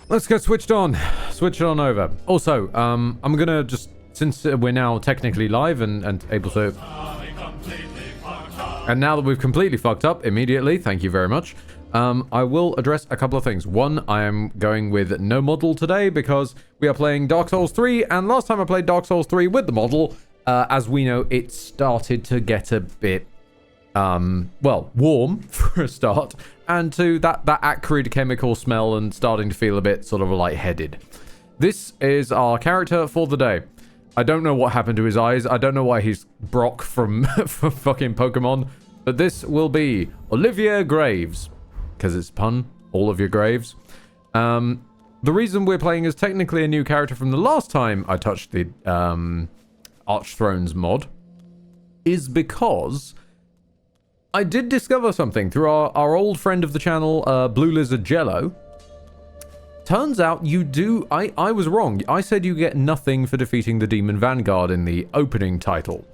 Let's get switched on. Switch it on over. Also, I'm gonna just, since we're now technically live and able to... And now that we've completely fucked up immediately, thank you very much, I will address a couple of things. One, I am going with no model today because we are playing Dark Souls 3, and last time I played Dark Souls 3 with the model, as we know, it started to get a bit, well, warm for a start, and to that acrid chemical smell and starting to feel a bit sort of lightheaded. This is our character for the day. I don't know what happened to his eyes. I don't know why he's Brock from fucking Pokemon, but this will be Olivier Graves, because it's pun, all of your graves. The reason we're playing is technically a new character from the last time I touched the Archthrones mod is because I did discover something through our old friend of the channel, Blue Lizard Jello. Turns out you do... I was wrong. I said you get nothing for defeating the Demon Vanguard in the opening title.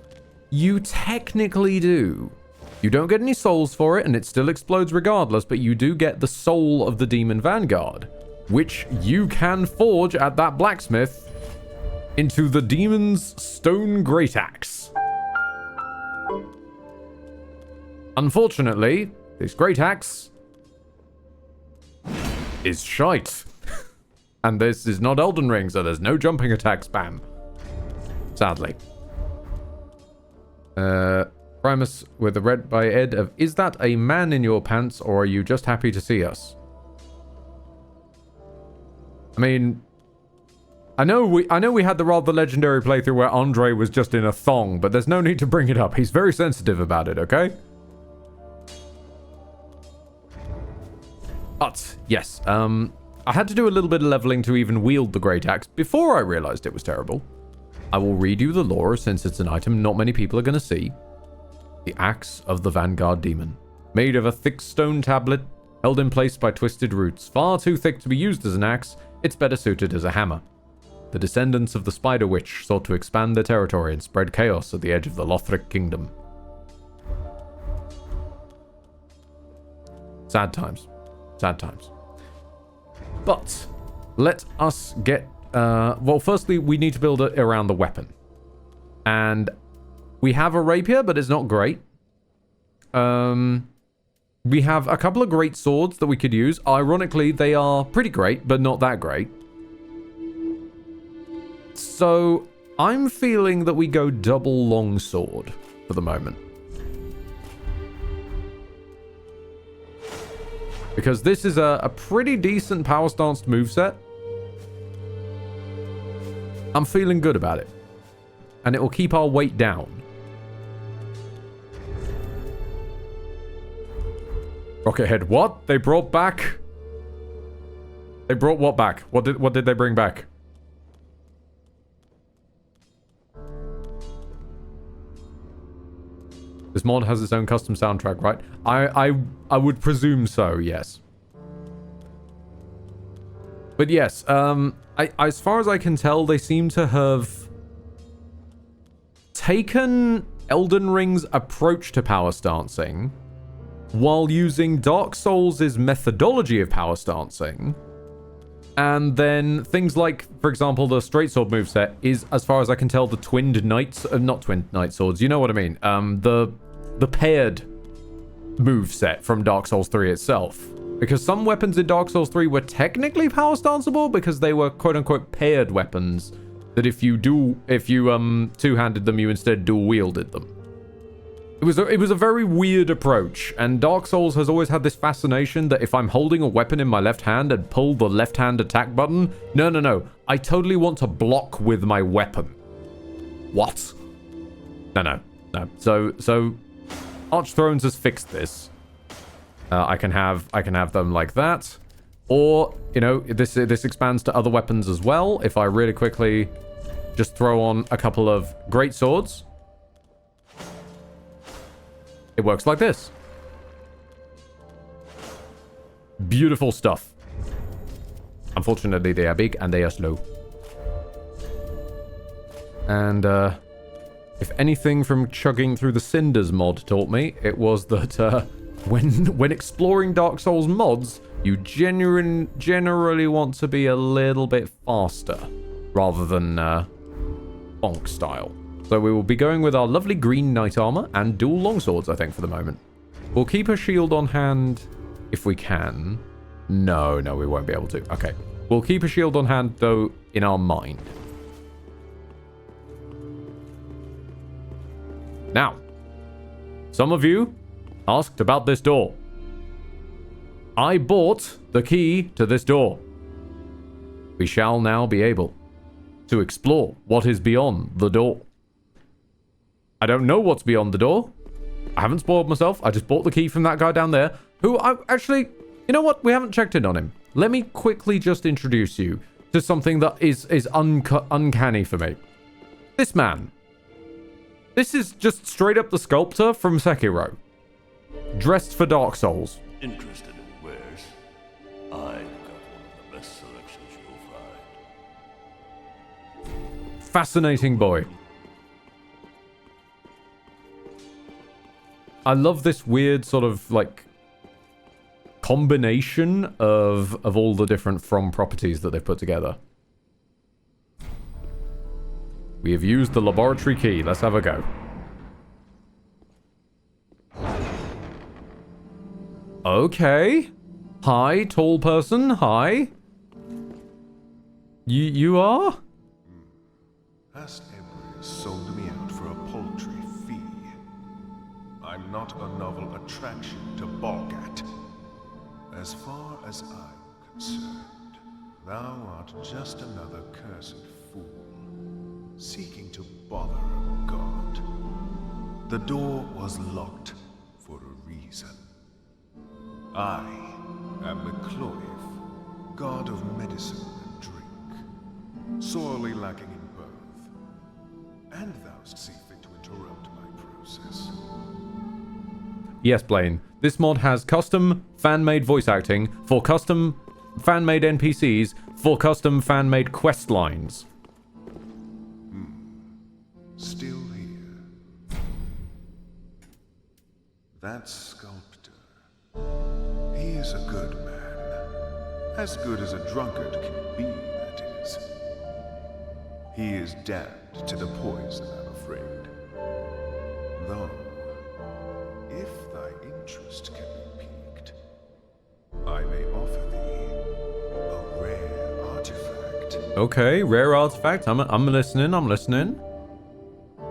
You technically do. You don't get any souls for it, and it still explodes regardless, but you do get the soul of the Demon Vanguard, which you can forge at that blacksmith into the Demon's Stone Great Axe. Unfortunately, this Great Axe is shite. And this is not Elden Ring, so there's no jumping attack spam. Sadly. Primus with a red by Ed of, is that a man in your pants, or are you just happy to see us? I mean, I know we had the rather legendary playthrough where Andre was just in a thong, but there's no need to bring it up. He's very sensitive about it, okay? But, yes, I had to do a little bit of leveling to even wield the Great Axe before I realized it was terrible. I will read you the lore since it's an item not many people are going to see. The Axe of the Vanguard Demon. Made of a thick stone tablet, held in place by twisted roots. Far too thick to be used as an axe, it's better suited as a hammer. The descendants of the Spider Witch sought to expand their territory and spread chaos at the edge of the Lothric Kingdom. Sad times. Sad times. But let us get... well, firstly, we need to build it around the weapon. And we have a rapier, but it's not great. We have a couple of great swords that we could use. Ironically, they are pretty great, but not that great. So I'm feeling that we go double longsword for the moment. Because this is a pretty decent power stance moveset. I'm feeling good about it. And it will keep our weight down. Rocket Head, what? They brought back... They brought what back? What did they bring back? This mod has its own custom soundtrack, right? I would presume so, yes. But yes, as far as I can tell, they seem to have taken Elden Ring's approach to power stancing while using Dark Souls' methodology of power stancing. And then things like, for example, the straight sword moveset is, as far as I can tell, the twinned knights, not twinned knight swords, you know what I mean. The paired moveset from Dark Souls 3 itself. Because some weapons in Dark Souls 3 were technically power stanceable because they were quote-unquote paired weapons that if you two-handed them, you instead dual-wielded them. It was a very weird approach, and Dark Souls has always had this fascination that if I'm holding a weapon in my left hand and pull the left-hand attack button, no, I totally want to block with my weapon. What? No. So Archthrones has fixed this. I can have them like that, or you know, this expands to other weapons as well. If I really quickly just throw on a couple of great swords. It works like this. Beautiful stuff. Unfortunately, they are big and they are slow. And if anything from chugging through the Cinders mod taught me, it was that when exploring Dark Souls mods, you generally want to be a little bit faster rather than bonk style. So we will be going with our lovely green knight armor and dual longswords, I think, for the moment. We'll keep a shield on hand if we can. No, we won't be able to. Okay. We'll keep a shield on hand, though, in our mind. Now, some of you asked about this door. I bought the key to this door. We shall now be able to explore what is beyond the door. I don't know what's beyond the door. I haven't spoiled myself. I just bought the key from that guy down there, who I actually... You know what? We haven't checked in on him. Let me quickly just introduce you to something that is uncanny for me. This man. This is just straight up the sculptor from Sekiro. Dressed for Dark Souls. Interested in wares? I've got one of the best selections you'll find. Fascinating boy. I love this weird sort of, like, combination of all the different From properties that they've put together. We have used the laboratory key. Let's have a go. Okay. Hi, tall person. Hi. You are? Past Emperor sold me out for a paltry fee. I'm not a novel attraction to balk at. As far as I'm concerned, thou art just another cursed fool, seeking to bother a god. The door was locked for a reason. I am McCloyth, god of medicine and drink, sorely lacking in birth, and thou see fit to interrupt my process. Yes, Blaine. This mod has custom fan-made voice acting for custom fan-made NPCs for custom fan-made quest lines. Still here. That sculptor. He is a good man. As good as a drunkard can be, that is. He is damned to the poison, I'm afraid. Though, if thy interest can be piqued, I may offer thee a rare artifact. Okay, rare artifact. I'm listening.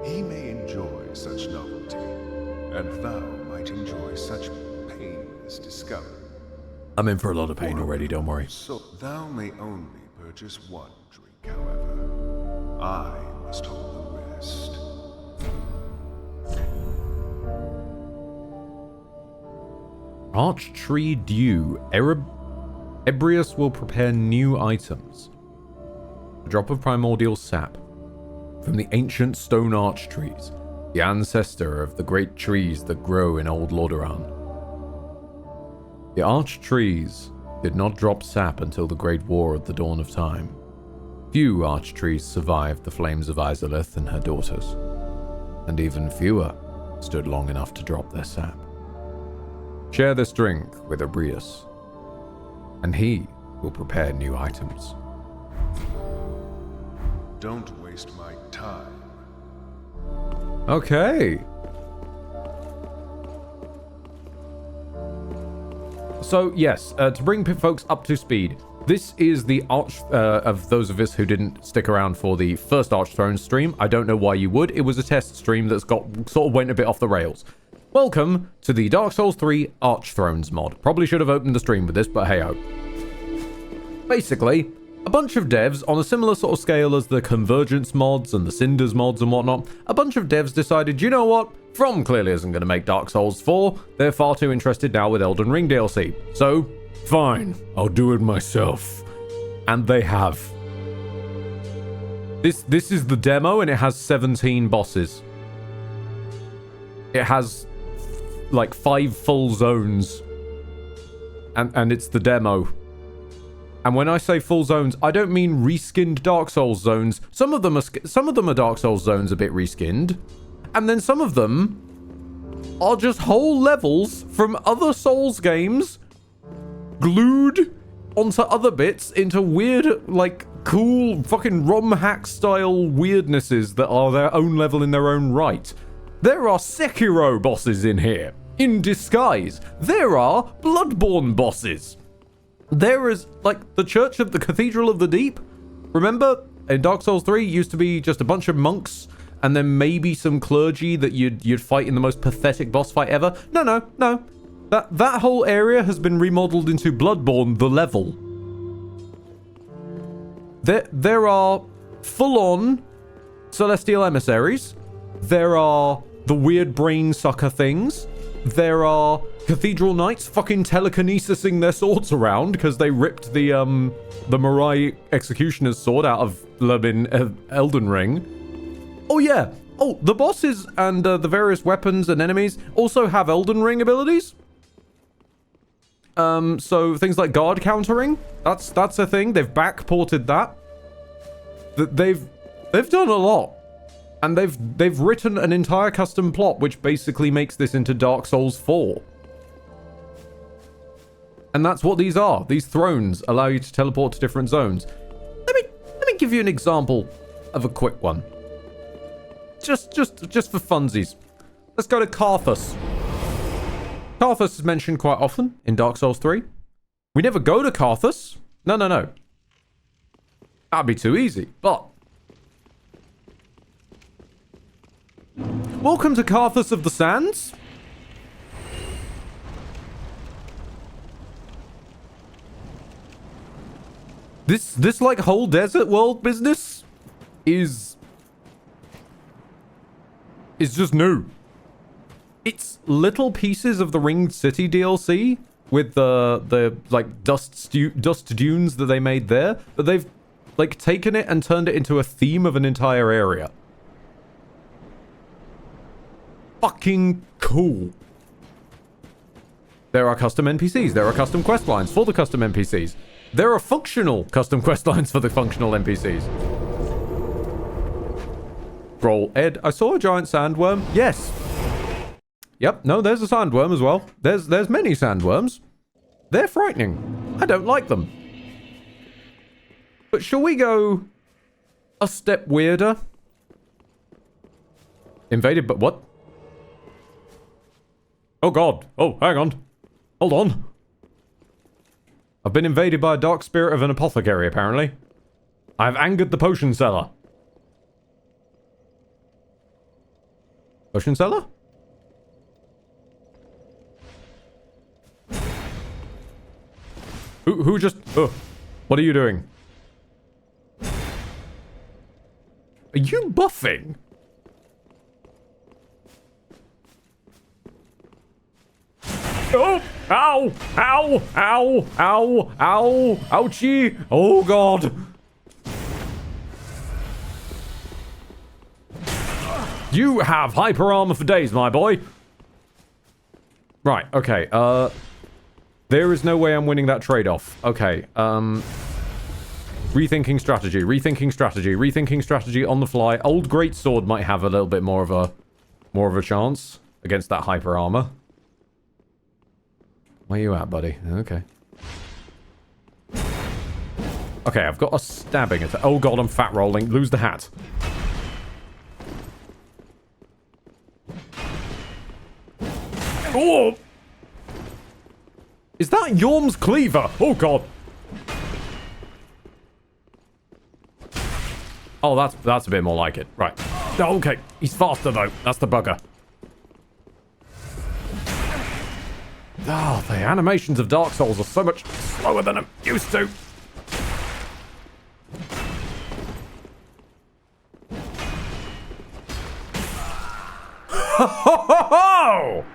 He may enjoy such novelty, and thou might enjoy such painless discovery. I'm in for a lot of pain already, don't worry. So thou may only purchase one drink, however. I must hold the rest. Archtree Dew. Ebrius will prepare new items. A drop of primordial sap from the ancient stone arch trees, the ancestor of the great trees that grow in old Lordaeron. The arch trees did not drop sap until the Great War at the dawn of time. Few arch trees survived the flames of Izalith and her daughters, and even fewer stood long enough to drop their sap. Share this drink with Ebrius, and he will prepare new items. Don't waste my time. Okay. So, yes, to bring folks up to speed, this is the Arch... of those of us who didn't stick around for the first Archthrones stream. I don't know why you would. It was a test stream that's sort of went a bit off the rails. Welcome to the Dark Souls 3 Archthrones mod. Probably should have opened the stream with this, but hey-ho. Basically, a bunch of devs, on a similar sort of scale as the Convergence mods and the Cinders mods and whatnot, a bunch of devs decided, you know what? From clearly isn't going to make Dark Souls 4. They're far too interested now with Elden Ring DLC. So, fine, I'll do it myself. And they have. This is the demo, and it has 17 bosses. It has, like, 5 full zones. And it's the demo. And when I say full zones, I don't mean reskinned Dark Souls zones. Some of them are Dark Souls zones a bit reskinned, and then some of them are just whole levels from other Souls games glued onto other bits into weird, like, cool fucking ROM hack style weirdnesses that are their own level in their own right. There are Sekiro bosses in here, in disguise. There are Bloodborne bosses. There is, like, the Church of the Cathedral of the Deep. Remember, in Dark Souls 3, used to be just a bunch of monks, and then maybe some clergy that you'd fight in the most pathetic boss fight ever. No. That whole area has been remodeled into Bloodborne, the level. There are full-on celestial emissaries. There are the weird brain sucker things. There are cathedral knights fucking telekinesising their swords around because they ripped the Morai Executioner's sword out of Elden Ring. Oh yeah. Oh, the bosses and the various weapons and enemies also have Elden Ring abilities. So things like guard countering, that's a thing. They've backported that. They've done a lot. And they've written an entire custom plot which basically makes this into Dark Souls 4. And that's what these are. These thrones allow you to teleport to different zones. Let me give you an example of a quick one. Just for funsies. Let's go to Karthus. Karthus is mentioned quite often in Dark Souls 3. We never go to Karthus. No. That'd be too easy, but... Welcome to Karthus of the Sands. This like whole desert world business is just new. It's little pieces of the Ringed City DLC with the like dust dunes that they made there, but they've like taken it and turned it into a theme of an entire area. Fucking cool. There are custom NPCs. There are custom quest lines for the custom NPCs. There are functional custom quest lines for the functional NPCs. Roll. Ed, I saw a giant sandworm. Yes. Yep, no, there's a sandworm as well. There's many sandworms. They're frightening. I don't like them. But shall we go a step weirder? Invaded, but what? Oh god. Oh, hang on. Hold on. I've been invaded by a dark spirit of an apothecary, apparently. I've angered the potion seller. Potion seller? Who just... Oh, what are you doing? Are you buffing? Oh! Ow! Ow! Ow! Ow! Ow! Ouchie! Oh god! You have hyper armor for days, my boy. Right, okay, there is no way I'm winning that trade-off. Okay, rethinking strategy on the fly. Old Greatsword might have a little bit more of a chance against that hyper armor. Where you at, buddy? Okay. Okay, I've got a stabbing attack. Oh god, I'm fat rolling. Lose the hat. Oh! Is that Yorm's cleaver? Oh god. Oh, that's a bit more like it. Right. Oh, okay. He's faster though. That's the bugger. Oh, the animations of Dark Souls are so much slower than I'm used to. Ho ho ho ho!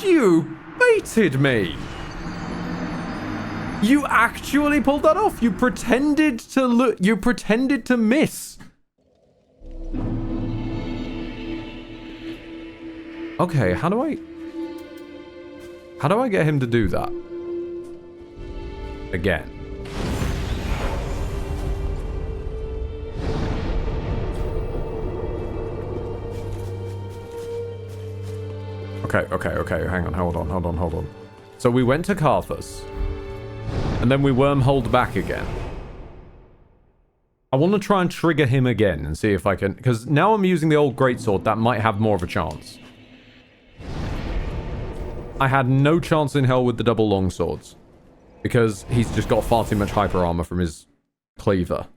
You baited me. You actually pulled that off. You pretended to look. You pretended to miss. Okay, how do I get him to do that? Again. Okay. Hang on. Hold on. So we went to Carthus. And then we wormholed back again. I want to try and trigger him again and see if I can... Because now I'm using the old greatsword. That might have more of a chance. I had no chance in hell with the double longswords. Because he's just got far too much hyper armor from his cleaver.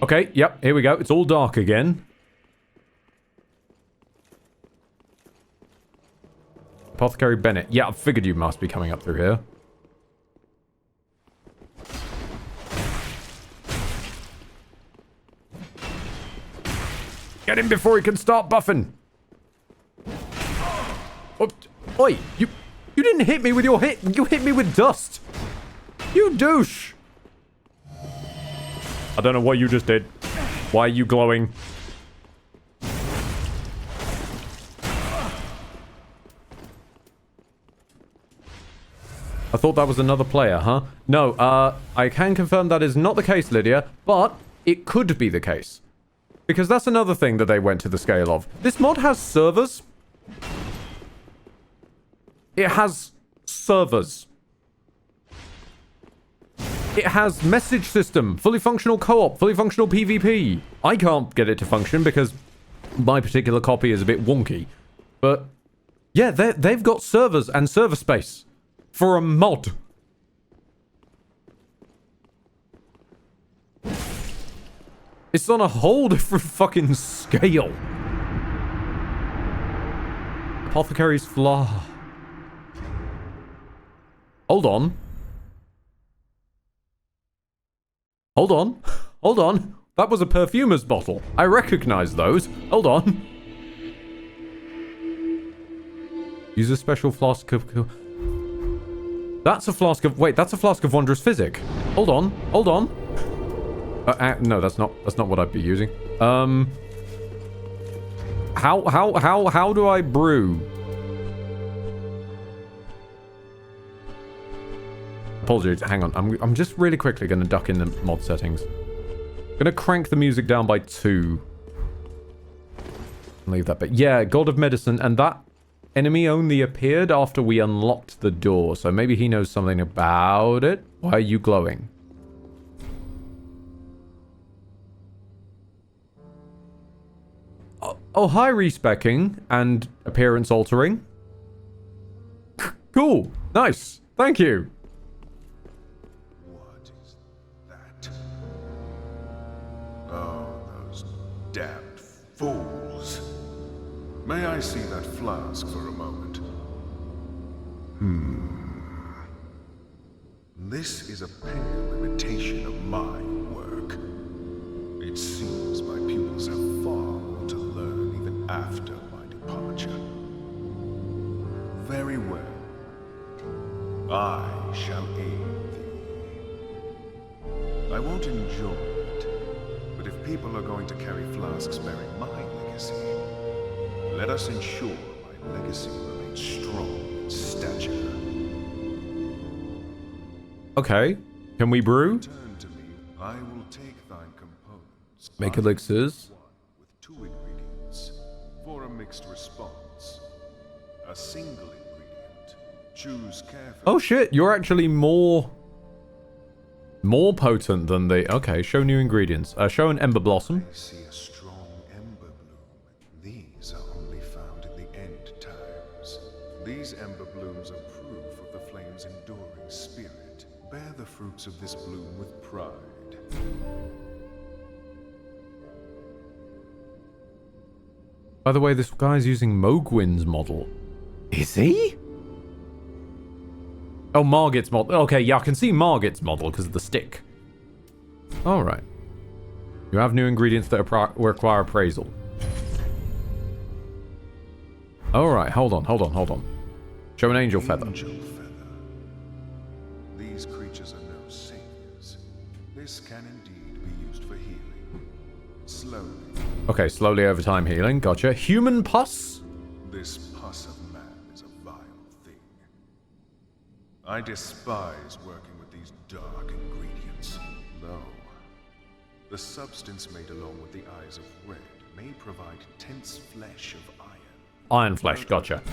Okay, yep, here we go. It's all dark again. Apothecary Bennett. Yeah, I figured you must be coming up through here. Get him before he can start buffing. Oh, oi, you didn't hit me with your hit. You hit me with dust. You douche. I don't know what you just did. Why are you glowing? I thought that was another player, huh? No, I can confirm that is not the case, Lydia, but it could be the case. Because that's another thing that they went to the scale of. This mod has servers. It has servers. It has message system, fully functional co-op, fully functional PvP. I can't get it to function because my particular copy is a bit wonky. But yeah, they've got servers and server space for a mod. It's on a whole different fucking scale. Apothecary's Flaw. Hold on. That was a perfumer's bottle. I recognize those. Hold on. Use a special flask of... That's a flask of... Wait, that's a flask of Wondrous Physic. Hold on. No, that's not what I'd be using. How do I brew? Apologies, hang on. I'm just really quickly going to duck in the mod settings. I'm going to crank the music down by 2. Leave that bit. Yeah, God of Medicine, and that enemy only appeared after we unlocked the door, so maybe he knows something about it. Why are you glowing? Oh, hi, respecking and appearance altering. Cool. Nice. Thank you. What is that? Oh, those damned fools. May I see that flask for a moment? This is a pale imitation of my work. It seems my pupils have far more to learn even after my departure. Very well. I shall aid thee. I won't enjoy it, but if people are going to carry flasks bearing my legacy, let us ensure my legacy remains strong in stature. Okay. Can we brew? Turn to me. I will take thine components. Make elixirs. One with 2 ingredients for a mixed response. A single ingredient. Choose carefully. Oh shit, you're actually more potent than the... Okay, show new ingredients. Show an Ember Blossom. I see a strong ember bloom. These are only found in the end times. These ember blooms are proof of the flame's enduring spirit. Bear the fruits of this bloom with pride. By the way, this guy's using Mogwin's model. Is he? Oh, Margit's model. Okay, yeah, I can see Margit's model because of the stick. Alright. You have new ingredients that require appraisal. Alright, hold on. Show an angel feather. Angel feather. These creatures are no saviors. This can indeed be used for healing. Slowly. Okay, slowly over time healing. Gotcha. Human pus? This pus of man is a vile thing. I despise working with these dark ingredients. No. The substance made along with the eyes of red may provide tense flesh of iron. Iron flesh, gotcha.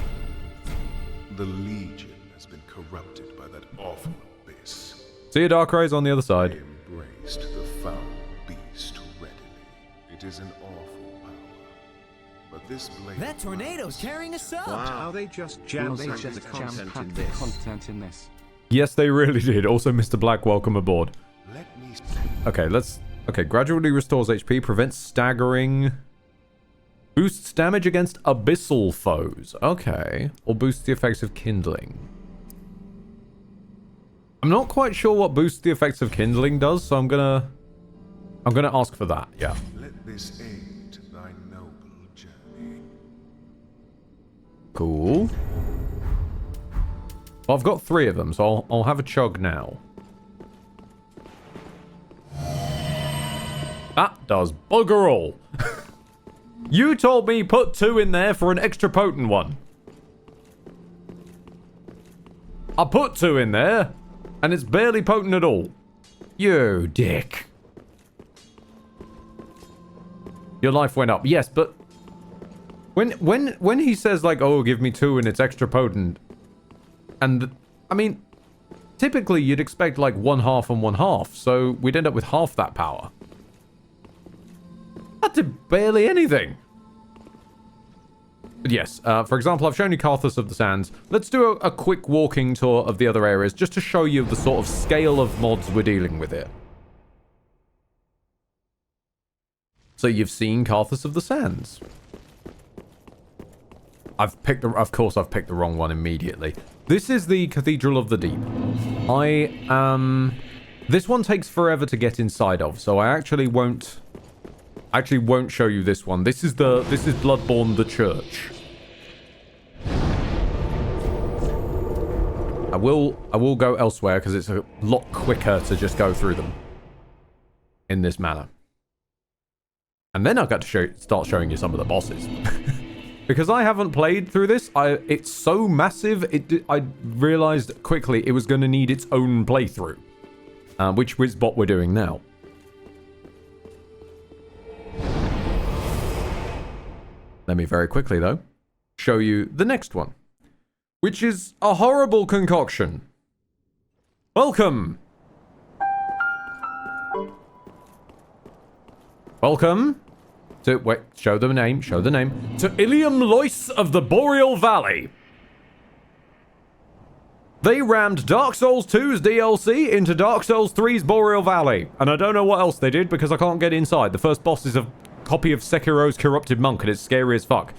The Legion has been corrupted by that awful abyss. See you, Dark Rays, on the other They side. embraced the foul beast readily. It is an awful power. But this blade... That tornado's carrying us up! Wow, they just jam-packed the content in this. Yes, they really did. Also, Mr. Black, welcome aboard. Let me... Okay, let's... Okay, gradually restores HP, prevents staggering... Boosts damage against abyssal foes. Okay. Or boosts the effects of kindling. I'm not quite sure what boosts the effects of kindling does, so I'm gonna ask for that, yeah. Let this aid thy noble journey. Cool. Well, I've got 3 of them, so I'll have a chug now. That does bugger all. You told me put 2 in there for an extra potent one. I put 2 in there, and it's barely potent at all. You dick. Your life went up. Yes, but when he says like, oh, give me 2 and it's extra potent, and I mean, typically you'd expect like 1/2 and 1/2, so we'd end up with half that power. That did barely anything. But yes, for example, I've shown you Karthus of the Sands. Let's do a quick walking tour of the other areas just to show you the sort of scale of mods we're dealing with here. So you've seen Karthus of the Sands. Of course I've picked the wrong one immediately. This is the Cathedral of the Deep. This one takes forever to get inside of, so I actually won't show you this one. This is Bloodborne the Church. I will go elsewhere because it's a lot quicker to just go through them in this manner. And then I've got to start showing you some of the bosses. Because I haven't played through this, it's so massive, I realized quickly it was going to need its own playthrough. Which is what we're doing now. Let me very quickly, though, show you the next one. Which is a horrible concoction. Welcome! Welcome to... Wait, show the name. To Ilium Lois of the Boreal Valley. They rammed Dark Souls 2's DLC into Dark Souls 3's Boreal Valley. And I don't know what else they did because I can't get inside. The first boss is a copy of Sekiro's Corrupted Monk and it's scary as fuck.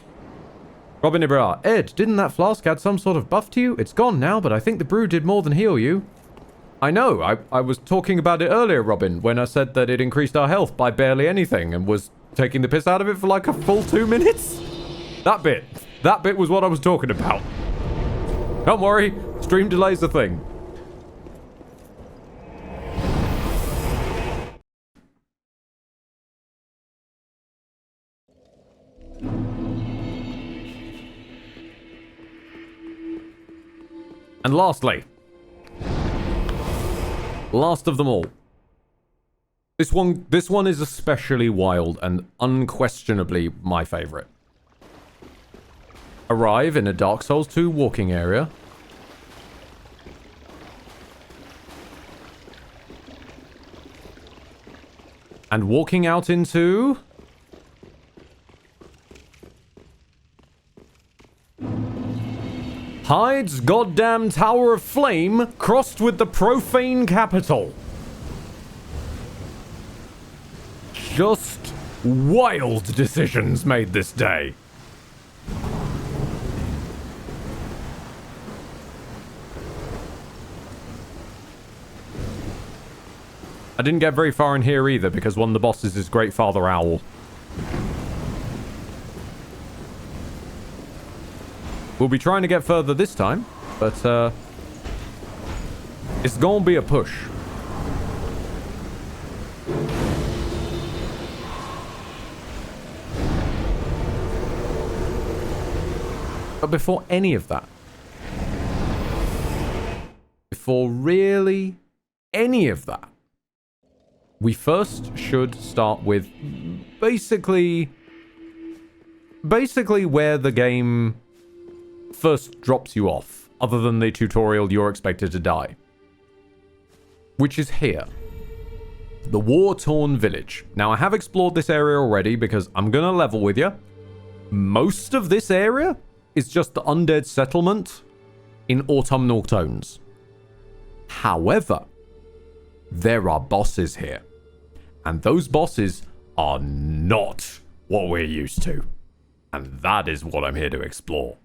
Robin Ibra, Ed, didn't that flask add some sort of buff to you? It's gone now, but I think the brew did more than heal you. I know, I was talking about it earlier, Robin, when I said that it increased our health by barely anything and was taking the piss out of it for like a full 2 minutes. That bit was what I was talking about. Don't worry, stream delay's a thing. And lastly, last of them all. This one is especially wild and unquestionably my favorite. Arrive in a Dark Souls 2 walking area. And walking out into... Hyde's goddamn Tower of Flame crossed with the profane capital. Just wild decisions made this day. I didn't get very far in here either because one of the bosses is Great Father Owl. We'll be trying to get further this time, but it's gonna be a push. But before any of that, before really any of that, we first should start with basically basically where the game first drops you off, other than the tutorial you're expected to die. Which is here. The war-torn village. Now, I have explored this area already because I'm going to level with you. Most of this area is just the undead settlement in autumnal tones. However, there are bosses here. And those bosses are not what we're used to. And that is what I'm here to explore.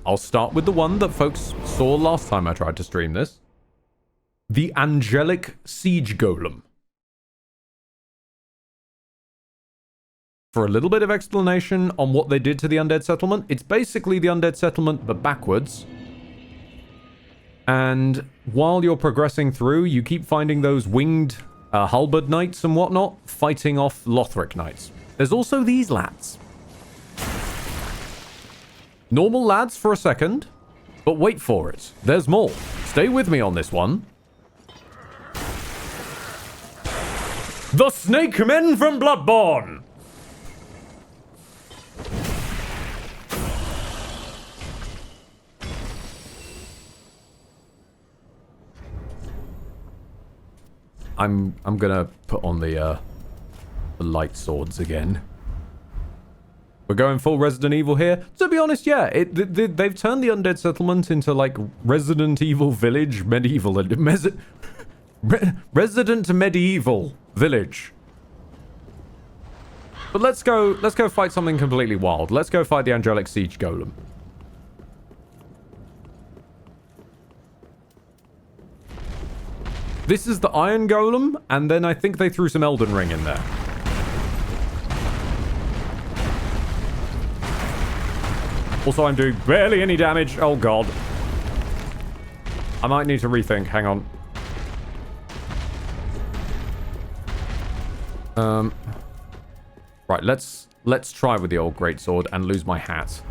I'll start with the one that folks saw last time I tried to stream this. The Angelic Siege Golem. For a little bit of explanation on what they did to the undead settlement, it's basically the undead settlement but backwards. And while you're progressing through, you keep finding those winged halberd knights and whatnot, fighting off Lothric knights. There's also these lads. Normal lads for a second, but wait for it. There's more. Stay with me on this one. The Snake Men from Bloodborne! I'm gonna put on the light swords again. We're going full Resident Evil here. To be honest, yeah, they've turned the undead settlement into like Resident Evil Village, medieval, Resident Medieval Village. But let's go fight something completely wild. Let's go fight the Angelic Siege Golem. This is the Iron Golem, and then I think they threw some Elden Ring in there. Also, I'm doing barely any damage. Oh, God. I might need to rethink. Hang on. Right, let's try with the old greatsword and lose my hat.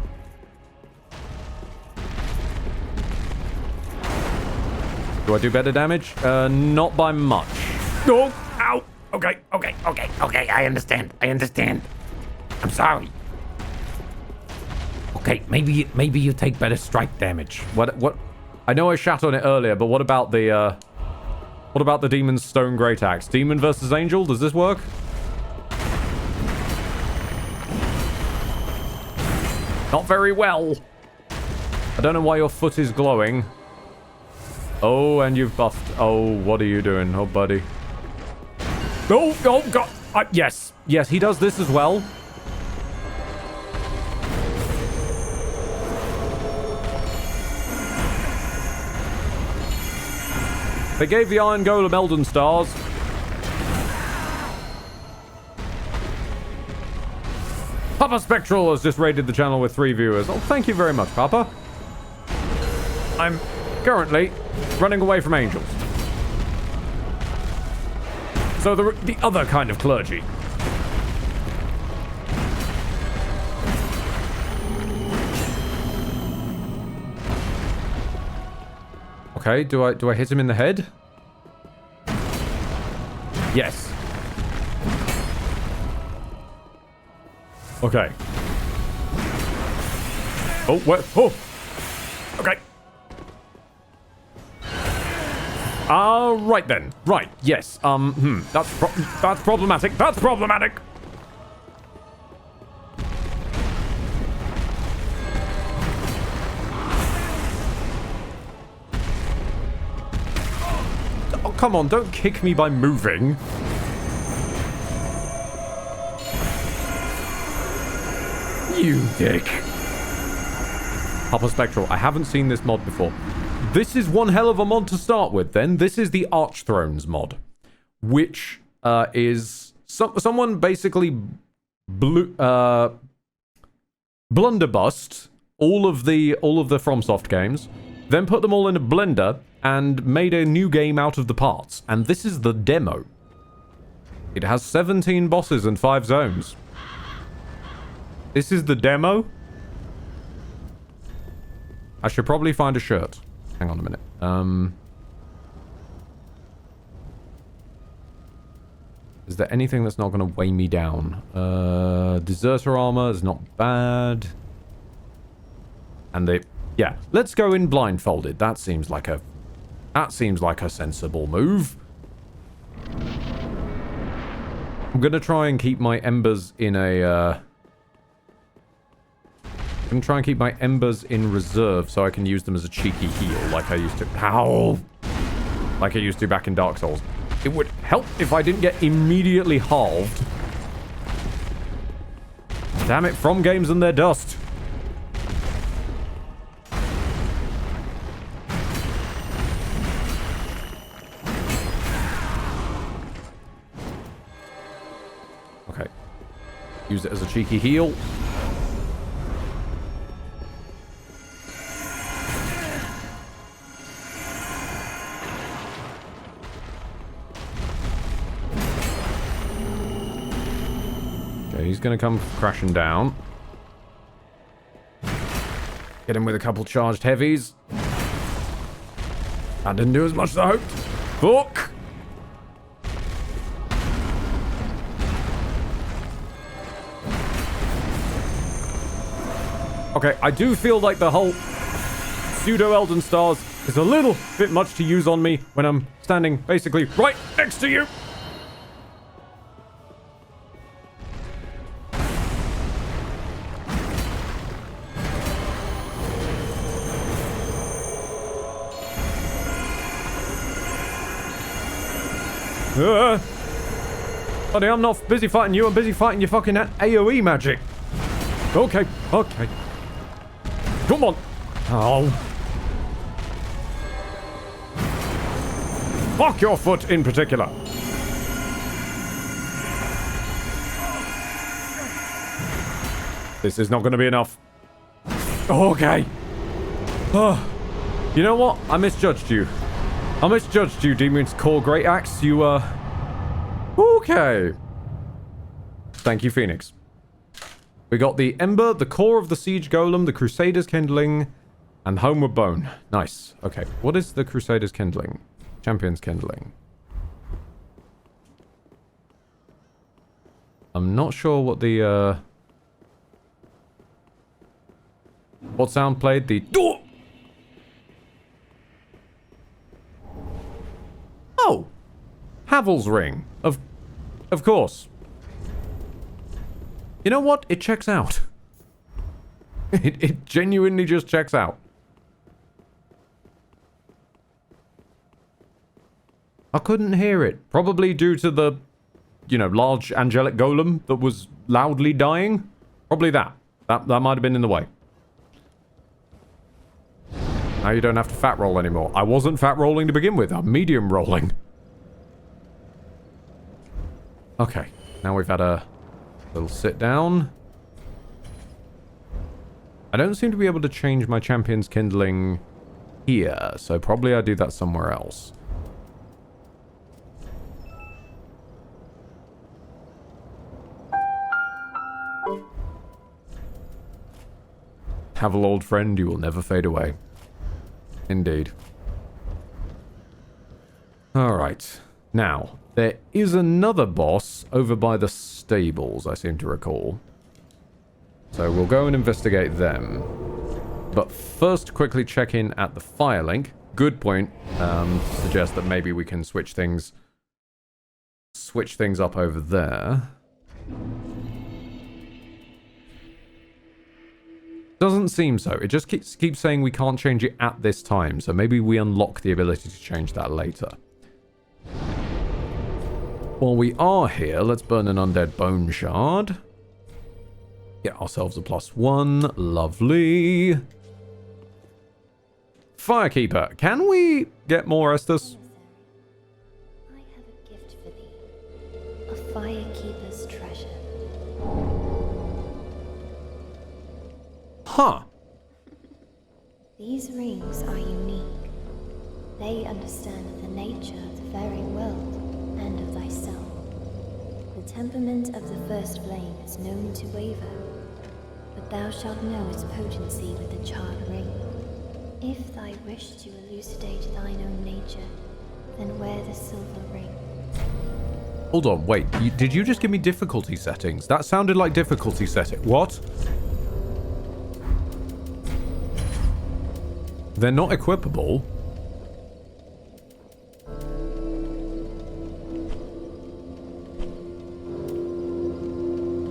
Do I do better damage? Not by much. Oh, ow. Okay. I understand. I'm sorry. Okay, maybe you take better strike damage. What? I know I shat on it earlier, but what about the Demon's Stone Great Axe? Demon versus Angel? Does this work? Not very well. I don't know why your foot is glowing. Oh, and you've buffed. Oh, what are you doing? Oh, buddy. Oh, God. Yes, he does this as well. They gave the Iron Golem Elden Stars. Papa Spectral has just raided the channel with 3 viewers. Oh, thank you very much, Papa. I'm currently running away from angels. So the other kind of clergy. Okay, do I hit him in the head? Yes. Okay. Oh, what? Oh. Okay. Right then. Right. Yes. That's problematic. That's problematic. Oh, come on. Don't kick me by moving. You dick. Papa Spectral. I haven't seen this mod before. This is one hell of a mod to start with, then. This is the Archthrones mod, which is someone basically blunderbust all of the FromSoft games, then put them all in a blender and made a new game out of the parts. And this is the demo. It has 17 bosses and 5 zones. This is the demo. I should probably find a shirt. Hang on a minute. Is there anything that's not going to weigh me down? Deserter armor is not bad. And yeah, let's go in blindfolded. That seems like a sensible move. I'm going to try and keep my embers in I'm going to try and keep my embers in reserve so I can use them as a cheeky heal like I used to. Ow! Like I used to back in Dark Souls. It would help if I didn't get immediately halved. Damn it, From Games and their dust. Okay. Use it as a cheeky heal. He's going to come crashing down. Get him with a couple charged heavies. That didn't do as much as I hoped. Fuck! Okay, I do feel like the whole pseudo-Elden Stars is a little bit much to use on me when I'm standing basically right next to you. Buddy, I'm not busy fighting you. I'm busy fighting your fucking AoE magic. Okay, okay. Come on. Oh. Fuck your foot in particular. This is not going to be enough. Okay. Oh. You know what? I misjudged you. I misjudged you, Demon's Core Great Axe. You, okay. Thank you, Phoenix. We got the Ember, the Core of the Siege Golem, the Crusader's Kindling, and Homeward Bone. Nice. Okay, what is the Crusader's Kindling? Champion's Kindling. I'm not sure what the, what sound played? The... Oh! Havel's Ring. Of course. You know what? It checks out. It genuinely just checks out. I couldn't hear it. Probably due to the, you know, large angelic golem that was loudly dying. Probably that. That might have been in the way. Now you don't have to fat roll anymore. I wasn't fat rolling to begin with. I'm medium rolling. Okay. Now we've had a little sit down. I don't seem to be able to change my champion's kindling here. So probably I do that somewhere else. Havel, old friend, you will never fade away. Indeed. Alright. Now, there is another boss over by the stables, I seem to recall. So we'll go and investigate them. But first, quickly check in at the Firelink. Good point. Suggest that maybe we can switch things up over there. Doesn't seem so. It just keeps saying we can't change it at this time. So maybe we unlock the ability to change that later. While we are here, let's burn an undead bone shard. Get ourselves a +1. Lovely. Firekeeper. Can we get more Estus? I have a gift for thee. A firekeeper's treasure. Huh. These rings are unique. They understand the nature of the very world and of thyself. The temperament of the first flame is known to waver, but thou shalt know its potency with the charred ring. If thy wish to elucidate thine own nature, then wear the silver ring. Hold on, wait. Did you just give me difficulty settings? That sounded like difficulty setting. What? They're not equipable.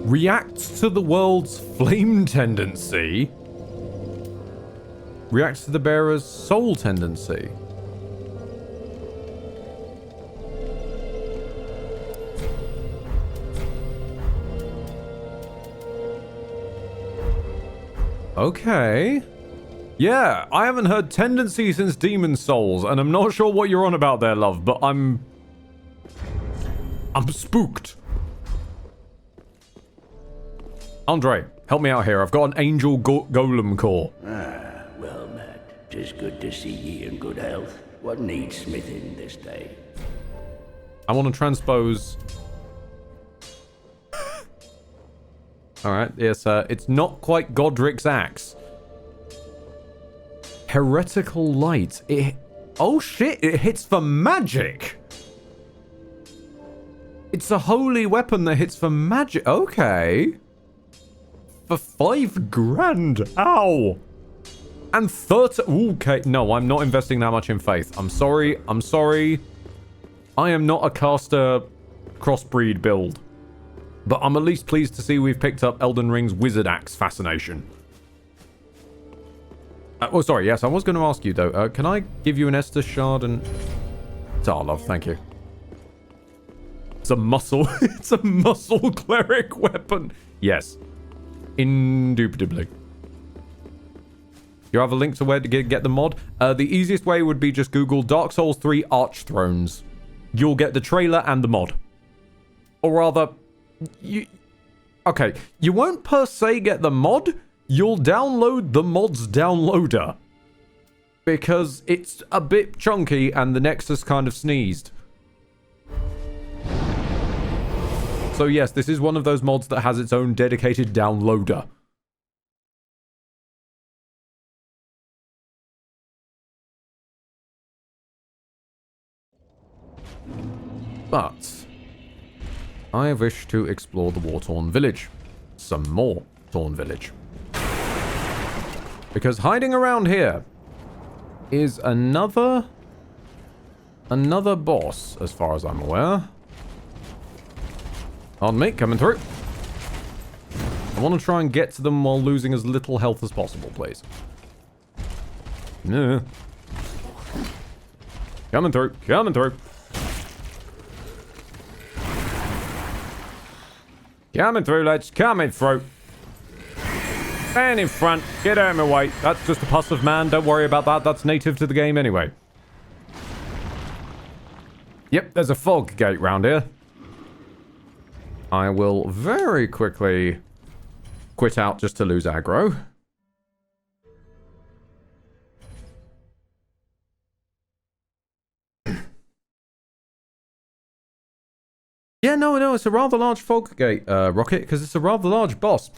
Reacts to the world's flame tendency. Reacts to the bearer's soul tendency. Okay. Yeah, I haven't heard tendency since Demon Souls, and I'm not sure what you're on about there, love, but I'm spooked. Andre, help me out here. I've got an angel golem core. Well met. 'Tis good to see ye in good health. What needs smithing this day? I want to transpose. Alright, yes, it's not quite Godric's axe. Heretical light. Oh shit, it hits for magic! It's a holy weapon that hits for magic. Okay. For 5 grand. Ow! And 30. Okay, no, I'm not investing that much in faith. I'm sorry. I am not a caster crossbreed build. But I'm at least pleased to see we've picked up Elden Ring's Wizard Axe fascination. Oh, sorry, yes, I was going to ask you, though. Can I give you an Estus shard and... Oh, love, thank you. It's a muscle... it's a muscle cleric weapon. Yes. Indubitably. You have a link to where to get the mod? The easiest way would be just Google Dark Souls 3 Archthrones. You'll get the trailer and the mod. Or rather... Okay, you won't per se get the mod, you'll download the mod's downloader. Because it's a bit chunky and the Nexus kind of sneezed. So yes, this is one of those mods that has its own dedicated downloader. But... I wish to explore the war-torn village. Some more torn village. Because hiding around here is another boss, as far as I'm aware. Pardon me, coming through. I want to try and get to them while losing as little health as possible, please. No. Coming through, coming through. Coming through, lads. Coming through. Man in front. Get out of my way. That's just a pus of man. Don't worry about that. That's native to the game anyway. Yep, there's a fog gate round here. I will very quickly quit out just to lose aggro. Yeah, no, it's a rather large fog gate, Rocket, because it's a rather large boss.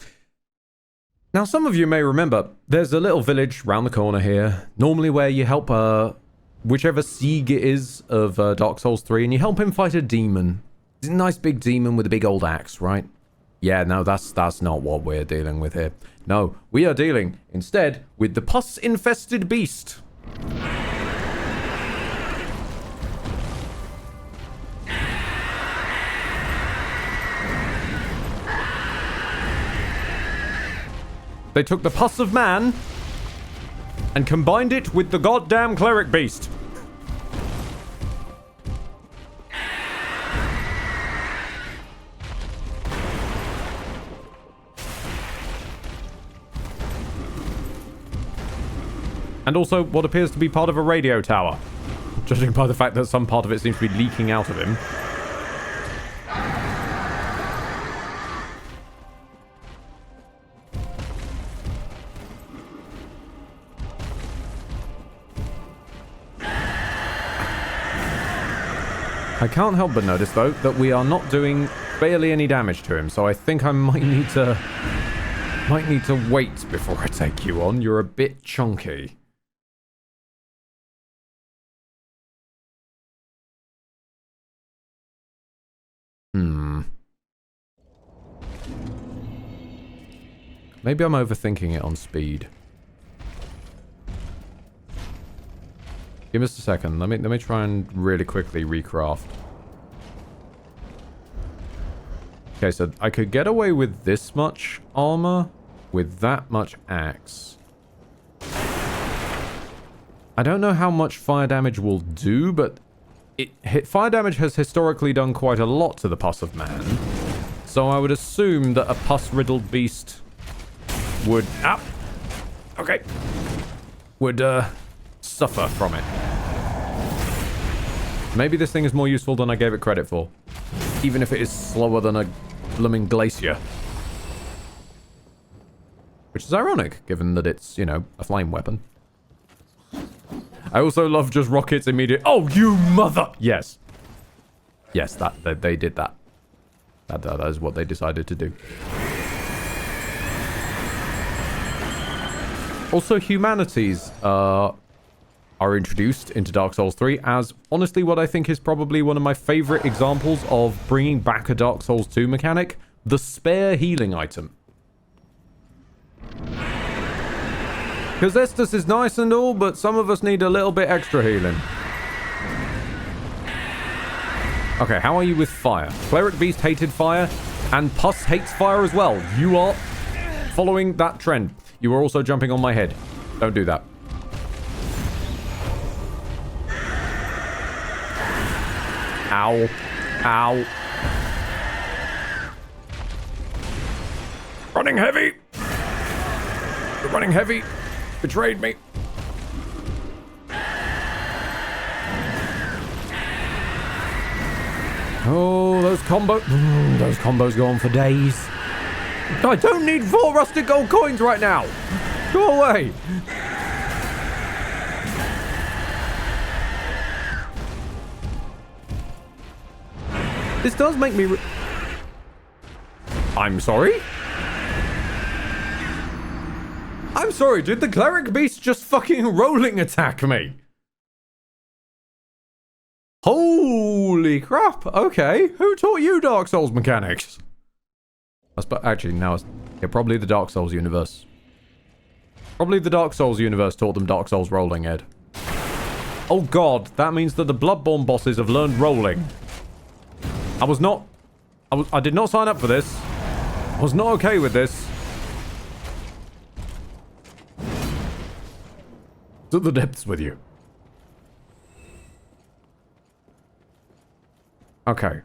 Now, some of you may remember, there's a little village round the corner here, normally where you help, whichever Sieg it is of Dark Souls 3, and you help him fight a demon. It's a nice big demon with a big old axe, right? Yeah, no, that's not what we're dealing with here. No, we are dealing, instead, with the pus-infested beast. They took the pus of man and combined it with the goddamn cleric beast. And also what appears to be part of a radio tower, judging by the fact that some part of it seems to be leaking out of him. I can't help but notice, though, that we are not doing barely any damage to him, so I think I might need to wait before I take you on. You're a bit chunky. Maybe I'm overthinking it on speed. Give me just a second. Let me try and really quickly recraft. Okay, so I could get away with this much armor with that much axe. I don't know how much fire damage will do, but fire damage has historically done quite a lot to the pus of man. So I would assume that a pus-riddled beast would... Okay. Would, suffer from it. Maybe this thing is more useful than I gave it credit for. Even if it is slower than a blooming glacier. Which is ironic, given that it's, you know, a flame weapon. I also love just rockets immediate... Oh, you mother... Yes. Yes, they did that. That is what they decided to do. Also, humanities are introduced into Dark Souls 3 as, honestly, what I think is probably one of my favorite examples of bringing back a Dark Souls 2 mechanic. The spare healing item. Because Estus is nice and all, but some of us need a little bit extra healing. Okay, how are you with fire? Cleric Beast hated fire, and Pus hates fire as well. You are following that trend. You are also jumping on my head. Don't do that. Ow. Ow. Running heavy. You're running heavy. Betrayed me. Oh, those combos go on for days. I don't need 4 rusted gold coins right now. Go away. This does make me... I'm sorry? I'm sorry, did the Cleric Beast just fucking rolling attack me? Holy crap, okay. Who taught you Dark Souls mechanics? Actually, now it's probably the Dark Souls universe. Probably the Dark Souls universe taught them Dark Souls rolling, Ed. Oh god, that means that the Bloodborne bosses have learned rolling. I did not sign up for this. I was not okay with this. To the depths with you. Okay.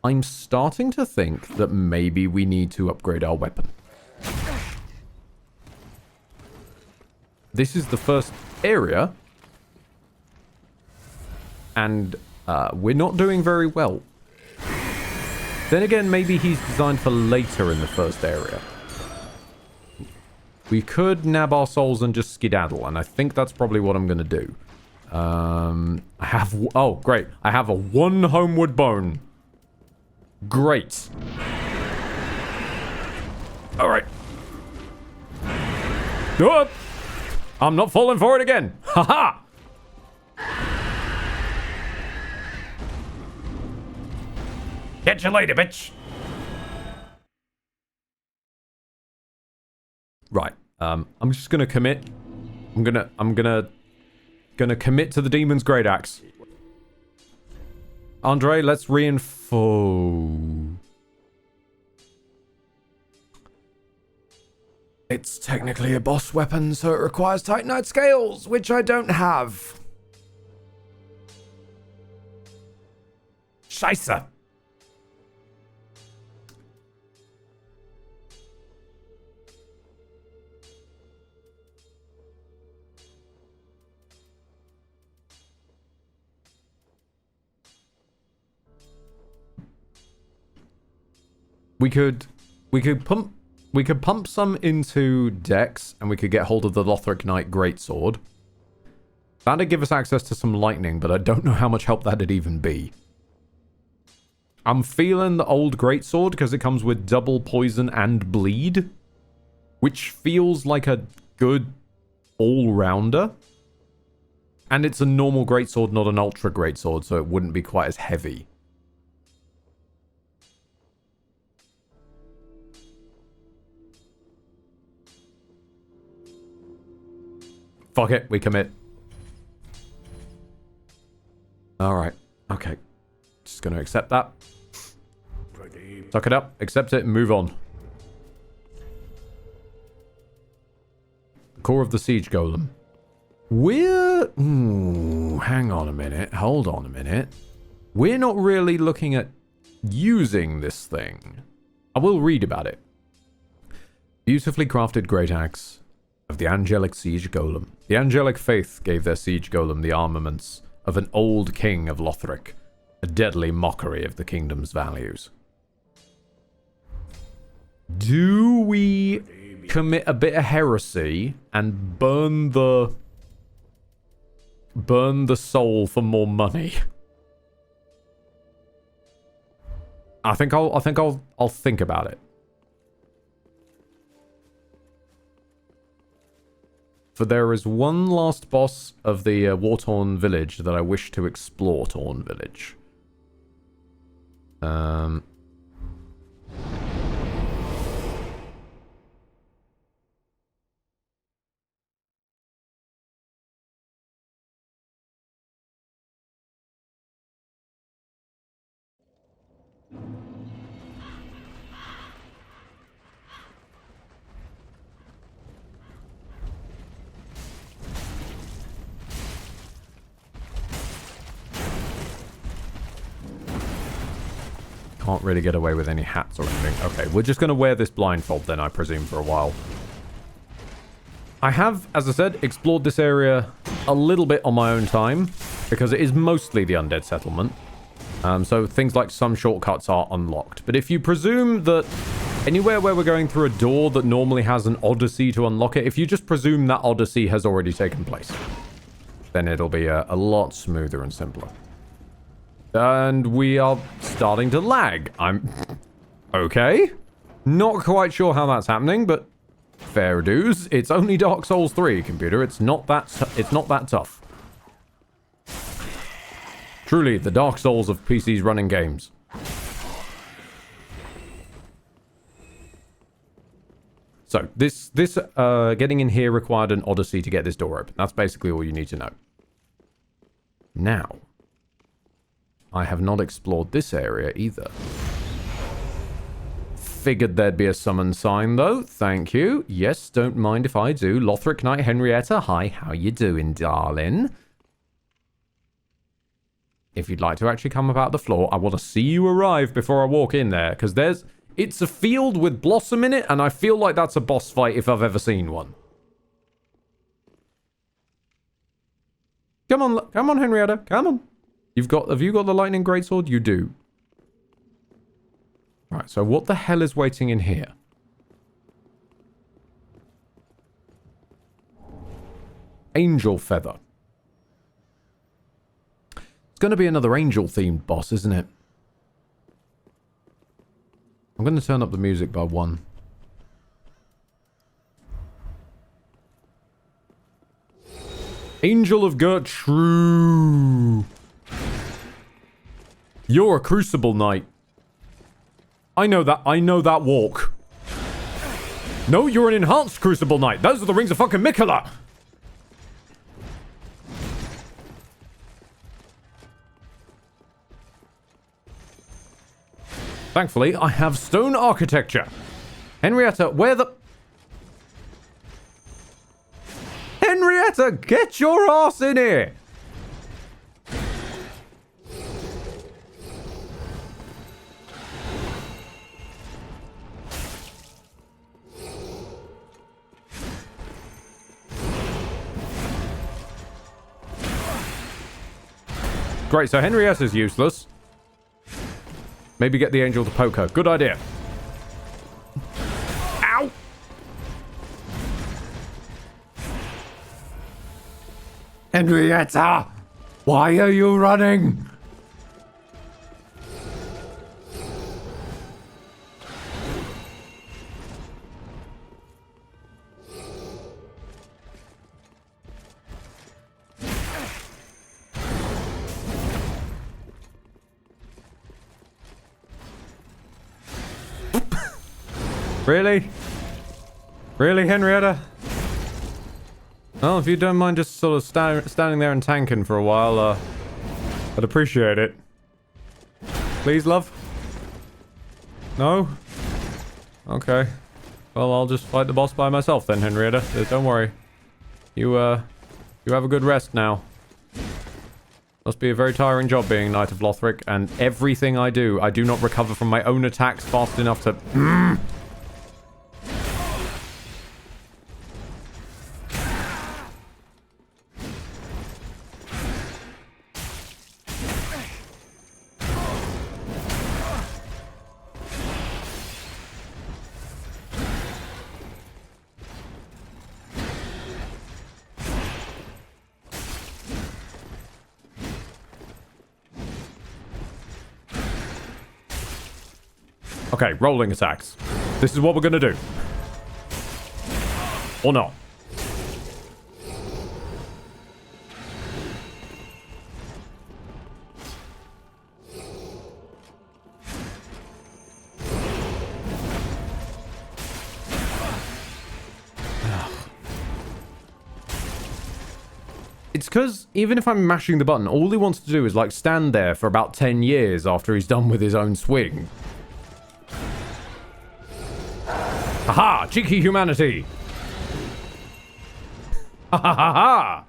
I'm starting to think that maybe we need to upgrade our weapon. This is the first area. And we're not doing very well. Then again, maybe he's designed for later in the first area. We could nab our souls and just skedaddle, and I think that's probably what I'm going to do. I have... Oh, great. I have a 1 homeward bone. Great. Alright. Oh, I'm not falling for it again. Haha! Catch you later, bitch. Right. I'm just gonna commit. I'm gonna commit to the demon's great axe. Andre, let's reinforce. It's technically a boss weapon, so it requires Titanite scales, which I don't have. Scheisse. We could pump some into Dex, and we could get hold of the Lothric Knight Greatsword. That'd give us access to some lightning, but I don't know how much help that'd even be. I'm feeling the old Greatsword because it comes with double poison and bleed, which feels like a good all-rounder. And it's a normal Greatsword, not an Ultra Greatsword, so it wouldn't be quite as heavy. Fuck it, we commit. Alright, okay. Just gonna accept that. Suck it up, accept it, and move on. Core of the Siege Golem. We're... Ooh, hang on a minute. Hold on a minute. We're not really looking at using this thing. I will read about it. Beautifully crafted great axe of the angelic siege golem. The angelic faith gave their siege golem the armaments of an old king of Lothric, a deadly mockery of the kingdom's values. Do we commit a bit of heresy and burn the soul for more money? I think I'll think about it. For there is one last boss of the war-torn village that I wish to explore. Torn village. Can't really get away with any hats or anything. Okay, we're just going to wear this blindfold then, I presume, for a while. I have, as I said, explored this area a little bit on my own time, because it is mostly the undead settlement. So things like some shortcuts are unlocked. But if you presume that anywhere where we're going through a door that normally has an odyssey to unlock it, if you just presume that odyssey has already taken place, then it'll be a lot smoother and simpler. And we are starting to lag. I'm... Okay. Not quite sure how that's happening, but fair dues. It's only Dark Souls 3, computer. It's not that tough. Truly, the Dark Souls of PCs running games. So, this getting in here required an odyssey to get this door open. That's basically all you need to know. Now... I have not explored this area either. Figured there'd be a summon sign, though. Thank you. Yes, don't mind if I do. Lothric Knight Henrietta. Hi, how you doing, darling? If you'd like to actually come up out the floor, I want to see you arrive before I walk in there, because it's a field with Blossom in it, and I feel like that's a boss fight if I've ever seen one. Come on, Henrietta. Come on. Have you got the lightning greatsword? You do. Right, so what the hell is waiting in here? Angel Feather. It's going to be another angel-themed boss, isn't it? I'm going to turn up the music by 1. Angel of Gertrude. You're a Crucible Knight. I know that walk. No, you're an enhanced Crucible Knight. Those are the rings of fucking Mikola. Thankfully, I have stone architecture. Henrietta, where the... Henrietta, get your ass in here. Great, so Henrietta's useless. Maybe get the angel to poke her. Good idea. Ow! Henrietta! Why are you running? Really? Really, Henrietta? Well, if you don't mind just sort of standing there and tanking for a while, I'd appreciate it. Please, love? No? Okay. Well, I'll just fight the boss by myself then, Henrietta. Don't worry. You have a good rest now. Must be a very tiring job being Knight of Lothric, and everything I do not recover from my own attacks fast enough to... Okay, rolling attacks. This is what we're gonna do. Or not. It's because even if I'm mashing the button, all he wants to do is like stand there for about 10 years after he's done with his own swing. Haha! Cheeky humanity! Ha ha ha ha!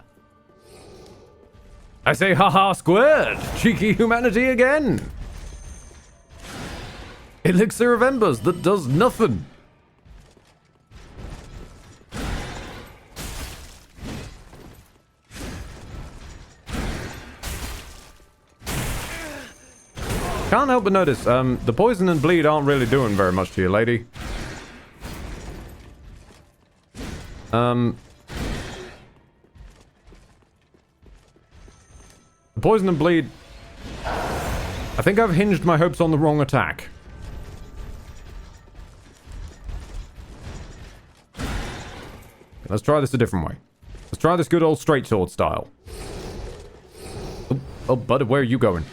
I say haha squared! Cheeky humanity again! Elixir of Embers that does nothing! Can't help but notice, the poison and bleed aren't really doing very much to you, lady. The poison and bleed... I think I've hinged my hopes on the wrong attack. Let's try this a different way. Let's try this good old straight sword style. Oh, bud, where are you going?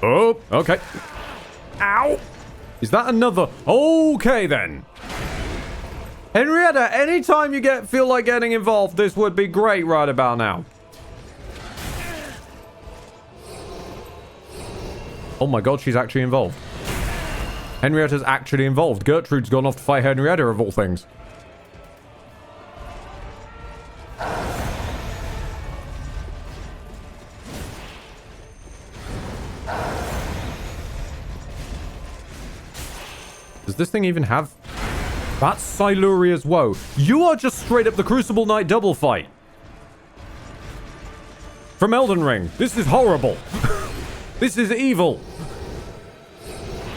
Oh, okay. Ow! Is that another? Okay, then. Henrietta, anytime you feel like getting involved, this would be great right about now. Oh my god, she's actually involved. Henrietta's actually involved. Gertrude's gone off to fight Henrietta, of all things. Does this thing even have... That's Siluria's Woe. You are just straight up the Crucible Knight double fight. From Elden Ring. This is horrible. This is evil.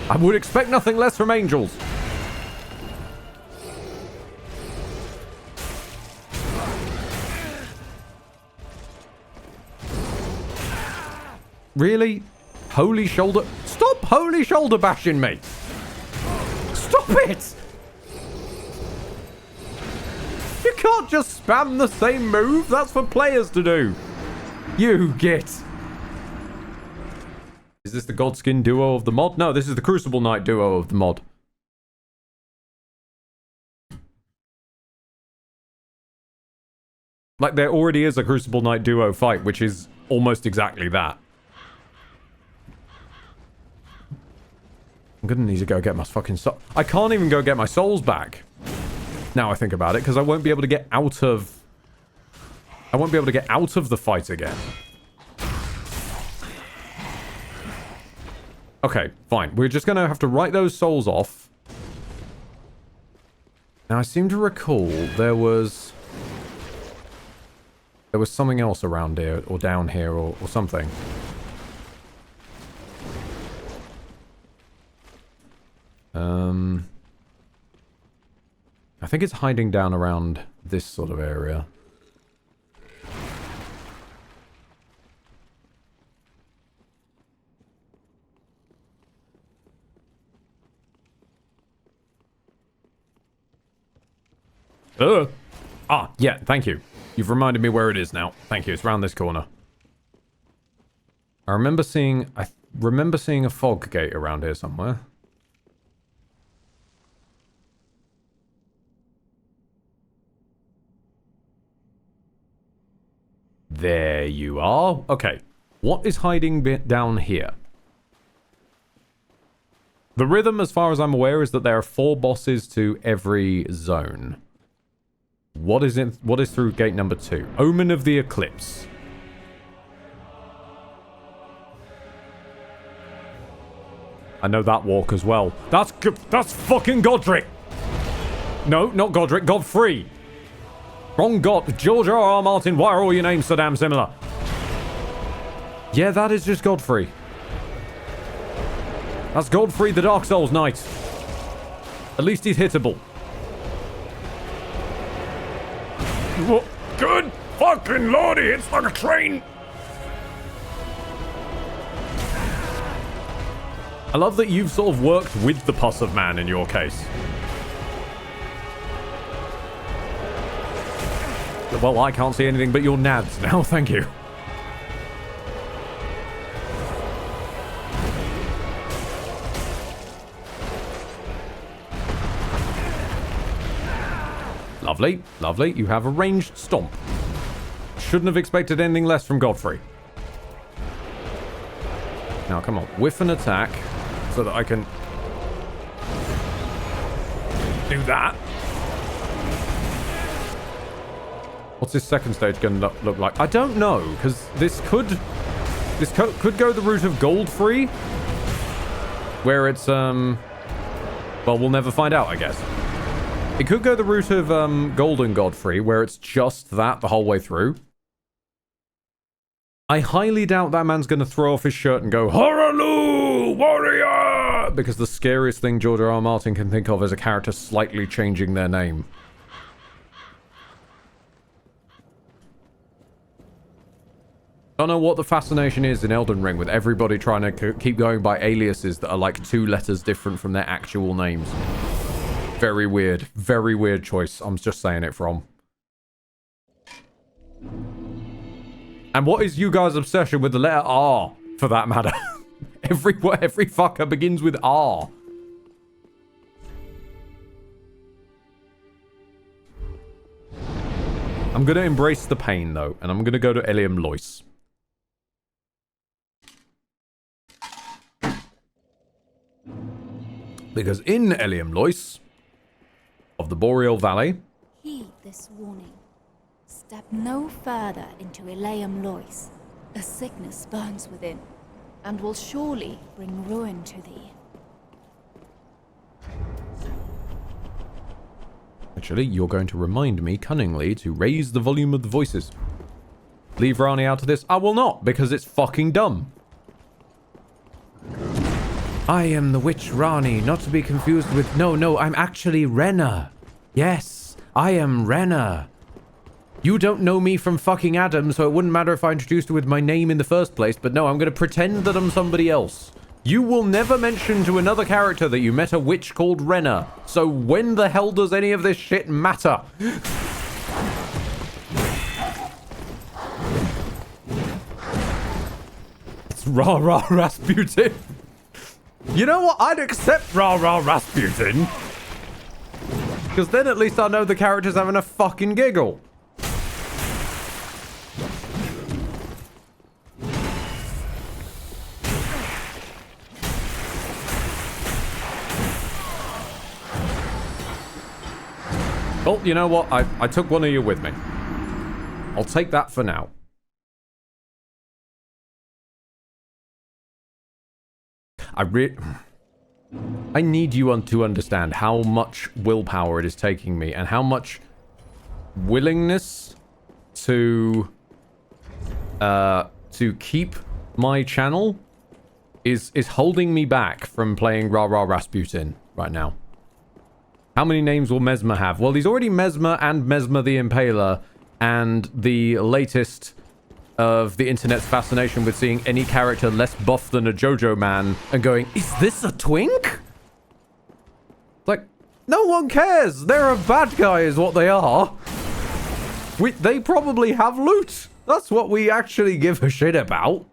I would expect nothing less from angels. Really? Holy shoulder... Stop holy shoulder bashing me! Stop it! You can't just spam the same move. That's for players to do. You git. Is this the Godskin duo of the mod? No, this is the Crucible Knight duo of the mod. Like, there already is a Crucible Knight duo fight, which is almost exactly that. I'm gonna need to go get my fucking soul. I can't even go get my souls back. Now I think about it, because I won't be able to get out of... I won't be able to get out of the fight again. Okay, fine. We're just gonna have to write those souls off. Now I seem to recall there was something else around here, or down here, or something. I think it's hiding down around this sort of area. Ah, yeah, thank you. You've reminded me where it is now. Thank you. It's around this corner. I remember seeing a fog gate around here somewhere. There you are. Okay. What is hiding down here? The rhythm, as far as I'm aware, is that there are 4 bosses to every zone. What is through gate number 2? Omen of the Eclipse. I know that walk as well. That's fucking Godric! No, not Godric. Godfrey! Wrong God. George R.R. Martin, why are all your names so damn similar? Yeah, that is just Godfrey. That's Godfrey the Dark Souls Knight. At least he's hittable. Good fucking lordy, it's like a train. I love that you've sort of worked with the Pus of Man in your case. Well, I can't see anything but your nads now, thank you. Lovely, lovely. You have a ranged stomp. Shouldn't have expected anything less from Godfrey. Now, come on. Whiff an attack so that I can do that. What's this second stage going to look like? I don't know, because this could go the route of Goldfrey, where it's well, we'll never find out, I guess. It could go the route of Golden Godfrey, where it's just that the whole way through. I highly doubt that man's going to throw off his shirt and go, Horaloo, warrior! Because the scariest thing George R.R. Martin can think of is a character slightly changing their name. I don't know what the fascination is in Elden Ring with everybody trying to keep going by aliases that are like 2 letters different from their actual names. Very weird choice. I'm just saying it from. And what is you guys' obsession with the letter R, for that matter? every fucker begins with R. I'm gonna embrace the pain though, and I'm gonna go to Eliam Lois. Because in Eliam Lois of the Boreal Valley, heed this warning. Step no further into Eliam Lois. A sickness burns within, and will surely bring ruin to thee. Actually, you're going to remind me cunningly to raise the volume of the voices. Leave Rani out of this? I will not, because it's fucking dumb. I am the witch Rani, not to be confused with... No, I'm actually Renna. Yes, I am Renna. You don't know me from fucking Adam, so it wouldn't matter if I introduced you with my name in the first place, but no, I'm going to pretend that I'm somebody else. You will never mention to another character that you met a witch called Renna, so when the hell does any of this shit matter? It's rah-rah Rasputin. You know what? I'd accept rah-rah Rasputin. Because then at least I know the character's having a fucking giggle. Well, you know what? I took one of you with me. I'll take that for now. I need you to understand how much willpower it is taking me and how much willingness to keep my channel is holding me back from playing Rah-Rah Rasputin right now. How many names will Mesmer have? Well, he's already Mesmer and Mesmer the Impaler, and the latest of the internet's fascination with seeing any character less buff than a JoJo man and going, is this a twink? Like, No one cares. They're a bad guy is what they are. They probably have loot. That's what we actually give a shit about.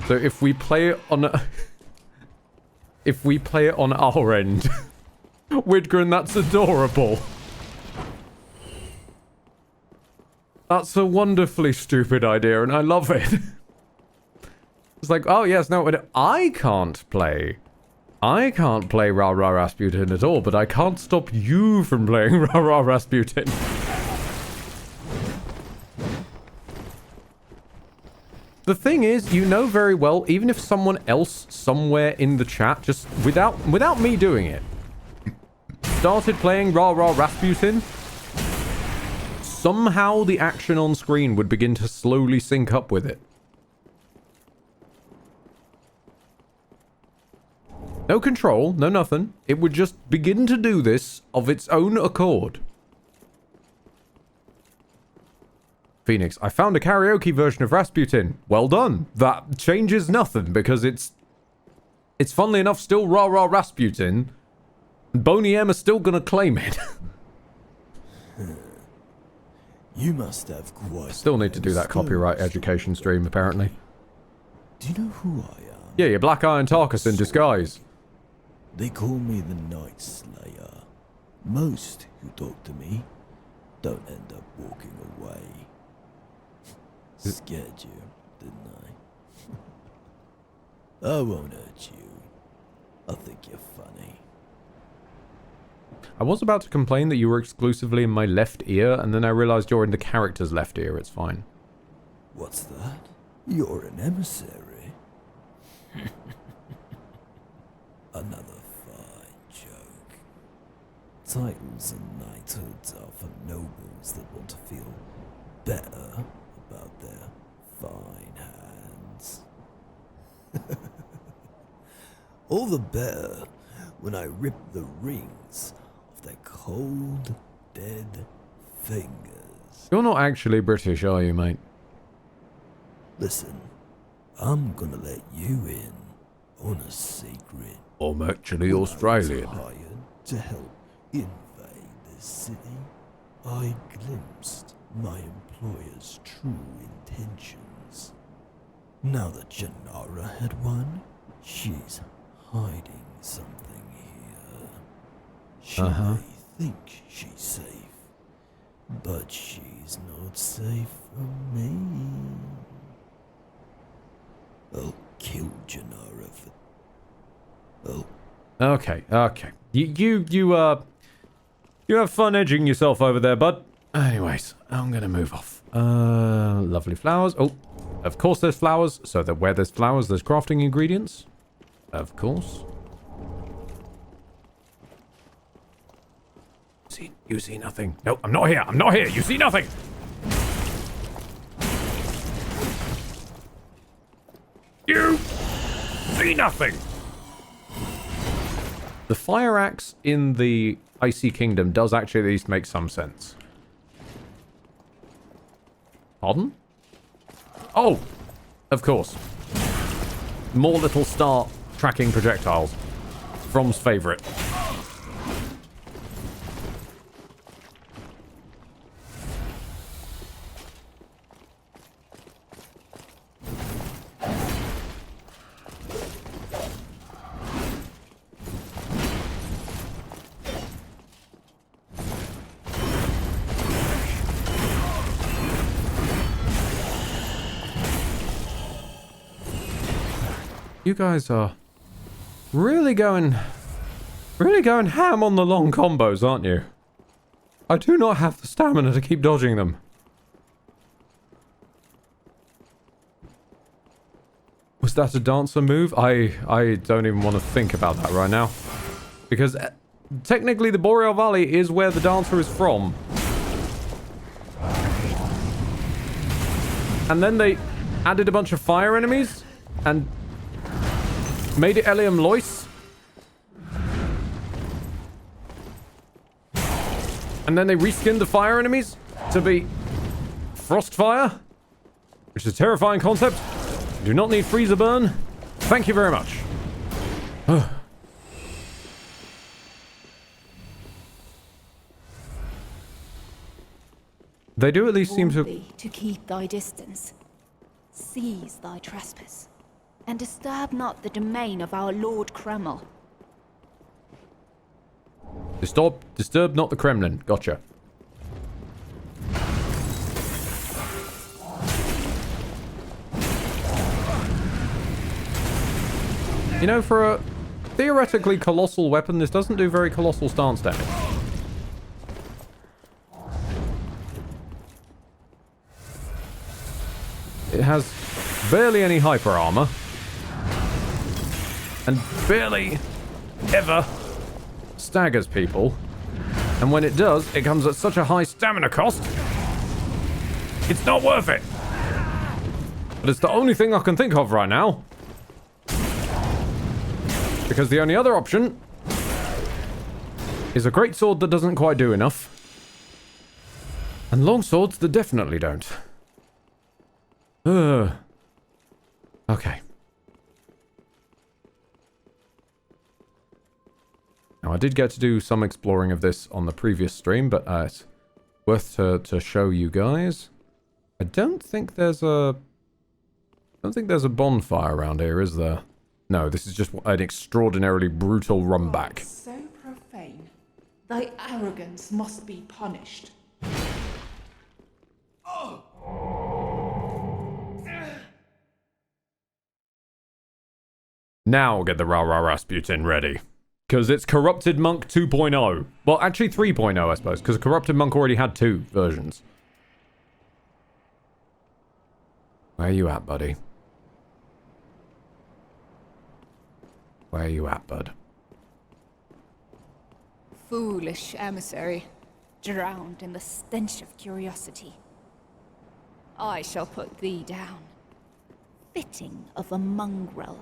So if we play it on if we play it on our end, Widgren, that's adorable. That's a wonderfully stupid idea, and I love it. It's like, oh yes, no, I can't play Rah Rah Rasputin at all, but I can't stop you from playing Rah Rah Rasputin. The thing is, you know very well, even if someone else somewhere in the chat, just without me doing it, started playing Rah Rah Rasputin, somehow the action on screen would begin to slowly sync up with it. No control, no nothing. It would just begin to do this of its own accord. Phoenix, I found a karaoke version of Rasputin. Well done. That changes nothing because it's funnily enough still Rah Rah Rasputin. And Boney M are still gonna claim it. You must have quite. Still need to do that copyright education stream apparently. Do you know who I am? Yeah, you're Black Iron Tarkus in disguise. They call me the Night Slayer. Most who talk to me don't end up walking away. Scared you, didn't I? I won't hurt you. I think you're funny. I was about to complain that you were exclusively in my left ear, and then I realized you're in the character's left ear. It's fine. What's that? You're an emissary. Another fine joke. Titles and knighthoods are for nobles that want to feel better about their fine hands. All the better when I rip the rings off their cold, dead fingers. You're not actually British, are you, mate? Listen, I'm gonna let you in on a secret. I'm actually When Australian. I was hired to help invade this city, I glimpsed my employer's true intentions. Now that Janara had won, she's hiding something here. She may think she's safe, but she's not safe from me. I'll kill Janara for... Oh. Okay. You have fun edging yourself over there, bud. Anyways, I'm gonna move off. Lovely flowers. Oh, of course there's flowers, so that where there's flowers, there's crafting ingredients. Of course. You see nothing. No, I'm not here. I'm not here. You see nothing. You see nothing. The fire axe in the Icy Kingdom does actually at least make some sense. Pardon? Oh, of course. More little star tracking projectiles. From's favorite. You guys are really going ham on the long combos, aren't you? I do not have the stamina to keep dodging them. Was that a dancer move? I don't even want to think about that right now. Because technically the Boreal Valley is where the dancer is from. And then they added a bunch of fire enemies and made it Eliam Lois. And then they reskinned the fire enemies to be Frostfire, which is a terrifying concept. Do not need freezer burn. Thank you very much. They do at least seem Warn to... thee to keep thy distance. Cease thy trespass, and disturb not the domain of our Lord Kreml. Disturb not the Kremlin. Gotcha. You know, for a theoretically colossal weapon, this doesn't do very colossal stance damage. It has barely any hyper armor. And barely ever staggers people. And when it does, it comes at such a high stamina cost. It's not worth it. But it's the only thing I can think of right now. Because the only other option is a greatsword that doesn't quite do enough. And long swords that definitely don't. Okay. Now, I did get to do some exploring of this on the previous stream, but it's worth to show you guys. I don't think there's a bonfire around here, is there? No, this is just an extraordinarily brutal run back. So profane. Thy arrogance must be punished. Now get the Rah-Rah Rasputin ready. Because it's Corrupted Monk 2.0. Well, actually 3.0, I suppose. Because Corrupted Monk already had 2 versions. Where are you at, buddy? Where are you at, bud? Foolish emissary, drowned in the stench of curiosity. I shall put thee down, fitting of a mongrel.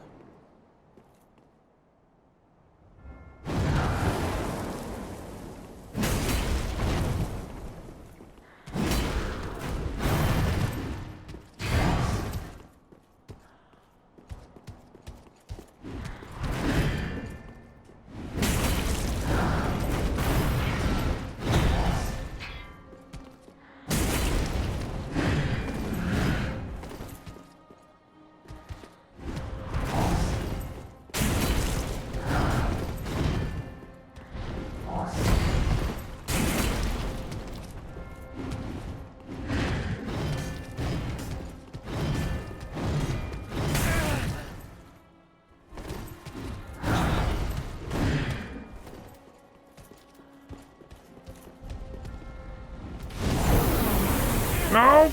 No!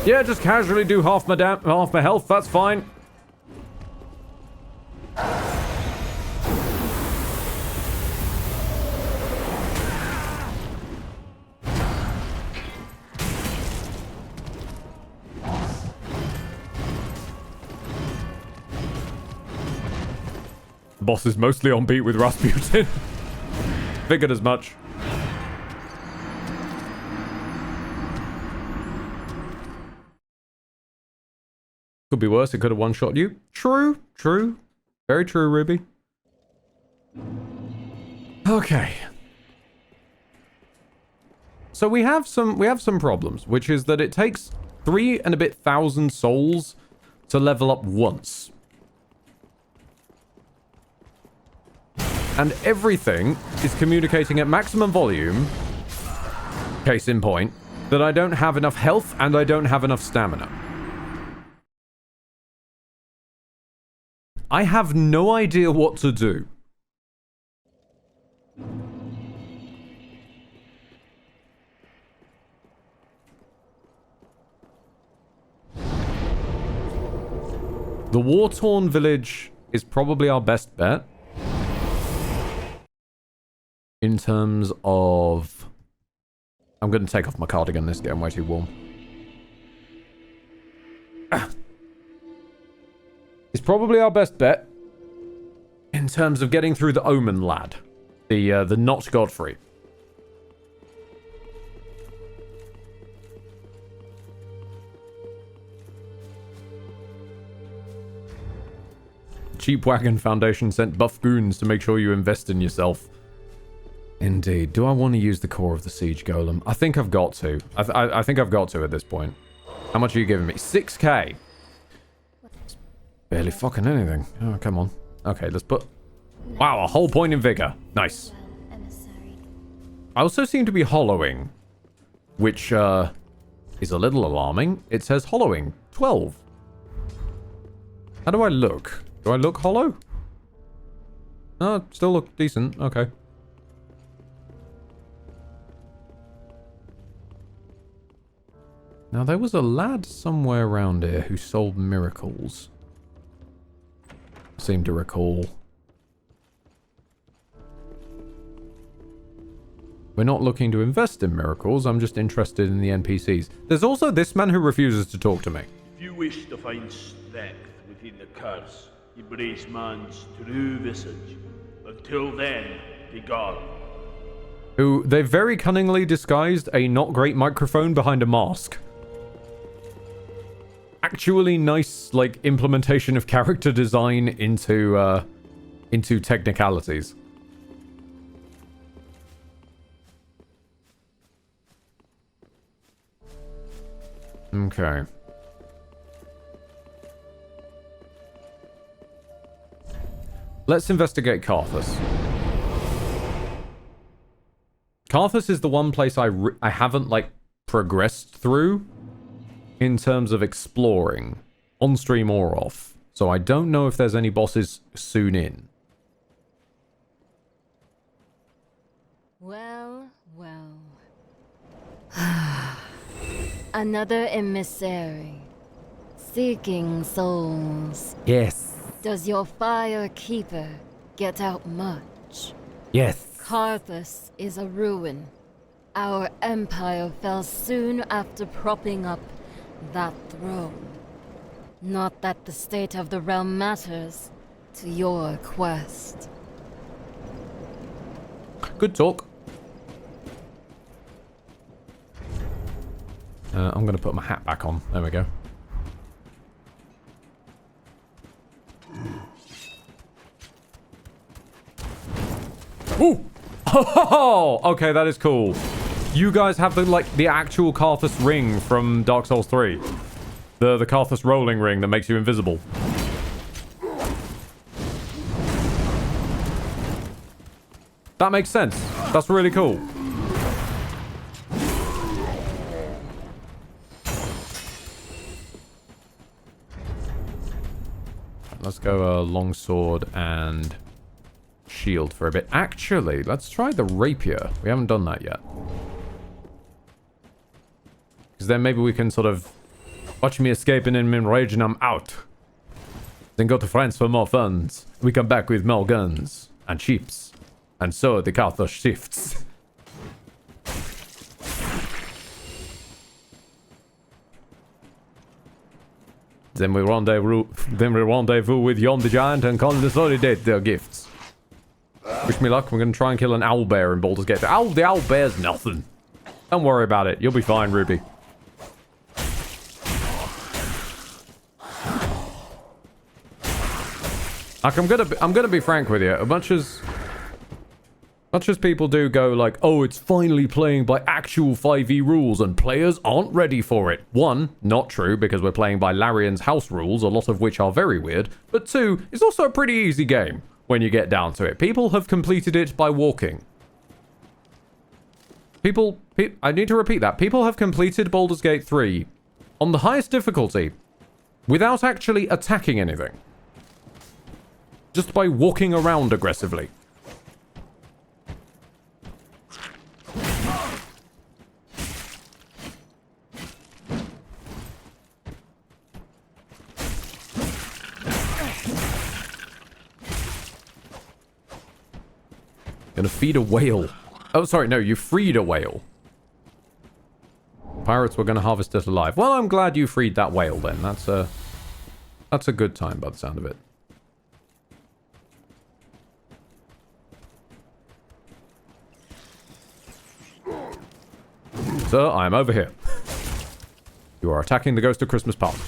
Yeah, just casually do half my health, that's fine. The boss is mostly on beat with Rasputin. Figured as much. Could be worse, it could have one-shot you. True, true. Very true, Ruby. Okay. So we have some problems, which is that it takes 3 and a bit thousand souls to level up once. And everything is communicating at maximum volume, case in point, that I don't have enough health and I don't have enough stamina. I have no idea what to do. The war-torn village is probably our best bet. In terms of... I'm going to take off my cardigan, this is getting way too warm. It's probably our best bet in terms of getting through the Omen lad, the not Godfrey. Cheap Wagon Foundation sent buff goons to make sure you invest in yourself. Indeed. Do I want to use the core of the siege golem? I think I've got to. I think I've got to at this point. How much are you giving me? 6k. Barely fucking anything. Oh, come on. Okay, let's put... Wow, a whole point in vigor. Nice. I also seem to be hollowing, which is a little alarming. It says hollowing 12. How do I look? Do I look hollow? Oh, still look decent. Okay. Now, there was a lad somewhere around here who sold miracles. Seem to recall. We're not looking to invest in miracles, I'm just interested in the NPCs. There's also this man who refuses to talk to me. If you wish to find strength within the curse, embrace man's true visage. Until then, be gone. Who, they very cunningly disguised a not great microphone behind a mask. Actually nice, like, implementation of character design into technicalities. Okay. Let's investigate Carthus. Carthus is the one place I haven't, like, progressed through in terms of exploring, on stream or off. So I don't know if there's any bosses soon in. Well, well. Another emissary. Seeking souls. Yes. Does your fire keeper get out much? Yes. Carthus is a ruin. Our empire fell soon after propping up that throne. Not that the state of the realm matters to your quest. Good talk. I'm going to put my hat back on. There we go. Ooh! Oh, okay, that is cool. You guys have the actual Carthus ring from Dark Souls 3. The Carthus rolling ring that makes you invisible. That makes sense. That's really cool. Let's go longsword and shield for a bit. Actually, let's try the rapier. We haven't done that yet. Because then maybe we can sort of watch me escaping in rage and I'm out. Then go to France for more funds. We come back with more guns and ships. And so the Carthus shifts. Then we rendezvous with Yon the Giant and consolidate their gifts. Wish me luck. We're going to try and kill an owlbear in Baldur's Gate. The owlbear's nothing. Don't worry about it. You'll be fine, Ruby. Like, I'm gonna be frank with you. As much as people do go like, oh, it's finally playing by actual 5e rules and players aren't ready for it. One, not true, because we're playing by Larian's house rules, a lot of which are very weird. But two, it's also a pretty easy game when you get down to it. People have completed it by walking. I need to repeat that. People have completed Baldur's Gate 3 on the highest difficulty without actually attacking anything. Just by walking around aggressively. Gonna feed a whale. Oh, sorry, no, you freed a whale. Pirates were gonna harvest it alive. Well, I'm glad you freed that whale then. That's a good time by the sound of it. Sir, I am over here. You are attacking the Ghost of Christmas Past.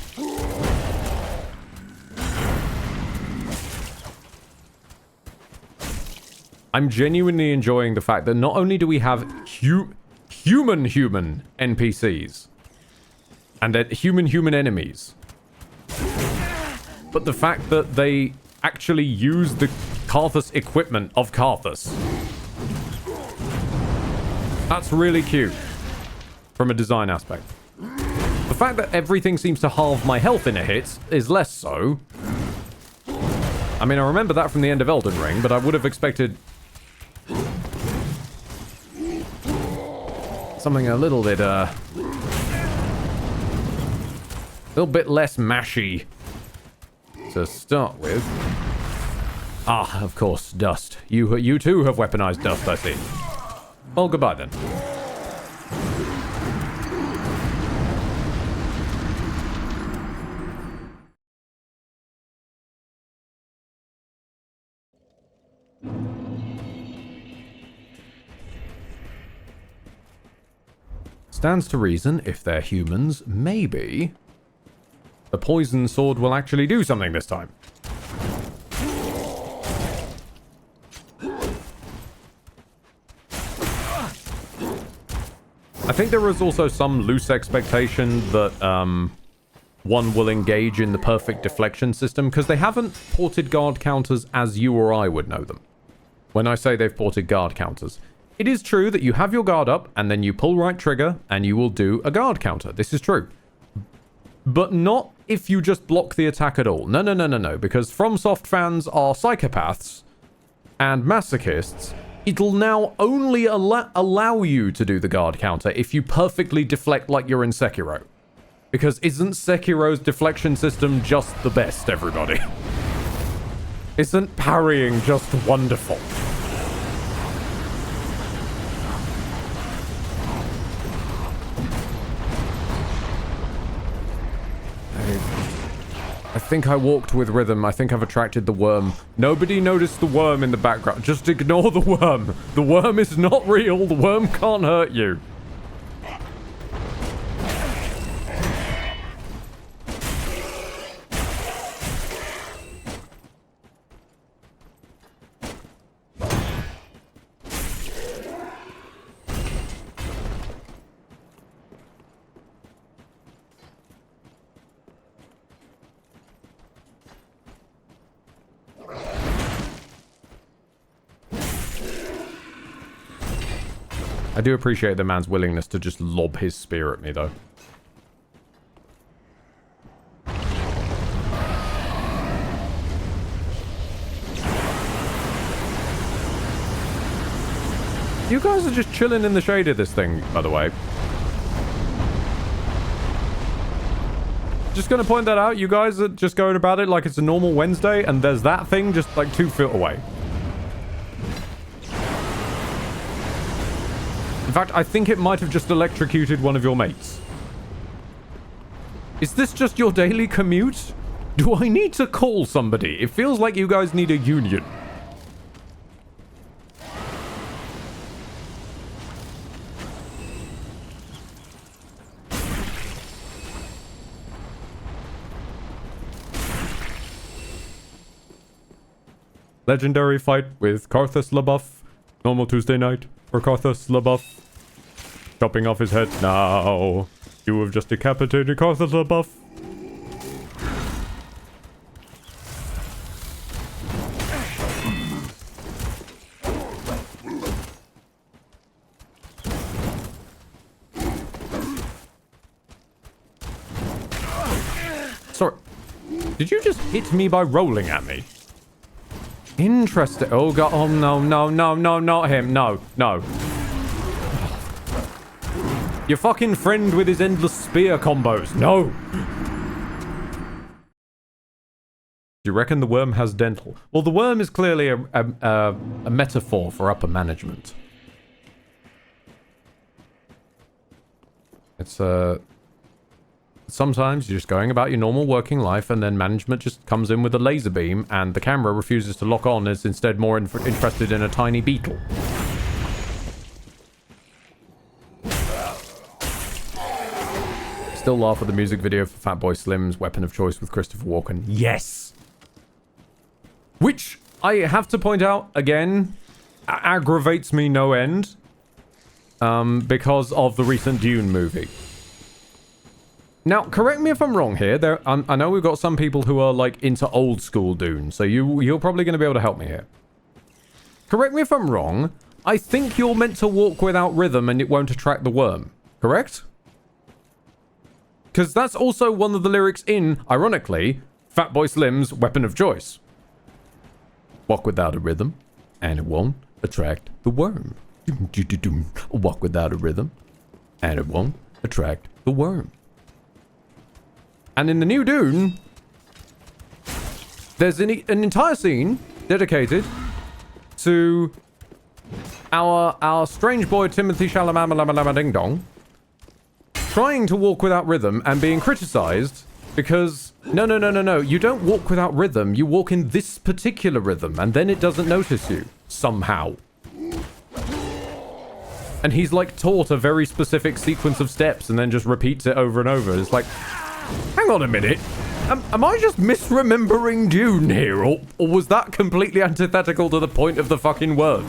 I'm genuinely enjoying the fact that not only do we have human NPCs and human enemies, but the fact that they actually use the Karthus equipment of Karthus. That's really cute from a design aspect. The fact that everything seems to halve my health in a hit is less so. I mean, I remember that from the end of Elden Ring, but I would have expected something a little bit less mashy to start with. Ah, of course, dust. You too have weaponized dust, I see. Well, goodbye then. Stands to reason, if they're humans, maybe the poison sword will actually do something this time. I think there is also some loose expectation that one will engage in the perfect deflection system, because they haven't ported guard counters as you or I would know them. When I say they've ported guard counters, it is true that you have your guard up, and then you pull right trigger, and you will do a guard counter. This is true. But not if you just block the attack at all. No, because FromSoft fans are psychopaths and masochists. It'll now only allow you to do the guard counter if you perfectly deflect like you're in Sekiro. Because isn't Sekiro's deflection system just the best, everybody? Isn't parrying just wonderful? I think I walked with rhythm. I think I've attracted the worm. Nobody noticed the worm in the background. Just ignore the worm. The worm is not real. The worm can't hurt you. I do appreciate the man's willingness to just lob his spear at me, though. You guys are just chilling in the shade of this thing, by the way. Just gonna point that out. You guys are just going about it like it's a normal Wednesday, and there's that thing just like 2 feet away. In fact, I think it might have just electrocuted one of your mates. Is this just your daily commute? Do I need to call somebody? It feels like you guys need a union. Legendary fight with Karthus LaBeouf. Normal Tuesday night for Karthus LaBeouf. Chopping off his head now. You have just decapitated Karthus LaBeouf. Sorry. Did you just hit me by rolling at me? Interesting. Oh god. Oh no, not him. No. Your fucking friend with his endless spear combos. No. Do you reckon the worm has dental? Well, the worm is clearly a metaphor for upper management. It's sometimes you're just going about your normal working life, and then management just comes in with a laser beam, and the camera refuses to lock on and is instead more interested in a tiny beetle. Still laugh at the music video for Fatboy Slim's Weapon of Choice with Christopher Walken. Yes! Which, I have to point out, again, aggravates me no end. Because of the recent Dune movie. Now, correct me if I'm wrong here. I know we've got some people who are, like, into old school Dune, so you're probably going to be able to help me here. Correct me if I'm wrong. I think you're meant to walk without rhythm and it won't attract the worm. Correct? Because that's also one of the lyrics in, ironically, Fatboy Slim's Weapon of Choice. Walk without a rhythm and it won't attract the worm. Walk without a rhythm and it won't attract the worm. And in the new Dune, there's an entire scene dedicated to our strange boy Timothy Chalamet Ding Dong trying to walk without rhythm and being criticized because no, you don't walk without rhythm, you walk in this particular rhythm and then it doesn't notice you somehow. And he's like taught a very specific sequence of steps and then just repeats it over and over. It's like, hang on a minute. Am I just misremembering Dune here? Or was that completely antithetical to the point of the fucking words?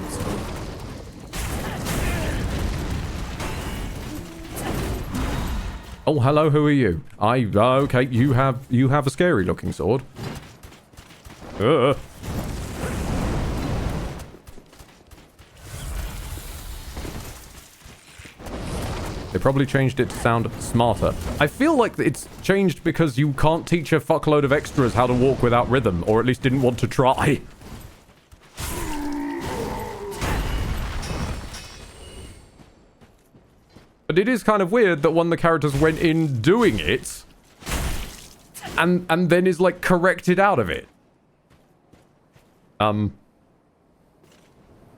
Oh, hello, who are you? Okay, you have a scary looking sword. They probably changed it to sound smarter. I feel like it's changed because you can't teach a fuckload of extras how to walk without rhythm, or at least didn't want to try. But it is kind of weird that one of the characters went in doing it, and then is like corrected out of it.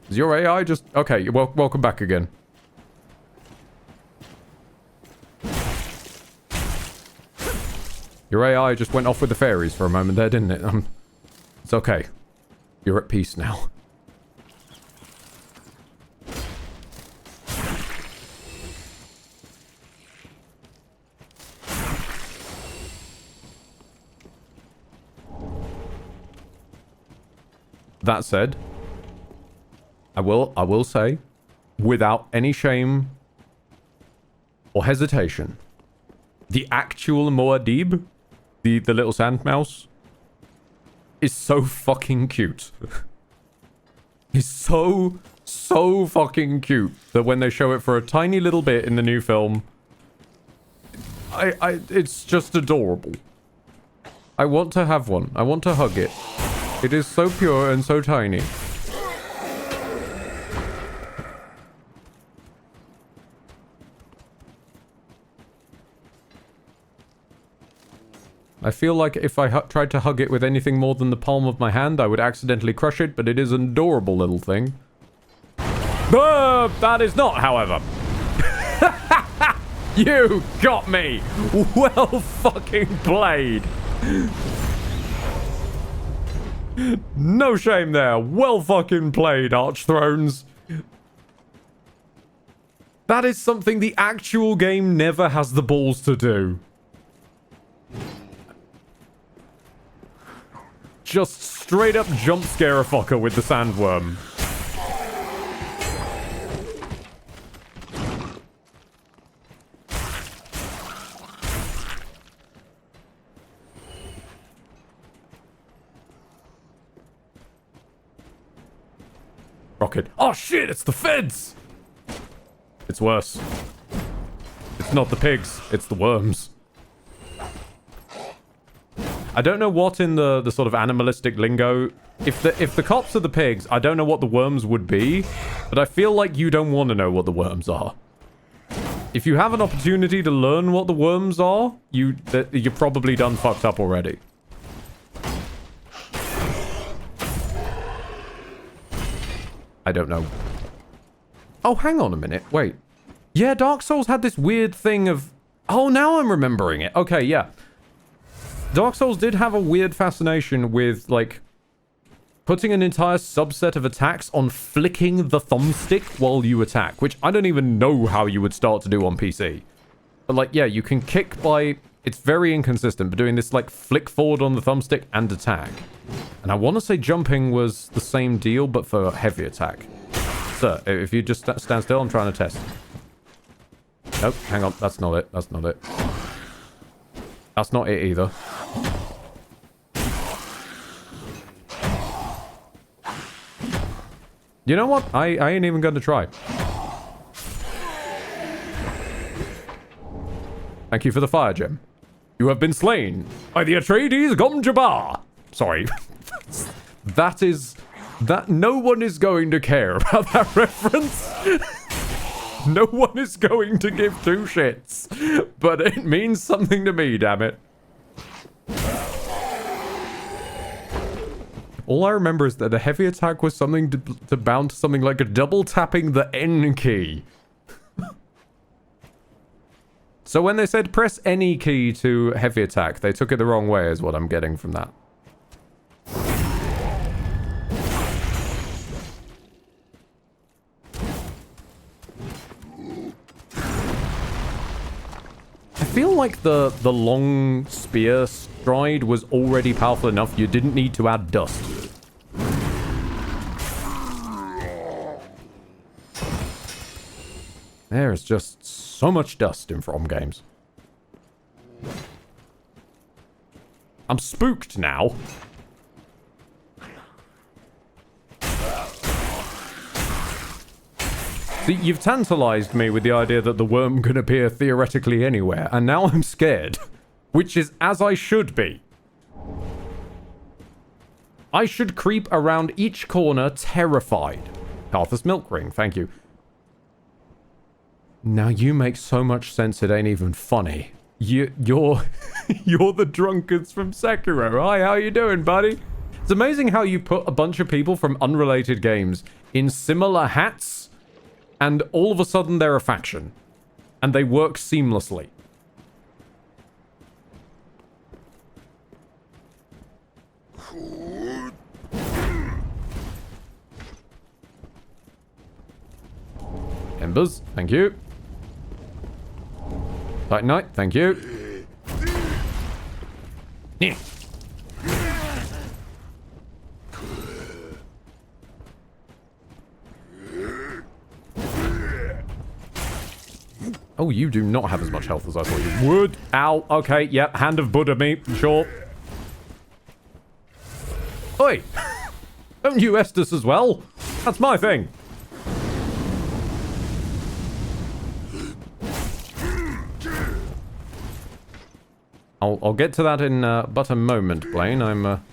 Is your AI just... Okay, welcome back again. Your AI just went off with the fairies for a moment there, didn't it? It's okay. You're at peace now. That said, I will say, without any shame or hesitation, the actual Muad'Dib, the little sand mouse, is so fucking cute. He's so fucking cute that when they show it for a tiny little bit in the new film, it's just adorable. I want to have one. I want to hug it. It is so pure and so tiny. I feel like if I tried to hug it with anything more than the palm of my hand, I would accidentally crush it, but it is an adorable little thing. That is not, however. You got me! Well fucking played! No shame there. Well fucking played, Archthrones. That is something the actual game never has the balls to do. Just straight up jump scare a fucker with the sandworm. Rocket. Oh shit, it's the feds! It's worse. It's not the pigs, it's the worms. I don't know what in the sort of animalistic lingo... If the cops are the pigs, I don't know what the worms would be, but I feel like you don't want to know what the worms are. If you have an opportunity to learn what the worms are, you're probably done fucked up already. I don't know. Oh, hang on a minute. Wait. Yeah, Dark Souls had this weird thing of... Oh, now I'm remembering it. Okay, yeah. Dark Souls did have a weird fascination with, like, putting an entire subset of attacks on flicking the thumbstick while you attack, which I don't even know how you would start to do on PC. But, like, yeah, you can kick by It's very inconsistent between this, like, flick forward on the thumbstick and attack. And I want to say jumping was the same deal, but for heavy attack. Sir, if you just stand still, I'm trying to test. Nope, hang on. That's not it. That's not it. That's not it either. You know what? I ain't even going to try. Thank you for the fire gem. You have been slain by the Atreides Gomjabar. Sorry. That no one is going to care about that reference. No one is going to give two shits. But it means something to me, damn it. All I remember is that the heavy attack was something to bound to something like a double tapping the N key. So when they said press any key to heavy attack, they took it the wrong way is what I'm getting from that. I feel like the long spear stride was already powerful enough. You didn't need to add dust. There's just so much dust in From games. I'm spooked now. See, you've tantalized me with the idea that the worm can appear theoretically anywhere, and now I'm scared. Which is as I should be. I should creep around each corner terrified. Carthus Milk Ring, thank you. Now you make so much sense it ain't even funny. You're you're the drunkards from Sekiro. Hi, how you doing, buddy? It's amazing how you put a bunch of people from unrelated games in similar hats, and all of a sudden they're a faction. And they work seamlessly. Embers, thank you. Titanite, thank you. Yeah. Oh, you do not have as much health as I thought you would. Ow, okay, yep, hand of Buddha me, sure. Oi! Don't you Estus as well? That's my thing. I'll get to that in but a moment, Blaine. I'm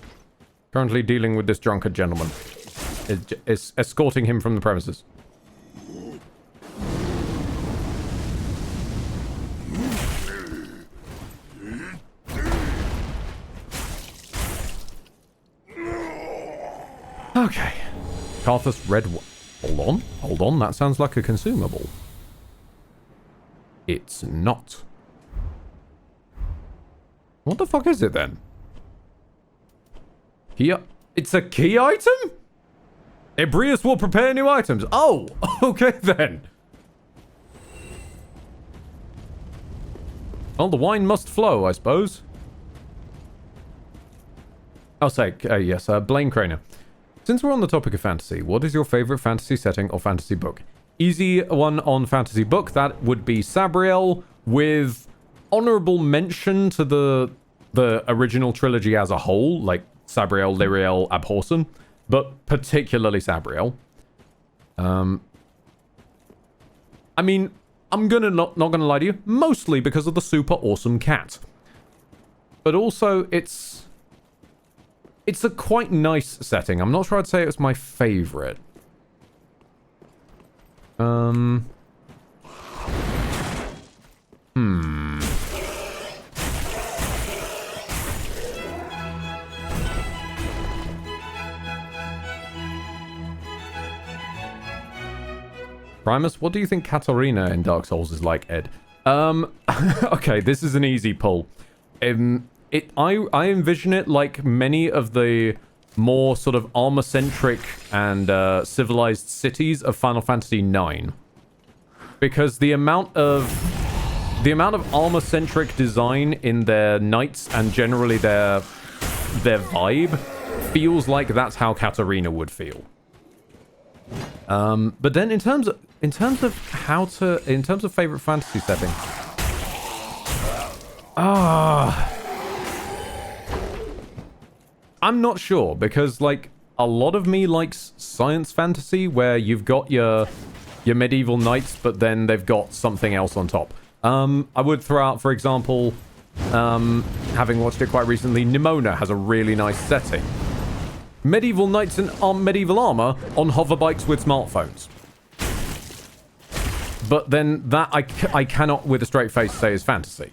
currently dealing with this drunkard gentleman. Is escorting him from the premises. Okay. Carthus Red... Hold on. That sounds like a consumable. It's not. What the fuck is it then? Key... It's a key item? Ebrius will prepare new items. Oh, okay then. Well, the wine must flow, I suppose. I'll say, yes, Blaine Craner. Since we're on the topic of fantasy, what is your favorite fantasy setting or fantasy book? Easy one on fantasy book, that would be Sabriel, with honorable mention to the original trilogy as a whole, like Sabriel, Lyriel, Abhorsen, but particularly Sabriel. I mean, I'm not gonna lie to you, mostly because of the super awesome cat. But also, it's a quite nice setting. I'm not sure I'd say it was my favorite. Primus, what do you think Katarina in Dark Souls is like, Ed? Okay, this is an easy pull. I envision it like many of the more sort of armor-centric and civilized cities of Final Fantasy IX. Because the amount of the amount of armor-centric design in their knights and generally their vibe feels like that's how Katarina would feel. But then in terms of favorite fantasy setting, I'm not sure, because like a lot of me likes science fantasy where you've got your medieval knights, but then they've got something else on top. I would throw out, for example, having watched it quite recently, Nimona has a really nice setting. Medieval knights in medieval armor on hoverbikes with smartphones. But then that I cannot with a straight face say is fantasy.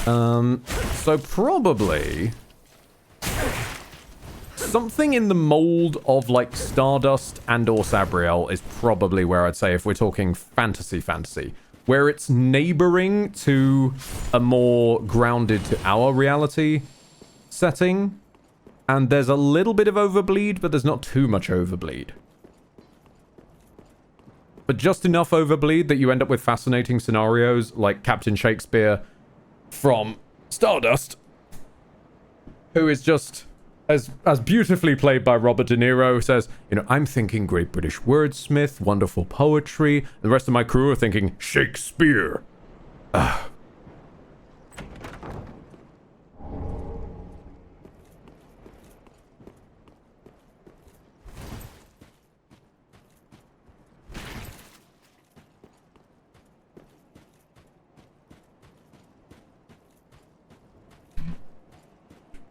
So probably something in the mold of like Stardust and or Sabriel is probably where I'd say if we're talking fantasy, where it's neighboring to a more grounded to our reality setting. And there's a little bit of overbleed, but there's not too much overbleed. But just enough overbleed that you end up with fascinating scenarios like Captain Shakespeare from Stardust, who is just as beautifully played by Robert De Niro, says, you know, I'm thinking great British wordsmith, wonderful poetry. The rest of my crew are thinking Shakespeare.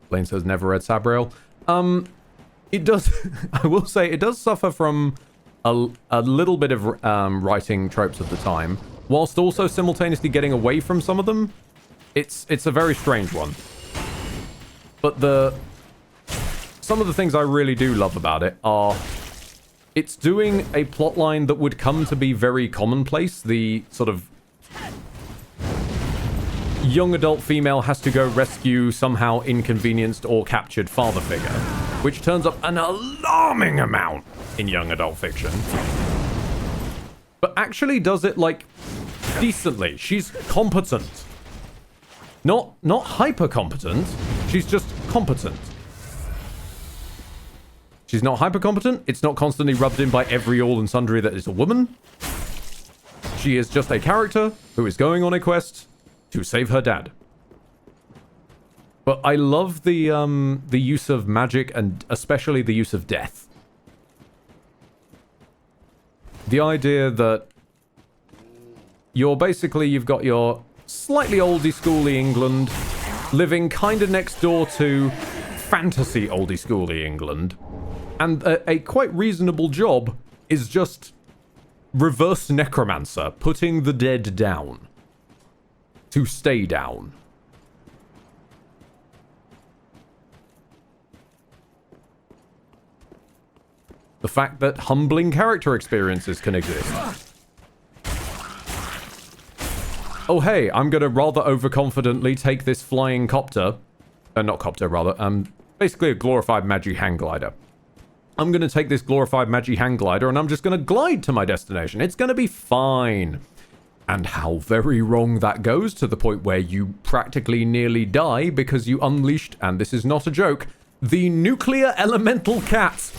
Blaine says never read Sabriel. It does, I will say, it does suffer from a little bit of writing tropes of the time, whilst also simultaneously getting away from some of them. It's a very strange one. But some of the things I really do love about it are it's doing a plotline that would come to be very commonplace. The sort of young adult female has to go rescue somehow inconvenienced or captured father figure, which turns up an alarming amount in young adult fiction. But actually does it, like, decently. She's competent. Not hyper competent. She's just competent. She's not hyper competent. It's not constantly rubbed in by every all and sundry that is a woman. She is just a character who is going on a quest to save her dad. But I love the use of magic and especially the use of death. The idea that you've got your slightly oldie schooly England living kind of next door to fantasy oldie schooly England, and a quite reasonable job is just reverse necromancer, putting the dead down to stay down. The fact that humbling character experiences can exist. Oh hey, I'm gonna rather overconfidently take this flying copter. Not copter, rather. Basically a glorified Magi hang glider. I'm gonna take this glorified Magi hang glider and I'm just gonna glide to my destination. It's gonna be fine. And how very wrong that goes, to the point where you practically nearly die because you unleashed, and this is not a joke, the nuclear elemental cat.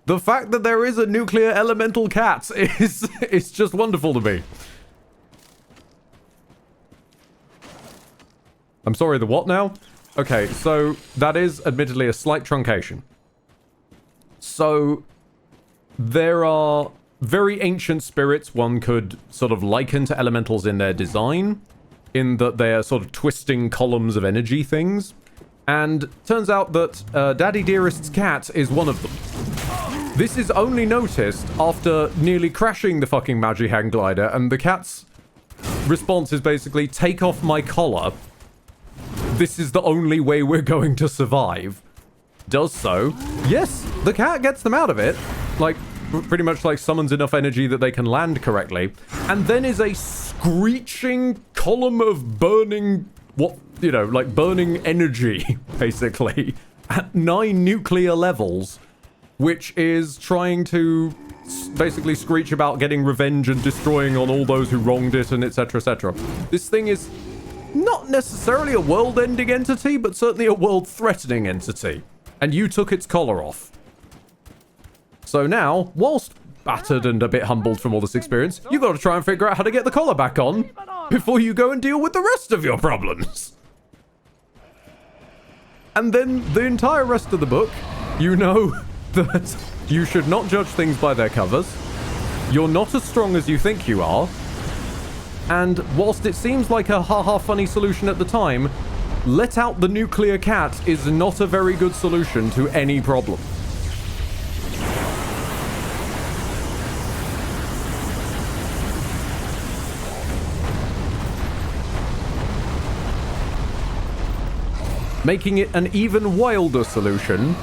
The fact that there is a nuclear elemental cat is just wonderful to me. I'm sorry, the what now? Okay, so that is admittedly a slight truncation. So there are very ancient spirits one could sort of liken to elementals in their design, in that they're sort of twisting columns of energy things. And turns out that Daddy Dearest's cat is one of them. This is only noticed after nearly crashing the fucking Magi hang glider, and the cat's response is basically, take off my collar. This is the only way we're going to survive. Does so. Yes, the cat gets them out of it. Like, pretty much like summons enough energy that they can land correctly. And then is a screeching column of burning, burning energy, basically, at 9 nuclear levels. which is trying to basically screech about getting revenge and destroying on all those who wronged it, and etc, etc. This thing is not necessarily a world-ending entity, but certainly a world-threatening entity. And you took its collar off. So now, whilst battered and a bit humbled from all this experience, you've got to try and figure out how to get the collar back on before you go and deal with the rest of your problems. And then the entire rest of the book, you know that you should not judge things by their covers. You're not as strong as you think you are. And whilst it seems like a haha funny solution at the time, let out the nuclear cat is not a very good solution to any problem. Making it an even wilder solution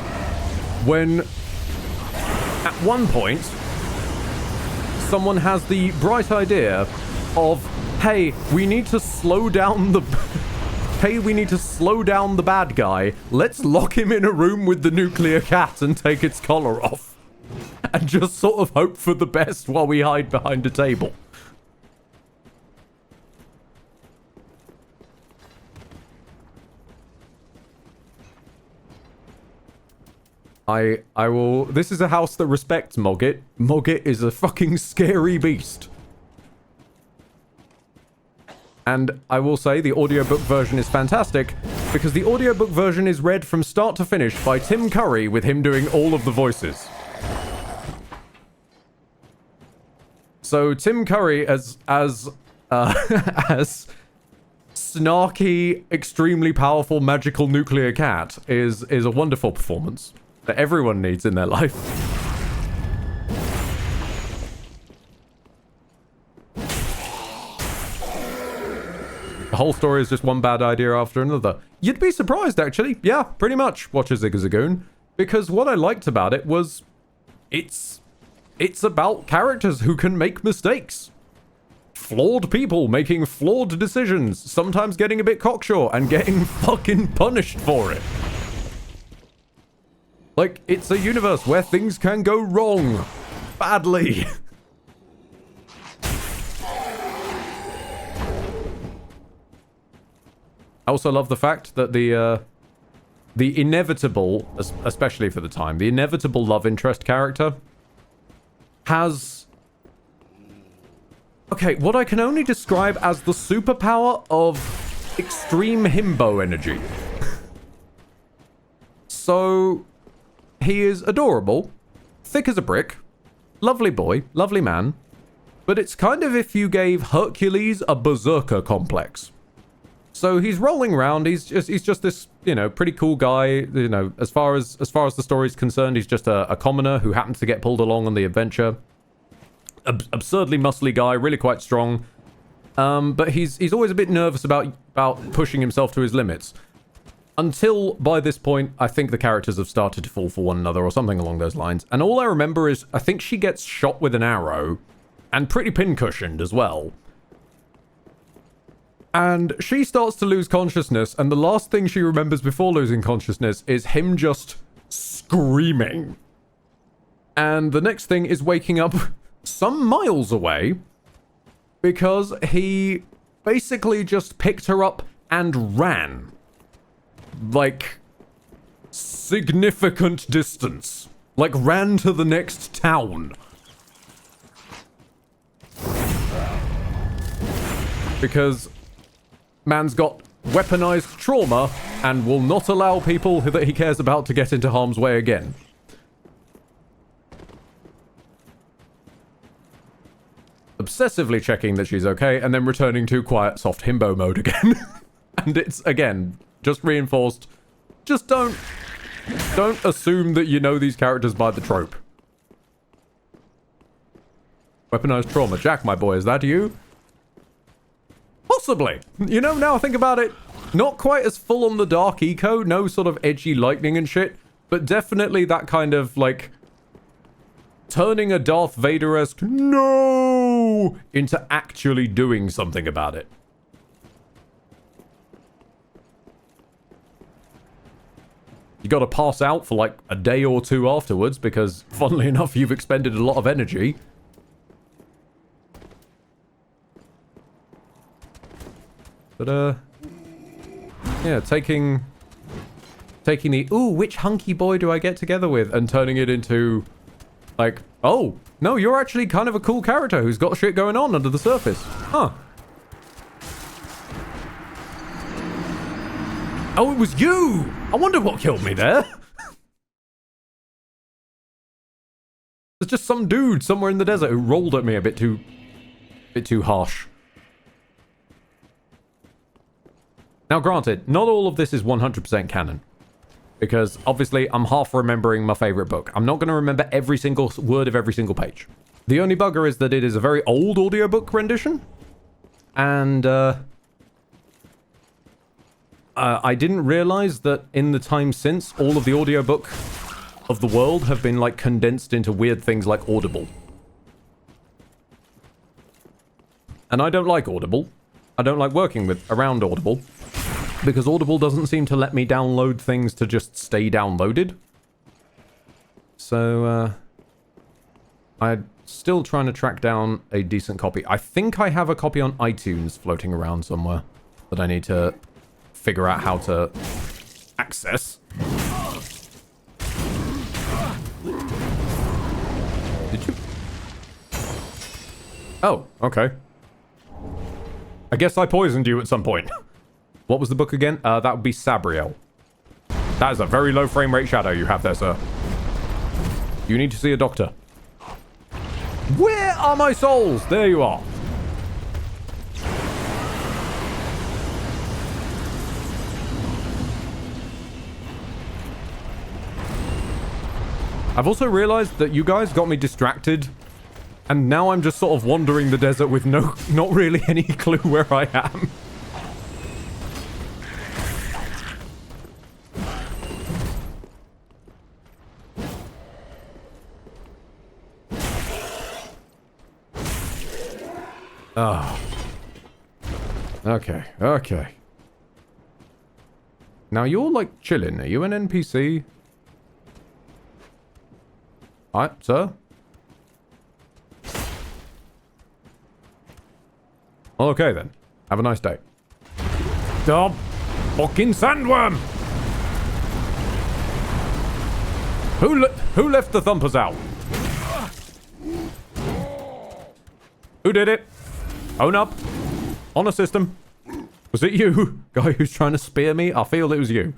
when, at one point, someone has the bright idea of, hey, we need to slow down the... hey, we need to slow down the bad guy. Let's lock him in a room with the nuclear cat and take its collar off. And just sort of hope for the best while we hide behind a table. I will... This is a house that respects Mogget. Mogget is a fucking scary beast. And I will say the audiobook version is fantastic because the audiobook version is read from start to finish by Tim Curry with him doing all of the voices. So Tim Curry as as snarky, extremely powerful magical nuclear cat is a wonderful performance that everyone needs in their life. The whole story is just one bad idea after another. You'd be surprised, actually. Yeah, pretty much, watch a Zigzagoon. Because what I liked about it was... It's about characters who can make mistakes. Flawed people making flawed decisions. Sometimes getting a bit cocksure and getting fucking punished for it. Like, it's a universe where things can go wrong. Badly. I also love the fact that the inevitable, especially for the time, the inevitable love interest character has... Okay, what I can only describe as the superpower of extreme himbo energy. So, he is adorable, thick as a brick, lovely boy, lovely man, but it's kind of if you gave Hercules a berserker complex. So he's rolling around. He's just this, you know, pretty cool guy. You know, as far as the story's concerned, he's just a commoner who happens to get pulled along on the adventure. Absurdly muscly guy, really quite strong. But he's always a bit nervous about pushing himself to his limits. Until by this point, I think the characters have started to fall for one another or something along those lines. And all I remember is I think she gets shot with an arrow, and pretty pincushioned as well. And she starts to lose consciousness, and the last thing she remembers before losing consciousness is him just screaming. And the next thing is waking up some miles away, because he basically just picked her up and ran. Like, significant distance. Like, ran to the next town. Because... man's got weaponized trauma and will not allow people that he cares about to get into harm's way again. Obsessively checking that she's okay and then returning to quiet, soft himbo mode again. And it's, again, just reinforced. Just don't assume that you know these characters by the trope. Weaponized trauma. Jack, my boy, is that you? Possibly. You know, now I think about it, not quite as full on the dark eco, no sort of edgy lightning and shit, but definitely that kind of, like, turning a Darth Vader-esque no into actually doing something about it. you got to pass out for like a day or two afterwards because, funnily enough, you've expended a lot of energy. But, yeah, taking the, ooh, which hunky boy do I get together with? And turning it into, like, oh, no, you're actually kind of a cool character who's got shit going on under the surface. Huh. Oh, it was you! I wonder what killed me there. There's just some dude somewhere in the desert who rolled at me a bit too harsh. Now, granted, not all of this is 100% canon. Because, obviously, I'm half remembering my favorite book. I'm not going to remember every single word of every single page. The only bugger is that it is a very old audiobook rendition. And, I didn't realize that in the time since, all of the audiobook of the world have been, like, condensed into weird things like Audible. And I don't like Audible. I don't like working around Audible. Because Audible doesn't seem to let me download things to just stay downloaded. So, I'm still trying to track down a decent copy. I think I have a copy on iTunes floating around somewhere that I need to figure out how to access. Did you? Oh, okay. I guess I poisoned you at some point. What was the book again? That would be Sabriel. That is a very low frame rate shadow you have there, sir. You need to see a doctor. Where are my souls? There you are. I've also realized that you guys got me distracted, and now I'm just sort of wandering the desert with not really any clue where I am. Oh. Okay, okay. Now you're like chilling. Are you an NPC? Hi, sir. Okay then. Have a nice day. Stop! Fucking sandworm! Who left the thumpers out? Who did it? Own up. On a system. Was it you? Guy who's trying to spear me? I feel it was you.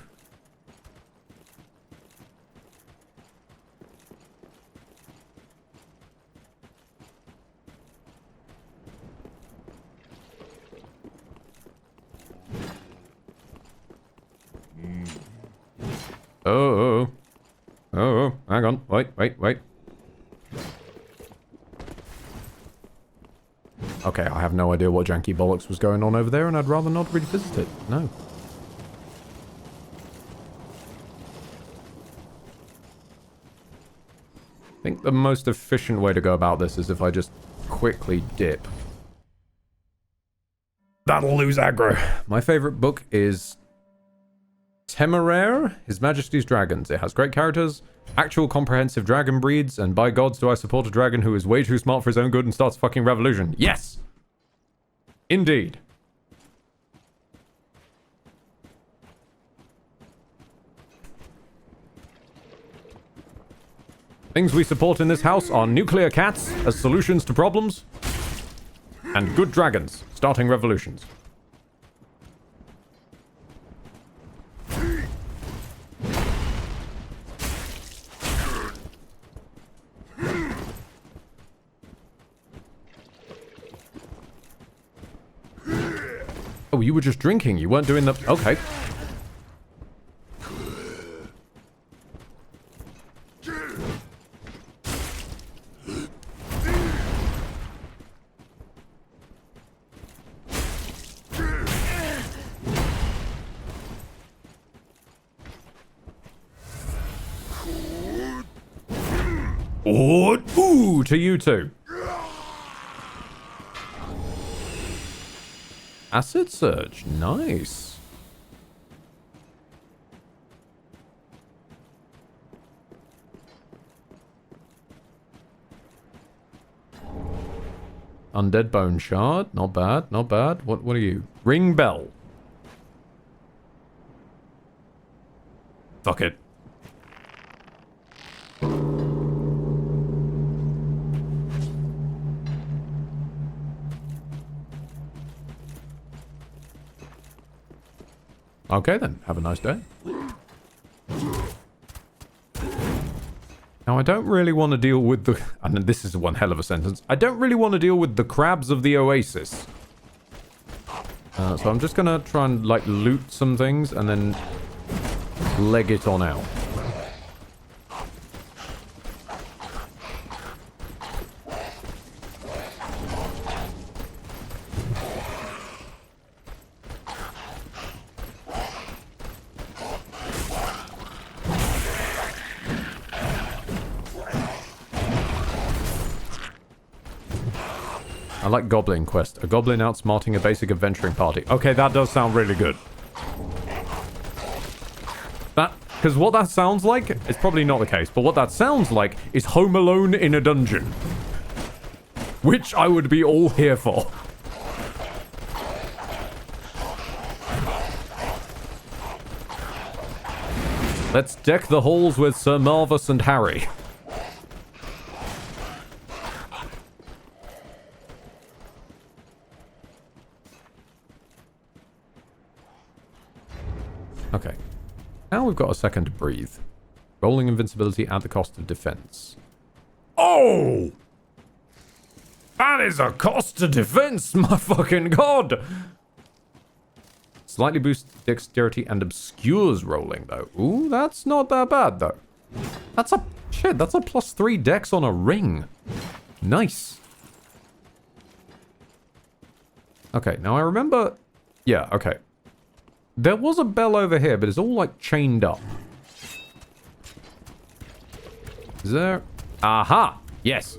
Oh. Hang on. Wait. Okay, I have no idea what janky bollocks was going on over there, and I'd rather not revisit it. No. I think the most efficient way to go about this is if I just quickly dip. That'll lose aggro. My favorite book is Temeraire, His Majesty's Dragons. It has great characters, actual comprehensive dragon breeds, and by gods do I support a dragon who is way too smart for his own good and starts a fucking revolution. Yes! Indeed. Things we support in this house are nuclear cats as solutions to problems, and good dragons starting revolutions. Oh, you were just drinking. You weren't doing the... Okay. Ooh, to you too. Acid Surge. Nice. undead bone shard. Not bad, not bad. What are you? Ring bell. Fuck it. Okay then, have a nice day. Now I don't really want to deal with the... And this is one hell of a sentence. I don't really want to deal with the crabs of the oasis. So I'm just gonna try and like loot some things and then leg it on out. I like Goblin Quest. A goblin outsmarting a basic adventuring party. Okay, that does sound really good. Because what that sounds like, it's probably not the case, but what that sounds like is Home Alone in a dungeon. Which I would be all here for. Let's deck the halls with Sir Marvus and Harry. Okay. Now we've got a second to breathe. Rolling invincibility at the cost of defense. Oh! That is a cost to defense, my fucking god! Slightly boosts dexterity and obscures rolling, though. Ooh, that's not that bad, though. That's a... Shit, that's a +3 dex on a ring. Nice. Okay, now I remember... Yeah, okay. There was a bell over here, but it's all, like, chained up. Is there... Aha! Yes.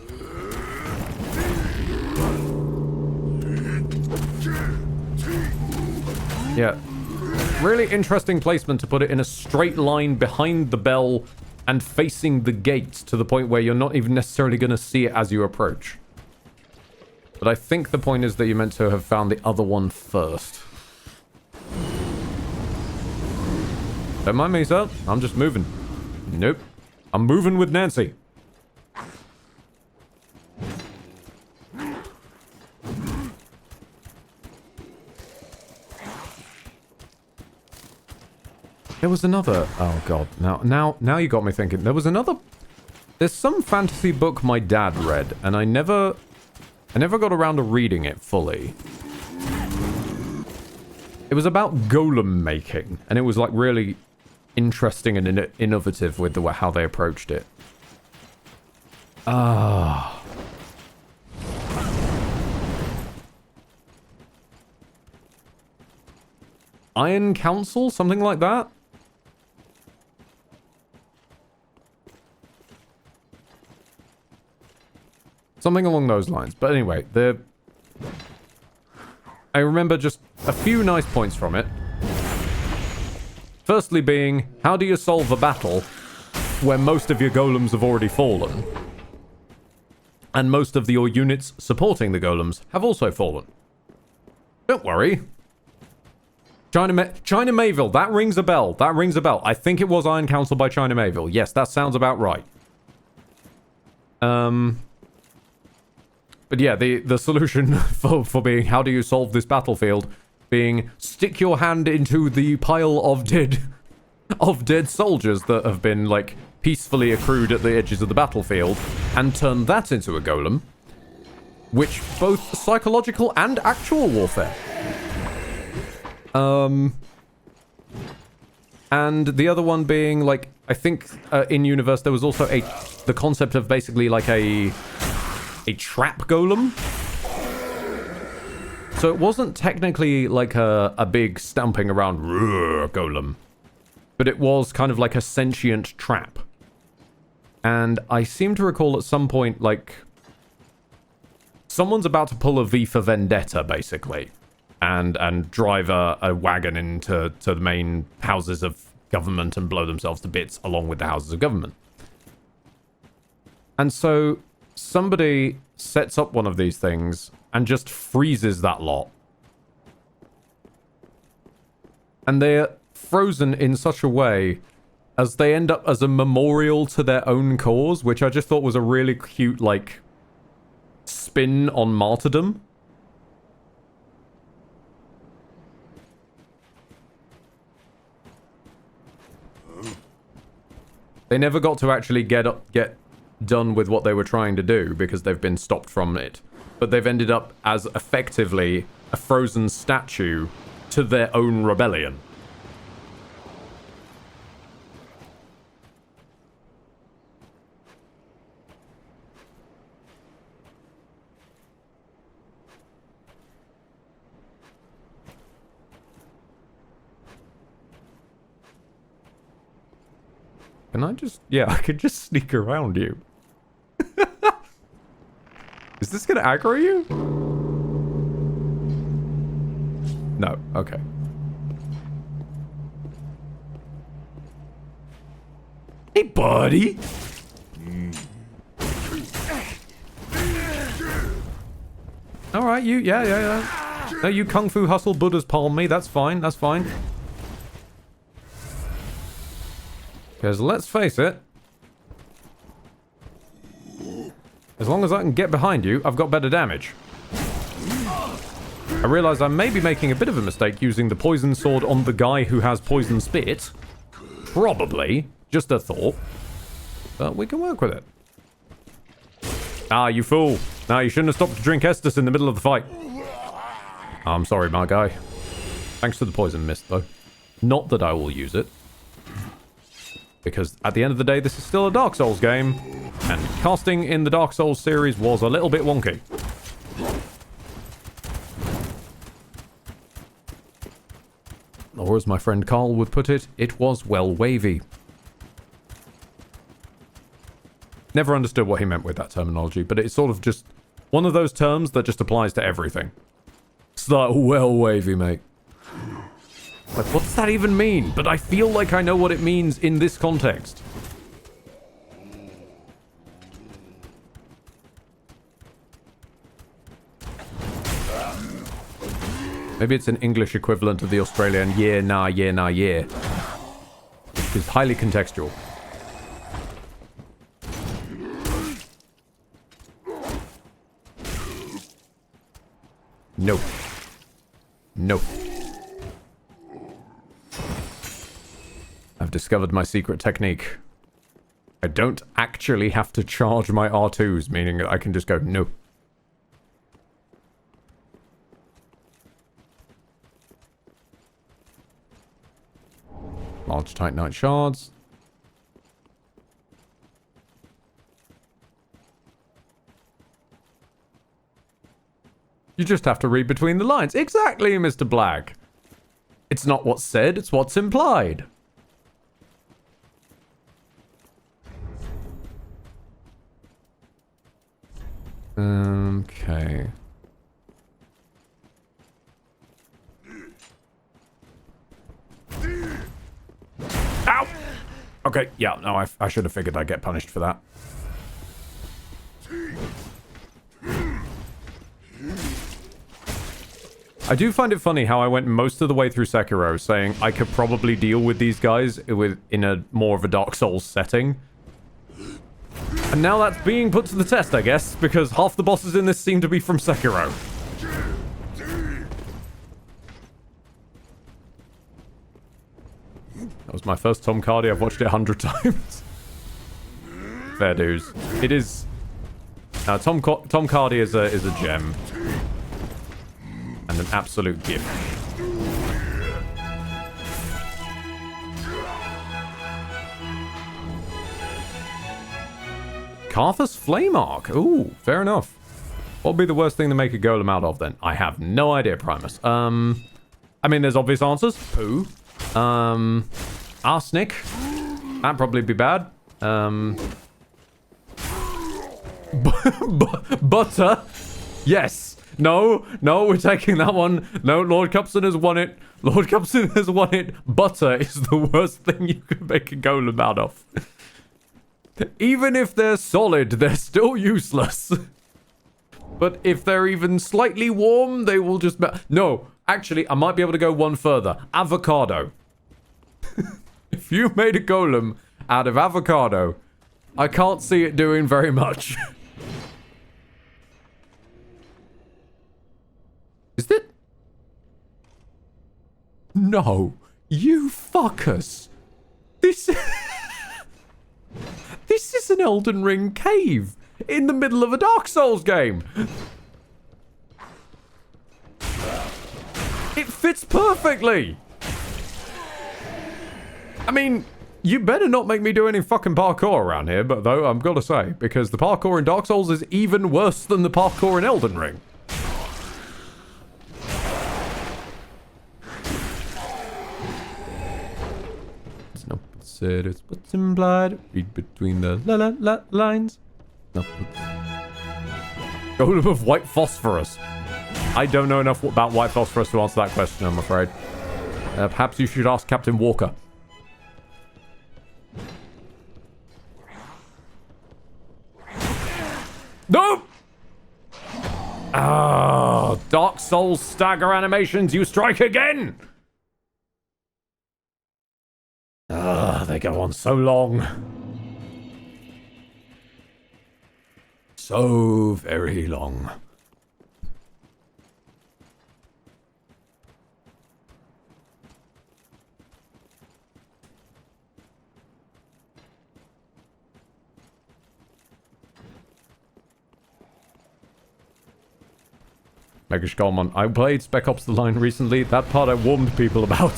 Yeah. Really interesting placement to put it in a straight line behind the bell and facing the gate to the point where you're not even necessarily going to see it as you approach. But I think the point is that you're meant to have found the other one first. Don't mind me, sir. I'm just moving. Nope. I'm moving with Nancy. There was another... Oh, God. Now you got me thinking. There was another... There's some fantasy book my dad read, and I never got around to reading it fully. It was about golem making, and it was, like, really... interesting and innovative with how they approached it. Ah. Iron Council? Something like that? Something along those lines. But anyway, I remember just a few nice points from it. Firstly being, how do you solve a battle where most of your golems have already fallen? And most of your units supporting the golems have also fallen. Don't worry. China Mayville, that rings a bell. That rings a bell. I think it was Iron Council by China Mayville. Yes, that sounds about right. But yeah, the solution for being, how do you solve this battlefield? Being, stick your hand into the pile of dead soldiers that have been, like, peacefully accrued at the edges of the battlefield, and turn that into a golem, which both psychological and actual warfare. And the other one being, like, I think in universe there was also the concept of basically like a trap golem. So it wasn't technically like a big stamping around golem, but it was kind of like a sentient trap. And I seem to recall at some point, like, someone's about to pull a V for Vendetta, basically, and drive a wagon into the main houses of government and blow themselves to bits along with the houses of government. And so somebody sets up one of these things and just freezes that lot. And they're frozen in such a way as they end up as a memorial to their own cause, which I just thought was a really cute, like, spin on martyrdom. They never got to actually get done with what they were trying to do because they've been stopped from it. But they've ended up as effectively a frozen statue to their own rebellion. Can I just... Yeah, I could just sneak around you. Is this gonna aggro you? No, okay. Hey, buddy! Alright, you... Yeah. No, you Kung Fu Hustle Buddha's palm me. That's fine, that's fine. Because let's face it, as long as I can get behind you, I've got better damage. I realise I may be making a bit of a mistake using the poison sword on the guy who has poison spit. Probably. Just a thought. But we can work with it. Ah, you fool. No, you shouldn't have stopped to drink Estus in the middle of the fight. I'm sorry, my guy. Thanks for the poison mist, though. Not that I will use it. Because at the end of the day, this is still a Dark Souls game, and casting in the Dark Souls series was a little bit wonky. Or as my friend Carl would put it was well wavy. Never understood what he meant with that terminology, but it's sort of just one of those terms that just applies to everything. It's like, well wavy, mate. Like, what does that even mean? But I feel like I know what it means in this context. Maybe it's an English equivalent of the Australian yeah, nah, yeah, nah, yeah. Which is highly contextual. No. No. I've discovered my secret technique. I don't actually have to charge my R2s, meaning that I can just go, no. Large Titanite shards. You just have to read between the lines. Exactly, Mr. Black. It's not what's said, it's what's implied. Okay. Ow! Okay, yeah, no, I should have figured I'd get punished for that. I do find it funny how I went most of the way through Sekiro saying I could probably deal with these guys in a more of a Dark Souls setting. And now that's being put to the test, I guess, because half the bosses in this seem to be from Sekiro. That was my first Tom Hardy. I've watched it 100 times. Fair dues. It is... Tom Hardy is a gem. And an absolute gift. Carthus Flame Arc. Ooh, fair enough. What would be the worst thing to make a golem out of, then? I have no idea, Primus. I mean, there's obvious answers. Poo. Arsenic. That'd probably be bad. Butter. Yes. No, we're taking that one. No, Lord Cupson has won it. Lord Cupson has won it. Butter is the worst thing you can make a golem out of. Even if they're solid, they're still useless. But if they're even slightly warm, they will just... No, actually, I might be able to go one further. Avocado. If you made a golem out of avocado, I can't see it doing very much. Is it? No. You fuckers. This... This is an Elden Ring cave in the middle of a Dark Souls game. It fits perfectly. I mean, you better not make me do any fucking parkour around here, but though, I'm gonna say, because the parkour in Dark Souls is even worse than the parkour in Elden Ring. No, said it's what's implied. Read between the lines. No. Golem of white phosphorus. I don't know enough about white phosphorus to answer that question, I'm afraid. Perhaps you should ask Captain Walker. No! Ah, Dark Souls stagger animations, you strike again! Ah, they go on so long. So very long. Mega Skullman, I played Spec Ops The Line recently. That part I warned people about.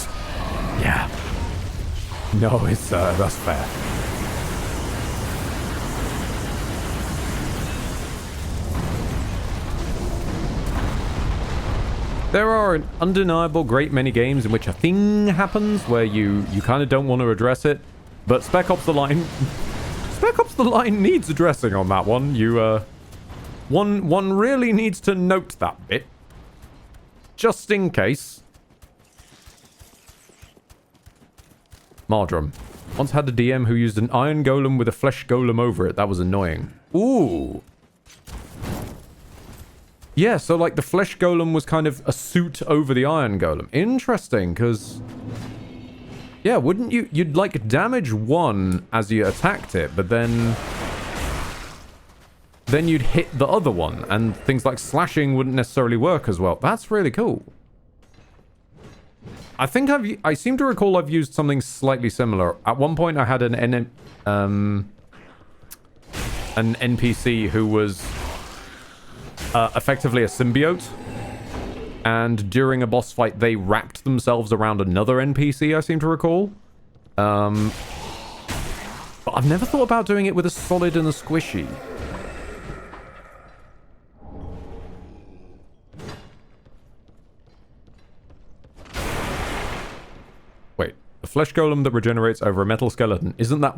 Yeah. No, it's, that's fair. There are an undeniable great many games in which a thing happens where you kind of don't want to address it. But Spec Ops The Line... Spec Ops The Line needs addressing on that one. One really needs to note that bit. Just in case. Mardrum. Once had a DM who used an iron golem with a flesh golem over it. That was annoying. Ooh. Yeah, so like the flesh golem was kind of a suit over the iron golem. Interesting, because... Yeah, wouldn't you... You'd like damage one as you attacked it, but then you'd hit the other one, and things like slashing wouldn't necessarily work as well. That's really cool. I think I seem to recall I've used something slightly similar. At one point I had an NPC who was effectively a symbiote, and during a boss fight they wrapped themselves around another NPC, I seem to recall. But I've never thought about doing it with a solid and a squishy. Wait, a flesh golem that regenerates over a metal skeleton. Isn't that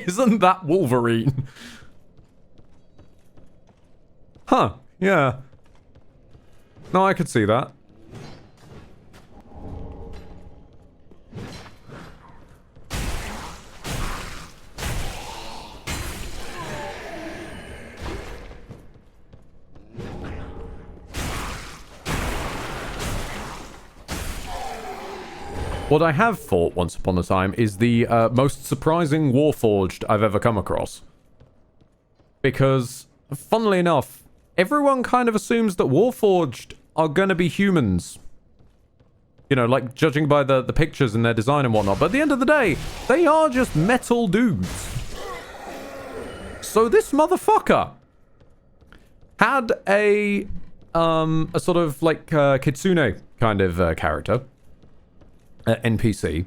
isn't that Wolverine? Huh, yeah. No, I could see that. What I have fought once upon a time is the most surprising Warforged I've ever come across. Because, funnily enough, everyone kind of assumes that Warforged are gonna be humans. You know, like, judging by the pictures and their design and whatnot. But at the end of the day, they are just metal dudes. So this motherfucker had a sort of, like, Kitsune kind of character. NPC.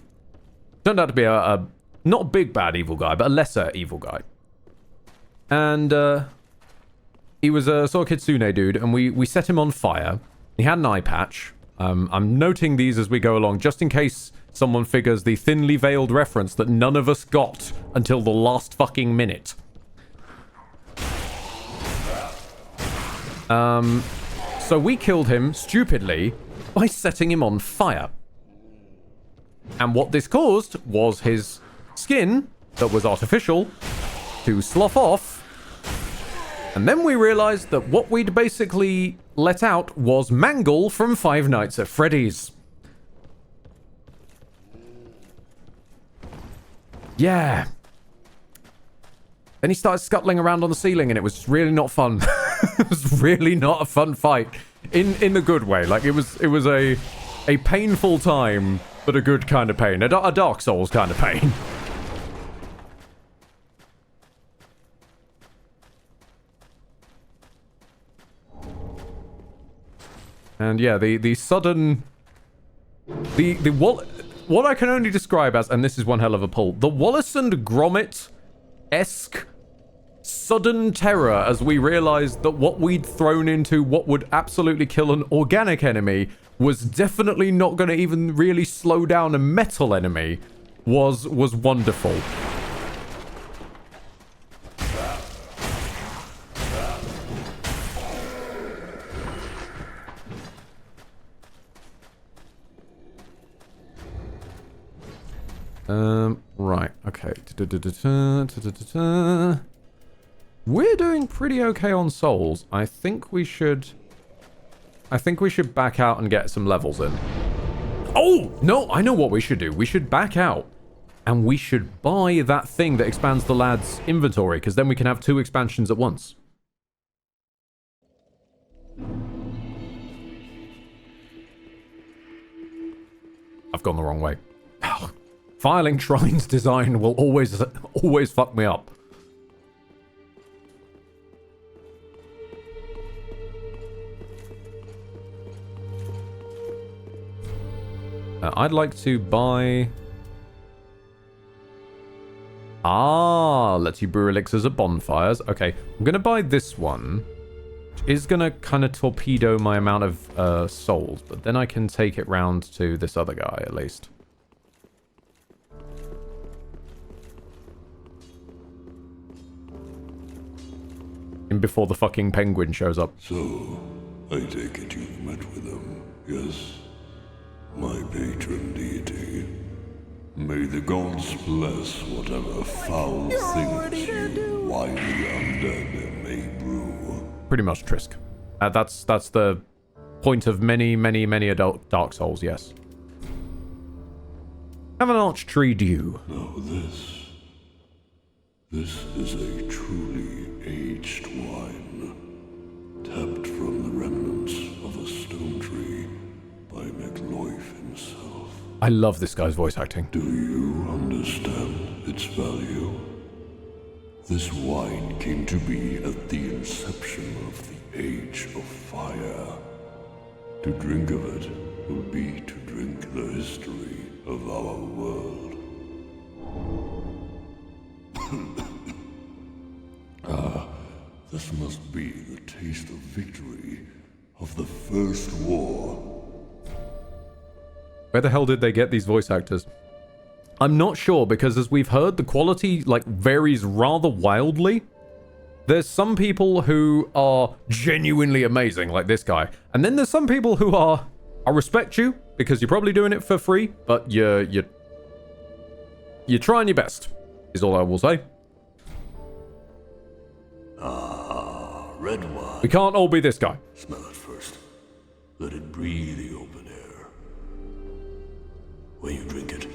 Turned out to be a not a big bad evil guy, but a lesser evil guy. And he was a sort of kitsune dude, and we set him on fire. He had an eye patch. I'm noting these as we go along, just in case someone figures the thinly veiled reference that none of us got until the last fucking minute. So we killed him stupidly by setting him on fire. And what this caused was his skin, that was artificial, to slough off. And then we realized that what we'd basically let out was Mangle from Five Nights at Freddy's. Yeah. Then he started scuttling around on the ceiling and it was really not fun. It was really not a fun fight. In the good way. Like, it was a painful time, but a good kind of pain. A Dark Souls kind of pain. And yeah, the sudden... What I can only describe as, and this is one hell of a pull, the Wallace and Gromit-esque sudden terror as we realized that what we'd thrown into what would absolutely kill an organic enemy was definitely not going to even really slow down a metal enemy was wonderful. Right, okay. We're doing pretty okay on souls. I think we should back out and get some levels in. Oh, no, I know what we should do. We should back out and we should buy that thing that expands the lad's inventory, because then we can have 2 expansions at once. I've gone the wrong way. Filing Shrines design will always fuck me up. I'd like to buy... lets you brew elixirs at bonfires. Okay, I'm going to buy this one. Which is going to kind of torpedo my amount of souls. But then I can take it round to this other guy, at least. And before the fucking penguin shows up. So, I take it you've met with him, yes? My patron deity. May the gods bless whatever foul things you wily undead may brew. Pretty much, Trisk. That's the point of many adult Dark Souls, yes. Have an Archtree dew. Now this is a truly aged wine, tapped from the remnants of a stone tree by McLoif himself. I love this guy's voice acting. Do you understand its value? This wine came to be at the inception of the Age of Fire. To drink of it will be to drink the history of our world. This must be the taste of victory of the First War. Where the hell did they get these voice actors? I'm not sure, because as we've heard, the quality, like, varies rather wildly. There's some people who are genuinely amazing, like this guy. And then there's some people who are... I respect you, because you're probably doing it for free, but you're trying your best, is all I will say. Red wine. We can't all be this guy. Smell it first. Let it breathe the open air. When you drink it,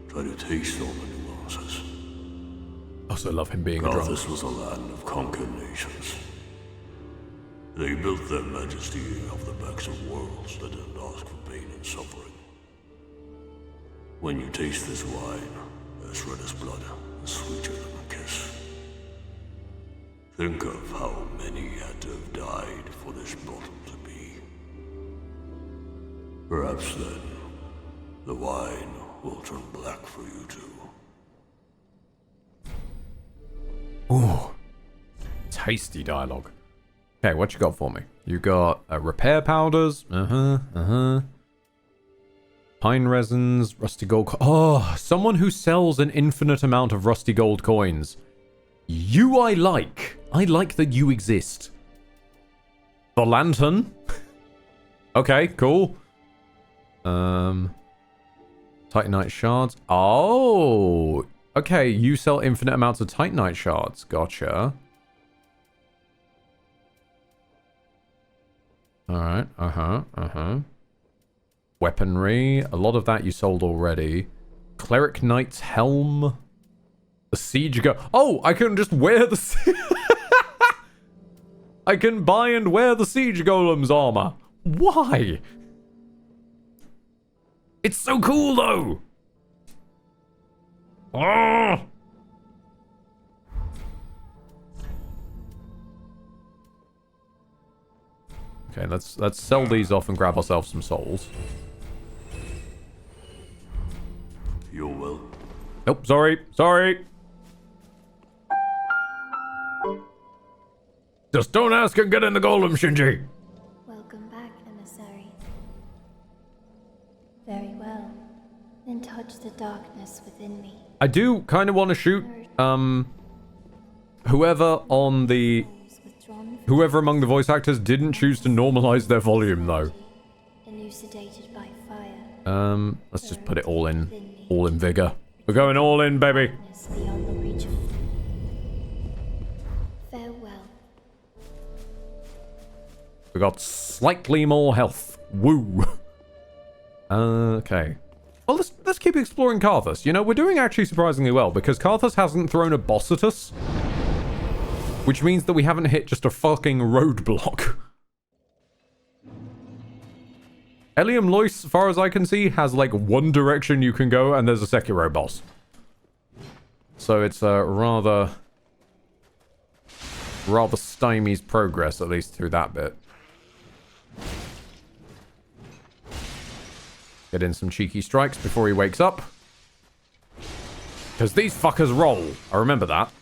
try to taste all the nuances. I also love him being a drunk. This was a land of conquered nations. They built their majesty off the backs of worlds that didn't ask for pain and suffering. When you taste this wine, as red as blood, and sweeter than a kiss. Think of how many had to have died for this bottle to be. Perhaps then, the wine will turn black for you too. Ooh. Tasty dialogue. Okay, what you got for me? You got repair powders. Pine resins, rusty gold... Oh, someone who sells an infinite amount of rusty gold coins. You I like. I like that you exist. The lantern. Okay, cool. Titanite shards. Oh. Okay, you sell infinite amounts of Titanite shards. Gotcha. Alright, weaponry. A lot of that you sold already. Cleric Knight's helm. The siege go. Oh, I can just wear the... I can buy and wear the siege golem's armor. Why? It's so cool, though. Oh! Okay, let's sell these off and grab ourselves some souls. You're well. Nope, sorry. Just don't ask and get in the golem, Shinji. Welcome back, emissary. Very well. Then touch the darkness within me. I do kind of want to shoot, whoever among the voice actors didn't choose to normalize their volume, though. Elucidated by fire. Let's just put it all in vigor. We're going all in, baby. Beyond the reach of... Farewell. We got slightly more health. Woo. Okay. Well, let's keep exploring Karthus. You know, we're doing actually surprisingly well, because Karthus hasn't thrown a boss at us. Which means that we haven't hit just a fucking roadblock. Eliam Lois, as far as I can see, has like one direction you can go, and there's a Sekiro boss. So it's rather stymies progress, at least through that bit. Get in some cheeky strikes before he wakes up. Because these fuckers roll. I remember that.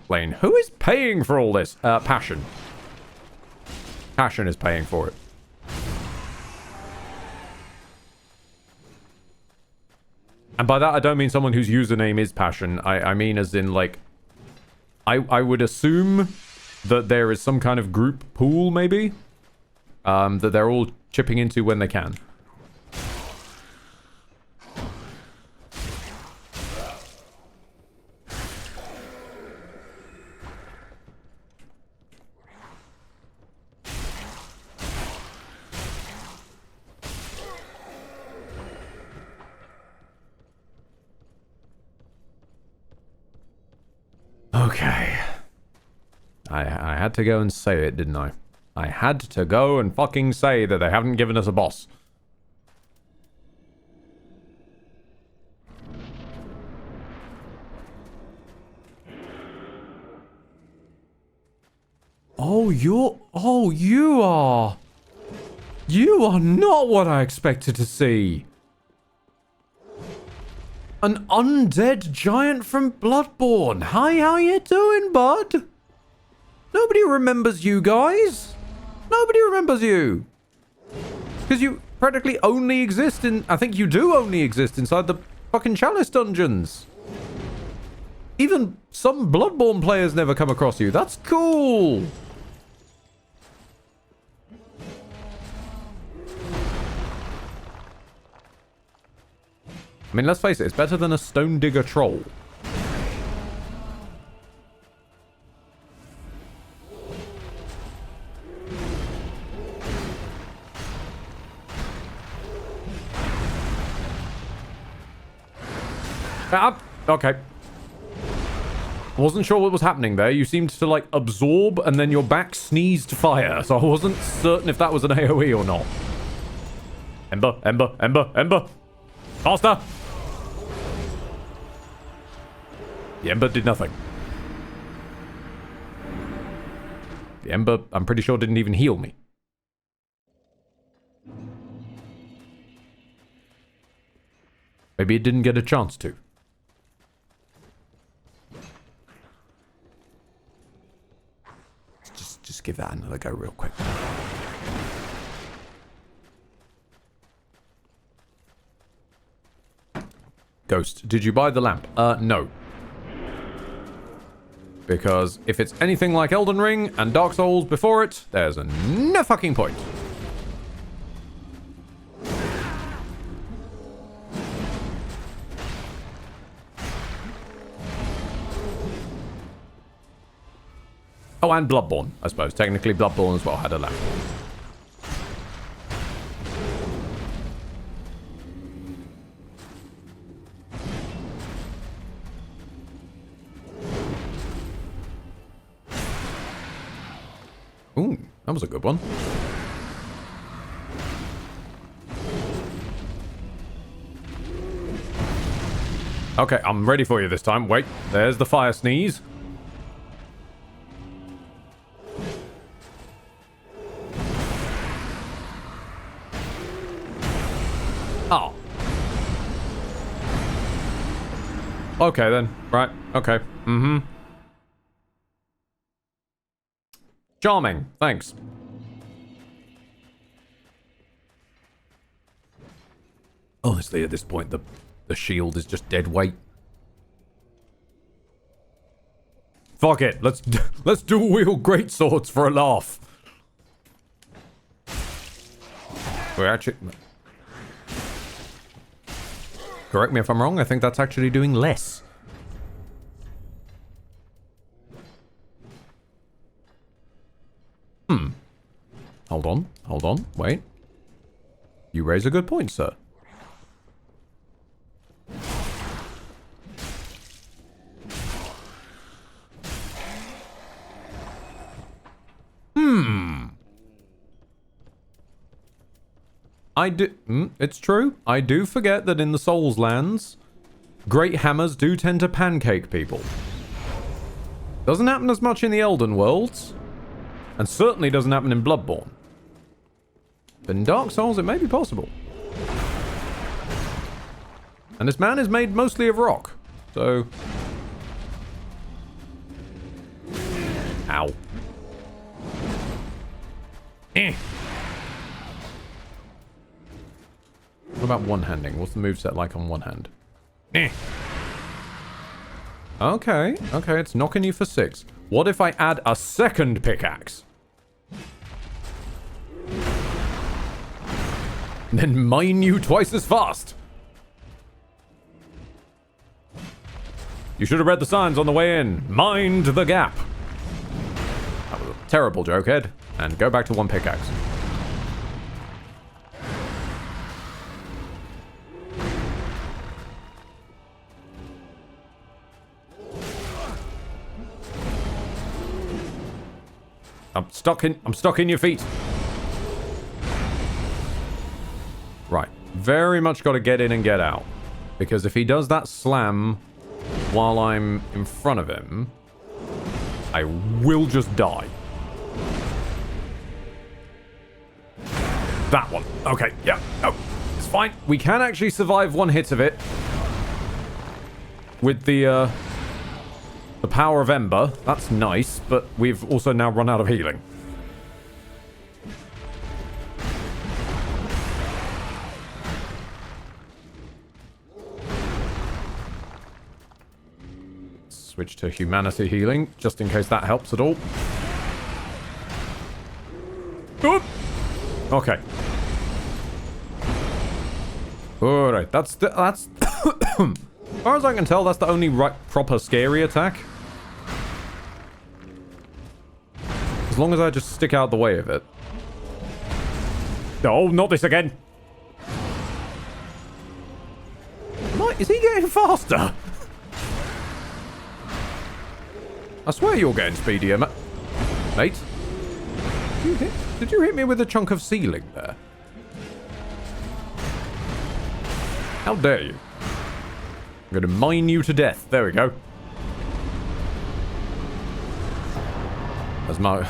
Lane, who is paying for all this? Passion. Passion is paying for it. And by that, I don't mean someone whose username is Passion. I mean as in, like... I would assume that there is some kind of group pool, maybe? That they're all chipping into when they can. Okay. I had to go and say it, didn't I? I had to go and fucking say that they haven't given us a boss. Oh, you are... You are not what I expected to see. An undead giant from Bloodborne. Hi, how you doing, bud? Nobody remembers you guys. Nobody remembers you. Because you practically only exist in... I think you do only exist inside the fucking Chalice dungeons. Even some Bloodborne players never come across you. That's cool. I mean, let's face it, it's better than a Stone Digger troll. Okay. Wasn't sure what was happening there. You seemed to, like, absorb, and then your back sneezed fire, so I wasn't certain if that was an AoE or not. Ember, Ember, Ember, Ember! Faster! The Ember did nothing. The Ember, I'm pretty sure, didn't even heal me. Maybe it didn't get a chance to. Just give that another go real quick. Ghost, did you buy the lamp? No. Because if it's anything like Elden Ring and Dark Souls before it, there's no fucking point. Oh, and Bloodborne, I suppose. Technically, Bloodborne as well had a lamp. Ooh, that was a good one. Okay, I'm ready for you this time. Wait, there's the fire sneeze. Oh. Okay then. Right. Okay. Mm-hmm. Charming. Thanks. Honestly, at this point, the shield is just dead weight. Fuck it. Let's dual wield greatswords for a laugh. We're actually... Correct me if I'm wrong, I think that's actually doing less. Hold on, wait. You raise a good point, sir. It's true. I do forget that in the Souls lands, great hammers do tend to pancake people. Doesn't happen as much in the Elden Worlds, and certainly doesn't happen in Bloodborne. But in Dark Souls, it may be possible. And this man is made mostly of rock, so... Ow. Eh. What about one-handing? What's the moveset like on one hand? Eh. Okay, it's knocking you for 6. What if I add a second pickaxe? Then mine you twice as fast. You should have read the signs on the way in. Mind the gap. That was a terrible joke, Ed. And go back to one pickaxe. I'm stuck in your feet. Right. Very much got to get in and get out. Because if he does that slam while I'm in front of him, I will just die. That one. Okay, yeah. No, it's fine. We can actually survive one hit of it. With the power of Ember. That's nice, but we've also now run out of healing. Switch to humanity healing, just in case that helps at all. Oop! Okay. Alright, that's as far as I can tell, that's the only proper scary attack. As long as I just stick out the way of it. No, not this again. Is he getting faster? I swear you're getting speedier, mate. Did you hit me with a chunk of ceiling there? How dare you? I'm going to mine you to death. There we go. That's my...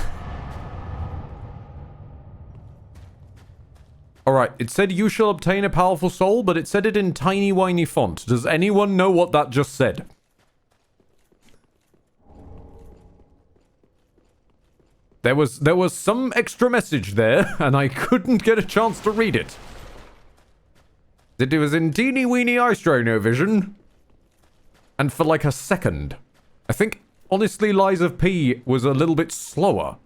Alright, it said you shall obtain a powerful soul, but it said it in tiny whiny font. Does anyone know what that just said? There was some extra message there, and I couldn't get a chance to read it. It was in teeny weeny Istro vision. And for like a second. I think, honestly, Lies of P was a little bit slower.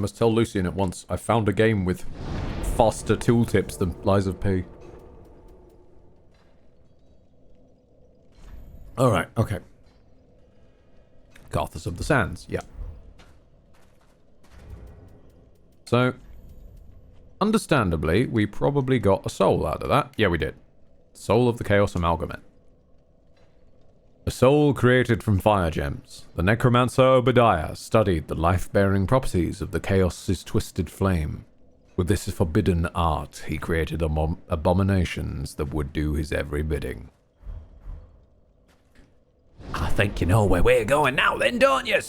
must tell Lucian at once. I found a game with faster tooltips than Lies of P. Alright, okay. Carthus of the Sands, yeah. So, understandably, we probably got a soul out of that. Yeah, we did. Soul of the Chaos Amalgamate. A soul created from fire gems. The necromancer Obadiah studied the life-bearing properties of the Chaos's twisted flame. With this forbidden art, he created abominations that would do his every bidding. I think you know where we're going now then, don't you?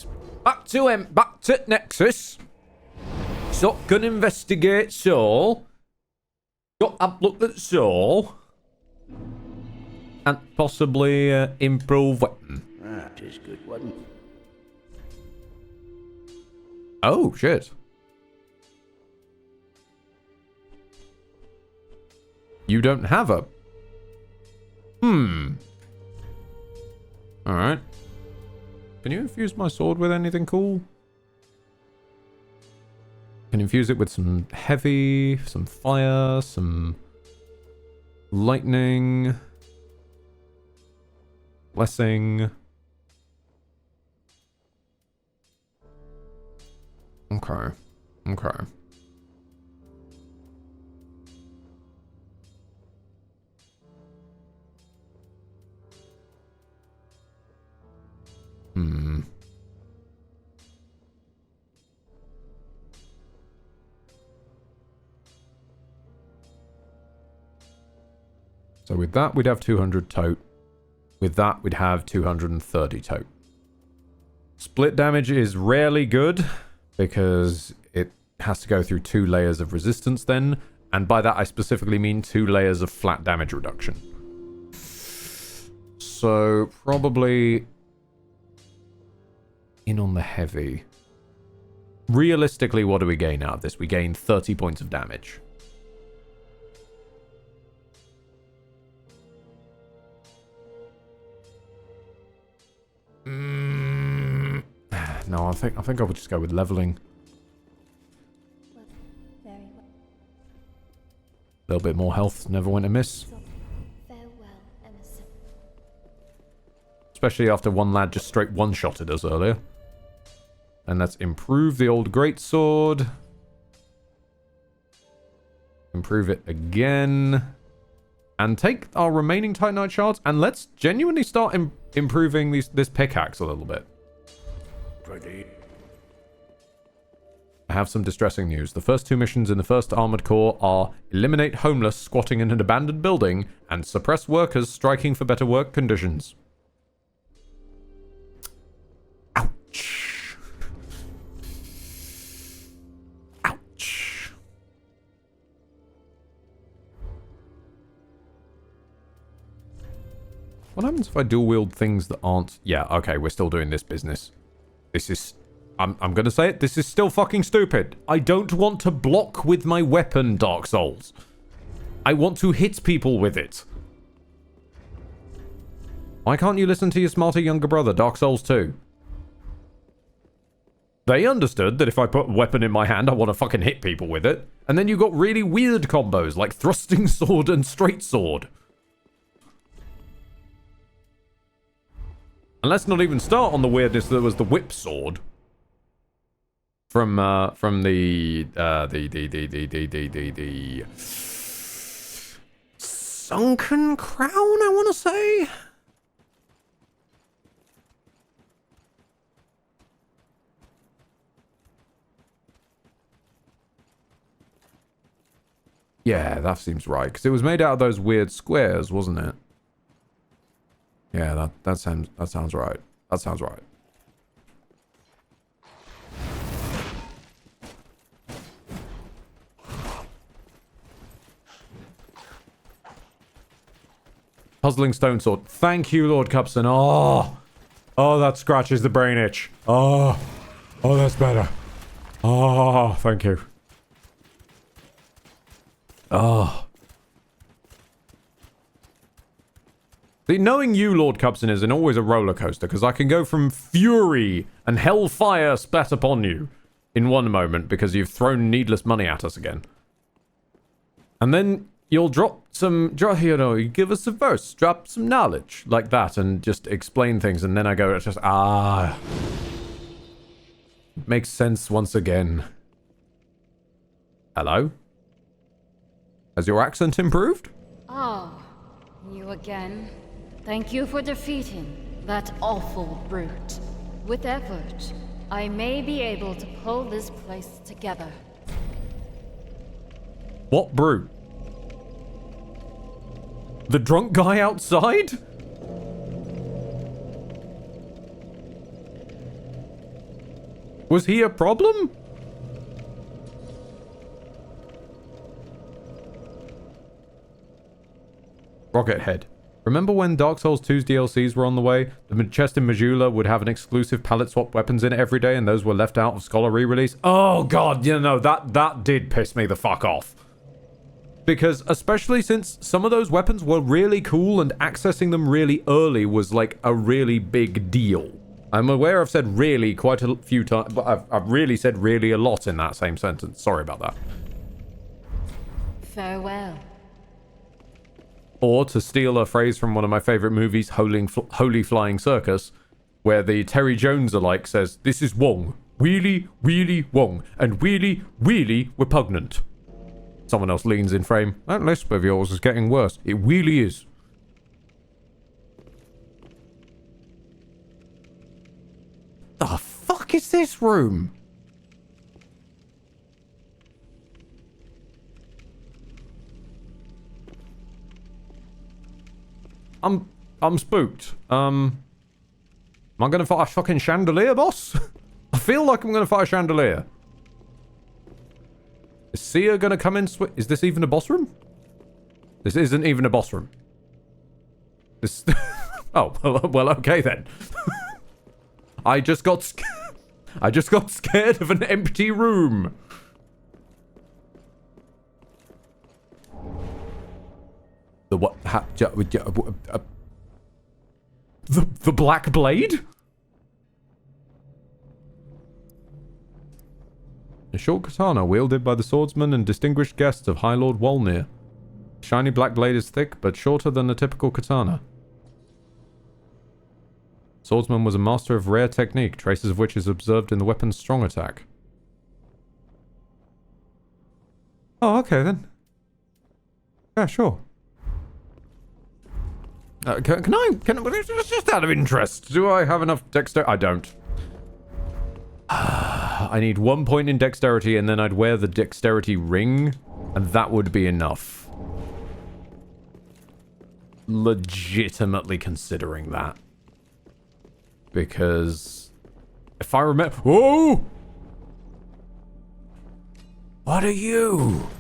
Back to Nexus. So can investigate Soul. Got a look at Soul. And possibly improve weapon. That is good, wasn't it? Oh, shit. You don't have a... Alright. Can you infuse my sword with anything cool? Can infuse it with some heavy, some fire, some lightning, blessing. Okay. Okay. So with that, we'd have 200 tote. With that, we'd have 230 tote. Split damage is rarely good because it has to go through 2 layers of resistance then. And by that, I specifically mean 2 layers of flat damage reduction. So probably in on the heavy. Realistically, what do we gain out of this? We gain 30 points of damage. No, I think I would just go with leveling. Well, very well. A little bit more health never went amiss. Farewell, Emerson. Especially after one lad just straight one-shotted us earlier. And let's improve the old greatsword. Improve it again. And take our remaining Titanite shards and let's genuinely start improving this pickaxe a little bit. Ready. I have some distressing news. The first 2 missions in the 1st Armored Corps are eliminate homeless squatting in an abandoned building and suppress workers striking for better work conditions. Ouch. Ouch. What happens if I dual wield things that aren't... Yeah, okay, we're still doing this business. This is... I'm gonna say it. This is still fucking stupid. I don't want to block with my weapon, Dark Souls. I want to hit people with it. Why can't you listen to your smarter younger brother, Dark Souls 2? They understood that if I put a weapon in my hand, I want to fucking hit people with it. And then you got really weird combos, like thrusting sword and straight sword. And let's not even start on the weirdness that was the whip sword. From the Sunken Crown, I want to say? Yeah, that seems right. Because it was made out of those weird squares, wasn't it? Yeah, that sounds right. That sounds right. Puzzling stone sword. Thank you, Lord Cupson. Oh, that scratches the brain itch. Oh, that's better. Oh, thank you. Oh. See, knowing you, Lord Cupson, is always a roller coaster, because I can go from fury and hellfire spat upon you in one moment because you've thrown needless money at us again. And then you'll you give us a verse, drop some knowledge, like that, and just explain things, and then I go, it's just, makes sense once again. Hello? Has your accent improved? Oh, you again. Thank you for defeating that awful brute. With effort, I may be able to pull this place together. What brute? The drunk guy outside? Was he a problem? Rocket Head. Remember when Dark Souls 2's DLCs were on the way? The chest in Majula would have an exclusive palette swap weapons in it every day, and those were left out of Scholar re-release? Oh god, you know, that did piss me the fuck off. Because, especially since some of those weapons were really cool and accessing them really early was like a really big deal. I'm aware I've said really quite a few times, but I've really said really a lot in that same sentence. Sorry about that. Farewell. Or, to steal a phrase from one of my favorite movies, Holy Flying Circus, where the Terry Jones-alike says, "This is Wong. Really, really Wong. And really, really repugnant." Someone else leans in frame. That lisp of yours is getting worse. It really is. The fuck is this room? I'm spooked. Am I gonna fight a fucking chandelier, boss? I feel like I'm gonna fight a chandelier. Is Sia gonna come in? Is this even a boss room? This isn't even a boss room. This. Oh, well, okay then. I just got scared of an empty room. The what? The Black Blade? A short katana wielded by the swordsman and distinguished guests of High Lord Wolnir. The shiny black blade is thick, but shorter than a typical katana. Swordsman was a master of rare technique, traces of which is observed in the weapon's strong attack. Oh, okay then. Yeah, sure. Can I just out of interest, do I have enough dexterity? I don't. I need 1 point in dexterity, and then I'd wear the dexterity ring, and that would be enough. Legitimately considering that. Because if I remember... Whoa! What are you?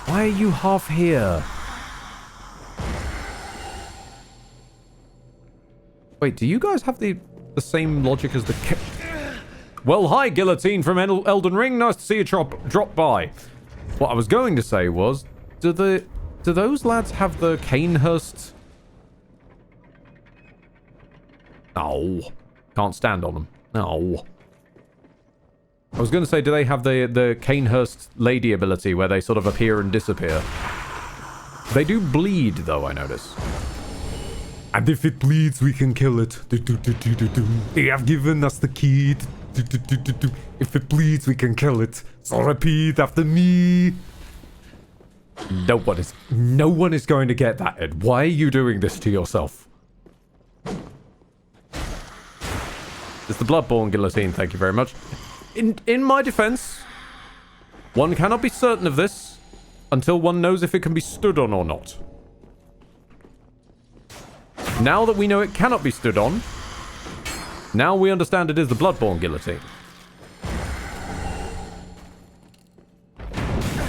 Why are you half here? Wait, do you guys have the same logic as the... Well, hi, Guillotine from Elden Ring. Nice to see you drop by. What I was going to say was, do those lads have the Canehurst? No. Can't stand on them. No. I was going to say, do they have the Canehurst lady ability where they sort of appear and disappear? They do bleed, though, I notice. And if it bleeds, we can kill it. They have given us the key. If it bleeds, we can kill it. So repeat after me. No one is going to get that, Ed. Why are you doing this to yourself? It's the Bloodborne Guillotine, thank you very much. In my defense, one cannot be certain of this until one knows if it can be stood on or not. Now that we know it cannot be stood on, now we understand it is the Bloodborne Guillotine.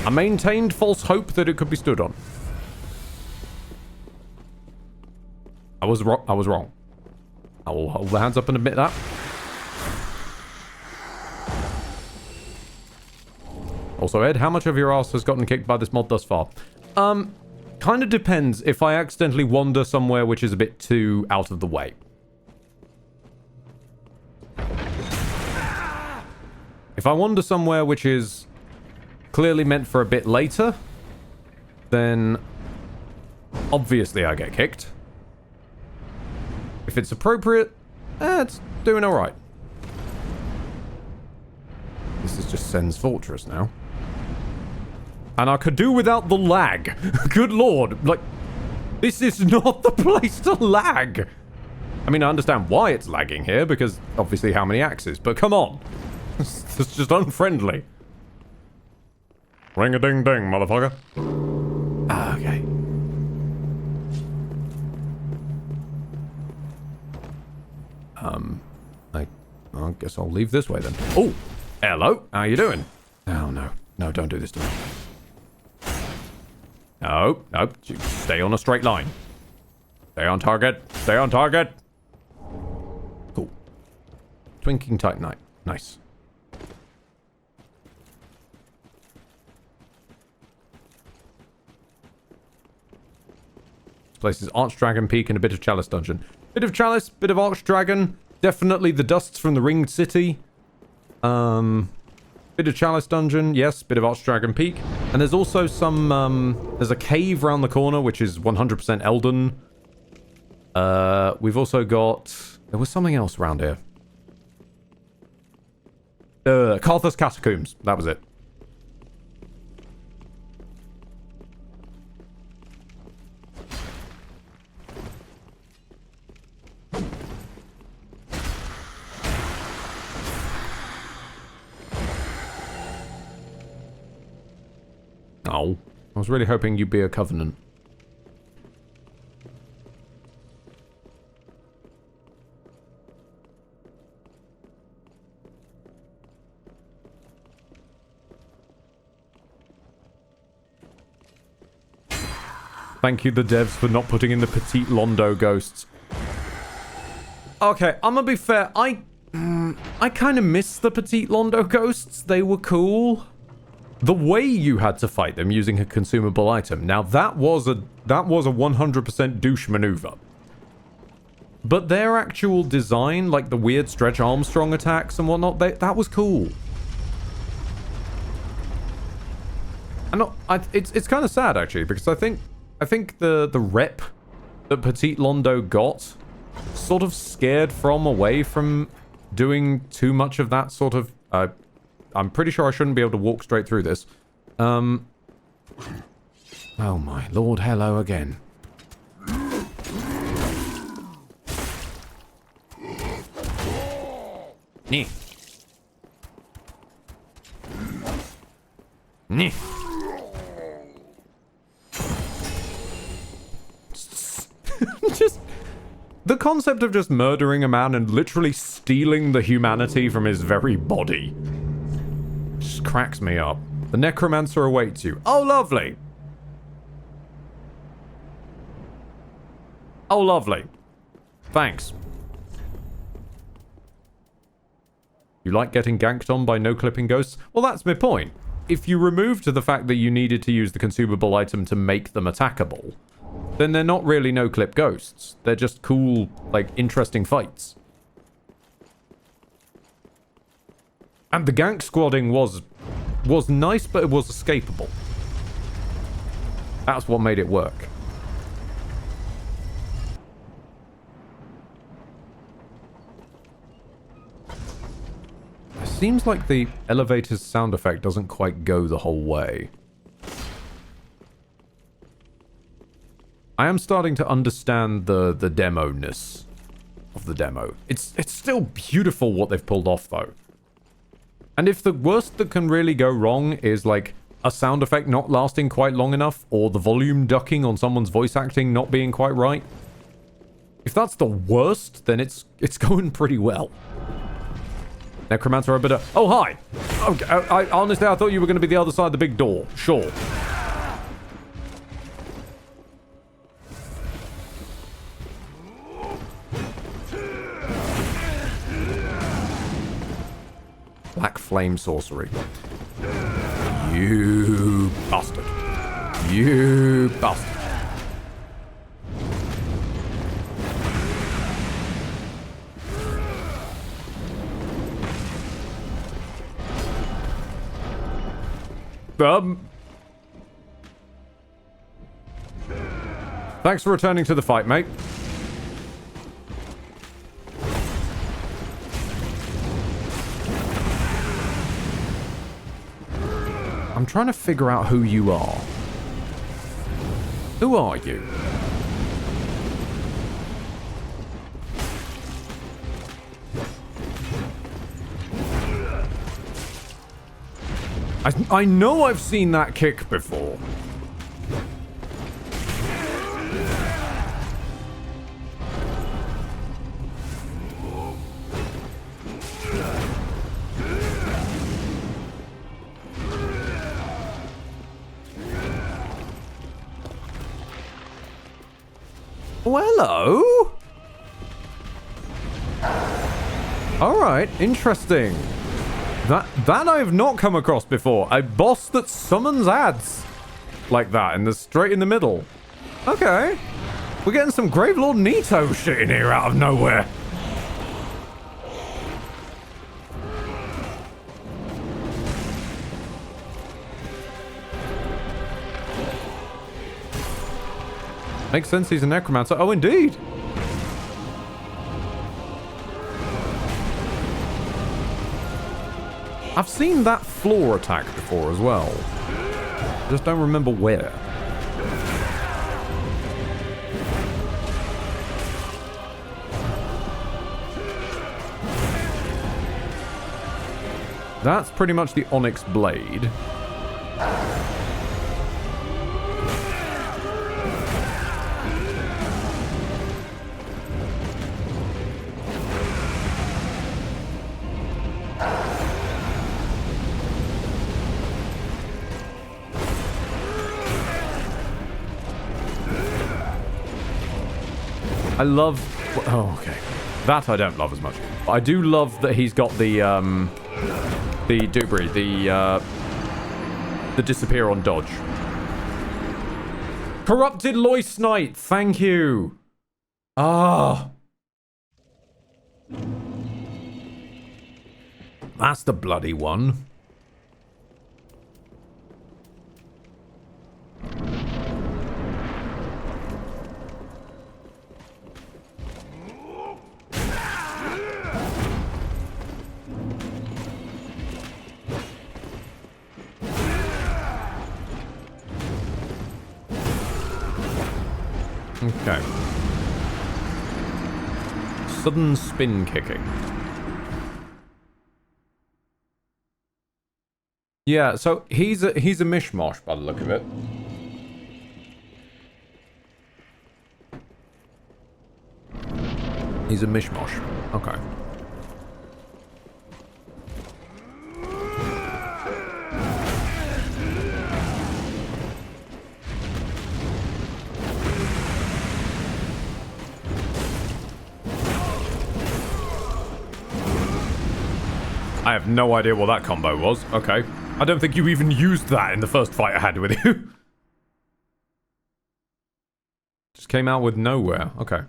I maintained false hope that it could be stood on. I was wrong. I will hold the hands up and admit that. Also, Ed, how much of your ass has gotten kicked by this mod thus far? Kind of depends if I accidentally wander somewhere which is a bit too out of the way. If I wander somewhere which is clearly meant for a bit later, then obviously I get kicked. If it's appropriate, it's doing alright. This is just Sen's Fortress now. And I could do without the lag. Good lord. Like, this is not the place to lag. I mean, I understand why it's lagging here, because obviously how many axes, but come on. It's just unfriendly. Ring-a-ding-ding, motherfucker. Okay. I guess I'll leave this way then. Oh, hello. How you doing? Oh, no. No, don't do this to me. No, no. Stay on a straight line. Stay on target. Stay on target. Cool. Twinkling Titanite. Nice. This place is Archdragon Peak and a bit of Chalice Dungeon. Bit of Chalice, bit of Archdragon. Definitely the dusts from the Ringed City. Bit of Chalice Dungeon, yes. Bit of Archdragon Peak. And there's also some, there's a cave around the corner, which is 100% Elden. We've also got... There was something else around here. Carthus Catacombs. That was it. Oh, I was really hoping you'd be a Covenant. Thank you, the devs, for not putting in the Petite Londo ghosts. Okay, I'm gonna be fair. I kind of miss the Petite Londo ghosts. They were cool. The way you had to fight them using a consumable item. Now, that was a 100% douche maneuver. But their actual design, like the weird Stretch Armstrong attacks and whatnot, that was cool. And it's kind of sad, actually, because I think the rep that Petite Londo got sort of scared away from doing too much of that sort of... I'm pretty sure I shouldn't be able to walk straight through this. Oh my lord, hello again. Nyeh. Nyeh. Just... The concept of just murdering a man and literally stealing the humanity from his very body just cracks me up. The necromancer awaits you. Oh, lovely. Oh, lovely. Thanks. You like getting ganked on by no-clipping ghosts? Well, that's my point. If you removed the fact that you needed to use the consumable item to make them attackable, then they're not really no-clip ghosts. They're just cool, like, interesting fights. And the gank squadding was nice, but it was escapable. That's what made it work. It seems like the elevator's sound effect doesn't quite go the whole way. I am starting to understand the demo-ness of the demo. It's still beautiful what they've pulled off, though. And if the worst that can really go wrong is, like, a sound effect not lasting quite long enough, or the volume ducking on someone's voice acting not being quite right, if that's the worst, then it's going pretty well. Necromancer Arbiter. Oh, hi! Okay, I honestly, I thought you were going to be the other side of the big door. Sure. Black Flame Sorcery. You bastard. You bastard. Thanks for returning to the fight, mate. I'm trying to figure out who you are. Who are you? I know I've seen that kick before. Oh, hello. All right, interesting. That I've not come across before. A boss that summons ads like that straight in the middle. Okay. We're getting some Gravelord Nito shit in here out of nowhere. Makes sense he's a necromancer. Oh, indeed. I've seen that floor attack before as well. Just don't remember where. That's pretty much the Onyx Blade. I love... Oh, okay. That I don't love as much. But I do love that he's got the Dubri, the disappear on dodge. Corrupted Loist Knight, thank you. Ah. That's the bloody one. Okay. Sudden spin kicking. Yeah, so he's a mishmash by the look of it. He's a mishmash. Okay. I have no idea what that combo was. Okay. I don't think you even used that in the first fight I had with you. Just came out with nowhere. Okay.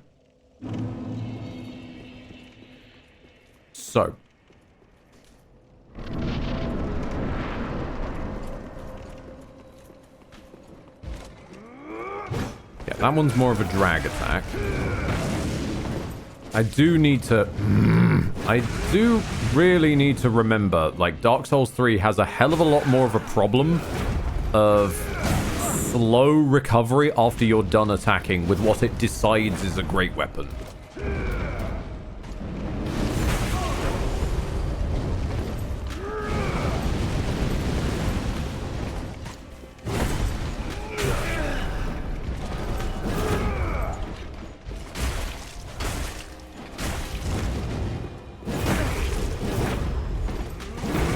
So. Yeah, that one's more of a drag attack. I do need to... I do really need to remember, like, Dark Souls 3 has a hell of a lot more of a problem of slow recovery after you're done attacking with what it decides is a great weapon.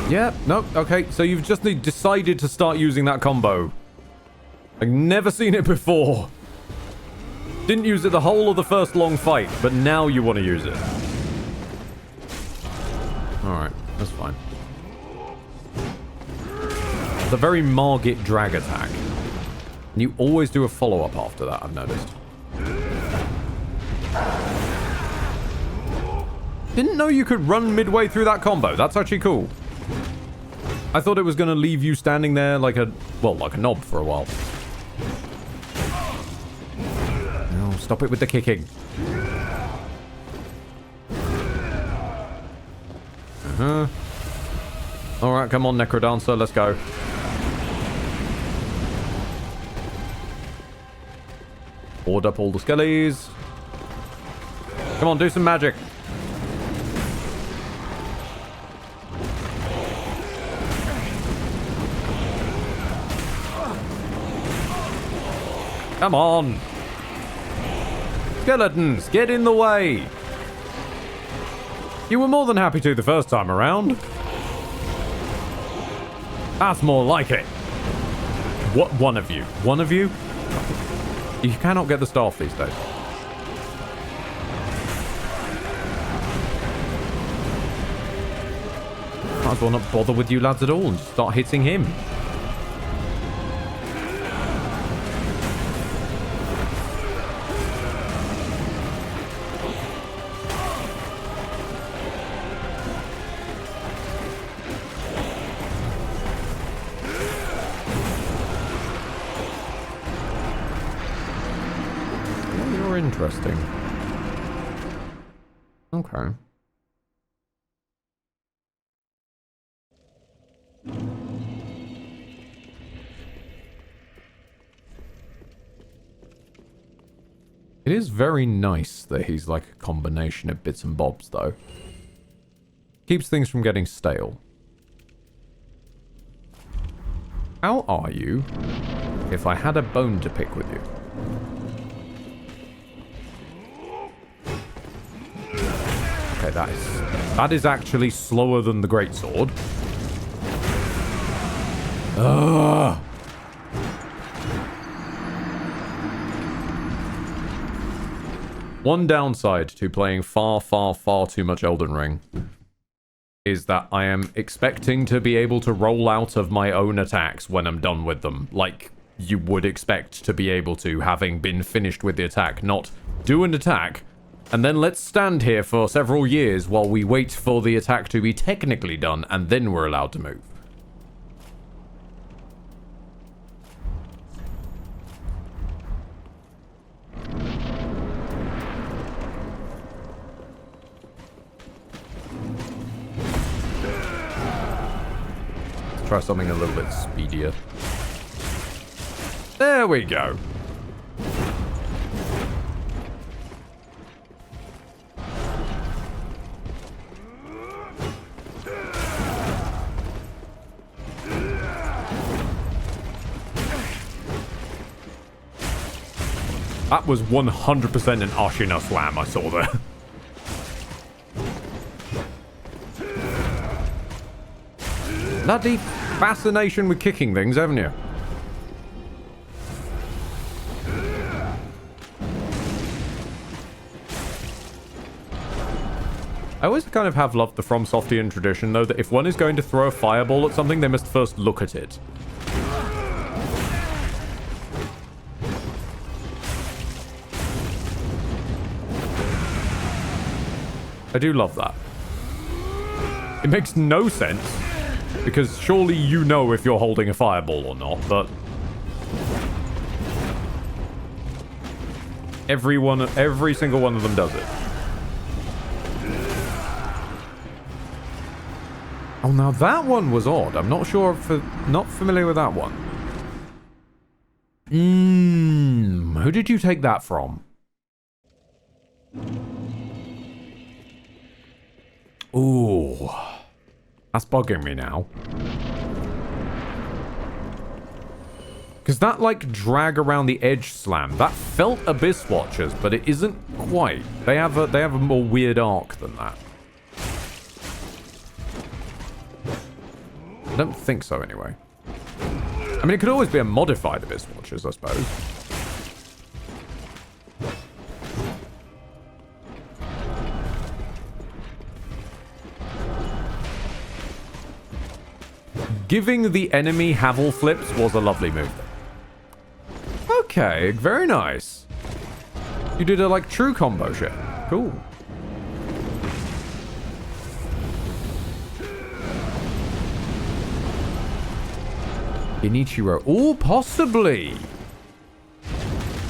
Yeah, no, okay, so you've just decided to start using that combo. I've never seen it before. Didn't use it the whole of the first long fight, but now you want to use it. Alright, that's fine. It's a very Margit drag attack. And you always do a follow-up after that, I've noticed. Didn't know you could run midway through that combo. That's actually cool. I thought it was going to leave you standing there like a knob for a while. No, stop it with the kicking. Alright, come on, Necrodancer, let's go. Board up all the skellies. Come on, do some magic. Come on. Skeletons, get in the way. You were more than happy to the first time around. That's more like it. What, one of you? One of you? You cannot get the staff these days. Might as well not bother with you lads at all and just start hitting him. Interesting. Okay. It is very nice that he's like a combination of bits and bobs, though. Keeps things from getting stale. How are you if I had a bone to pick with you? Okay, that is actually slower than the greatsword. Ugh. One downside to playing far too much Elden Ring is that I am expecting to be able to roll out of my own attacks when I'm done with them, like you would expect to be able to, having been finished with the attack, not do an attack and then let's stand here for several years while we wait for the attack to be technically done, and then we're allowed to move. Let's try something a little bit speedier. There we go. That was 100% an Ashina slam I saw there. Bloody fascination with kicking things, haven't you? I always kind of have loved the FromSoftian tradition, though, that if one is going to throw a fireball at something, they must first look at it. I do love that. It makes no sense, because surely you know if you're holding a fireball or not, but every single one of them does it. Oh, now that one was odd. I'm not sure not familiar with that one. Who did you take that from? Ooh, that's bugging me now. Because that, like, drag around the edge slam, that felt Abyss Watchers, but it isn't quite. They have a more weird arc than that. I don't think so, anyway. I mean, it could always be a modified Abyss Watchers, I suppose. Giving the enemy Havel flips was a lovely move. Okay, very nice. You did a, like, true combo shit. Cool. Genichiro. Oh, possibly.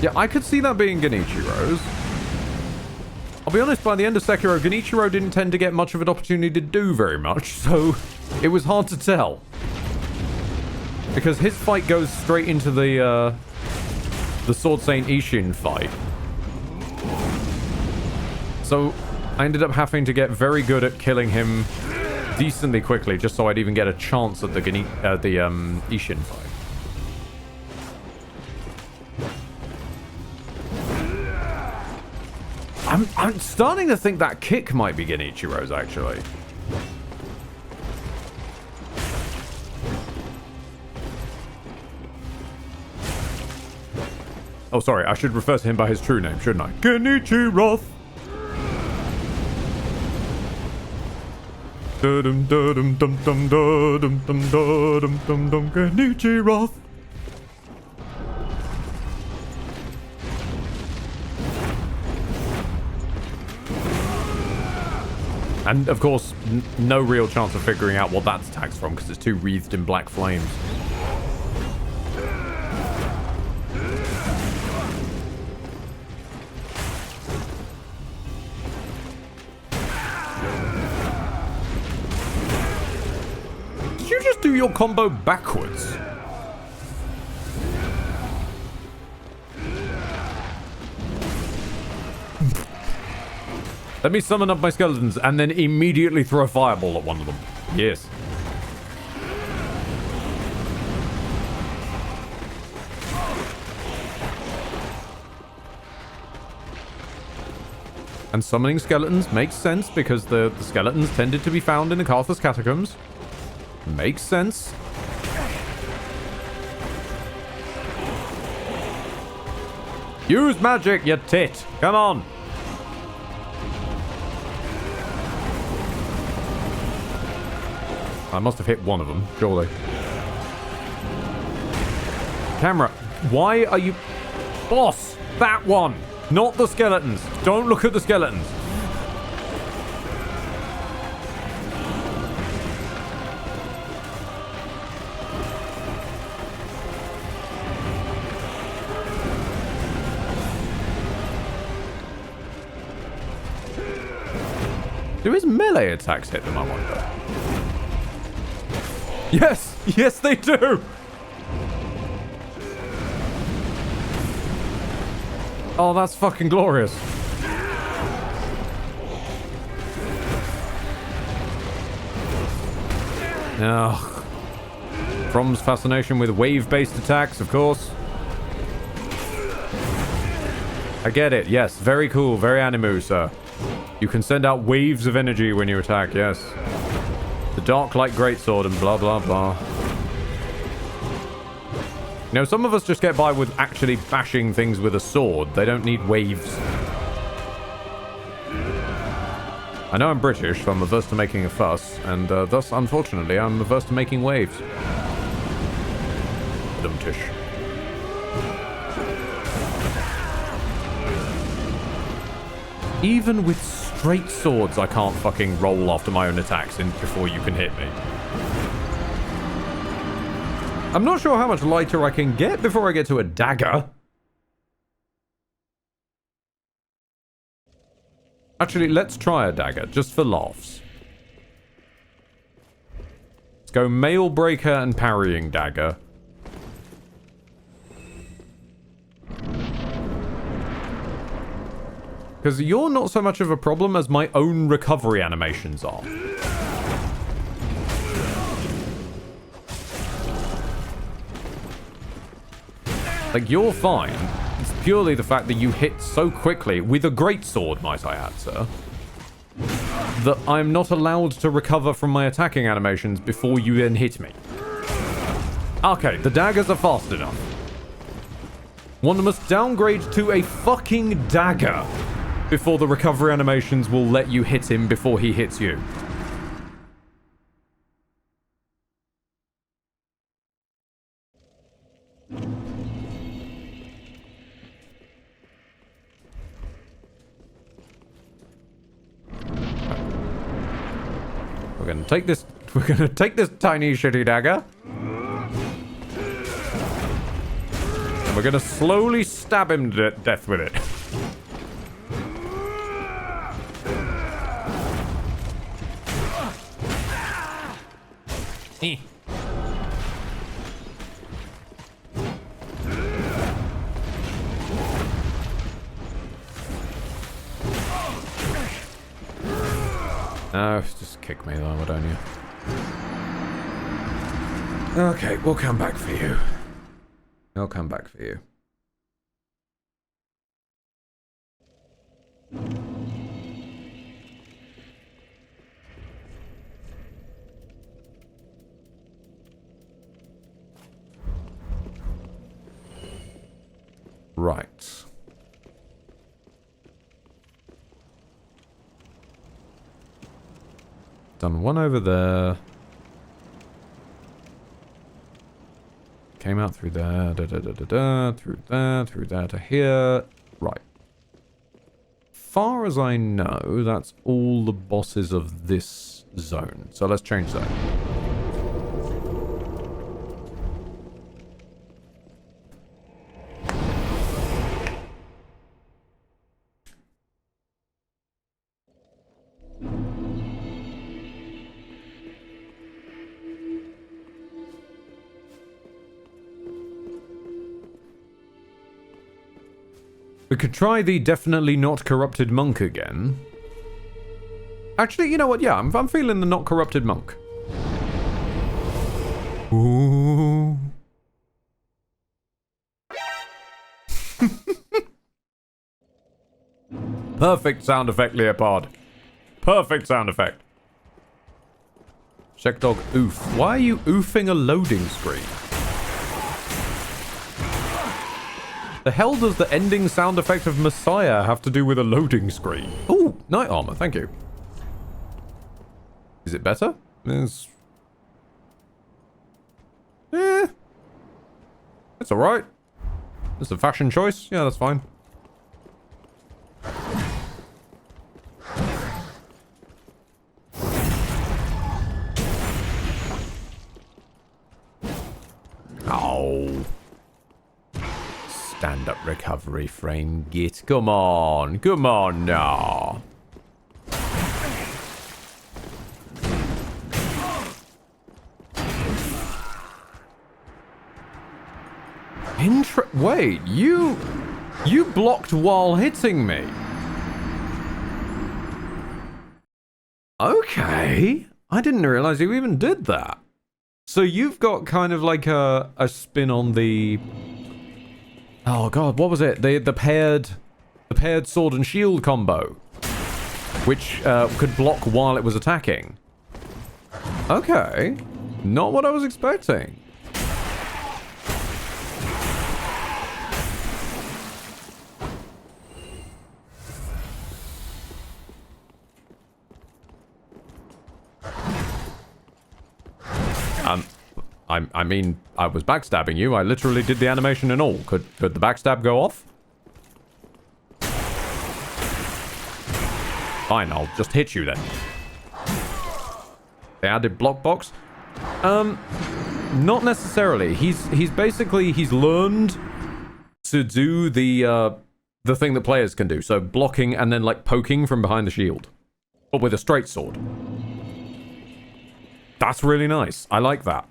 Yeah, I could see that being Genichiro's. I'll be honest, by the end of Sekiro, Genichiro didn't tend to get much of an opportunity to do very much, so it was hard to tell. Because his fight goes straight into the Sword Saint Ishin fight. So I ended up having to get very good at killing him decently quickly, just so I'd even get a chance at the Ishin fight. I'm starting to think that kick might be Genichiro's, actually. Oh, sorry, I should refer to him by his true name, shouldn't I? Genichiro! Dum dum dum dum dum dum dum dum dum Genichiro! And, of course, no real chance of figuring out what that attack's from, because it's too wreathed in black flames. Did you just do your combo backwards? Let me summon up my skeletons and then immediately throw a fireball at one of them. Yes. And summoning skeletons makes sense because the skeletons tended to be found in the Carthus catacombs. Makes sense. Use magic, you tit. Come on. I must have hit one of them, surely. Camera, why are you... Boss, that one, not the skeletons. Don't look at the skeletons. Do his melee attacks hit them, I wonder? Yes! Yes, they do! Oh, that's fucking glorious. Ugh. From's fascination with wave-based attacks, of course. I get it, yes. Very cool, very animu, sir. You can send out waves of energy when you attack, yes. The Dark Light Greatsword and blah, blah, blah. You know, some of us just get by with actually bashing things with a sword. They don't need waves. I know I'm British, so I'm averse to making a fuss, and thus, unfortunately, I'm averse to making waves. Dumtish. Even with straight swords, I can't fucking roll after my own attacks before you can hit me. I'm not sure how much lighter I can get before I get to a dagger. Actually, let's try a dagger, just for laughs. Let's go Mail Breaker and Parrying Dagger. Because you're not so much of a problem as my own recovery animations are. Like, you're fine. It's purely the fact that you hit so quickly, with a greatsword, might I add, sir, that I'm not allowed to recover from my attacking animations before you then hit me. Okay, the daggers are fast enough. One must downgrade to a fucking dagger before the recovery animations will let you hit him before he hits you. We're gonna take this tiny shitty dagger. we're gonna slowly stab him to death with it. No, just kick me though, why don't you? Okay, we'll come back for you. I'll come back for you. Right. Done one over there. Came out through there, through there to here. Right. Far as I know, that's all the bosses of this zone. So let's change that. We could try the definitely not corrupted monk again. Actually, you know what? Yeah, I'm feeling the not corrupted monk. Ooh. Perfect sound effect, Leopard. Perfect sound effect. Check dog oof. Why are you oofing a loading screen? The hell does the ending sound effect of Messiah have to do with a loading screen? Ooh, knight armor, thank you. Is it better? It's alright. It's a fashion choice. Yeah, that's fine. Oh. Stand-up recovery frame git. Come on now. Wait, you blocked while hitting me. Okay. I didn't realize you even did that. So you've got kind of like a spin on the... Oh god, what was it? The paired sword and shield combo, which could block while it was attacking. Okay, not what I was expecting. I mean, I was backstabbing you. I literally did the animation and all. Could the backstab go off? Fine, I'll just hit you then. They added block box? Not necessarily. He's learned to do the thing that players can do. So blocking and then like poking from behind the shield. But with a straight sword. That's really nice. I like that.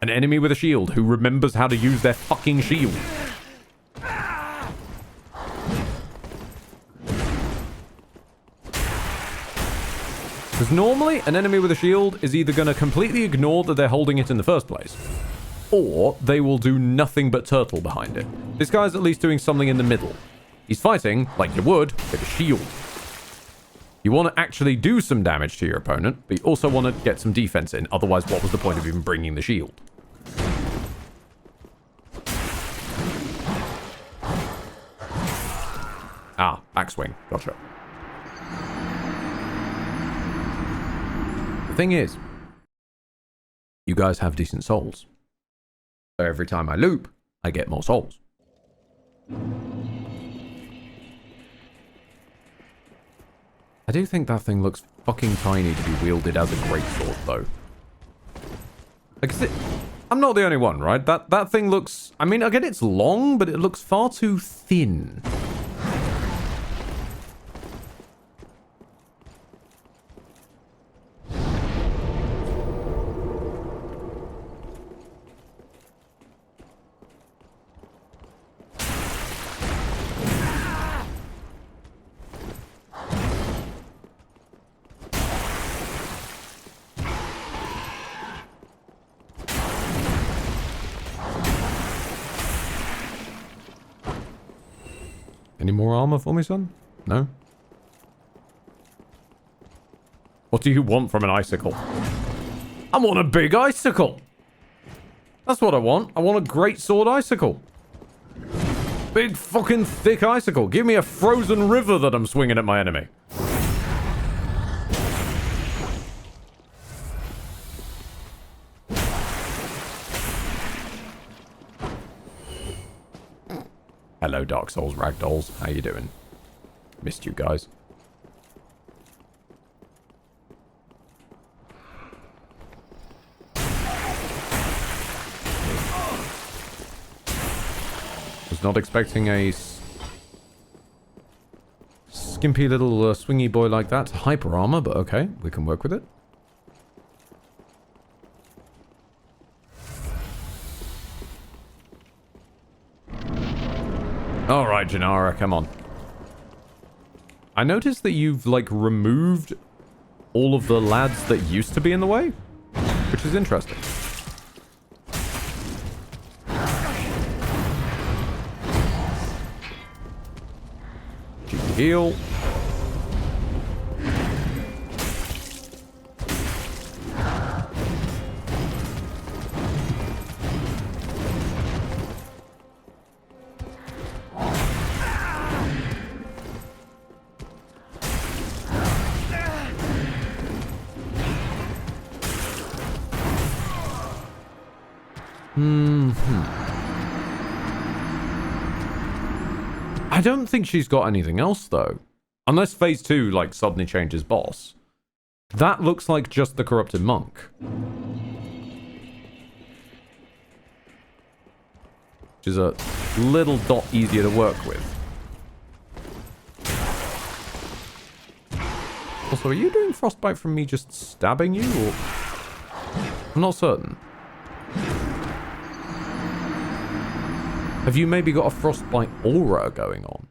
An enemy with a shield who remembers how to use their fucking shield. Because normally, an enemy with a shield is either going to completely ignore that they're holding it in the first place, or they will do nothing but turtle behind it. This guy's at least doing something in the middle. He's fighting, like you would, with a shield. You want to actually do some damage to your opponent, but you also want to get some defense in. Otherwise, what was the point of even bringing the shield? Ah, backswing. Gotcha. The thing is, you guys have decent souls. So every time I loop, I get more souls. I do think that thing looks fucking tiny to be wielded as a greatsword, though. Like, I'm not the only one, right? That thing looks... I mean, again, it's long, but it looks far too thin. Any more armor for me, son? No? What do you want from an icicle? I want a big icicle! That's what I want. I want a great sword icicle. Big fucking thick icicle. Give me a frozen river that I'm swinging at my enemy. Hello, Dark Souls Ragdolls. How you doing? Missed you guys. Was not expecting a skimpy little swingy boy like that. Hyper armor, but okay. We can work with it. Alright, Janara, come on. I noticed that you've, like, removed all of the lads that used to be in the way, which is interesting. Cheeky heal. I don't think she's got anything else, though. Unless Phase 2, like, suddenly changes boss. That looks like just the Corrupted Monk. Which is a little dot easier to work with. Also, are you doing frostbite from me just stabbing you, or... I'm not certain. Have you maybe got a frostbite aura going on?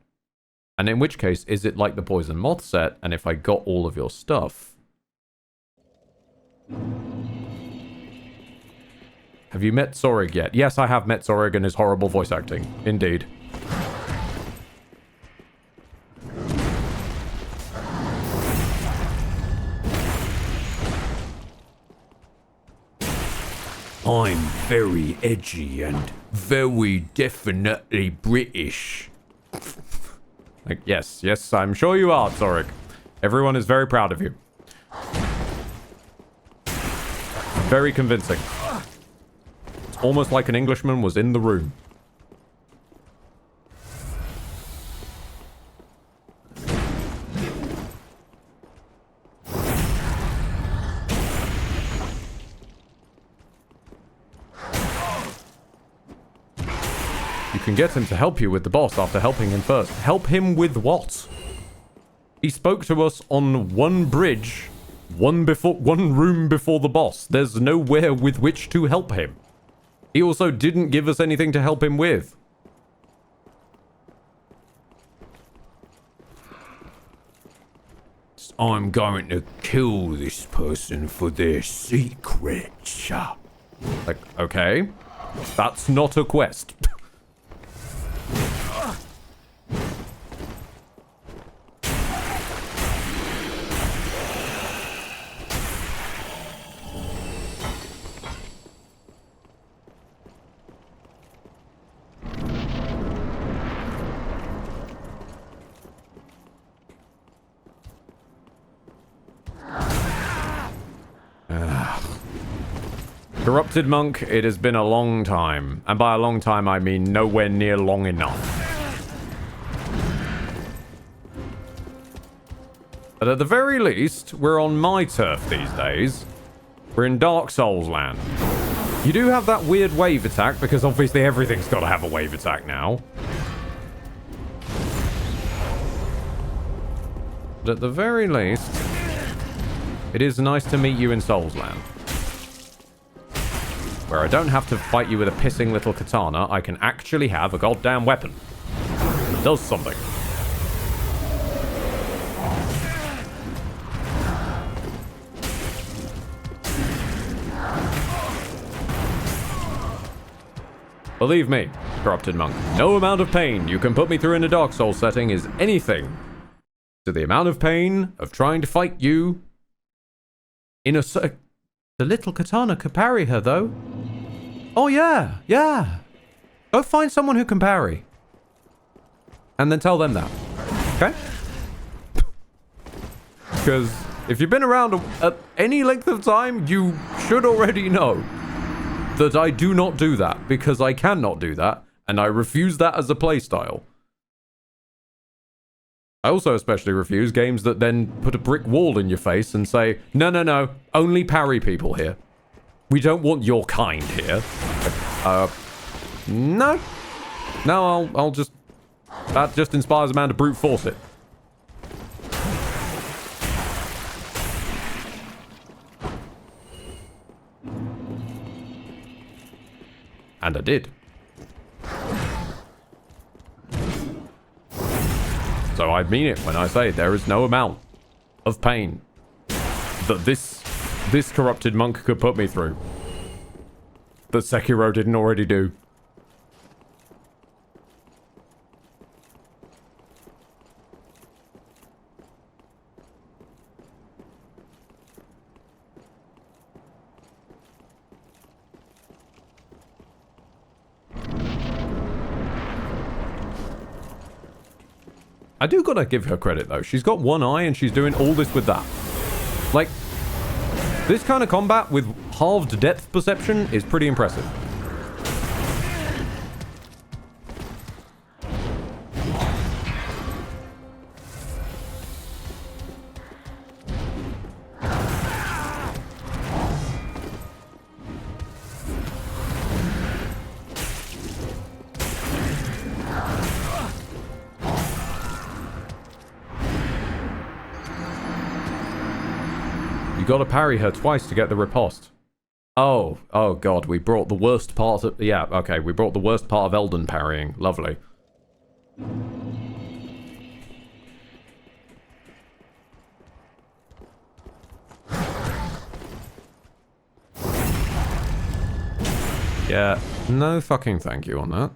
And in which case, is it like the Poison Moth set, and if I got all of your stuff... Have you met Zorig yet? Yes, I have met Zorig and his horrible voice acting. Indeed. I'm very edgy and very definitely British. Like, yes, I'm sure you are, Zorik. Everyone is very proud of you. Very convincing. It's almost like an Englishman was in the room. You can get him to help you with the boss after helping him first. Help him with what? He spoke to us on one bridge, one room before the boss. There's nowhere with which to help him. He also didn't give us anything to help him with. I'm going to kill this person for their secrets. Like, okay. That's not a quest. Corrupted Monk, it has been a long time. And by a long time, I mean nowhere near long enough. But at the very least, we're on my turf these days. We're in Dark Souls land. You do have that weird wave attack, because obviously everything's got to have a wave attack now. But at the very least, it is nice to meet you in Souls Land. Where I don't have to fight you with a pissing little katana, I can actually have a goddamn weapon. It does something. Believe me, Corrupted Monk, no amount of pain you can put me through in a Dark Souls setting is anything to the amount of pain of trying to fight you in a... The little katana could parry her, though. Oh, yeah, yeah. Go find someone who can parry. And then tell them that. Okay? Because if you've been around at any length of time, you should already know that I do not do that, because I cannot do that, and I refuse that as a playstyle. I also especially refuse games that then put a brick wall in your face and say, no, no, no, only parry people here. We don't want your kind here. No. No, I'll just... That just inspires a man to brute force it. And I did. So I mean it when I say there is no amount of pain that this corrupted monk could put me through that Sekiro didn't already do. I do gotta give her credit, though. She's got one eye and she's doing all this with that. Like, this kind of combat with halved depth perception is pretty impressive. You gotta parry her twice to get the riposte. Oh god, we brought the worst part of... Yeah, okay, we brought the worst part of Elden parrying. Lovely. Yeah, no fucking thank you on that.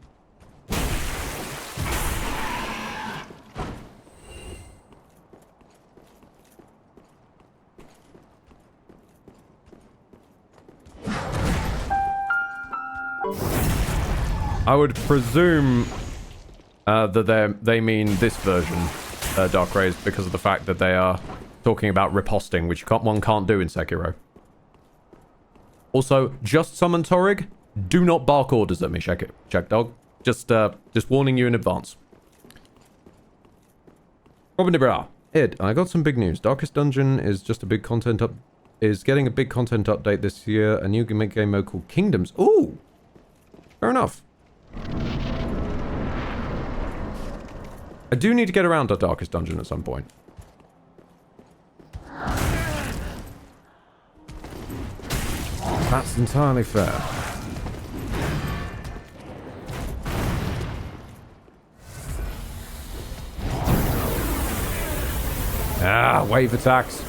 I would presume that they mean this version, Dark Rays, because of the fact that they are talking about riposting, which one can't do in Sekiro. Also, just summon Torrig. Do not bark orders at me, check dog. Just warning you in advance. Robin Ed, I got some big news. Darkest Dungeon is just a big content is getting a big content update this year. A new game mode called Kingdoms. Ooh, fair enough. I do need to get around to Darkest Dungeon at some point. That's entirely fair. Ah, wave attacks.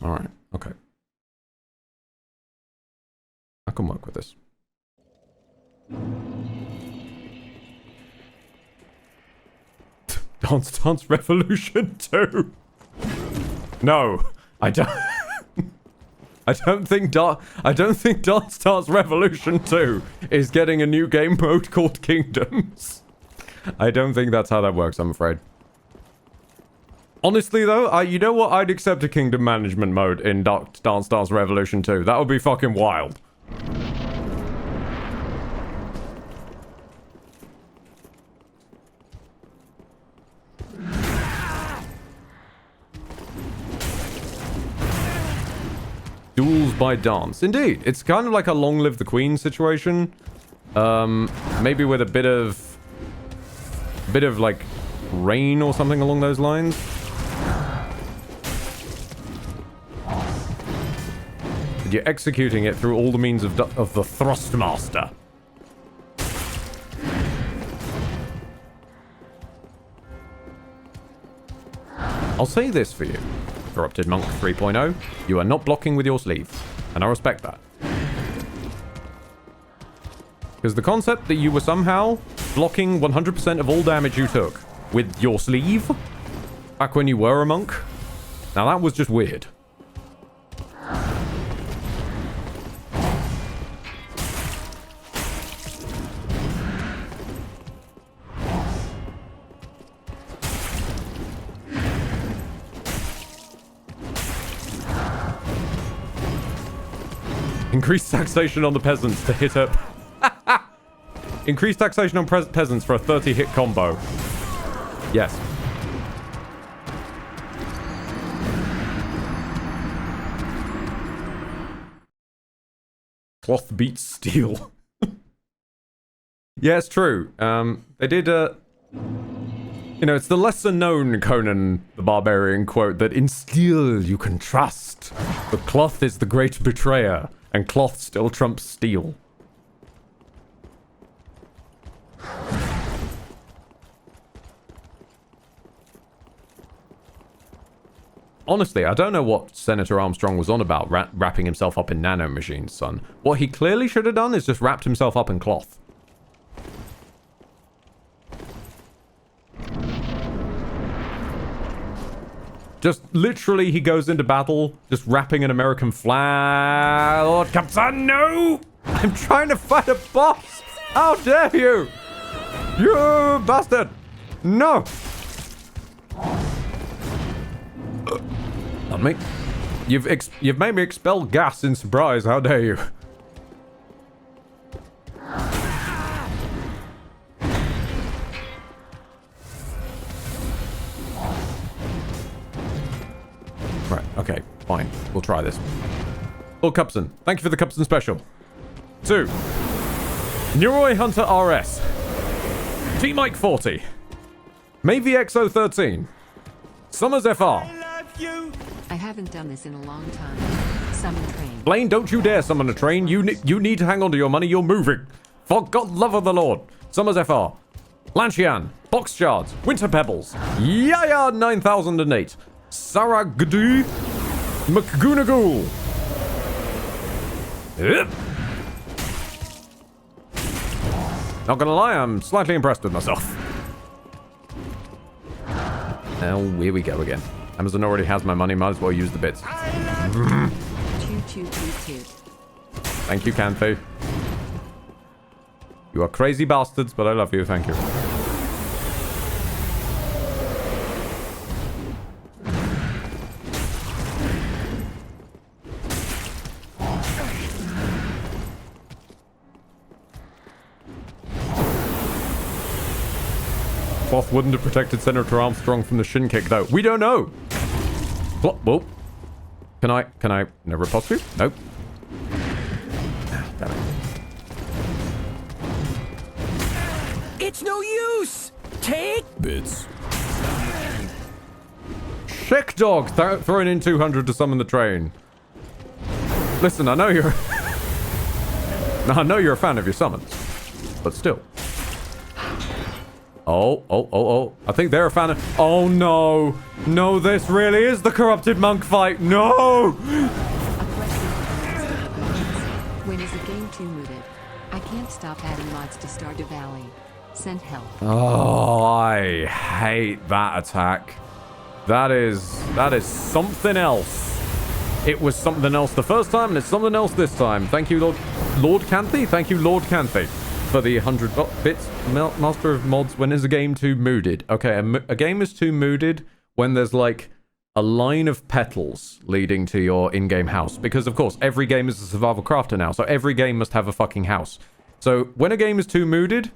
Alright, okay. I can work with this. Dance Revolution 2! No, I don't... I don't think Dance Dance Revolution 2 is getting a new game mode called Kingdoms. I don't think that's how that works, I'm afraid. Honestly, though, you know what? I'd accept a kingdom management mode in Dance Dance Revolution 2. That would be fucking wild. Duels by dance. Indeed. It's kind of like a Long Live the Queen situation. Maybe with a bit of like rain or something along those lines. And you're executing it through all the means of the Thrustmaster. I'll say this for you. Corrupted Monk 3.0, you are not blocking with your sleeve, and I respect that. Because the concept that you were somehow blocking 100% of all damage you took with your sleeve, back when you were a monk, now that was just weird. Increased taxation on the peasants to hit up. Increased taxation on peasants for a 30-hit combo. Yes. Cloth beats steel. Yeah, it's true. They did you know, it's the lesser-known Conan the Barbarian quote that in steel you can trust. The cloth is the great betrayer, and cloth still trumps steel. Honestly, I don't know what Senator Armstrong was on about wrapping himself up in nanomachines, son. What he clearly should have done is just wrapped himself up in cloth. Just literally, he goes into battle, just wrapping an American flag. Lord Captain, no! I'm trying to fight a boss! How dare you! You bastard! No! Not me. You've made me expel gas in surprise. How dare you? Right, okay, fine. We'll try this. Lord Cupson, thank you for the Cupson special. 2. Neroy Hunter RS. T-Mike 40. MayVXO13. Summers FR. I haven't done this in a long time. Summon train. Blaine, don't you dare summon a train. You need to hang on to your money. You're moving. For God love of the Lord. Summers FR. Lancian. Box Shards. Winter Pebbles. Yaya 9008. Saragdu. McGoonagoo. Not gonna lie, I'm slightly impressed with myself. Now, here we go again. Amazon already has my money, might as well use the bits. Thank you, Canthu. You are crazy bastards, but I love you, thank you. Cloth wouldn't have protected Senator Armstrong from the shin kick, though. We don't know. Whoa. Can I never riposte you? Nope. Damn it. It's no use. Take bits. Sheck dog throwing in 200 to summon the train. Listen, I know you're a fan of your summons, but still. Oh. I think they're a fan of... Oh, no. No, this really is the corrupted monk fight. No! When is the game 2 mooted? I can't stop adding mods to Stardew Valley. Send help. Oh, I hate that attack. That is something else. It was something else the first time, and it's something else this time. Thank you, Lord Canthy. Thank you, Lord Canthy, for the 100 bits. Master of Mods, when is a game too mooded? Okay, a game is too mooded when there's, like, a line of petals leading to your in-game house. Because, of course, every game is a survival crafter now, so every game must have a fucking house. So, when a game is too mooded,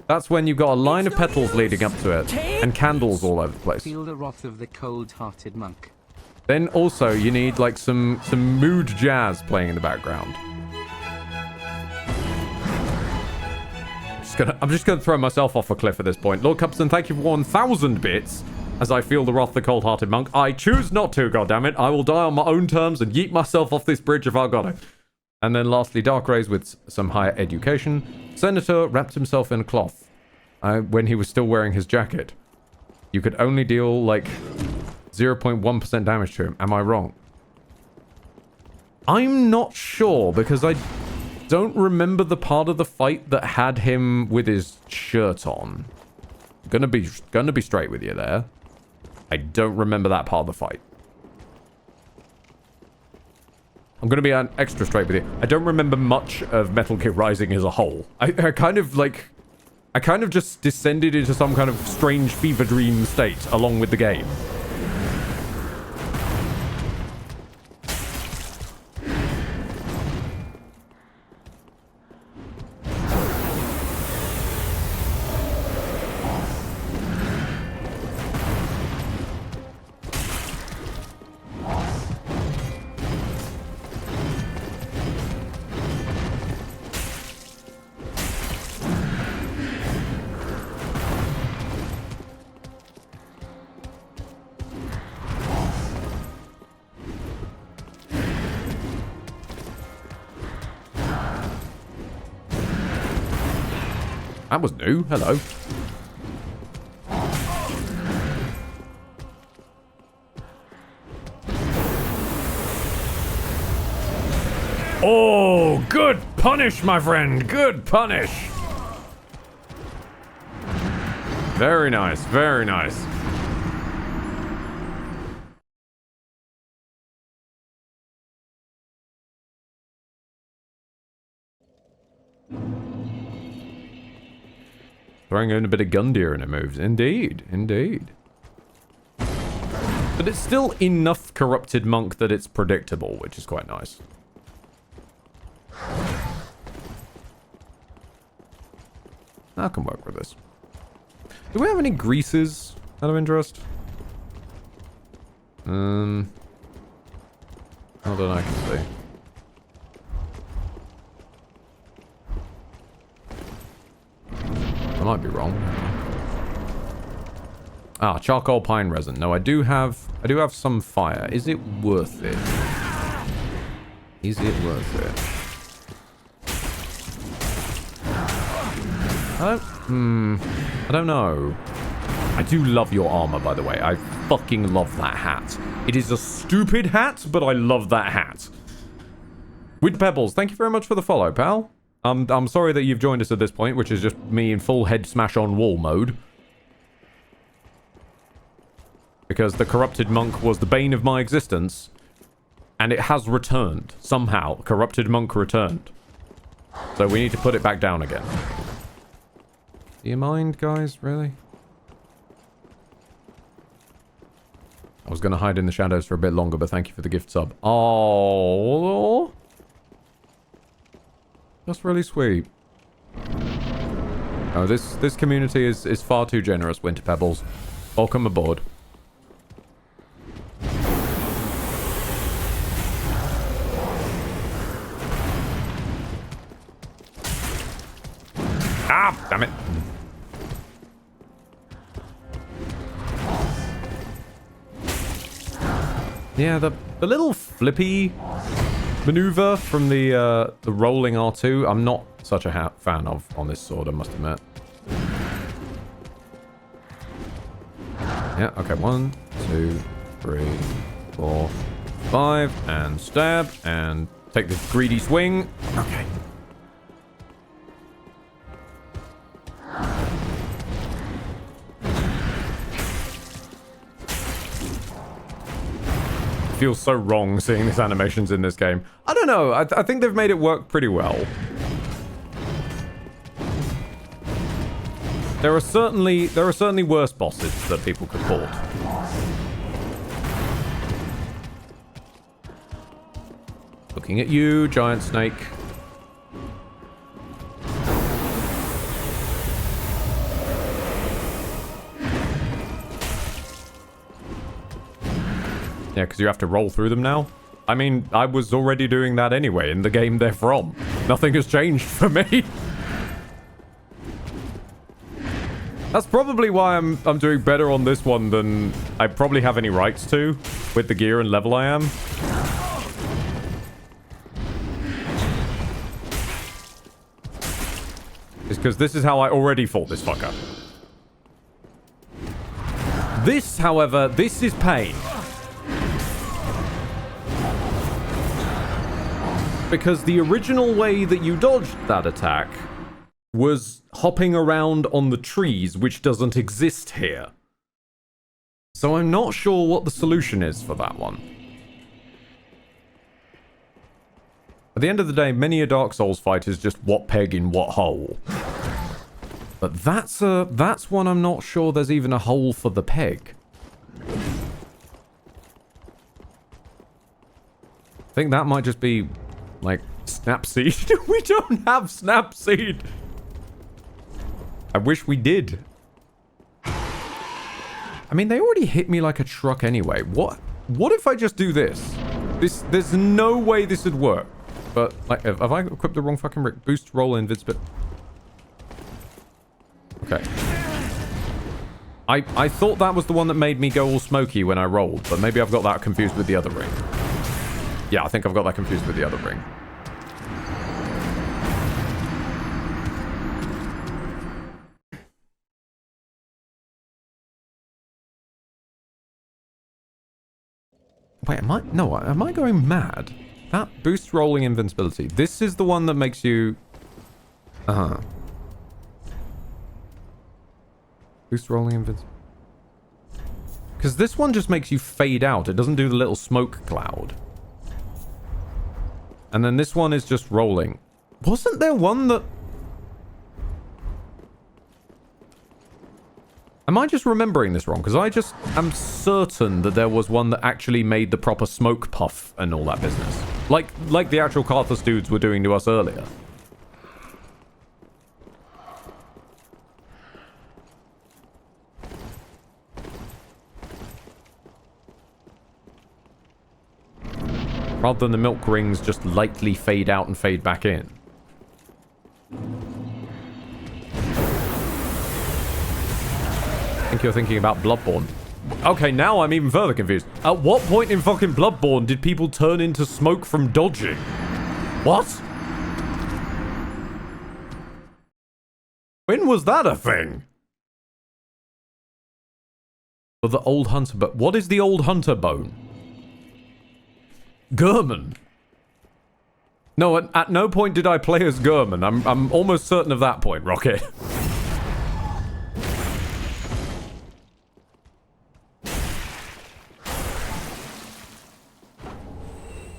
that's when you've got a line of petals leading up to it, and candles all over the place. Feel the wrath of the cold-hearted monk. Then also, you need, like, some mood jazz playing in the background. I'm just gonna throw myself off a cliff at this point. Lord Cupson, thank you for 1,000 bits. As I feel the wrath of the cold-hearted monk. I choose not to, goddammit. I will die on my own terms and yeet myself off this bridge if I got it. And then lastly, Dark Rays with some higher education. Senator wrapped himself in a cloth when he was still wearing his jacket. You could only deal, like, 0.1% damage to him. Am I wrong? I'm not sure, because I don't remember the part of the fight that had him with his shirt on. Gonna be straight with you there. I don't remember that part of the fight. I'm gonna be extra straight with you. I don't remember much of Metal Gear Rising as a whole. I kind of just descended into some kind of strange fever dream state along with the game. That was new. Hello. Oh, good punish, my friend. Good punish. Very nice. Very nice. Throwing in a bit of Gundyr and it moves. Indeed. Indeed. But it's still enough Corrupted Monk that it's predictable, which is quite nice. I can work with this. Do we have any greases out of interest? Not that I can see. I might be wrong. Ah, charcoal pine resin. No, I do have some fire. Is it worth it? Is it worth it? I don't know. I do love your armor, by the way. I fucking love that hat. It is a stupid hat, but I love that hat. With Pebbles, thank you very much for the follow, pal. I'm sorry that you've joined us at this point, which is just me in full head smash on wall mode. Because the Corrupted Monk was the bane of my existence. And it has returned. Somehow. Corrupted Monk returned. So we need to put it back down again. Do you mind, guys? Really? I was going to hide in the shadows for a bit longer, but thank you for the gift sub. Oh, that's really sweet. Oh, this community is far too generous, Winter Pebbles. Welcome aboard. Ah, damn it. Yeah, the little flippy maneuver from the rolling R2, I'm not such a fan of on this sword, I must admit. Yeah, okay, 1, 2, 3, 4, 5, and stab, and take the greedy swing. Okay. feels so wrong seeing these animations in this game. I don't know. I think they've made it work pretty well. There are certainly worse bosses that people could port. Looking at you, giant snake. Yeah, because you have to roll through them now. I mean, I was already doing that anyway in the game they're from. Nothing has changed for me. That's probably why I'm doing better on this one than I probably have any rights to with the gear and level I am. It's because this is how I already fought this fucker. This, however, this is pain. Because the original way that you dodged that attack was hopping around on the trees, which doesn't exist here. So I'm not sure what the solution is for that one. At the end of the day, many a Dark Souls fight is just what peg in what hole. But that's one I'm not sure there's even a hole for the peg. I think that might just be, like, Snapseed. We don't have Snapseed! I wish we did. I mean, they already hit me like a truck anyway. What if I just do this? There's no way this would work. But, like, have I equipped the wrong fucking brick? Boost, roll, invincibility. Okay. I thought that was the one that made me go all smoky when I rolled, but maybe I've got that confused with the other ring. Yeah, I think I've got that confused with the other ring. Wait, am I going mad? That boosts rolling invincibility. This is the one that makes you... Boost rolling invincibility. Because this one just makes you fade out. It doesn't do the little smoke cloud. And then this one is just rolling. Wasn't there one that... Am I just remembering this wrong? Because I just am certain that there was one that actually made the proper smoke puff and all that business. Like the actual Karthus dudes were doing to us earlier. Rather than the milk rings just lightly fade out and fade back in. I think you're thinking about Bloodborne. Okay, now I'm even further confused. At what point in fucking Bloodborne did people turn into smoke from dodging? What? When was that a thing? Well, the old hunter bone. What is the old hunter bone? German. No, at no point did I play as German. I'm almost certain of that point, Rocket.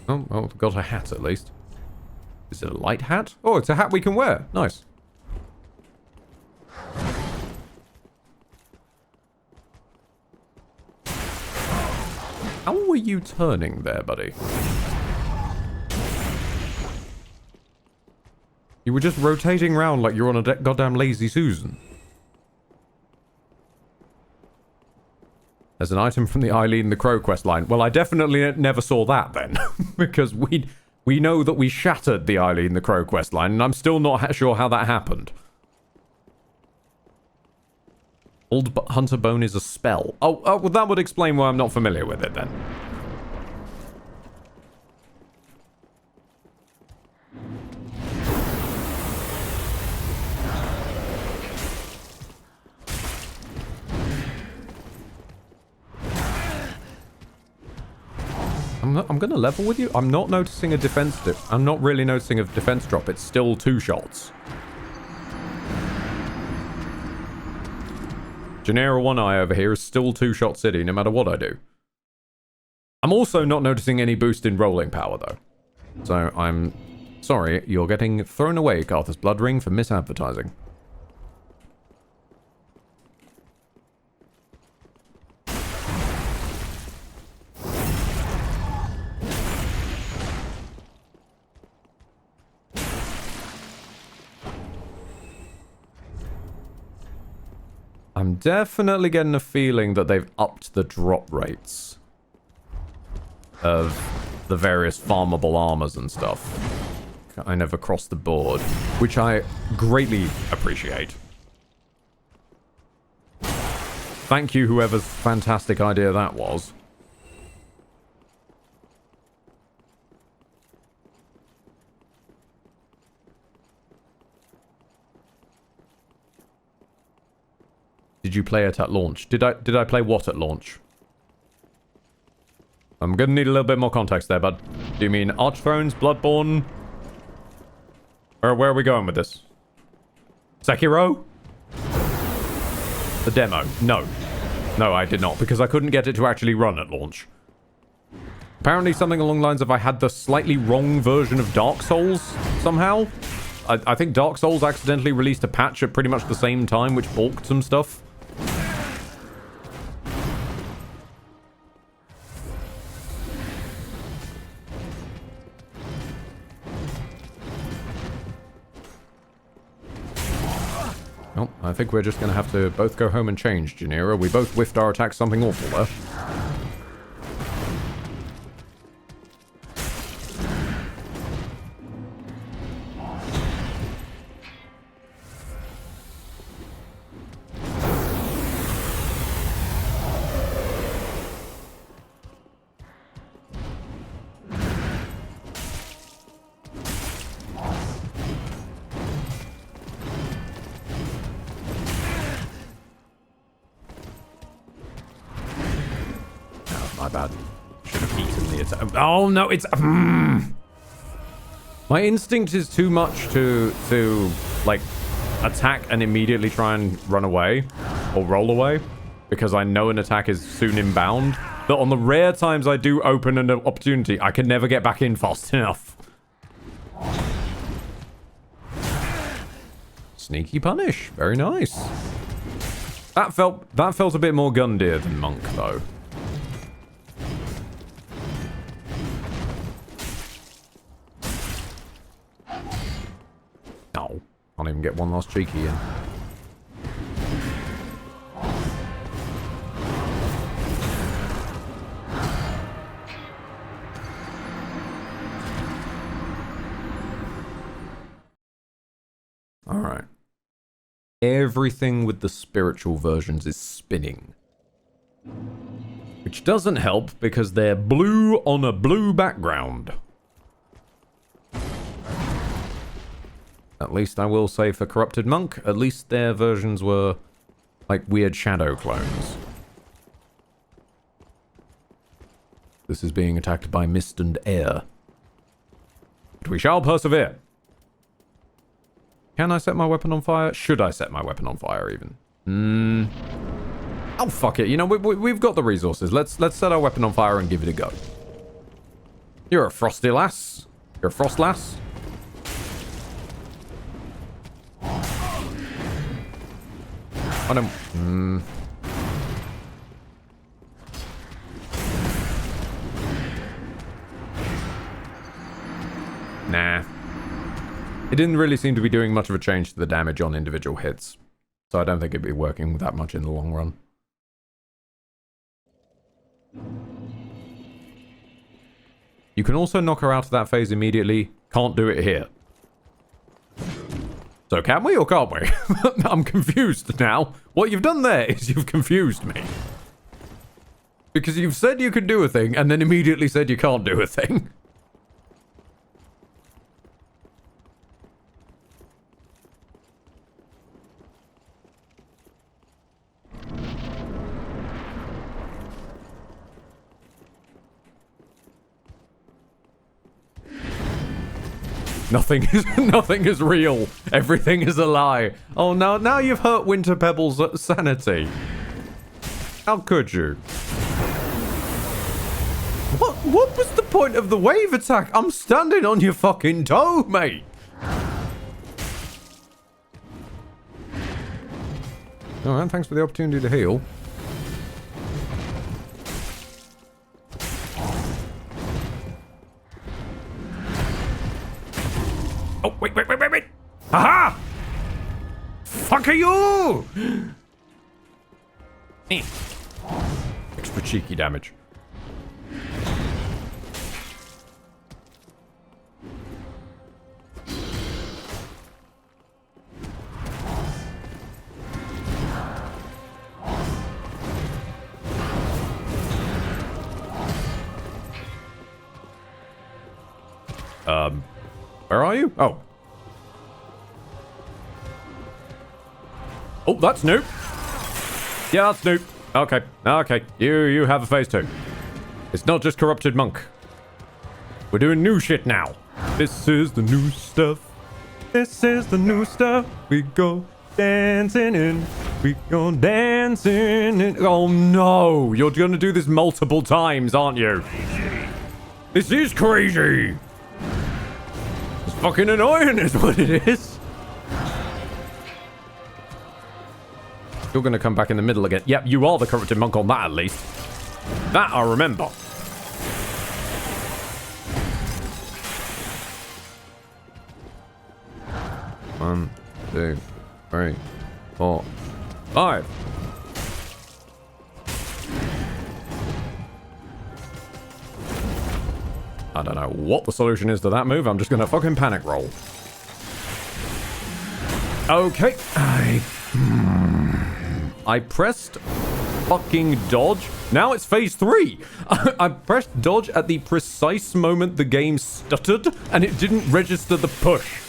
Oh, well, got a hat at least. Is it a light hat? Oh, it's a hat we can wear. Nice. How were you turning there, buddy? You were just rotating around like you're on a goddamn Lazy Susan. There's an item from the Eileen the Crow quest line. Well, I definitely never saw that then. Because we know that we shattered the Eileen the Crow quest line, and I'm still not sure how that happened. Old Hunter Bone is a spell. Oh, well, that would explain why I'm not familiar with it then. I'm gonna level with you. I'm not noticing a defense dip. I'm not really noticing a defense drop. It's still 2 shots. Genera One Eye over here is still 2-shot city no matter what I do. I'm I'm also not noticing any boost in rolling power, though. So I'm sorry, you're getting thrown away, Carthus Bloodring, for misadvertising. I'm definitely getting a feeling that they've upped the drop rates of the various farmable armors and stuff. Kind of across the board, which I greatly appreciate. Thank you, whoever's fantastic idea that was. Did you play it at launch? Did I play what at launch? I'm gonna need a little bit more context there, bud. Do you mean Archthrones, Bloodborne? Or where are we going with this? Sekiro? The demo? No. No, I did not, because I couldn't get it to actually run at launch. Apparently something along the lines of I had the slightly wrong version of Dark Souls, somehow. I think Dark Souls accidentally released a patch at pretty much the same time, which balked some stuff. Well, I think we're just going to have to both go home and change, Janira. We both whiffed our attack something awful there. Oh no, it's my instinct is too much to like attack and immediately try and run away or roll away because I know an attack is soon inbound. But on the rare times I do open an opportunity, I can never get back in fast enough. Sneaky punish, very nice. That felt a bit more Gundyr than Monk though. No, can't even get one last cheeky in. Alright. Everything with the spiritual versions is spinning. Which doesn't help because they're blue on a blue background. At least I will say for Corrupted Monk, at least their versions were like weird shadow clones. This is being attacked by mist and air. But we shall persevere. Can I set my weapon on fire? Should I set my weapon on fire even? Oh, fuck it. You know, we've got the resources. Let's set our weapon on fire and give it a go. You're a frosty lass. You're a frost lass. I don't... Nah. It didn't really seem to be doing much of a change to the damage on individual hits. So I don't think it'd be working that much in the long run. You can also knock her out of that phase immediately. Can't do it here. So can we or can't we? I'm confused now. What you've done there is you've confused me. Because you've said you can do a thing and then immediately said you can't do a thing. Nothing is real. Everything is a lie. Oh, now you've hurt Winter Pebble's sanity. How could you? What was the point of the wave attack? I'm standing on your fucking toe, mate. Alright, thanks for the opportunity to heal. Oh, wait. Aha! Fuck are you! Extra cheeky damage. Where are you? Oh. Oh, that's new. Yeah, that's new. Okay. You have a phase 2. It's not just corrupted monk. We're doing new shit now. This is the new stuff. This is the new stuff. We go dancing in. We go dancing in. Oh no, you're gonna do this multiple times, aren't you? This is crazy. It's fucking annoying is what it is. You're gonna come back in the middle again. Yep, you are the corrupted monk on that at least. That I remember. One, 2, 3, 4, 5. I don't know what the solution is to that move. I'm just gonna fucking panic roll. Okay. I pressed fucking dodge. Now it's phase 3. I pressed dodge at the precise moment the game stuttered and it didn't register the push.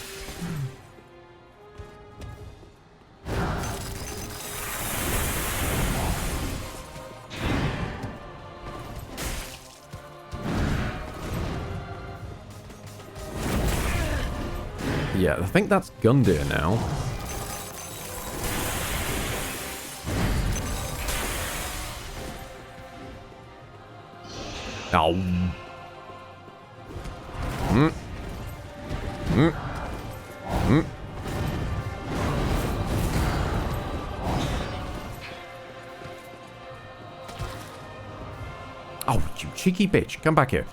Yeah, I think that's Gundyr now. Ow. Oh, you cheeky bitch. Come back here.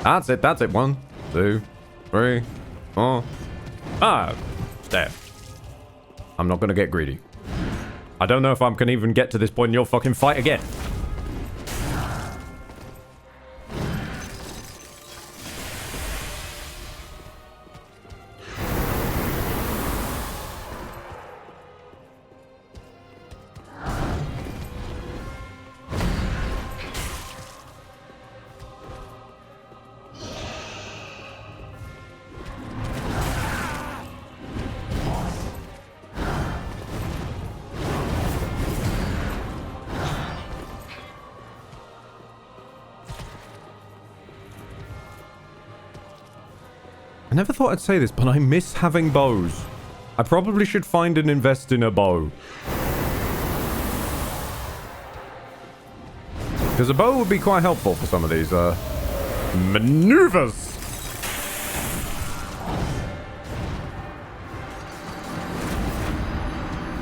That's it. 1, 2, 3, 4, 5. Step. I'm not gonna get greedy. I don't know if I can even get to this point in your fucking fight again. I never thought I'd say this, but I miss having bows. I probably should find and invest in a bow. Because a bow would be quite helpful for some of these, maneuvers.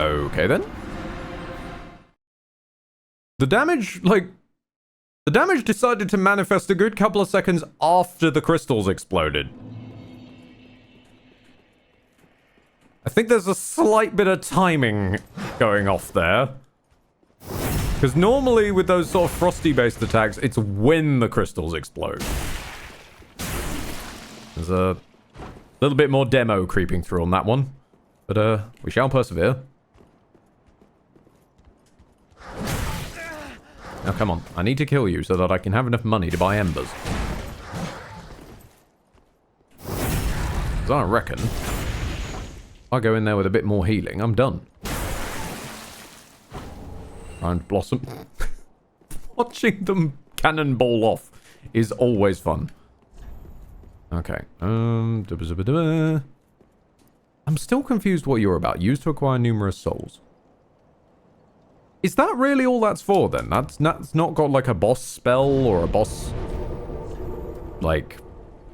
Okay, then. The damage decided to manifest a good couple of seconds after the crystals exploded. I think there's a slight bit of timing going off there. Because normally with those sort of frosty-based attacks, it's when the crystals explode. There's a little bit more demo creeping through on that one. But, we shall persevere. Now, come on. I need to kill you so that I can have enough money to buy embers. Because I reckon... I'll go in there with a bit more healing. I'm done. And Blossom. Watching them cannonball off is always fun. Okay. I'm still confused what you're about. Used to acquire numerous souls. Is that really all that's for, then? That's not got, like, a boss spell or a boss, like,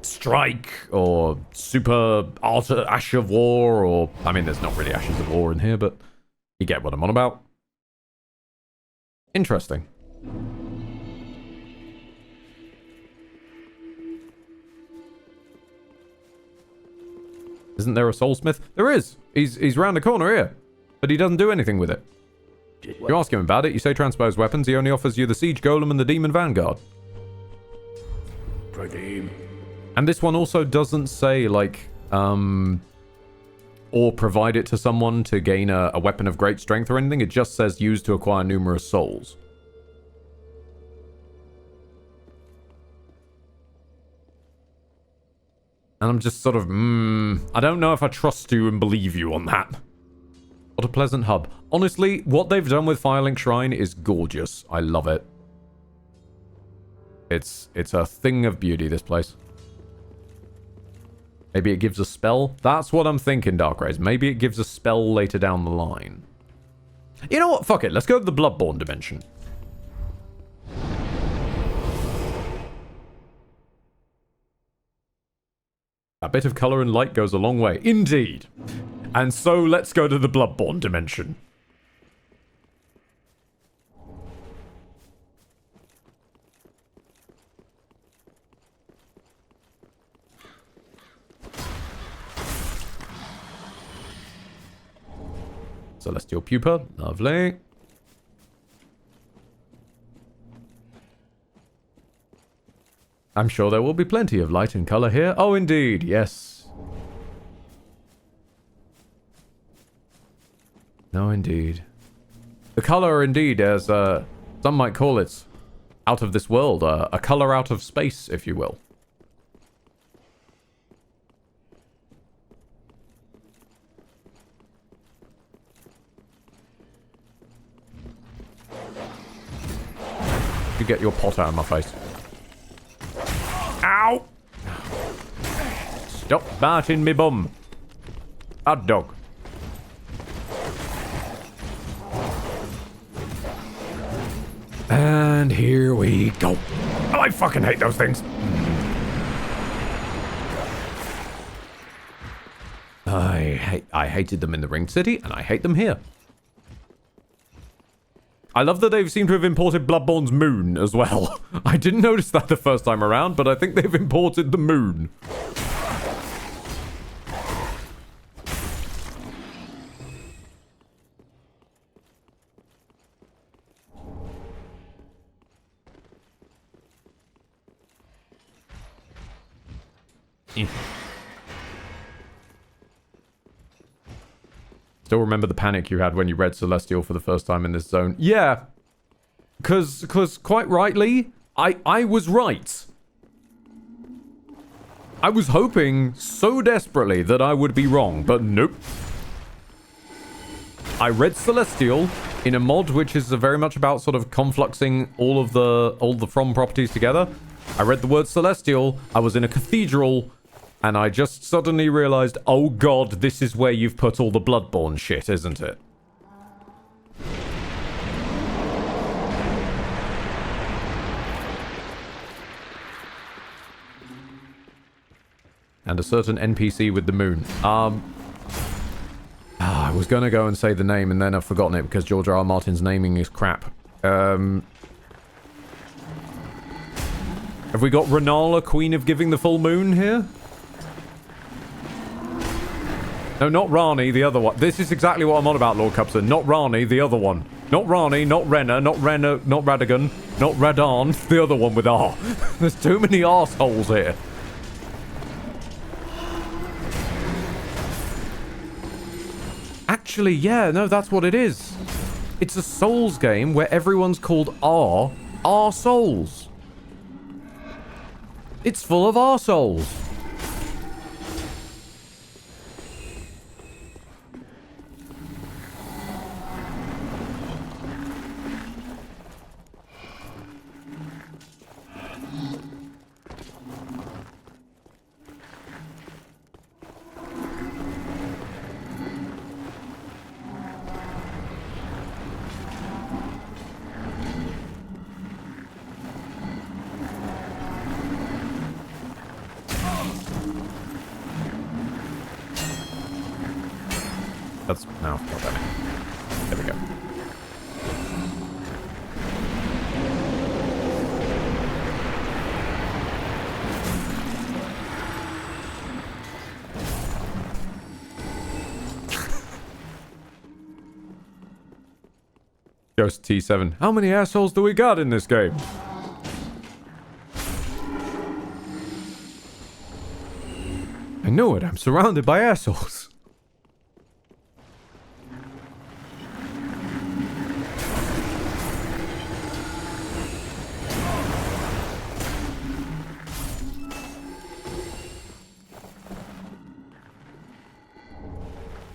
strike or super Ash of War or... I mean, there's not really Ashes of War in here, but you get what I'm on about. Interesting. Isn't there a soulsmith? There is. He's round the corner here, but he doesn't do anything with it. You ask him about it, you say transposed weapons, he only offers you the Siege Golem and the Demon Vanguard. And this one also doesn't say, like, or provide it to someone to gain a weapon of great strength or anything. It just says used to acquire numerous souls. And I'm just sort of, I don't know if I trust you and believe you on that. What a pleasant hub. Honestly, what they've done with Firelink Shrine is gorgeous. I love it. It's a thing of beauty, this place. Maybe it gives a spell? That's what I'm thinking, Darkrays. Maybe it gives a spell later down the line. You know what? Fuck it. Let's go to the Bloodborne dimension. A bit of color and light goes a long way. Indeed. And so let's go to the Bloodborne dimension. Celestial Pupa. Lovely. I'm sure there will be plenty of light and color here. Oh, indeed. Yes. No, indeed. The color, indeed, as some might call it, out of this world. A color out of space, if you will. You get your pot out of my face. Ow! Stop biting me bum. Bad dog. And here we go. Oh, I fucking hate those things. I hated them in the Ringed City, and I hate them here. I love that they've seemed to have imported Bloodborne's moon as well. I didn't notice that the first time around, but I think they've imported the moon. Still remember the panic you had when you read Celestial for the first time in this zone? Yeah. Because quite rightly, I was right. I was hoping so desperately that I would be wrong, but nope. I read Celestial in a mod which is very much about sort of confluxing all the From properties together. I read the word Celestial, I was in a cathedral, and I just suddenly realized, oh god, this is where you've put all the Bloodborne shit, isn't it? And a certain NPC with the moon. I was going to go and say the name, and then I've forgotten it because George R.R. Martin's naming is crap. Have we got Renala, Queen of Giving the Full Moon here? No, not Rani, the other one. This is exactly what I'm on about, Lord Cupson. Not Rani, the other one. Not Rani, not Renna, not Renna, not Radagon, not Radan, the other one with R. There's too many arseholes here. Actually, yeah, no, that's what it is. It's a Souls game where everyone's called R Souls. It's full of arseholes. That's... No, goddammit. There we go. Ghost T7. How many assholes do we got in this game? I know it. I'm surrounded by assholes.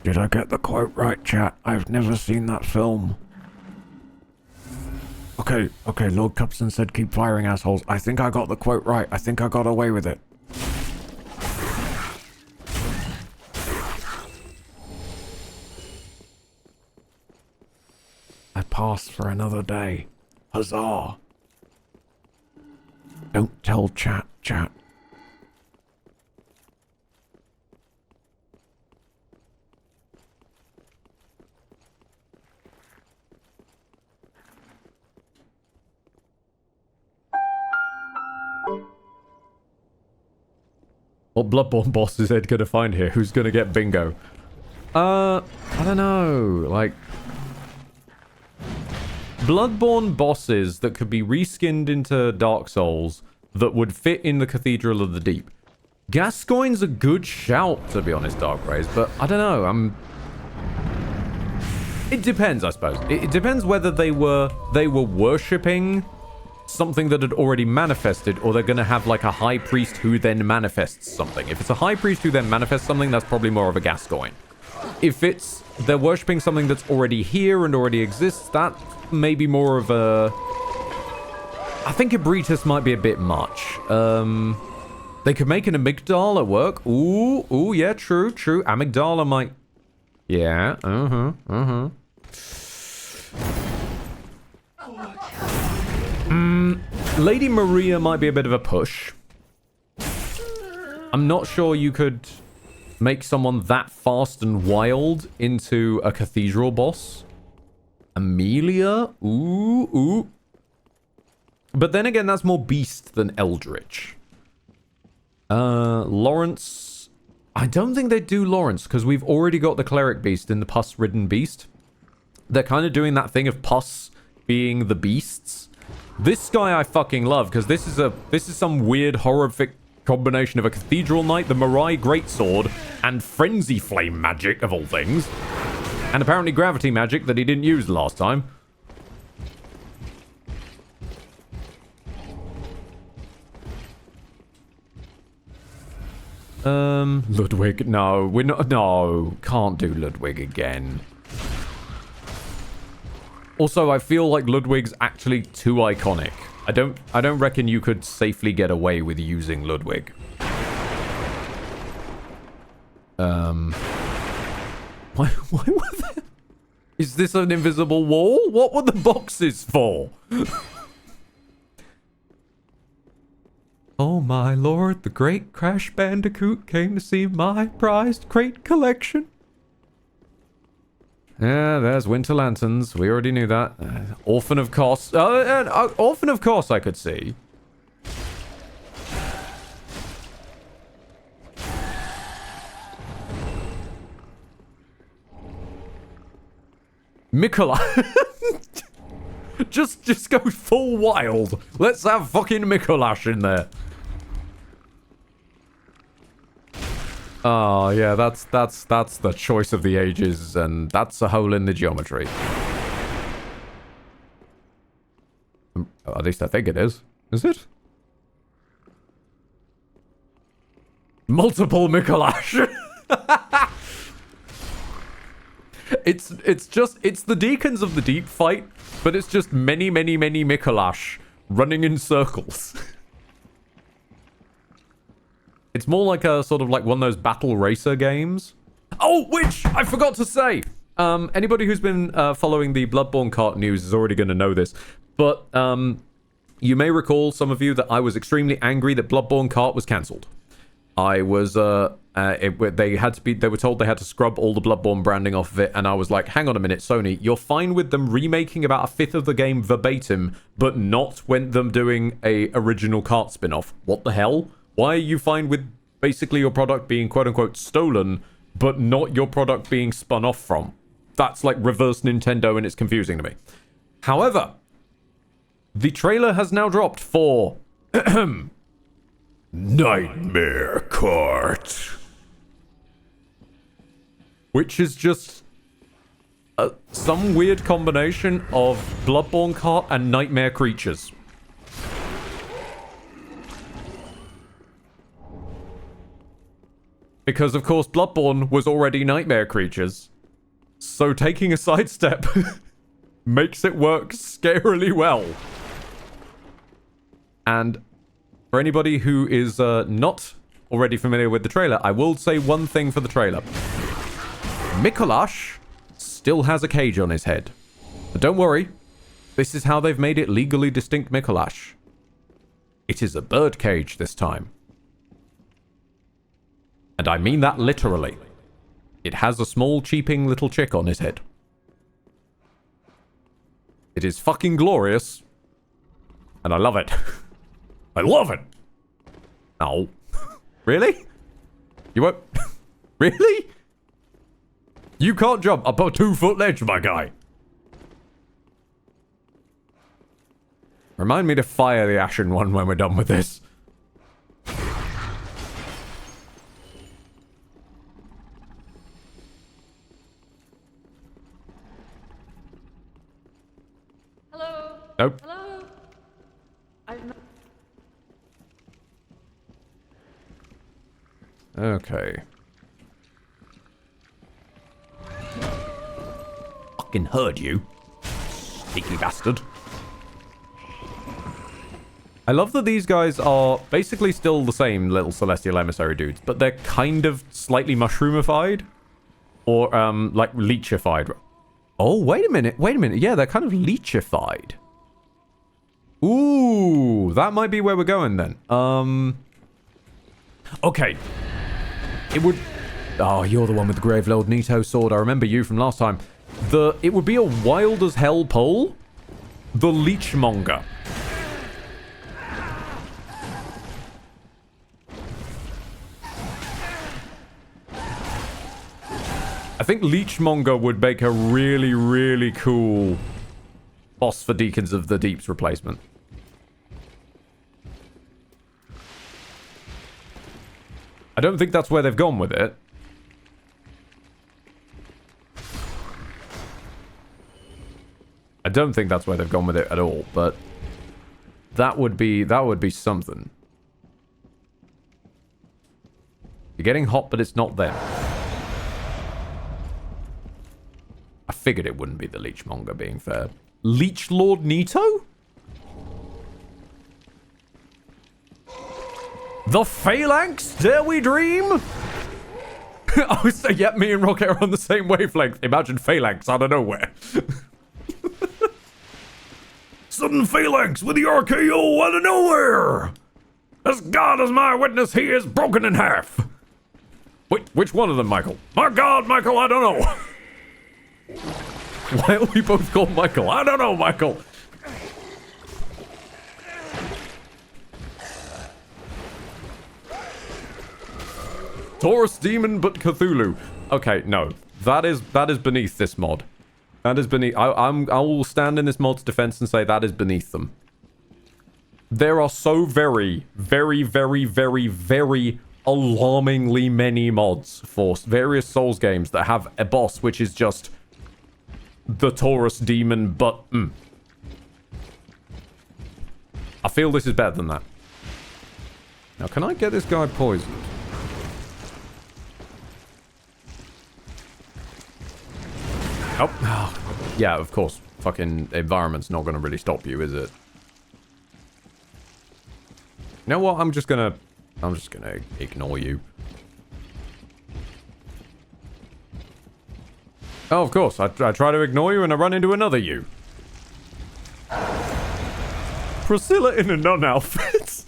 Did I get the quote right, chat? I've never seen that film. Okay, Lord Cupson said keep firing, assholes. I think I got the quote right. I think I got away with it. I passed for another day. Huzzah. Don't tell chat. What Bloodborne boss is Ed gonna find here? Who's gonna get bingo? I don't know. Like... Bloodborne bosses that could be reskinned into Dark Souls that would fit in the Cathedral of the Deep. Gascoigne's a good shout, to be honest, Darkbraze, but I don't know. It depends, I suppose. It depends whether they were worshipping something that had already manifested, or they're going to have like a high priest who then manifests something. If it's a high priest who then manifests something, that's probably more of a Gascoigne. If it's they're worshipping something that's already here and already exists, that may be more of a... I think Ebritus might be a bit much. They could make an Amygdala work. Ooh, yeah, true. Amygdala might... Yeah, Lady Maria might be a bit of a push. I'm not sure you could make someone that fast and wild into a cathedral boss. Amelia? Ooh. But then again, that's more beast than eldritch. Lawrence... I don't think they'd do Lawrence, because we've already got the cleric beast in the pus-ridden beast. They're kind of doing that thing of pus being the beasts. This guy I fucking love, because this is some weird horrific combination of a cathedral knight, the Mirai greatsword, and frenzy flame magic of all things. And apparently gravity magic that he didn't use last time. Ludwig, no, we're not, no, can't do Ludwig again. Also, I feel like Ludwig's actually too iconic. I don't reckon you could safely get away with using Ludwig. Why were there... Is this an invisible wall? What were the boxes for? Oh my lord, the great Crash Bandicoot came to see my prized crate collection. Yeah, there's Winter Lanterns. We already knew that. Orphan of Kos. Orphan of Kos I could see. Mikola. just go full wild. Let's have fucking Mikolash in there. Oh, yeah, that's the choice of the ages, and that's a hole in the geometry. At least I think it is. Is it? Multiple Mikolash! It's the Deacons of the Deep fight, but it's just many Mikolash running in circles. It's more like a sort of like one of those battle racer games. Oh, which I forgot to say. Anybody who's been following the Bloodborne cart news is already going to know this. But you may recall, some of you, that I was extremely angry that Bloodborne cart was cancelled. I was they were told they had to scrub all the Bloodborne branding off of it, and I was like, hang on a minute, Sony, you're fine with them remaking about a fifth of the game verbatim, but not when them doing a original cart spin-off. What the hell? Why are you fine with basically your product being quote-unquote stolen, but not your product being spun off from? That's like reverse Nintendo, and it's confusing to me. However, the trailer has now dropped for Nightmare Cart, which is just some weird combination of Bloodborne Cart and Nightmare Creatures. Because, of course, Bloodborne was already Nightmare Creatures. So taking a sidestep makes it work scarily well. And for anybody who is not already familiar with the trailer, I will say one thing for the trailer. Mikolash still has a cage on his head. But don't worry, this is how they've made it legally distinct Mikolash. It is a bird cage this time. And I mean that literally. It has a small, cheeping little chick on his head. It is fucking glorious. And I love it. I love it! No. Really? You won't... Really? You can't jump up a 2-foot ledge, my guy. Remind me to fire the Ashen one when we're done with this. Hello? Nope. Hello? I'm not... Okay. Fucking heard you. Sneaky bastard. I love that these guys are basically still the same little Celestial Emissary dudes, but they're kind of slightly mushroomified. Or, like, leechified. Oh, wait a minute. Yeah, they're kind of leechified. Ooh, that might be where we're going then. Okay. It would... Oh, you're the one with the Gravelord Nito sword. I remember you from last time. It would be a wild as hell pole. The Leechmonger. I think Leechmonger would make a really, really cool boss for Deacons of the Deep's replacement. I don't think that's where they've gone with it. I don't think that's where they've gone with it at all, but that would be something. You're getting hot, but it's not them. I figured it wouldn't be the Leechmonger, being fair. Leech Lord Nito? The Phalanx? Dare we dream? I was saying, yep, me and Rocket are on the same wavelength. Imagine Phalanx out of nowhere. Sudden Phalanx with the RKO out of nowhere! As God is my witness, he is broken in half. Wait, which one of them, Michael? My God, Michael, I don't know. Why are we both called Michael? I don't know, Michael. Taurus Demon, but Cthulhu. Okay, no. That is beneath this mod. That is beneath... I will stand in this mod's defense and say that is beneath them. There are so very, very, very, very, very alarmingly many mods for various Souls games that have a boss which is just the Taurus Demon, but... I feel this is better than that. Now, can I get this guy poisoned? Oh, yeah, of course. Fucking environment's not going to really stop you, is it? You know what? I'm just gonna ignore you. Oh, of course. I try to ignore you and I run into another you. Priscilla in a nun outfit.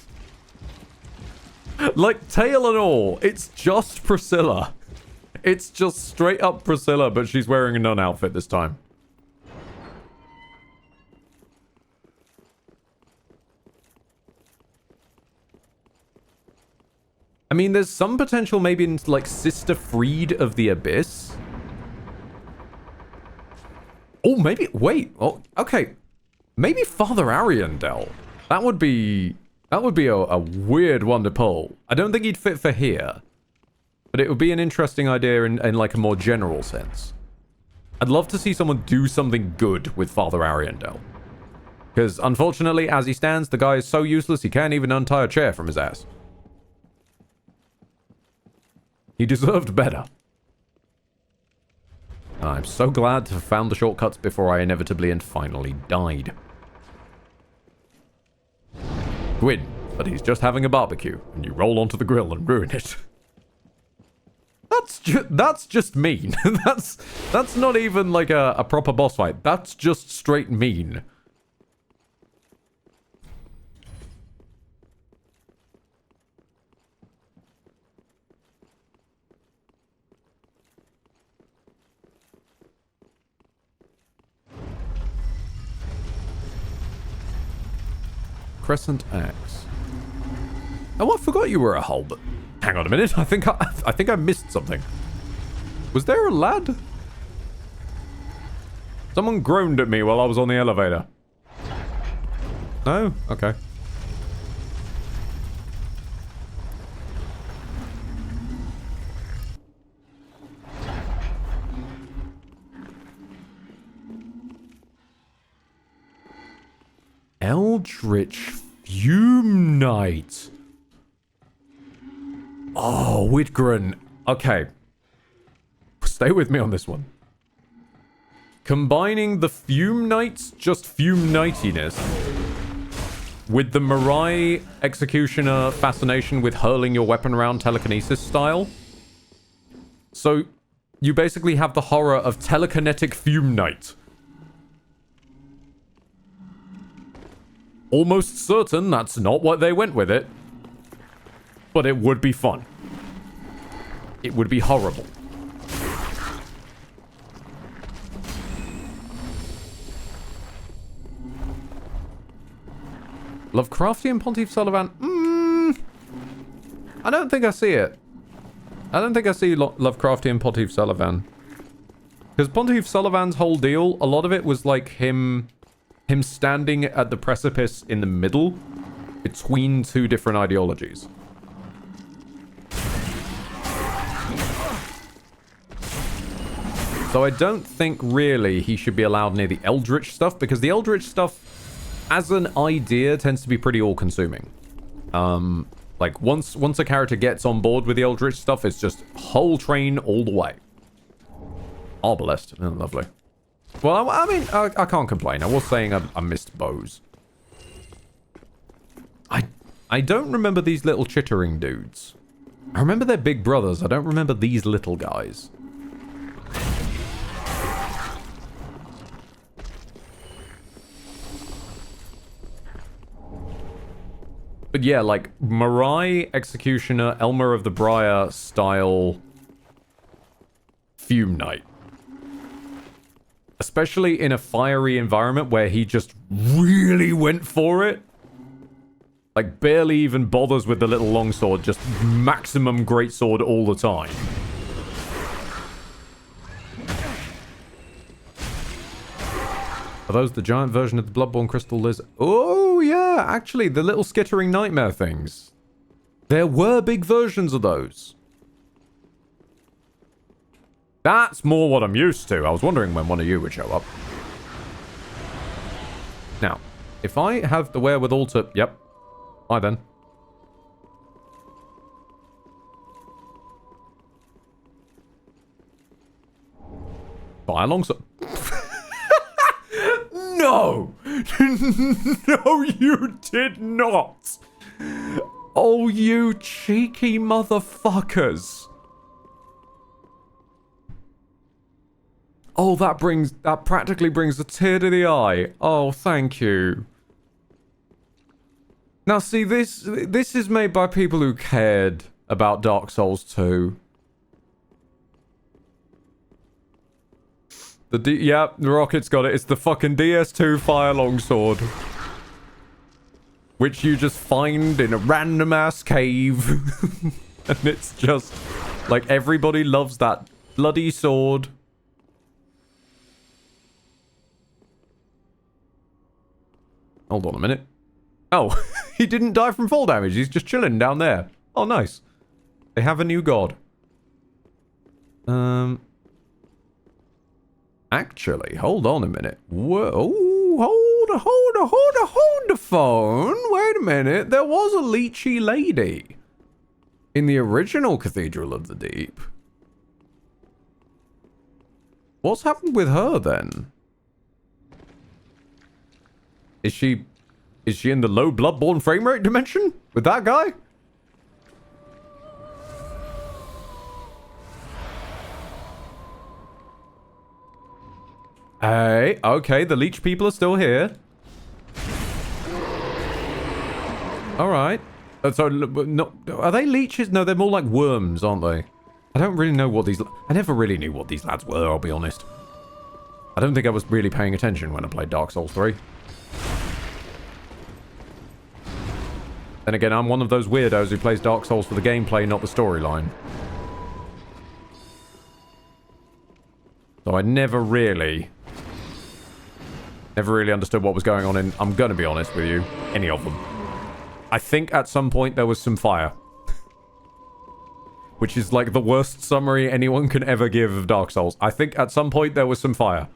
Like, tail and all, it's just Priscilla. It's just straight up Priscilla, but she's wearing a nun outfit this time. I mean, there's some potential maybe in, like, Sister Freed of the Abyss. Oh, maybe... Wait. Oh, okay. Maybe Father Ariandel. That would be a weird one to pull. I don't think he'd fit for here. But it would be an interesting idea in like, a more general sense. I'd love to see someone do something good with Father Ariandel. Because, unfortunately, as he stands, the guy is so useless he can't even untie a chair from his ass. He deserved better. I'm so glad to have found the shortcuts before I inevitably and finally died. Gwyn, but he's just having a barbecue, and you roll onto the grill and ruin it. That's just mean. that's not even like a proper boss fight. That's just straight mean. Crescent Axe. Oh, I forgot you were a hull, but hang on a minute. I think I missed something. Was there a lad? Someone groaned at me while I was on the elevator. No? Okay. Eldritch Fume Knight. Oh, Whitgren. Okay. Stay with me on this one. Combining the Fume Knight's just Fume Knightiness with the Mirai Executioner fascination with hurling your weapon around telekinesis style. So, you basically have the horror of telekinetic Fume Knight. Almost certain that's not what they went with it. But it would be fun. It would be horrible. Lovecraftian Pontiff Sullivan? I don't think I see it. I don't think I see Lovecraftian Pontiff Sullivan. Because Pontiff Sullivan's whole deal, a lot of it was like him standing at the precipice in the middle between two different ideologies. So I don't think really he should be allowed near the Eldritch stuff, because the Eldritch stuff, as an idea, tends to be pretty all-consuming. Like, once a character gets on board with the Eldritch stuff, it's just whole train all the way. Arbalest. Oh, lovely. Well, I mean, I can't complain. I was saying I missed bows. I don't remember these little chittering dudes. I remember their big brothers. I don't remember these little guys. But yeah, like, Mirai Executioner, Elmer of the Briar style Fume Knight. Especially in a fiery environment where he just really went for it. Like, barely even bothers with the little longsword, just maximum greatsword all the time. Are those the giant version of the Bloodborne Crystal Lizard? Oh, yeah, actually, the little skittering nightmare things. There were big versions of those. That's more what I'm used to. I was wondering when one of you would show up. Now, if I have the wherewithal to... Yep. Bye then. Buy a longsword. No! No, you did not! Oh, you cheeky motherfuckers. Oh, that practically brings a tear to the eye. Oh, thank you. Now, see, this is made by people who cared about Dark Souls 2. Yeah, the Rocket's got it. It's the fucking DS2 Fire Longsword. Which you just find in a random-ass cave. And it's just... like, everybody loves that bloody sword. Hold on a minute. Oh, he didn't die from fall damage. He's just chilling down there. Oh, nice. They have a new god. Actually, hold on a minute. Whoa, hold the phone. Wait a minute. There was a leechy lady in the original Cathedral of the Deep. What's happened with her then? Is she in the low Bloodborne frame rate dimension with that guy? Hey, okay, the leech people are still here. Alright. So, no, are they leeches? No, they're more like worms, aren't they? I don't really know what these... I never really knew what these lads were, I'll be honest. I don't think I was really paying attention when I played Dark Souls 3. Then again, I'm one of those weirdos who plays Dark Souls for the gameplay, not the storyline. So I never really understood what was going on in, I'm gonna be honest with you, any of them. I think at some point there was some fire. Which is like the worst summary anyone can ever give of Dark Souls. I think at some point there was some fire.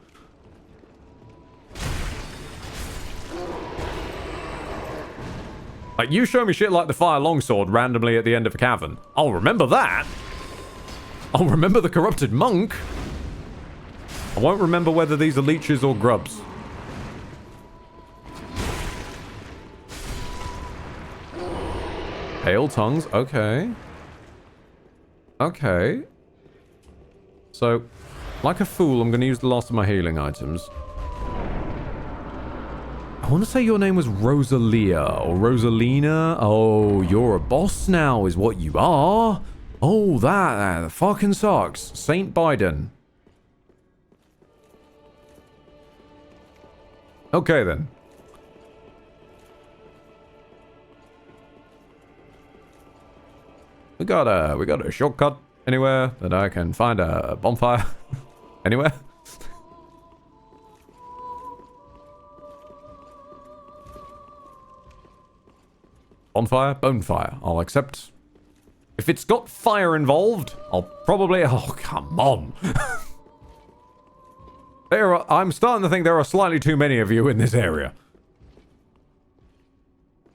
Like, you show me shit like the Fire Longsword randomly at the end of a cavern. I'll remember that. I'll remember the corrupted monk. I won't remember whether these are leeches or grubs. Pale tongues, okay. Okay. So, like a fool, I'm going to use the last of my healing items. I want to say your name was Rosalia or Rosalina. Oh, you're a boss now is what you are. Oh, that fucking sucks. Saint Biden. Okay, then. We got a shortcut anywhere that I can find a bonfire? Anywhere? Bonfire? Bonefire. I'll accept. If it's got fire involved, I'll probably... Oh, come on. I'm starting to think there are slightly too many of you in this area.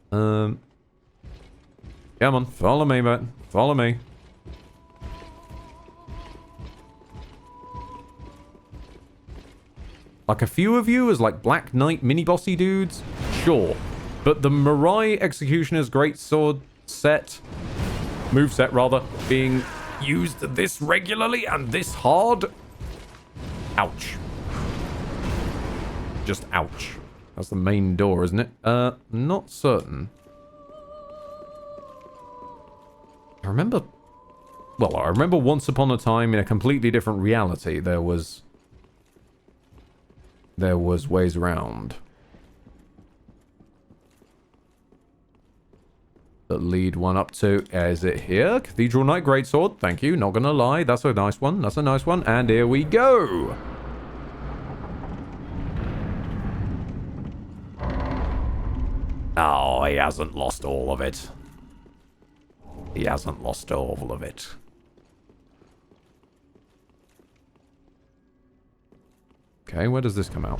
Come on, follow me, mate. Follow me. Like a few of you as like Black Knight mini-bossy dudes? Sure. But the Mirai Executioner's Greatsword set, moveset rather, being used this regularly and this hard? Ouch. Just ouch. That's the main door, isn't it? Not certain. I remember once upon a time in a completely different reality there was ways around that lead one up to, is it here? Cathedral Knight Greatsword, thank you, not gonna lie, that's a nice one, and here we go! Oh, he hasn't lost all of it. He hasn't lost all of it. Okay, where does this come out?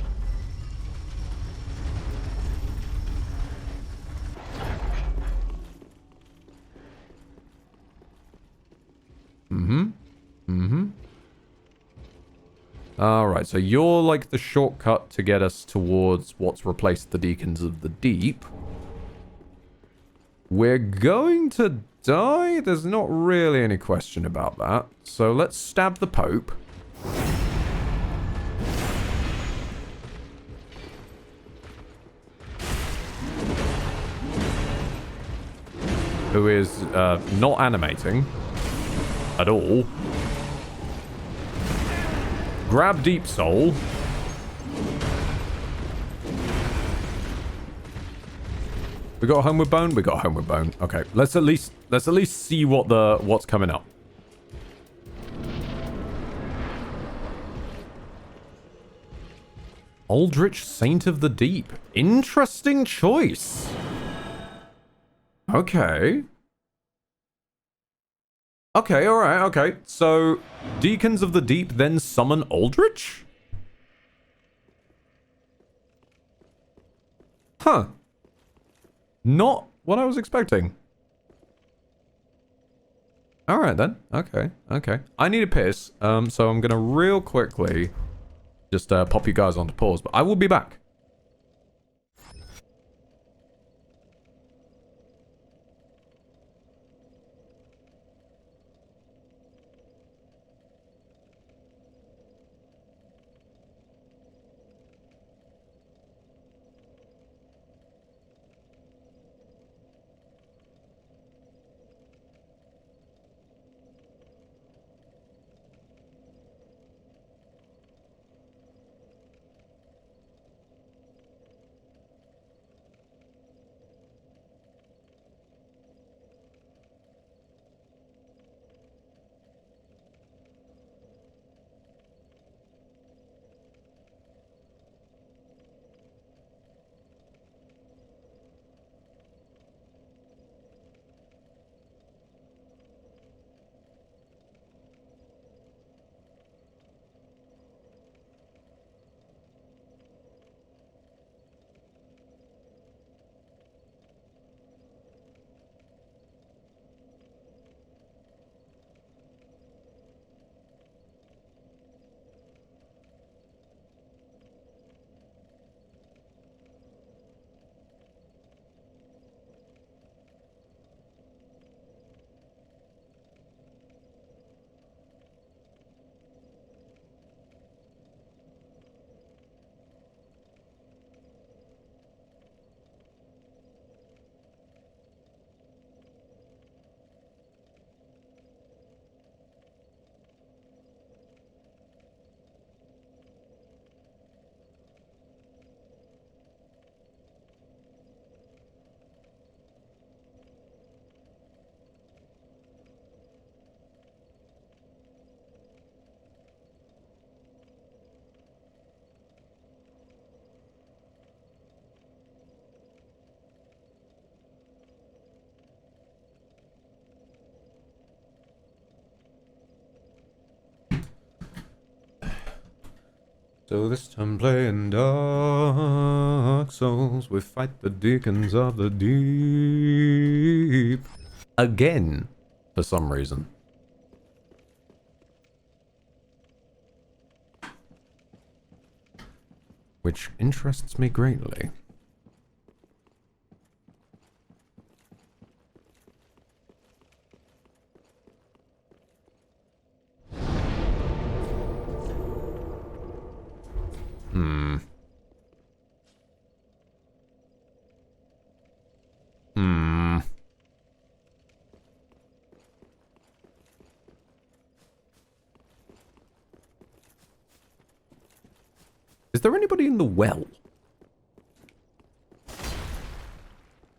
Alright, so you're like the shortcut to get us towards what's replaced the Deacons of the Deep. We're going to die? There's not really any question about that. So let's stab the Pope. who is not animating at all. Grab Deep Soul. We got Homeward Bone? We got Homeward Bone. Okay, let's at least see what's coming up. Aldrich, Saint of the Deep. Interesting choice. Okay. Okay, alright, okay. So, Deacons of the Deep then summon Aldrich? Huh. Not what I was expecting. Alright then. Okay, okay. I need a piss, so I'm gonna real quickly just pop you guys onto pause, but I will be back. So this time playing Dark Souls, we fight the Deacons of the Deep. Again, for some reason. Which interests me greatly. Is there anybody in the well?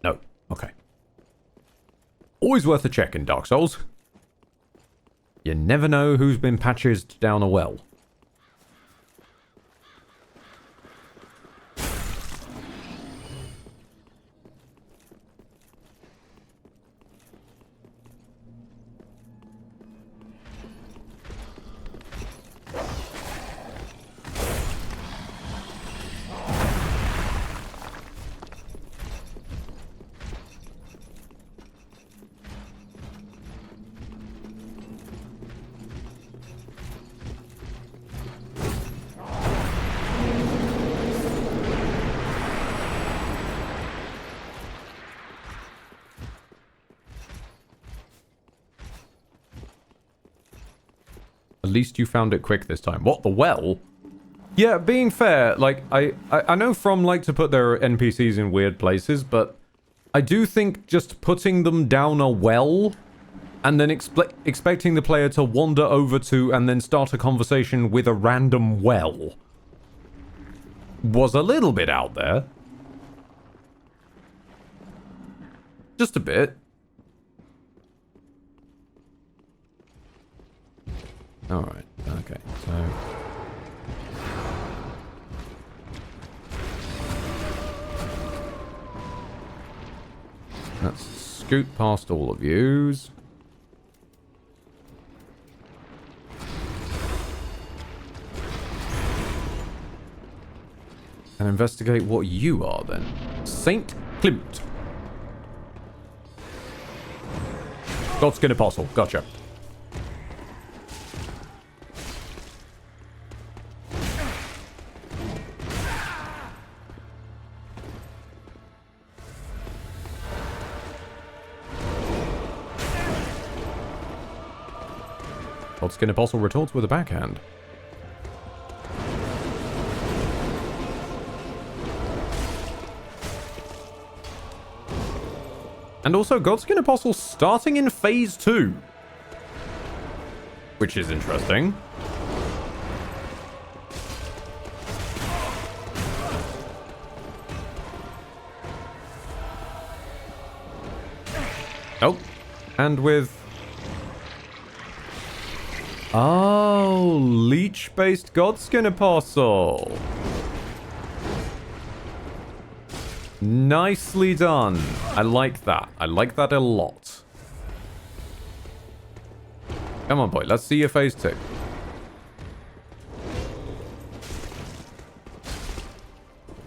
No. Okay. Always worth a check in Dark Souls. You never know who's been patched down a well. At least you found it quick this time. What, the well? Yeah, being fair, like, I know From like to put their NPCs in weird places, but I do think just putting them down a well and then expecting the player to wander over to and then start a conversation with a random well was a little bit out there. Just a bit. Alright, okay, so... let's scoot past all of yous. And investigate what you are then. Saint Klimt. Godskin Apostle, gotcha. Godskin Apostle retorts with a backhand. And also, Godskin Apostle starting in Phase 2. Which is interesting. Oh. And with... oh, leech-based Godskin Apostle. Nicely done. I like that. I like that a lot. Come on, boy. Let's see your Phase 2.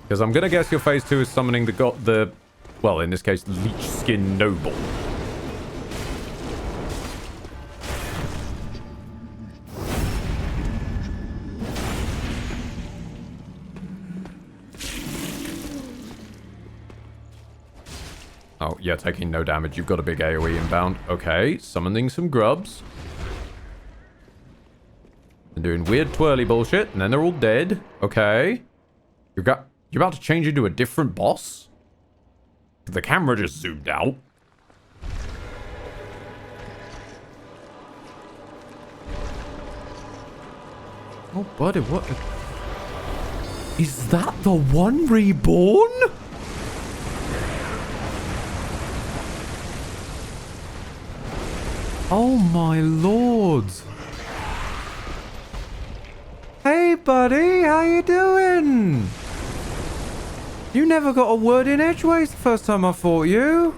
Because I'm going to guess your Phase 2 is summoning the well, in this case, Leech Skin Noble. Oh, yeah, taking no damage. You've got a big AoE inbound. Okay, summoning some grubs. They're doing weird twirly bullshit, and then they're all dead. Okay. You're about to change into a different boss? The camera just zoomed out. Oh, buddy, what? Is that the one reborn? Oh my lord. Hey buddy, how you doing? You never got a word in edgeways the first time I fought you.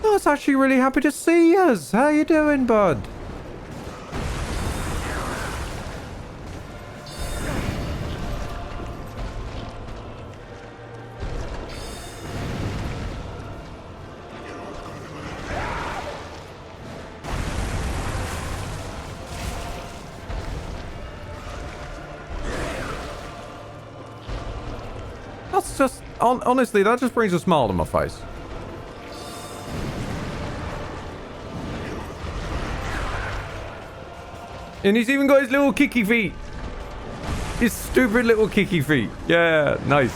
I was actually really happy to see yous. How you doing, bud? That's just, honestly, that just brings a smile to my face. And he's even got his little kicky feet. His stupid little kicky feet. Yeah, nice.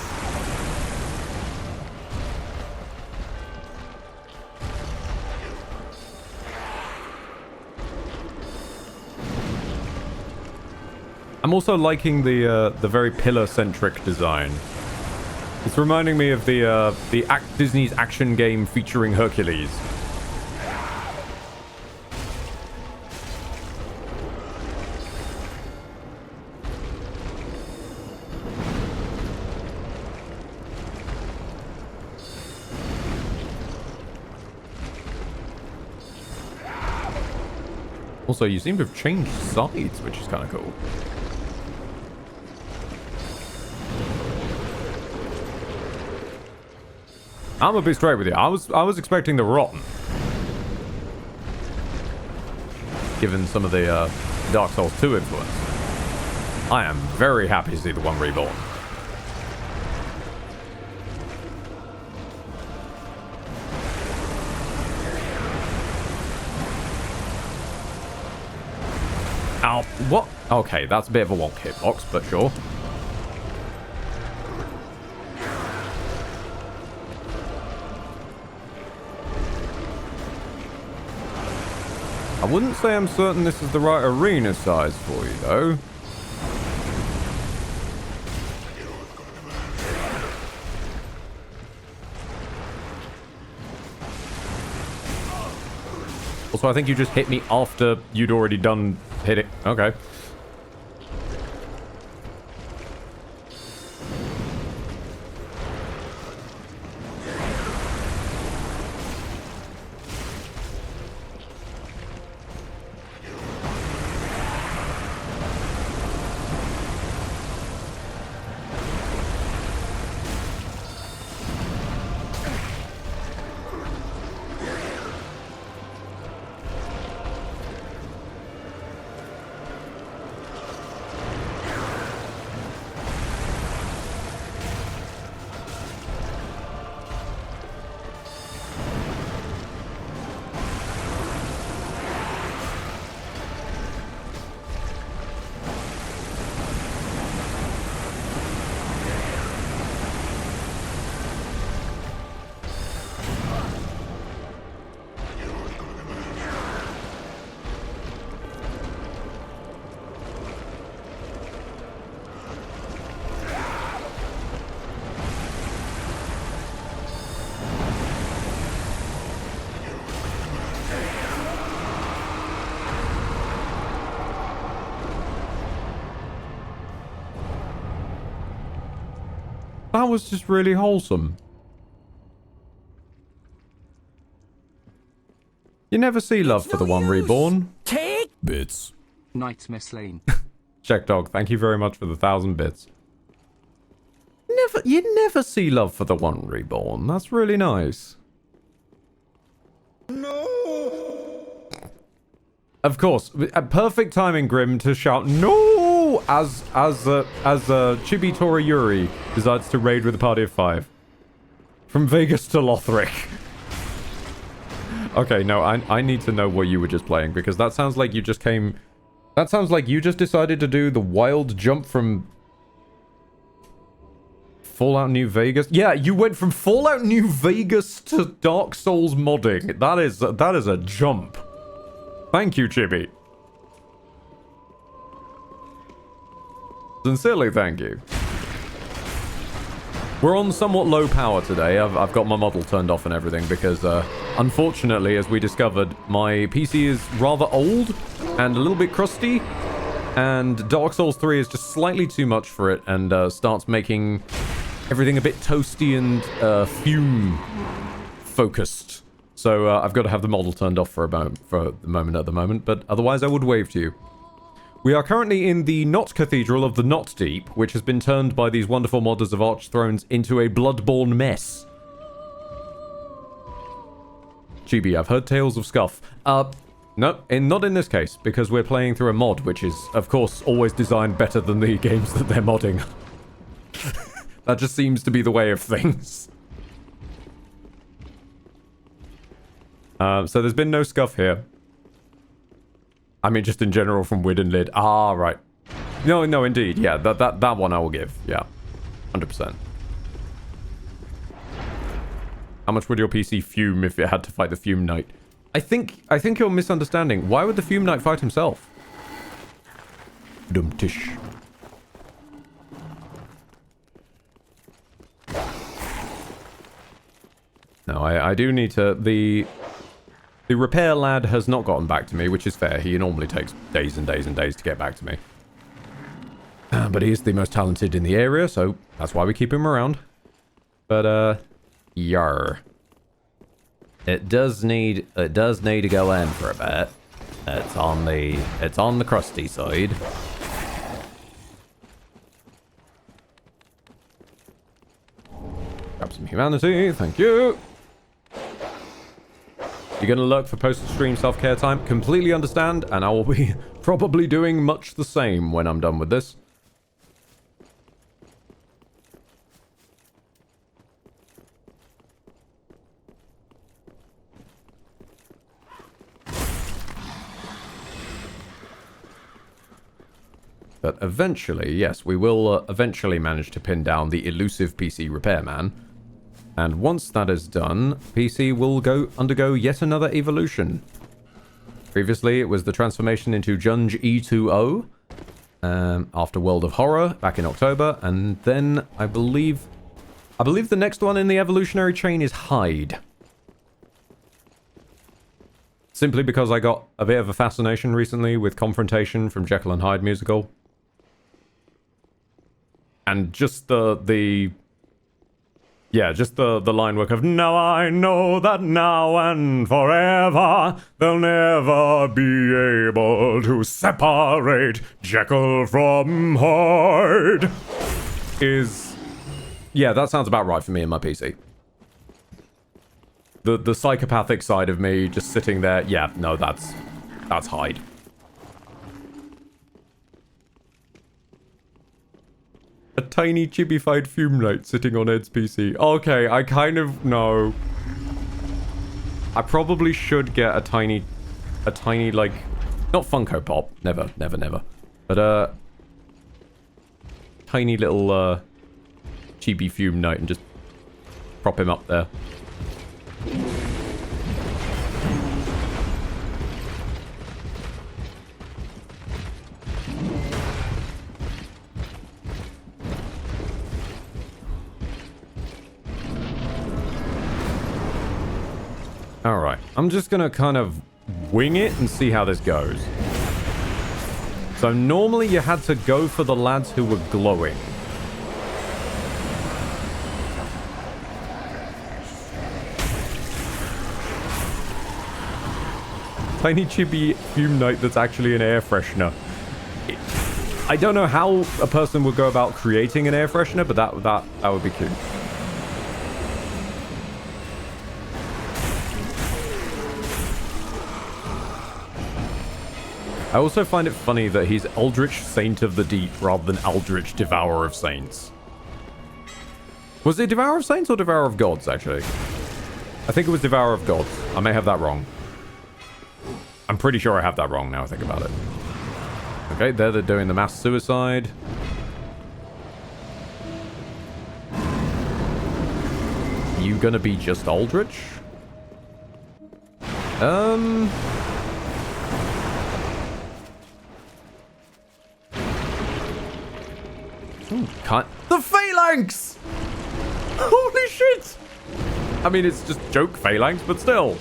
I'm also liking the very pillar-centric design. It's reminding me of Disney's action game featuring Hercules. Also, you seem to have changed sides, which is kind of cool. I'm gonna be straight with you. I was expecting the Rotten, given some of the Dark Souls 2 influence. I am very happy to see the one reborn. Ow! What? Okay, that's a bit of a wonk hitbox, but sure. I wouldn't say I'm certain this is the right arena size for you, though. Also, I think you just hit me after you'd already done hitting. Okay. That was just really wholesome. You never see love for the one reborn. Take bits. Nightmare slain. Check dog, thank you very much for the 1,000 bits. You never see love for the one reborn. That's really nice. No. Of course, perfect timing, Grim, to shout no as Chibi Yuri decides to raid with a party of 5 from Vegas to Lothric. Okay, no, I need to know what you were just playing, because that sounds like you just came. That sounds like you just decided to do the wild jump from Fallout New Vegas. Yeah, you went from Fallout New Vegas to Dark Souls modding. That is a jump. Thank you, Chibi. Sincerely, thank you. We're on somewhat low power today. I've got my model turned off and everything because, unfortunately, as we discovered, my PC is rather old and a little bit crusty. And Dark Souls 3 is just slightly too much for it and starts making everything a bit toasty and fume-focused. So I've got to have the model turned off for the moment, but otherwise I would wave to you. We are currently in the Not Cathedral of the Not Deep, which has been turned by these wonderful modders of Archthrones into a bloodborne mess. Chibi, I've heard tales of scuff. No, not in this case, because we're playing through a mod, which is, of course, always designed better than the games that they're modding. That just seems to be the way of things. So there's been no scuff here. I mean, just in general from Wid and Lid. Ah, right. No, indeed. Yeah, that one I will give. Yeah, 100%. How much would your PC fume if it had to fight the Fume Knight? I think you're misunderstanding. Why would the Fume Knight fight himself? Dum-tish. No, I do need to... The repair lad has not gotten back to me, which is fair. He normally takes days and days and days to get back to me. But he is the most talented in the area, so that's why we keep him around. But, yar. It does need to go in for a bit. It's on the crusty side. Grab some humanity, thank you. You're going to lurk for post-stream self-care time? Completely understand, and I will be probably doing much the same when I'm done with this. But eventually, yes, we will eventually manage to pin down the elusive PC repairman. And once that is done, PC will undergo yet another evolution. Previously, it was the transformation into Junge E2O after World of Horror back in October, and then I believe the next one in the evolutionary chain is Hyde. Simply because I got a bit of a fascination recently with Confrontation from Jekyll and Hyde musical. And just the line work of, now I know that now and forever they'll never be able to separate Jekyll from Hyde is... Yeah, that sounds about right for me in my PC. The psychopathic side of me just sitting there, yeah, no, that's Hyde. A tiny chibified fume light sitting on Ed's PC. Okay, I kind of know. I probably should get a tiny like, not Funko Pop, never. But tiny little chibi fume light and just prop him up there. Alright, I'm just gonna kind of wing it and see how this goes. So normally you had to go for the lads who were glowing. Tiny chibi fume night that's actually an air freshener. I don't know how a person would go about creating an air freshener, but that would be cute. I also find it funny that he's Eldritch Saint of the Deep rather than Eldritch Devourer of Saints. Was it Devourer of Saints or Devourer of Gods, actually? I think it was Devourer of Gods. I may have that wrong. I'm pretty sure I have that wrong now I think about it. Okay, there they're doing the mass suicide. You gonna be just Aldrich? Can't... The Phalanx! Holy shit! I mean, it's just joke Phalanx, but still.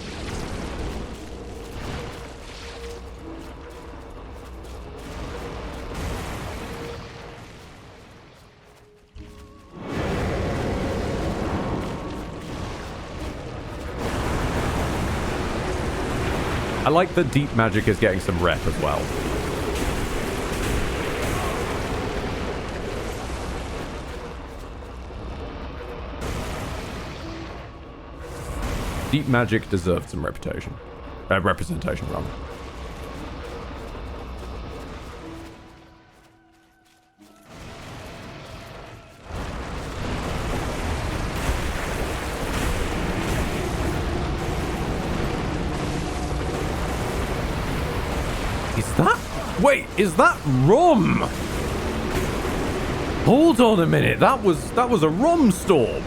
I like that deep magic is getting some rep as well. Deep magic deserved some reputation. Representation, rather. Wait, is that rum? Hold on a minute. That was a rum storm.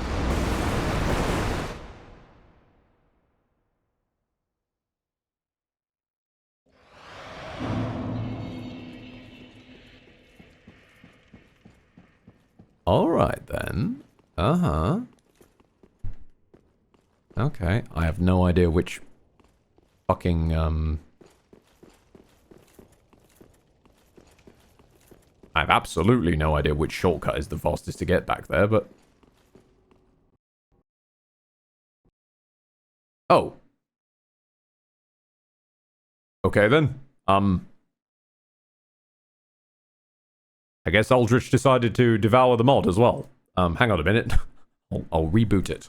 All right then. Okay, I have no idea which fucking I have absolutely no idea which shortcut is the fastest to get back there, but... Oh. Okay then. I guess Aldrich decided to devour the mod as well. Hang on a minute. I'll reboot it.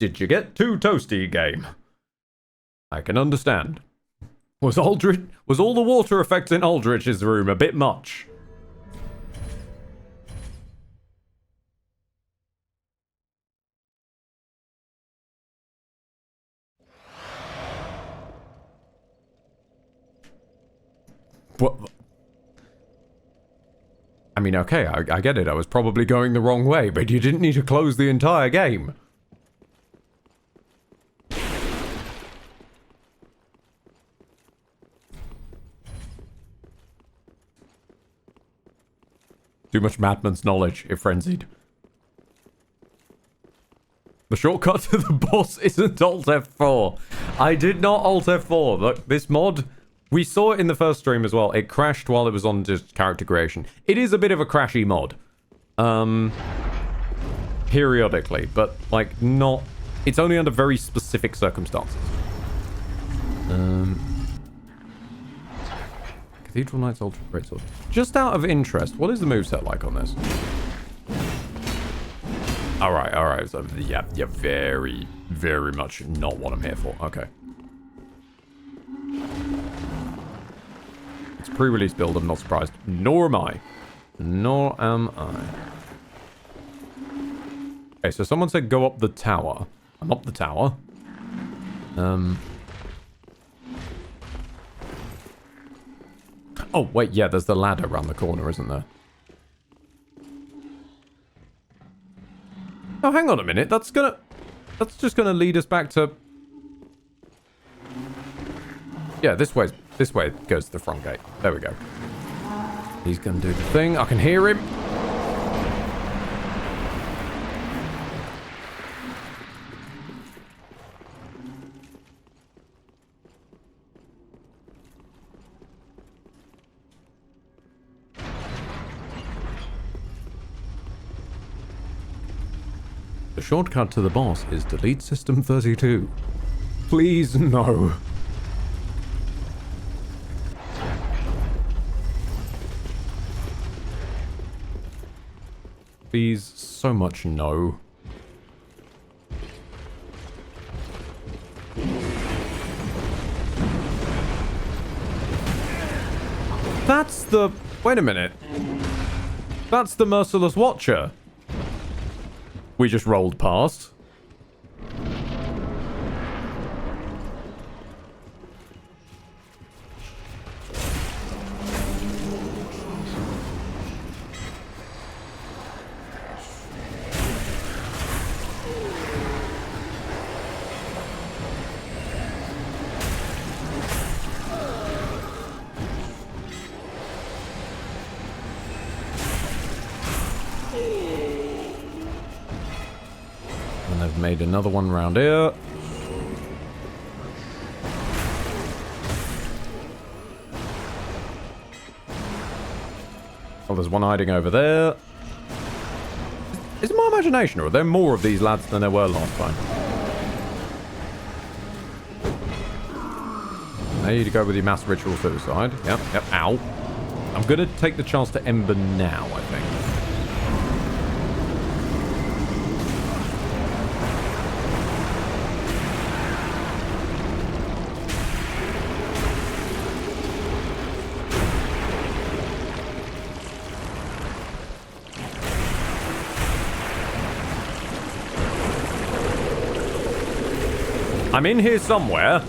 Did you get too toasty, game? I can understand. Was all the water effects in Aldrich's room a bit much? What? I mean, okay, I get it. I was probably going the wrong way, but you didn't need to close the entire game. Too much madman's knowledge, if frenzied. The shortcut to the boss isn't Alt F4. I did not Alt F4. Look, this mod, we saw it in the first stream as well. It crashed while it was on just character creation. It is a bit of a crashy mod. Periodically, but like not... It's only under very specific circumstances. Cathedral Knight's Ultra Greatsword. Just out of interest, what is the moveset like on this? Alright. So, yeah, very, very much not what I'm here for. Okay. It's a pre-release build, I'm not surprised. Nor am I. Okay, so someone said go up the tower. I'm up the tower. Oh, wait, yeah, there's the ladder around the corner, isn't there? Oh, hang on a minute. That's just gonna lead us back to... Yeah, this way goes to the front gate. There we go. He's gonna do the thing. I can hear him. The shortcut to the boss is delete system 32. Please, no. Please, so much no. That's the... Wait a minute. That's the Merciless Watcher. We just rolled past. Made another one round here. Oh, there's one hiding over there. Is it my imagination, or are there more of these lads than there were last time? There you go with your mass ritual suicide. Yep. Ow. I'm gonna take the chance to Ember now, I think. I'm in here somewhere.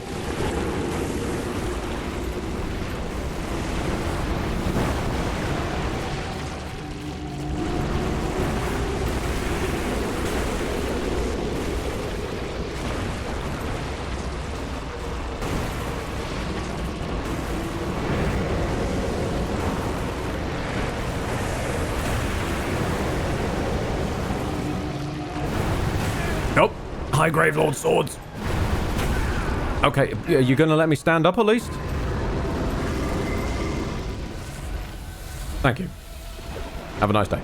Nope. High Grave Lord swords. Okay, are you gonna let me stand up at least? Thank you. Have a nice day.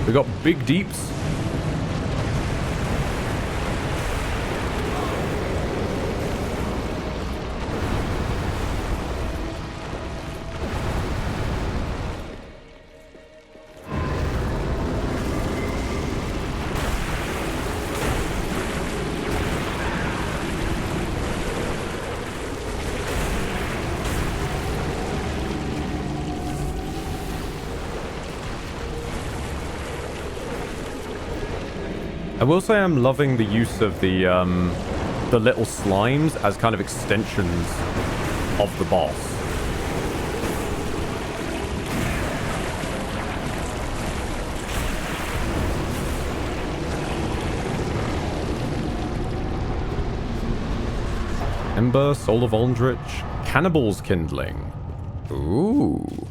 We got big deeps. I will say I'm loving the use of the little slimes as kind of extensions of the boss. Ember, Soul of Varendrich, Cannibal's Kindling. Ooh.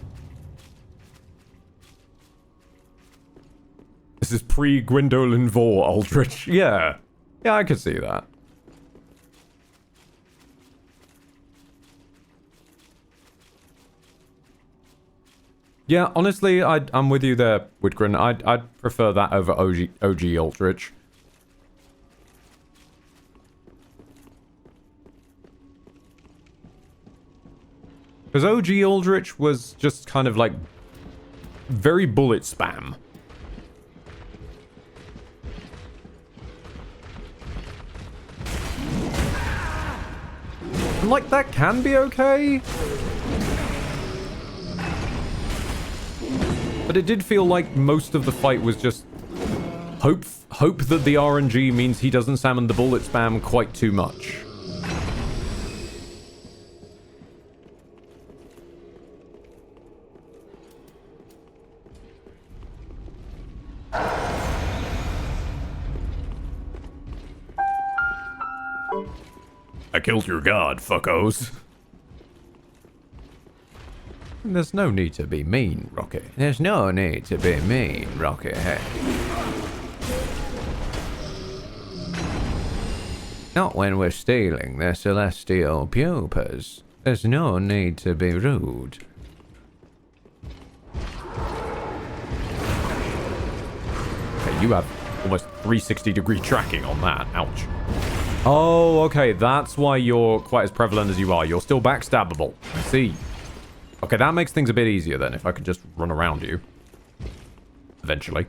This is pre-Gwendolyn Vor Aldrich. Yeah. Yeah, I could see that. Yeah, honestly, I'm with you there, Whitgren. I'd prefer that over OG Aldrich. Because OG Aldrich was just kind of like very bullet spam. And like, that can be okay. But it did feel like most of the fight was just hope that the RNG means he doesn't summon the bullet spam quite too much. I killed your god, fuckos. There's no need to be mean, Rocky. There's no need to be mean, Rocky. Hey. Not when we're stealing their celestial pupas. There's no need to be rude. Okay, you have almost 360-degree tracking on that. Ouch. Oh, okay, that's why you're quite as prevalent as you are. You're still backstabbable. I see. Okay, that makes things a bit easier then, if I could just run around you. Eventually.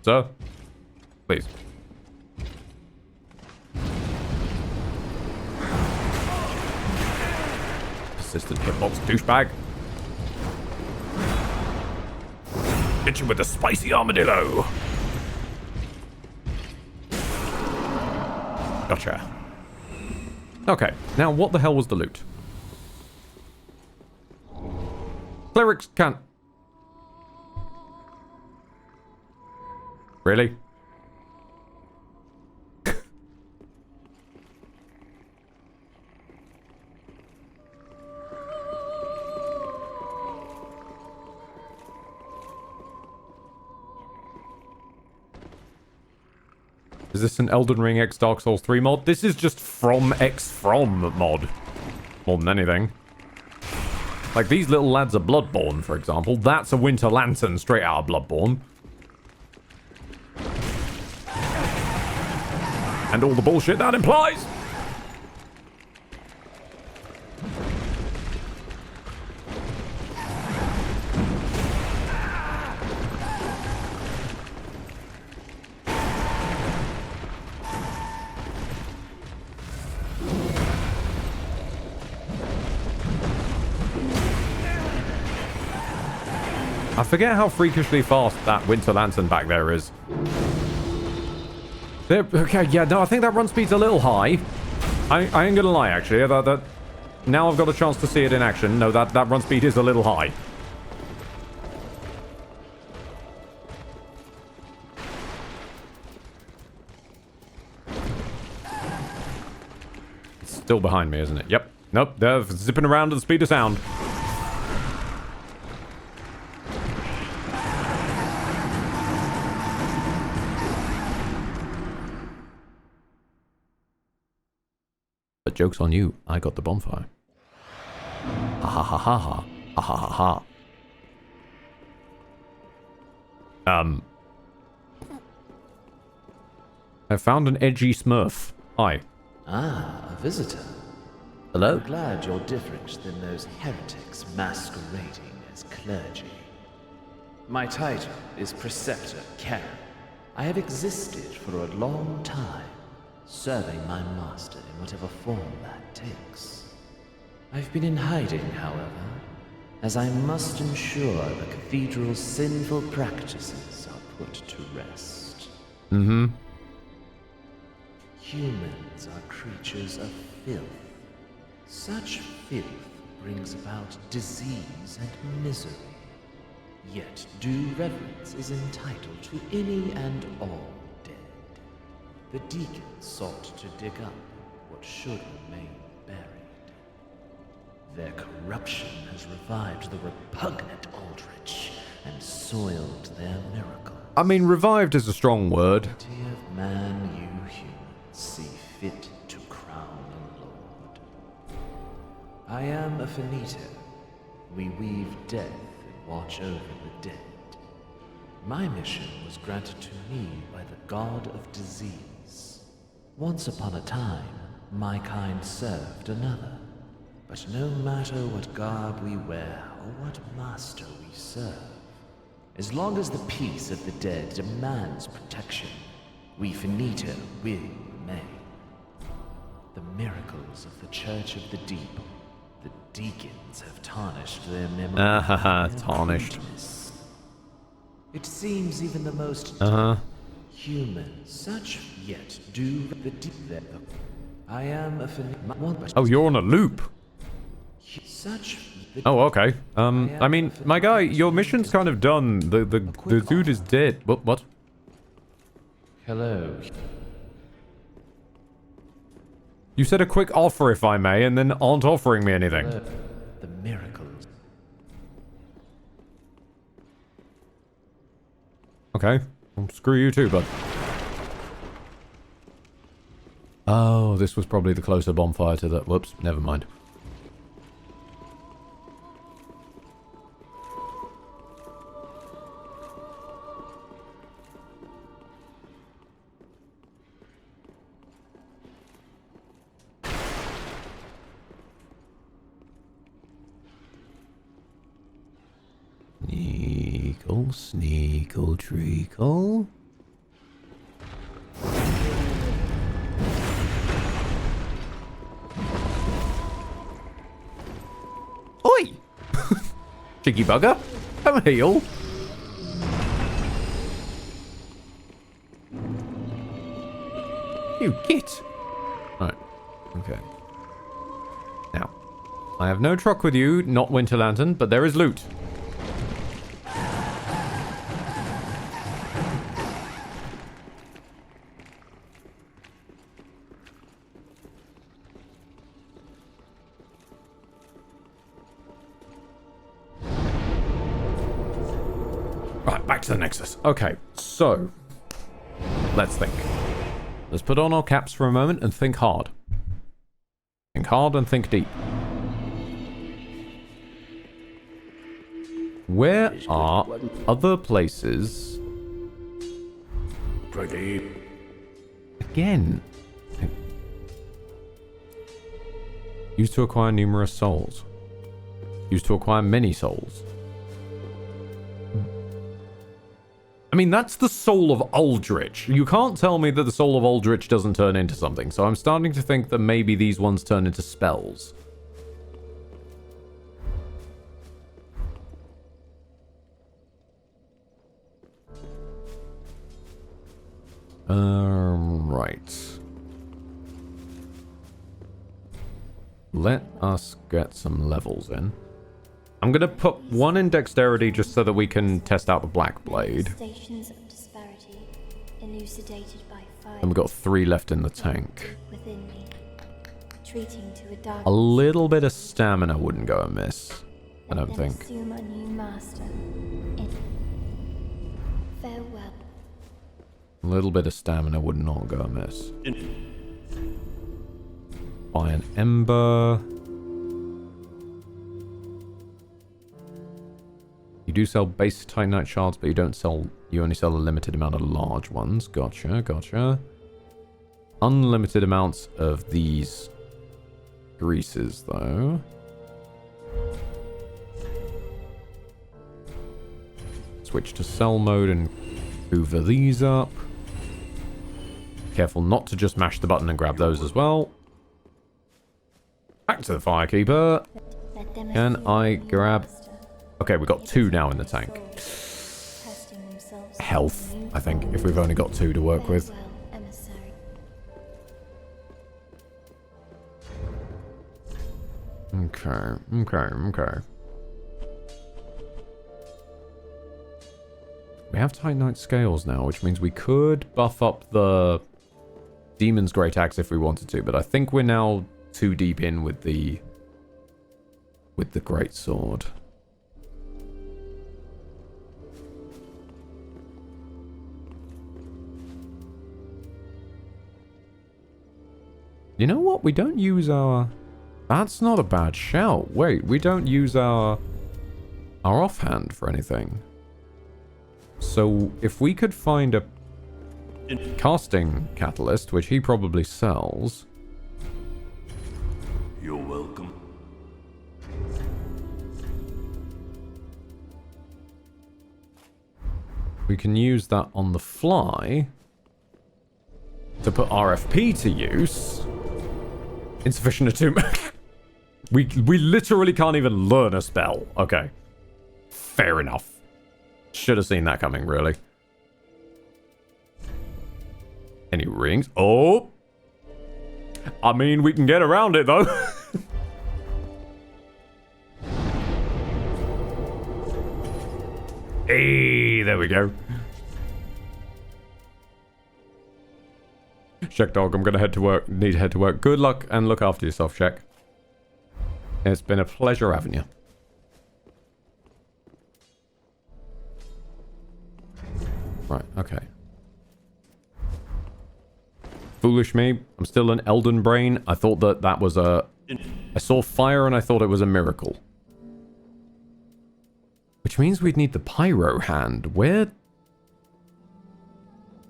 Sir? Please. Persistent hitbox douchebag. Hit you with a spicy armadillo. Gotcha. Okay, now what the hell was the loot? Clerics can't... Really? Is this an Elden Ring X Dark Souls 3 mod? This is just from X From mod. More than anything. Like, these little lads are Bloodborne, for example. That's a Winter Lantern straight out of Bloodborne. And all the bullshit that implies! I forget how freakishly fast that Winter Lantern back there is. Okay, yeah, no, I think that run speed's a little high. I ain't gonna lie, actually. Now I've got a chance to see it in action. No, that run speed is a little high. It's still behind me, isn't it? Yep. Nope, they're zipping around at the speed of sound. But joke's on you, I got the bonfire. Ha ha ha ha ha. Ha ha ha ha. I found an edgy smurf. Hi. Ah, a visitor. Hello. I'm glad you're different than those heretics masquerading as clergy. My title is Preceptor Karen, I have existed for a long time, serving my master in whatever form that takes. I've been in hiding, however, as I must ensure the cathedral's sinful practices are put to rest. Mm-hmm. Humans are creatures of filth. Such filth brings about disease and misery. Yet due reverence is entitled to any and all dead. The deacons sought to dig up what should remain buried. Their corruption has revived the repugnant Aldrich and soiled their miracle. I mean, revived is a strong word. Of man you humans see fit to crown a lord. I am a finito. We weave death and watch over the dead. My mission was granted to me by the god of disease. Once upon a time, my kind served another. But no matter what garb we wear or what master we serve, as long as the peace of the dead demands protection, we finito will remain. The miracles of the Church of the Deep, the deacons have tarnished their memory. Tarnished. It seems even the most human, such yet do the deep there. I am a Oh, you're on a loop. Such. Oh, okay. I mean, my guy, your mission's kind of done. The dude is dead. What? Hello. You said a quick offer, if I may, and then aren't offering me anything. The miracles. Okay. Well, screw you too, bud. Oh, this was probably the closer bonfire to the... Whoops, never mind. Sneakle, treacle. Oi! Cheeky bugger. Come heal. You git. Right. Okay. Now, I have no truck with you, not Winter Lantern, but there is loot. Back to the Nexus. Okay, so let's think. Let's put on our caps for a moment and think hard. Think hard and think deep. Where are other places? Again. Used to acquire numerous souls. Used to acquire many souls. I mean, that's the soul of Aldrich. You can't tell me that the soul of Aldrich doesn't turn into something, so I'm starting to think that maybe these ones turn into spells. Right. Let us get some levels in. I'm gonna put one in dexterity just so that we can test out the Black Blade. Stations of disparity, elucidated by fire. And we've got 3 left in the tank. Within me, treating to a dark. A little bit of stamina wouldn't go amiss, I don't think. Assume a new master. Farewell. A little bit of stamina would not go amiss. Buy an ember. You do sell base Titanite shards, but you only sell a limited amount of large ones. Gotcha. Unlimited amounts of these greases, though. Switch to sell mode and hoover these up. Careful not to just mash the button and grab those as well. Back to the Firekeeper. Can I grab... Okay, we've got 2 now in the tank. Health, I think, if we've only got 2 to work with. Okay. We have Titanite scales now, which means we could buff up the Demon's Great Axe if we wanted to, but I think we're now too deep in with the Great Sword. You know what? We don't use our... That's not a bad shout. Wait, we don't use our offhand for anything. So if we could find a casting catalyst, which he probably sells... You're welcome. We can use that on the fly to put RFP to use. Insufficient attunement. we literally can't even learn a spell. Okay. Fair enough. Should have seen that coming, really. Any rings? Oh! I mean, we can get around it, though. Hey, there we go. Shek Dog, I'm gonna head to work. Need to head to work. Good luck and look after yourself, Shek. It's been a pleasure having you. Right, okay. Foolish me. I'm still an Elden brain. I thought that was a... I saw fire and I thought it was a miracle. Which means we'd need the pyro hand. Where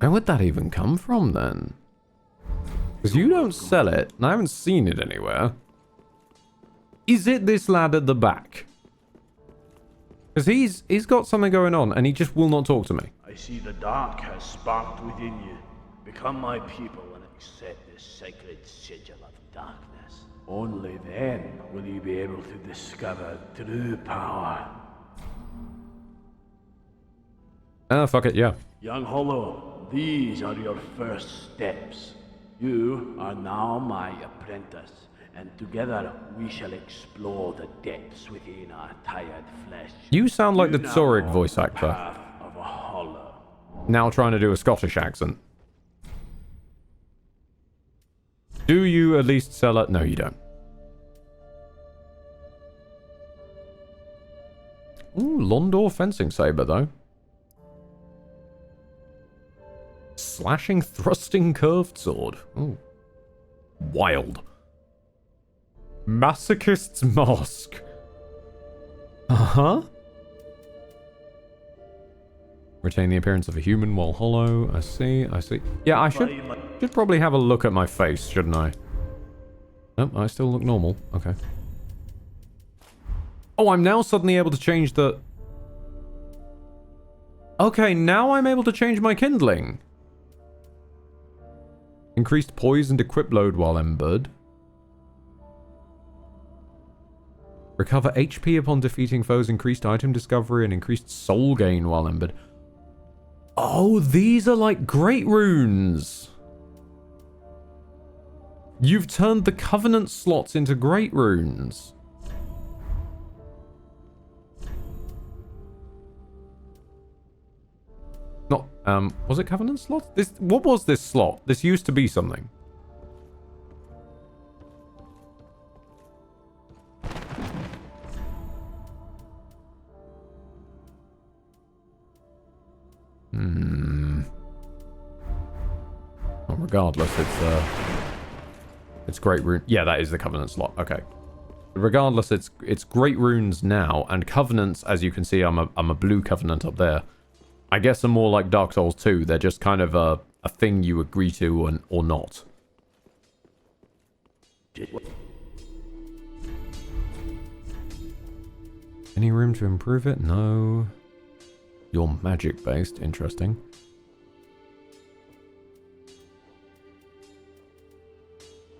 would that even come from then? Because you don't sell it, and I haven't seen it anywhere. Is it this lad at the back? Because he's got something going on, and he just will not talk to me. I see the dark has sparked within you. Become my people and accept this sacred sigil of darkness. Only then will you be able to discover true power. Fuck it, yeah. Young Hollow, these are your first steps. You are now my apprentice, and together we shall explore the depths within our tired flesh. You sound like the now Zorig walk voice the actor. path of a hollow. Now trying to do a Scottish accent. Do you at least sell it? No, you don't. Ooh, Londor fencing saber, though. Slashing, thrusting, curved sword. Ooh. Wild. Masochist's mask. Uh-huh. Retain the appearance of a human while hollow. I see. Yeah, I should probably have a look at my face, shouldn't I? Nope, I still look normal. Okay. Oh, I'm now suddenly able to change the... Okay, now I'm able to change my kindling. Increased poise and equip load while embered. Recover HP upon defeating foes, increased item discovery, and increased soul gain while embered. Oh, these are like great runes. You've turned the Covenant slots into great runes. Not, was it Covenant slots? What was this slot? This used to be something. Well, regardless, it's great rune. Yeah, that is the Covenant slot. Okay. Regardless, it's great runes now, and Covenants, as you can see, I'm a blue Covenant up there. I guess are more like Dark Souls 2. They're just kind of a thing you agree to or not. Any room to improve it? No. You're magic based. Interesting.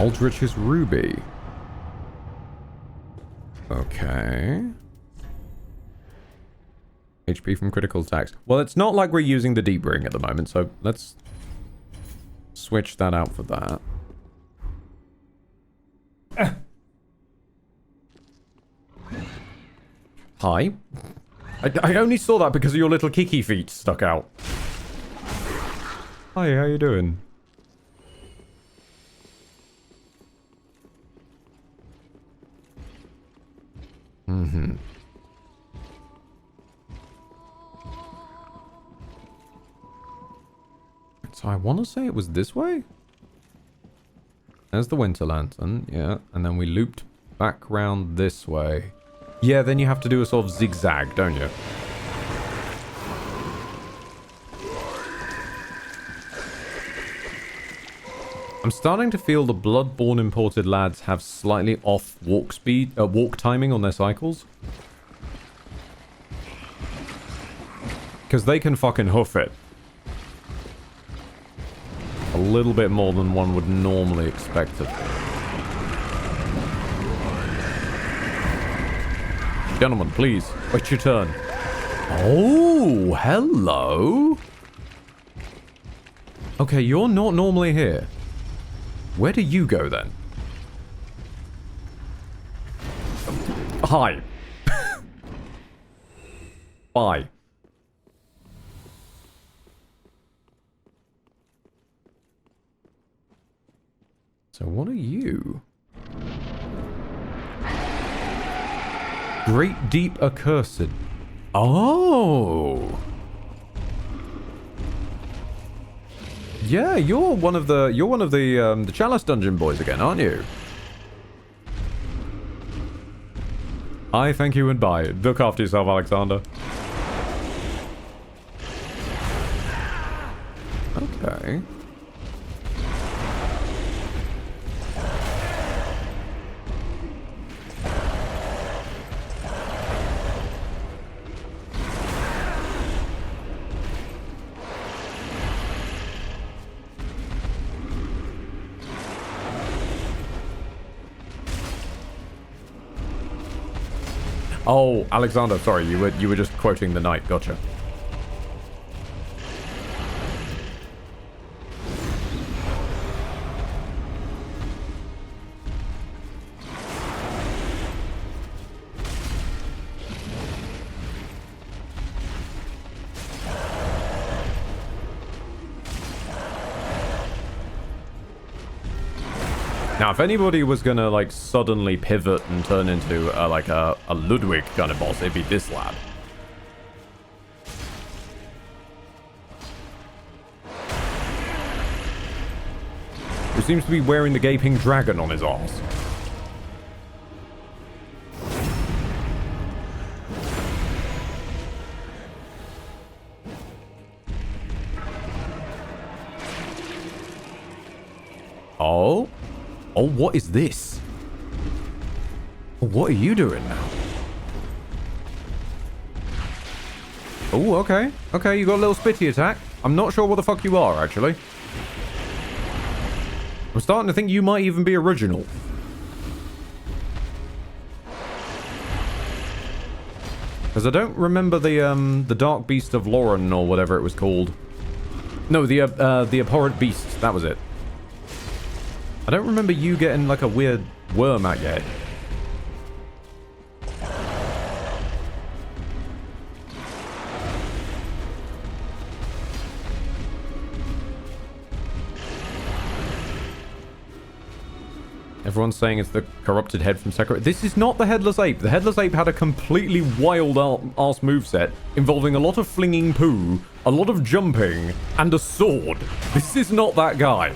Aldrich's Ruby. Okay. HP from critical attacks. Well, it's not like we're using the deep ring at the moment, so let's switch that out for that. Hi. I only saw that because of your little kiki feet stuck out. Hi, how you doing? Mm-hmm. So I want to say it was this way? There's the Winter Lantern, yeah. And then we looped back round this way. Yeah, then you have to do a sort of zigzag, don't you? I'm starting to feel the Bloodborne imported lads have slightly off walk timing on their cycles. Because they can fucking hoof it. A little bit more than one would normally expect it. Gentlemen, please, wait your turn. Oh, hello. Okay, you're not normally here. Where do you go then? Hi. Bye. So what are you? Great Deep Accursed. Oh. Yeah, you're one of the Chalice Dungeon boys again, aren't you? Hi, thank you, and bye. Look after yourself, Alexander. Okay. Oh, Alexander, sorry, you were just quoting the knight. Gotcha. Now, if anybody was gonna, like, suddenly pivot and turn into, like, a Ludwig kind of boss, it'd be this lad. Who seems to be wearing the gaping dragon on his arse. Oh? Oh, what is this? What are you doing now? Oh, okay. Okay, you got a little spitty attack. I'm not sure what the fuck you are, actually. I'm starting to think you might even be original. Because I don't remember the Dark Beast of Lauren or whatever it was called. No, the Abhorrent Beast. That was it. I don't remember you getting like a weird worm out yet. Everyone's saying it's the corrupted head from Sekiro. This is not the Headless Ape. The Headless Ape had a completely wild ass moveset involving a lot of flinging poo, a lot of jumping, and a sword. This is not that guy.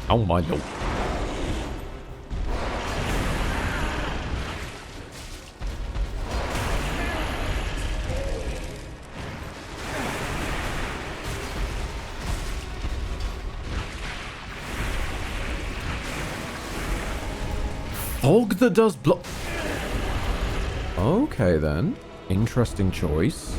Oh my lord. Fog that does block. Okay, then. Interesting choice.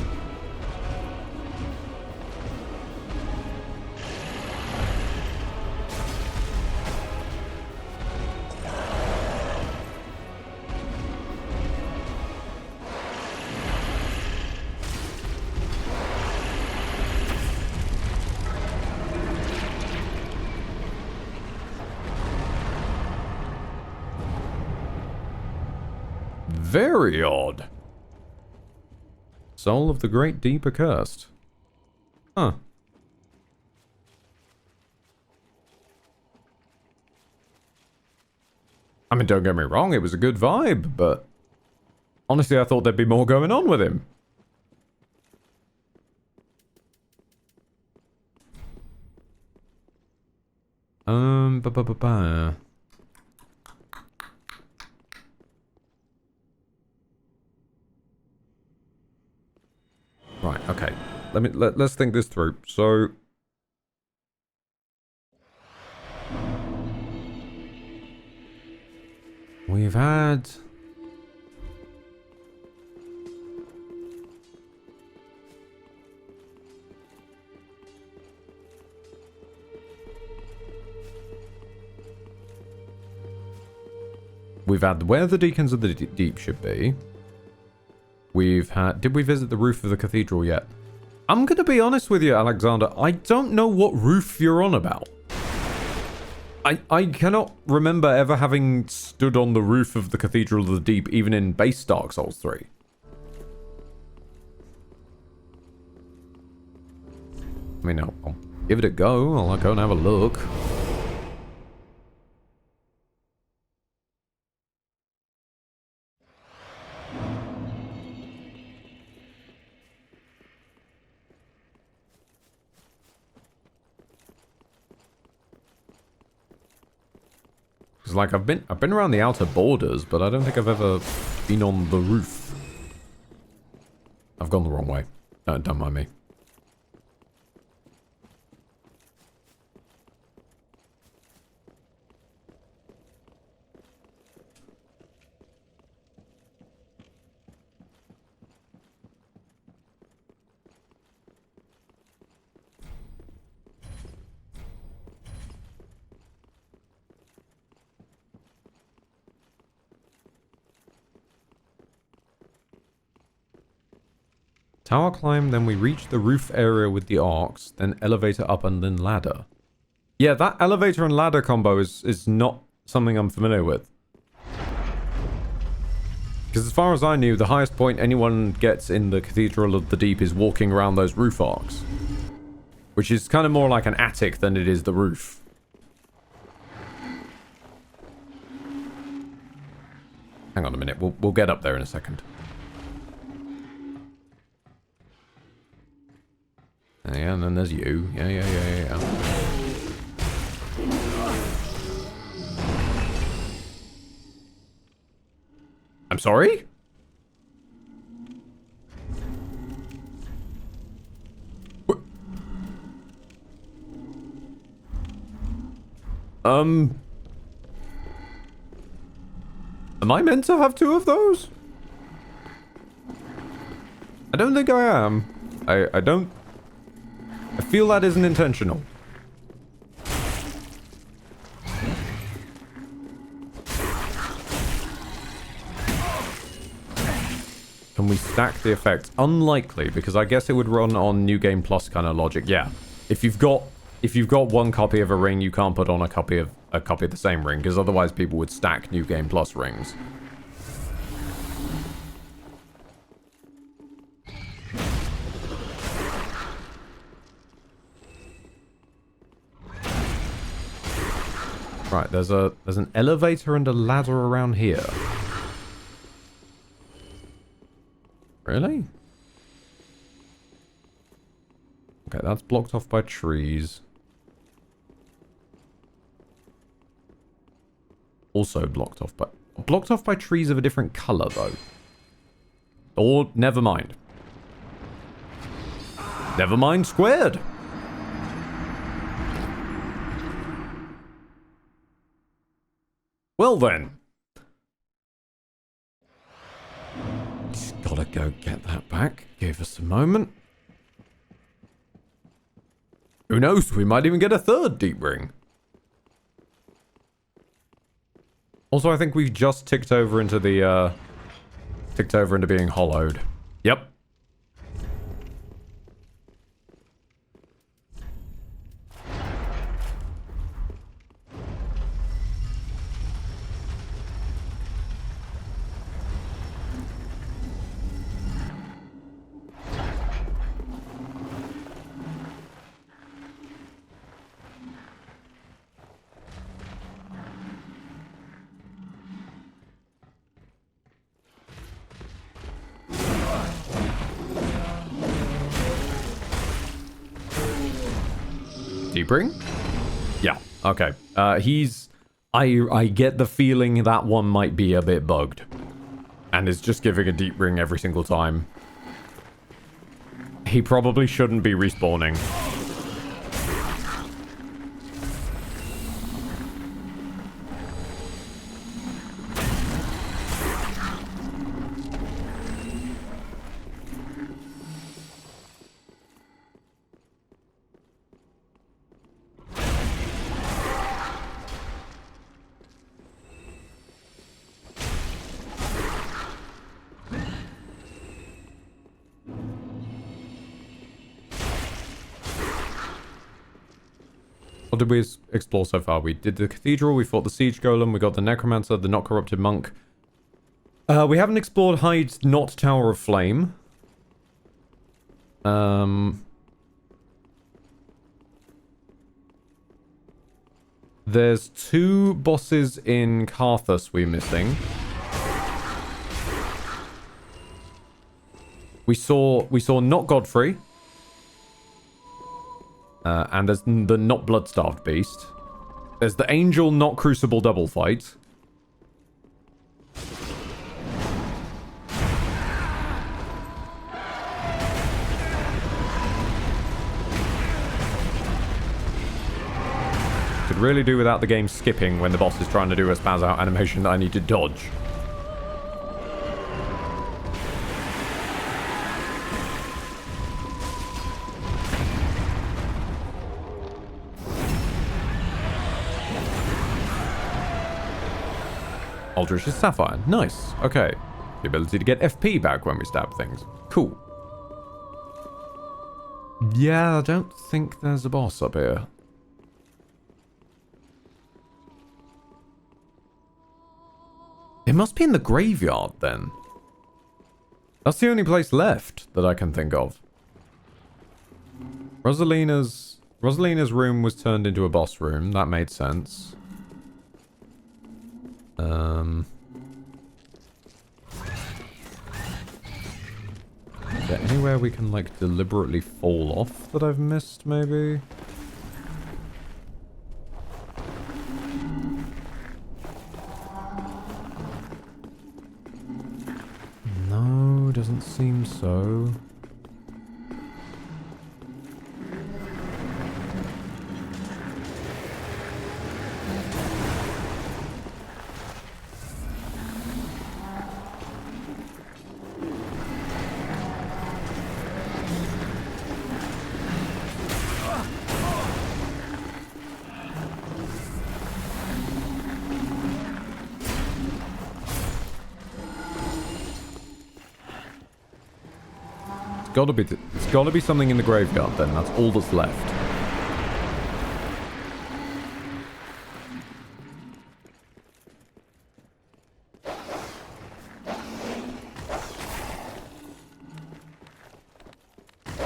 Very odd. Soul of the Great Deep accursed. Huh. I mean, don't get me wrong, it was a good vibe, but honestly, I thought there'd be more going on with him. Ba-ba-ba-ba. Right, okay. Let's think this through. So we've had where the Deacons of the Deep should be. We've had... Did we visit the roof of the cathedral yet? I'm gonna be honest with you, Alexander. I don't know what roof you're on about. I cannot remember ever having stood on the roof of the Cathedral of the Deep, even in base Dark Souls 3. I mean, I'll give it a go. I'll go and have a look. It's like I've been around the outer borders, but I don't think I've ever been on the roof. I've gone the wrong way. No, don't mind me. Tower climb, then we reach the roof area with the arcs, then elevator up and then ladder. Yeah, that elevator and ladder combo is not something I'm familiar with. Because as far as I knew, the highest point anyone gets in the Cathedral of the Deep is walking around those roof arcs. Which is kind of more like an attic than it is the roof. Hang on a minute, we'll get up there in a second. Yeah, and then there's you. Yeah. I'm sorry? What? Am I meant to have two of those? I don't think I am. I don't... I feel that isn't intentional. Can we stack the effects? Unlikely, because I guess it would run on New Game Plus kind of logic. Yeah. If you've got one copy of a ring, you can't put on a copy of the same ring, because otherwise people would stack New Game Plus rings. Right, there's an elevator and a ladder around here. Really? Okay, that's blocked off by trees. Also blocked off by trees of a different color though. Or never mind. Never mind squared. Well then, Gotta go get that back. Give us a moment. Who knows? We might even get a third deep ring. Also, I think we've just ticked over into the, being hollowed. Yep. Deep ring? Yeah, okay. I get the feeling that one might be a bit bugged. And is just giving a deep ring every single time. He probably shouldn't be respawning. What did we explore so far? We did the cathedral, we fought the siege golem, we got the necromancer, the not corrupted monk. We haven't explored Hyde's not Tower of Flame. There's 2 bosses in Karthus we're missing. We saw not Godfrey. And there's the not blood-starved beast. There's the angel not crucible double fight. Could really do without the game skipping when the boss is trying to do a spaz out animation that I need to dodge. Aldrich's Sapphire. Nice. Okay. The ability to get FP back when we stab things. Cool. Yeah, I don't think there's a boss up here. It must be in the graveyard, then. That's the only place left that I can think of. Rosalina's room was turned into a boss room. That made sense. Is there anywhere we can, like, deliberately fall off that I've missed, maybe? No, doesn't seem so. It's gotta be something in the graveyard then. That's all that's left.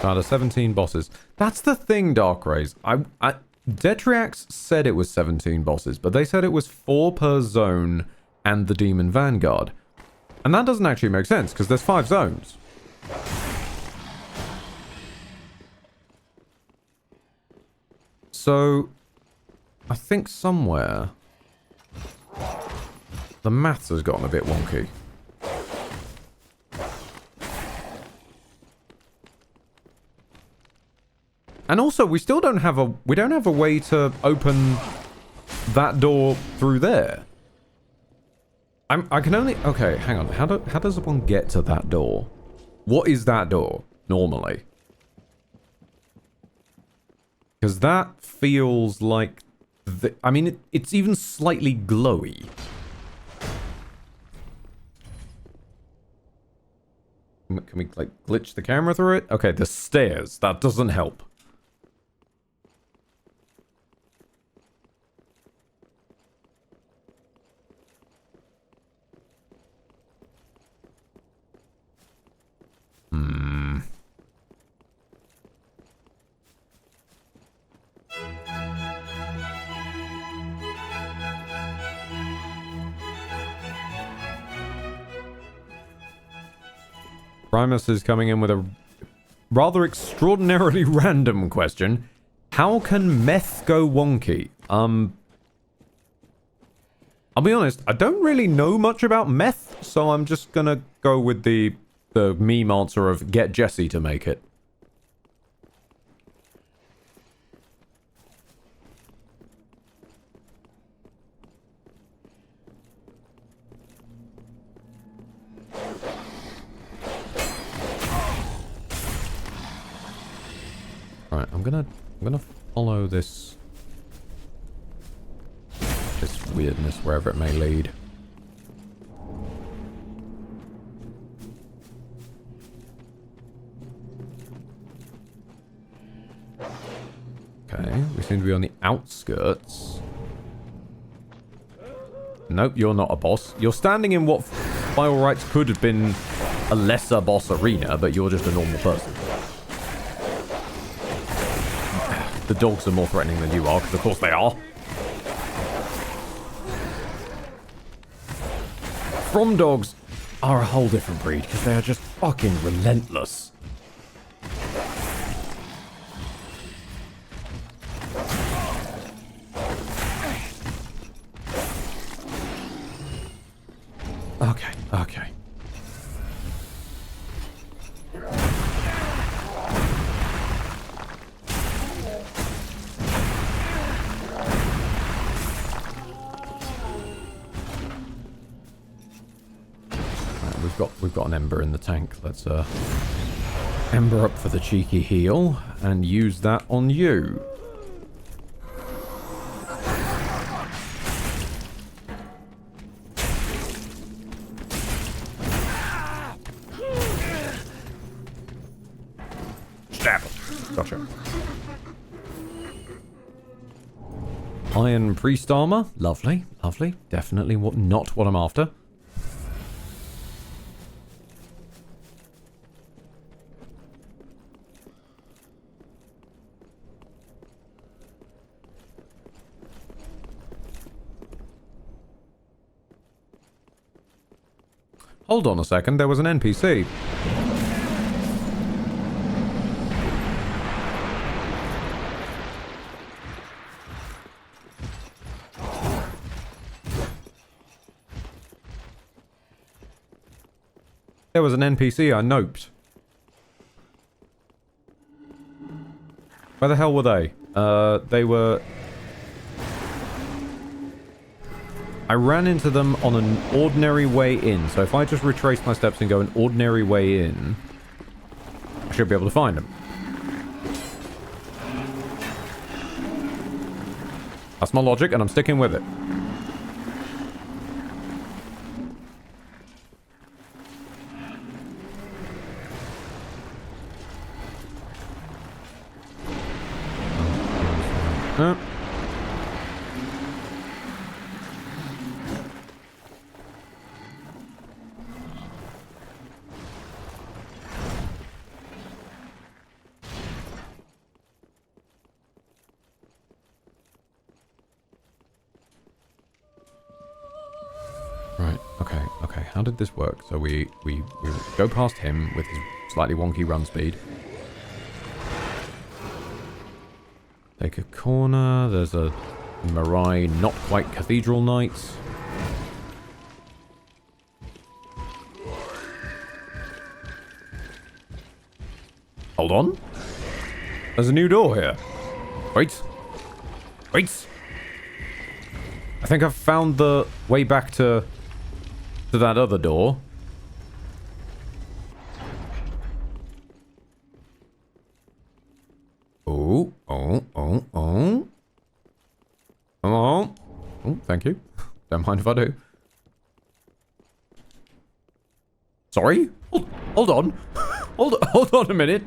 Out of 17 bosses. That's the thing, Dark Rays. Detriax said it was 17 bosses, but they said it was 4 per zone and the Demon Vanguard. And that doesn't actually make sense, because there's 5 zones. So, I think somewhere the maths has gotten a bit wonky. And also, we still don't have a way to open that door through there. I can only... Okay, hang on. How does one get to that door? What is that door, normally? Because that feels like... I mean, it's even slightly glowy. Can we, like, glitch the camera through it? Okay, the stairs. That doesn't help. Primus is coming in with a rather extraordinarily random question. How can meth go wonky? I'll be honest, I don't really know much about meth, so I'm just gonna go with the meme answer of get Jesse to make it. Alright, I'm gonna follow this weirdness wherever it may lead. Okay, we seem to be on the outskirts. Nope, you're not a boss. You're standing in what, by all rights, could have been a lesser boss arena, but you're just a normal person. The dogs are more threatening than you are, because of course they are. From dogs are a whole different breed, because they are just fucking relentless. Okay, okay. We've got an ember in the tank. Let's ember up for the cheeky heal and use that on you. Stab. Gotcha. Iron priest armor. Lovely, lovely. Definitely not what I'm after. Hold on a second, there was an NPC. There was an NPC I noped. Where the hell were they? They were... I ran into them on an ordinary way in, so if I just retrace my steps and go an ordinary way in, I should be able to find them. That's my logic, and I'm sticking with it. Right, okay. How did this work? So we go past him with his slightly wonky run speed. Take a corner. There's a Mirai not quite Cathedral Knights. Hold on. There's a new door here. Wait. I think I've found the way back to to that other door. Oh. Come on. Oh, thank you. Don't mind if I do. Sorry? Hold on. Hold on a minute.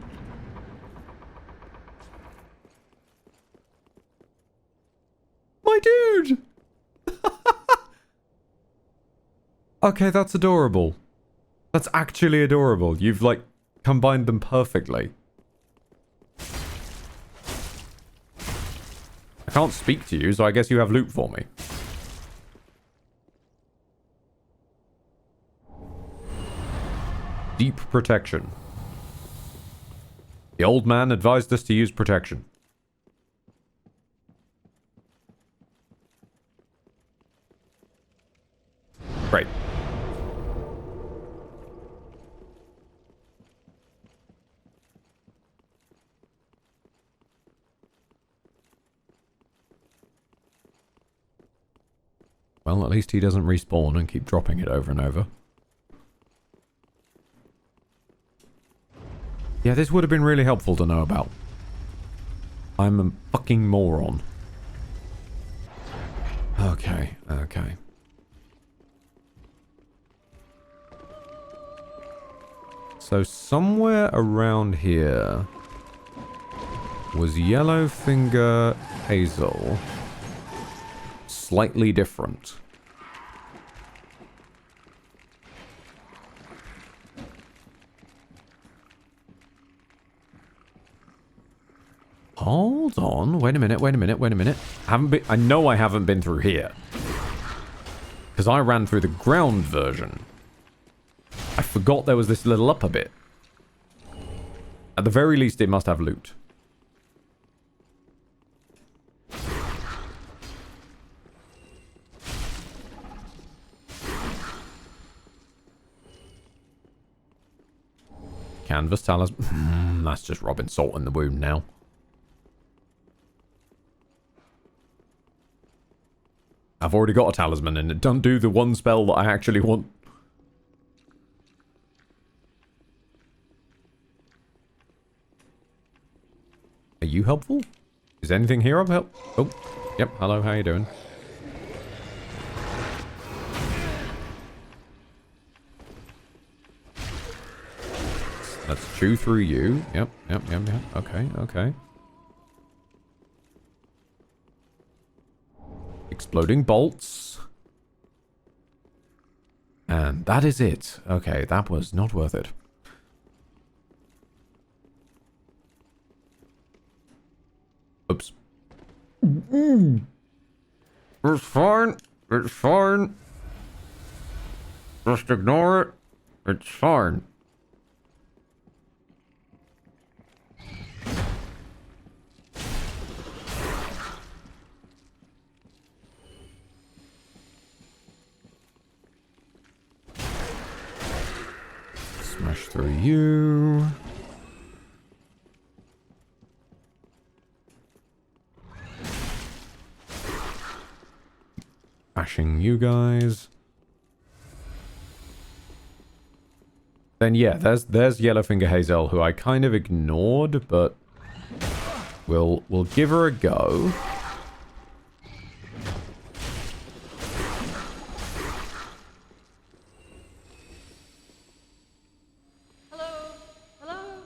My dude! Okay, that's adorable. That's actually adorable. You've, like, combined them perfectly. I can't speak to you, so I guess you have loot for me. Deep protection. The old man advised us to use protection. Great. Well, at least he doesn't respawn and keep dropping it over and over. Yeah, this would have been really helpful to know about. I'm a fucking moron. Okay. So somewhere around here was Yellowfinger Hazel. Slightly different. Hold on. Wait a minute. I know I haven't been through here. Because I ran through the ground version. I forgot there was this little upper bit. At the very least, it must have loot. Canvas talisman. That's just rubbing salt in the wound now. I've already got a talisman and it doesn't do the one spell that I actually want. Are you helpful? Is anything here of help? Oh, yep. Hello, how you doing? Let's chew through you. Yep. Okay. Exploding bolts. And that is it. Okay, that was not worth it. Oops. It's fine. Just ignore it. It's fine. Smash through you. Bashing you guys. Then yeah, there's Yellowfinger Hazel, who I kind of ignored, but we'll give her a go. Hello?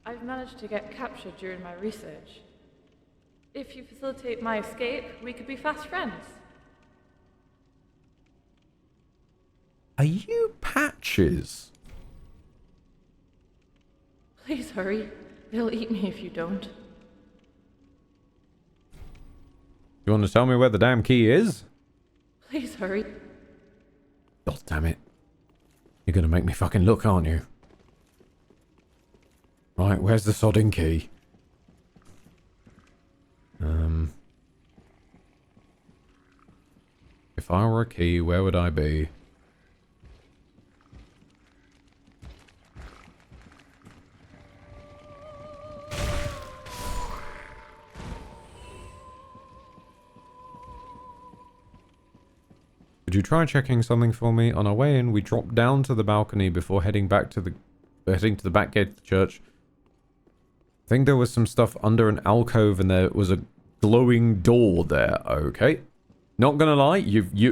I've managed to get captured during my research. If you facilitate my escape, we could be fast friends. Are you Patches? Please hurry. They'll eat me if you don't. You want to tell me where the damn key is? Please hurry. God damn it. You're gonna make me fucking look, aren't you? Right, where's the sodding key? If I were a key, where would I be? Would you try checking something for me? On our way in, we dropped down to the balcony before heading to the back gate of the church. I think there was some stuff under an alcove and there was a glowing door there. Okay. Not gonna lie,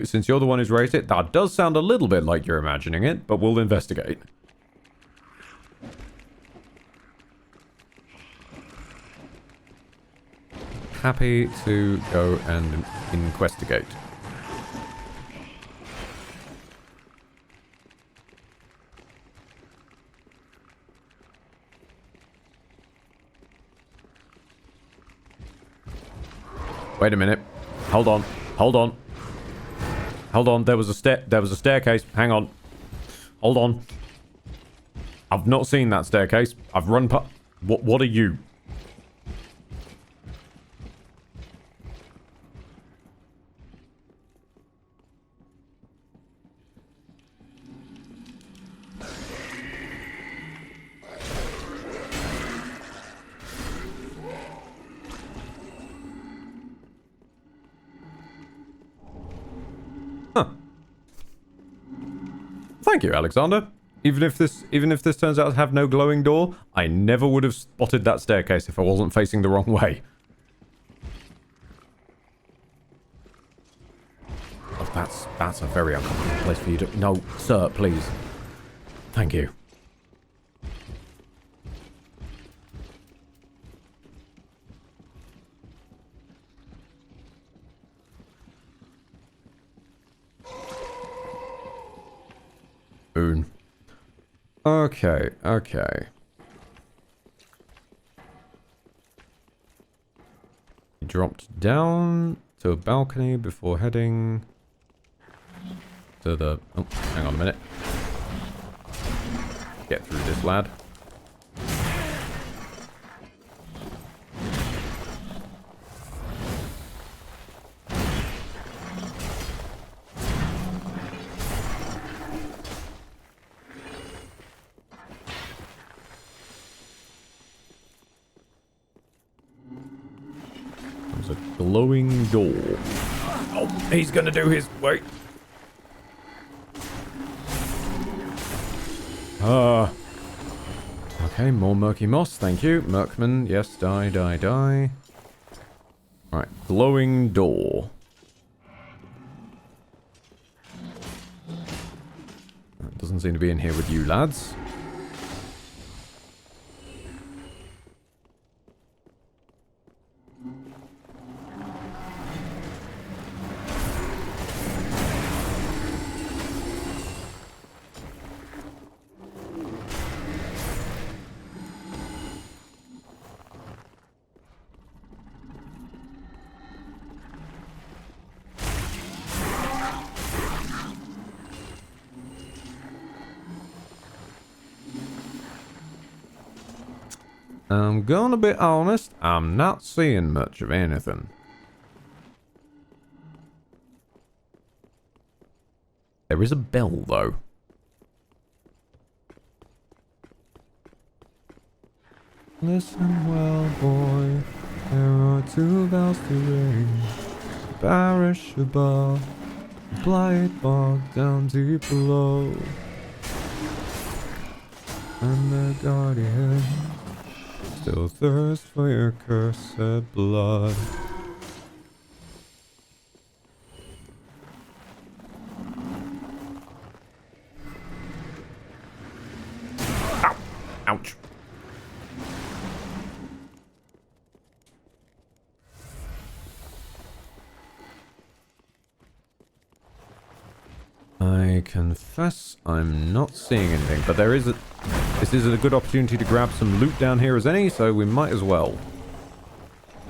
since you're the one who's raised it, that does sound a little bit like you're imagining it, but we'll investigate. Happy to go and investigate. Wait a minute. Hold on. Hold on. Hold on. There was a staircase. Hang on. Hold on. I've not seen that staircase. I've run past. What are you? Thank you, Alexander. Even if this turns out to have no glowing door, I never would have spotted that staircase if I wasn't facing the wrong way. Oh, that's a very uncomfortable place for you to... No, sir, please. Thank you. Boon. Okay, okay. He dropped down to a balcony before heading to the... Oh, hang on a minute. Get through this, lad. Glowing door. Oh, he's gonna do his... Wait. Okay, more murky moss, thank you. Merkman, yes, die. Right, glowing door. Doesn't seem to be in here with you lads. I'm gonna be honest, I'm not seeing much of anything. There is a bell, though. Listen well, boy, there are two bells to ring. Parish above, blight bog down deep below. And the guardian still thirst for your cursed blood. Ow! Ouch. I confess I'm not seeing anything, but there is a... This is a good opportunity to grab some loot down here as any, so we might as well.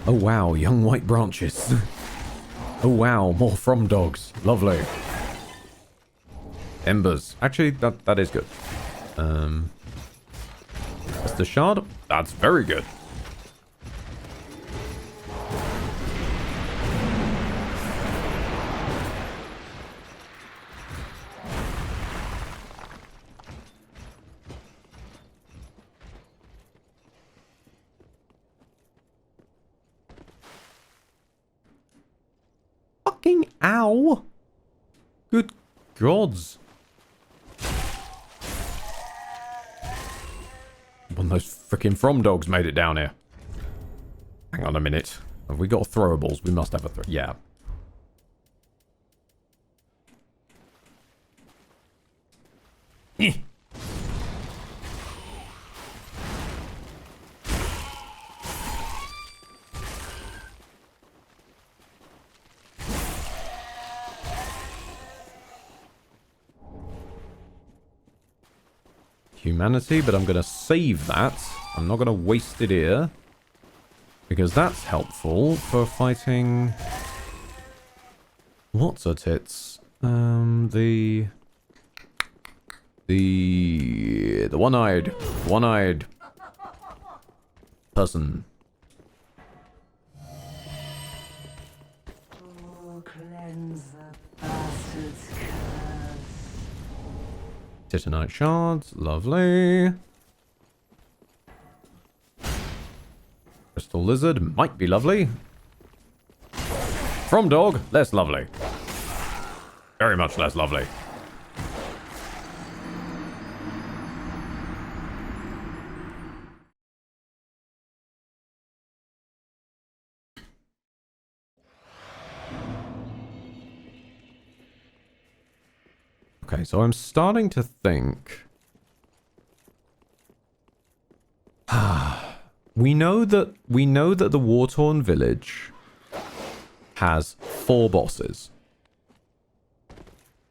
Oh wow, young white branches. Oh wow, more from dogs. Lovely. Embers. Actually, that is good. That's the shard. That's very good. Fucking ow! Good gods. One of those freaking From Dogs made it down here. Hang on a minute. Have we got throwables? We must have a yeah. Humanity, but I'm going to save that. I'm not going to waste it here. Because that's helpful for fighting... What's a tits? The one-eyed person. Titanite shards, lovely. Crystal lizard might be lovely. From dog, less lovely. Very much less lovely. Okay, so I'm starting to think. We know that the war-torn village has 4 bosses.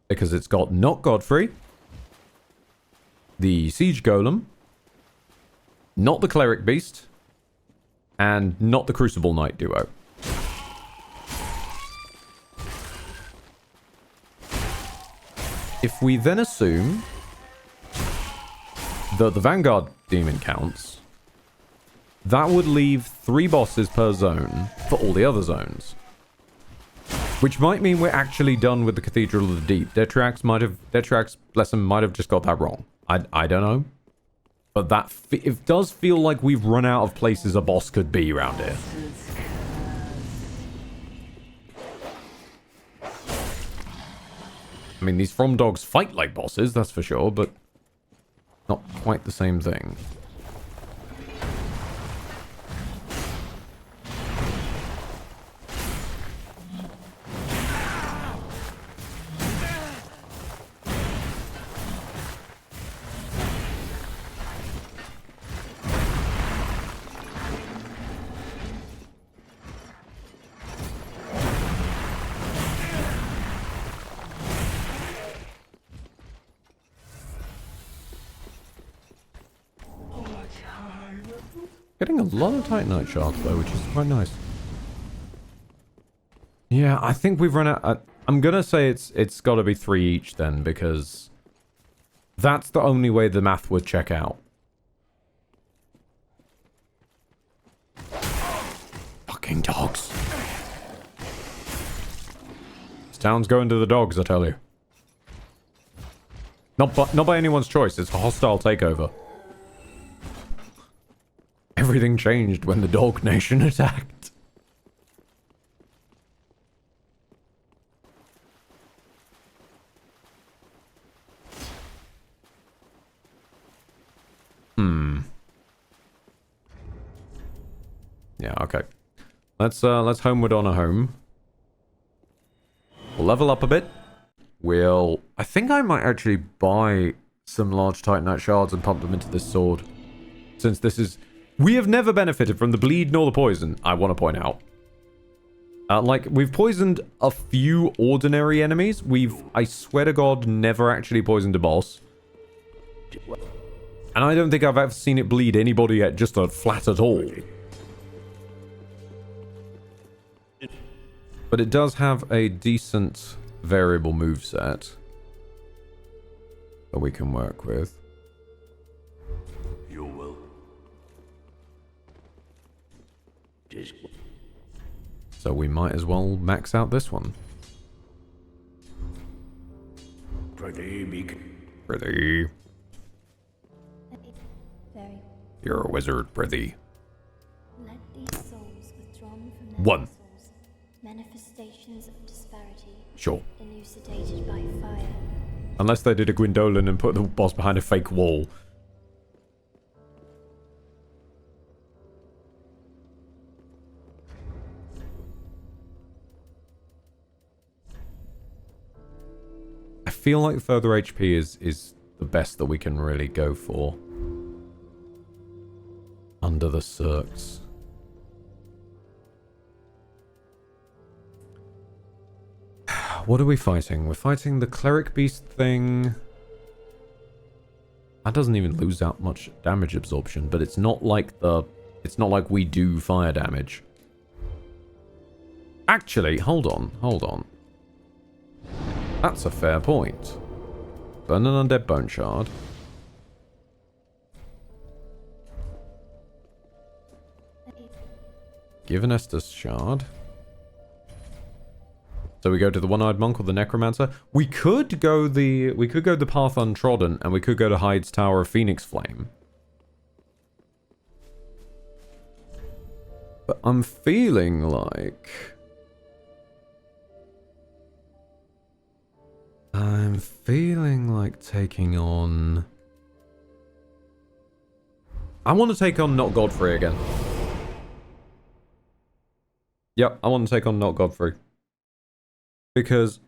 Because it's got not Godfrey, the Siege Golem, not the Cleric Beast, and not the Crucible Knight duo. If we then assume that the Vanguard Demon counts, that would leave 3 bosses per zone for all the other zones. Which might mean we're actually done with the Cathedral of the Deep. Detrax, bless him, might have just got that wrong. I don't know. But it does feel like we've run out of places a boss could be around here. I mean, these From Dogs fight like bosses, that's for sure, but not quite the same thing. Getting a lot of Titanite shards though, which is quite nice. Yeah, I think we've run out. I'm gonna say it's got to be 3 each then, because that's the only way the math would check out. Fucking dogs. This town's going to the dogs, I tell you. Not by anyone's choice. It's a hostile takeover. Everything changed when the Dog Nation attacked. Yeah, okay. Let's homeward on a home. We'll level up a bit. I think I might actually buy some large Titanite shards and pump them into this sword. Since this is... We have never benefited from the bleed nor the poison, I want to point out. Like, we've poisoned a few ordinary enemies. I swear to God, never actually poisoned a boss. And I don't think I've ever seen it bleed anybody at just a flat at all. But it does have a decent variable moveset that we can work with. You will. So we might as well max out this one. Prithee. You're a wizard, Prithee. Let these souls withdrawn from their 1. vessels Manifestations of disparity. Sure. Elucidated by fire. Unless they did a Gwendolyn and put the boss behind a fake wall. I feel like further HP is the best that we can really go for. Under the circs. What are we fighting? We're fighting the cleric beast thing. That doesn't even lose out much damage absorption, but it's not like we do fire damage. Actually, hold on. That's a fair point. Burn an undead bone shard. Give an Estus shard. So we go to the one-eyed monk or the necromancer. We could go the path untrodden, and we could go to Hyde's Tower of Phoenix Flame. But I'm feeling like taking on... I want to take on Not Godfrey again. Yep, I want to take on Not Godfrey. Because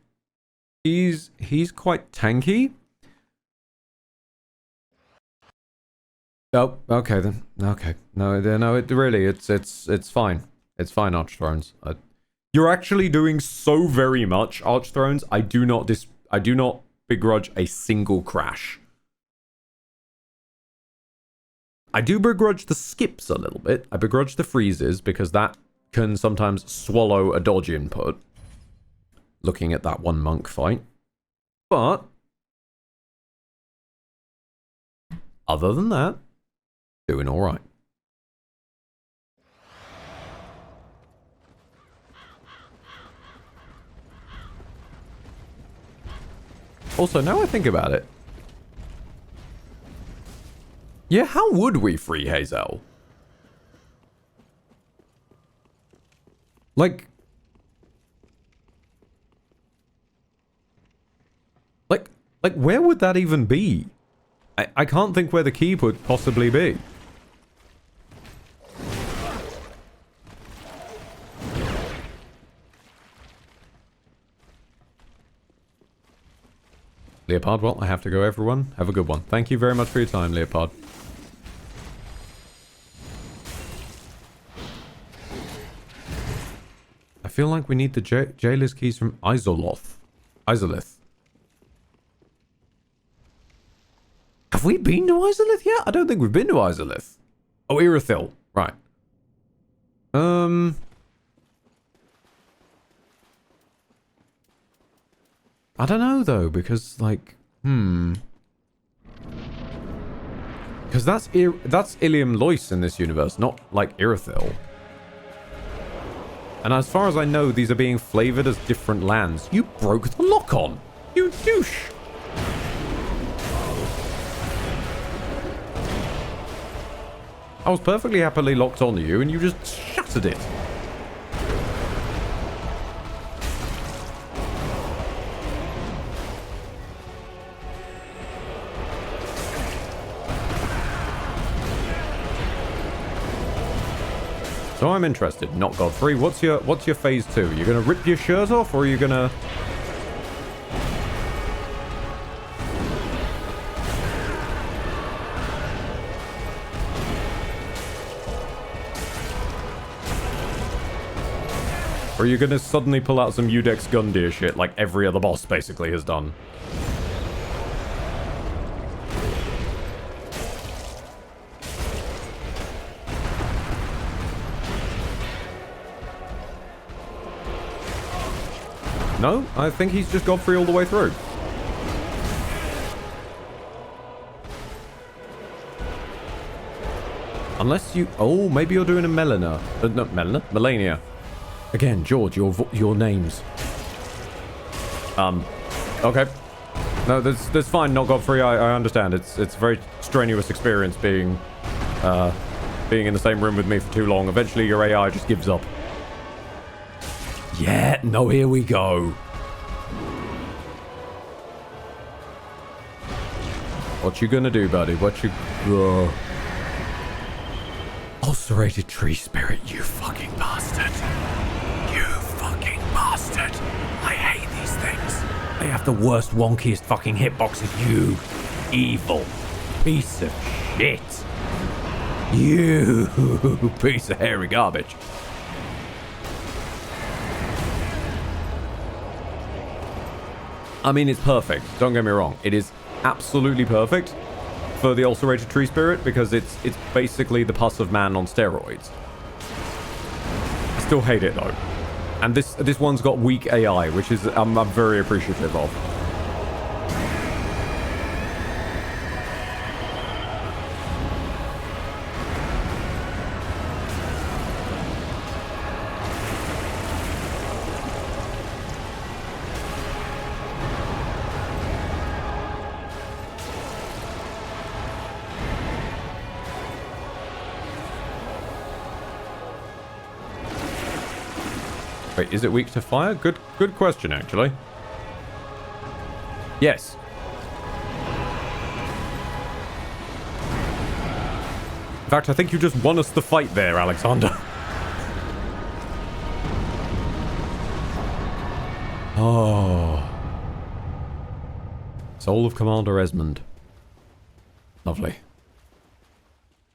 he's quite tanky. Oh, okay then. Okay. No, it really, it's fine. It's fine, Archthrones. You're actually doing so very much, Archthrones. I do not begrudge a single crash. I do begrudge the skips a little bit. I begrudge the freezes because that can sometimes swallow a dodge input. Looking at that one monk fight. But other than that, doing all right. Also, now I think about it. Yeah, how would we free Hazel? Like, where would that even be? I can't think where the key would possibly be. Leopard, well, I have to go, everyone. Have a good one. Thank you very much for your time, Leopard. I feel like we need the jailer's keys from Izolith. Have we been to Izolith yet? I don't think we've been to Izolith. Oh, Irithyll. Right. I don't know, though, because, like, because that's Ilium Lois in this universe, not, like, Irithyll. And as far as I know, these are being flavored as different lands. You broke the lock-on! You douche! I was perfectly happily locked onto you, and you just shattered it. So I'm interested. Not Godfrey. What's your phase 2? You're gonna rip your shirt off, or are you gonna... Or are you gonna suddenly pull out some Udex Gundyr shit like every other boss basically has done? No, I think he's just Godfrey all the way through. Unless you... Oh, maybe you're doing a Melina. No, Melina? Melania. Again, George, your names. Okay. No, that's fine, not Godfrey. I understand. It's a very strenuous experience being in the same room with me for too long. Eventually, your AI just gives up. Yeah, no, here we go. What you gonna do, buddy? What you... Ulcerated tree spirit, you fucking bastard. You fucking bastard. I hate these things. They have the worst, wonkiest fucking hitboxes. You evil piece of shit. You piece of hairy garbage. I mean, it's perfect. Don't get me wrong. It is absolutely perfect for the ulcerated tree spirit because it's basically the pus of man on steroids. I still hate it though. And this one's got weak AI, which is I'm very appreciative of. Wait, is it weak to fire? Good question, actually. Yes. In fact, I think you just won us the fight there, Alexander. Oh. Soul of Commander Esmond. Lovely.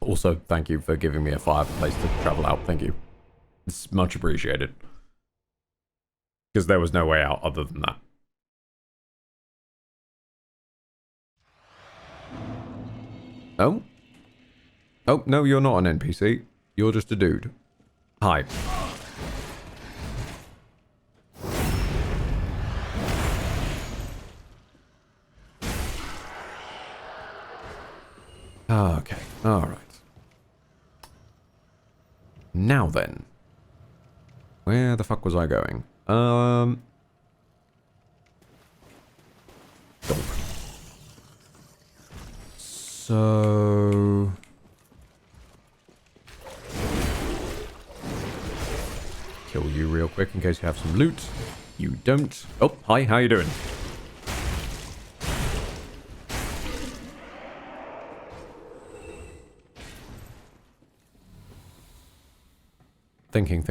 Also, thank you for giving me a fireplace to travel out. Thank you. It's much appreciated. Because there was no way out other than that. Oh? Oh, no, you're not an NPC. You're just a dude. Hi. Okay, alright. Now then. Where the fuck was I going? Dog. So... Kill you real quick in case you have some loot. You don't. Oh, hi, how you doing? Thinking.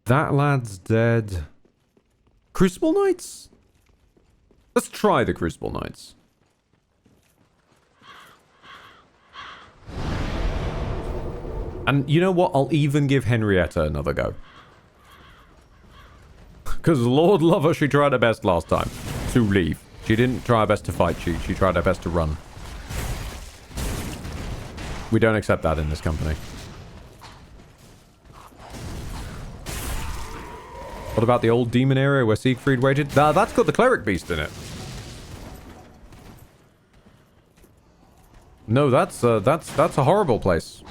That lad's dead. Crucible Knights? Let's try the Crucible Knights. And you know what? I'll even give Henrietta another go. Because Lord love her, she tried her best last time to leave. She didn't try her best to fight. She tried her best to run. We don't accept that in this company. What about the old demon area where Siegfried waited? That's got the cleric beast in it. No, that's a horrible place.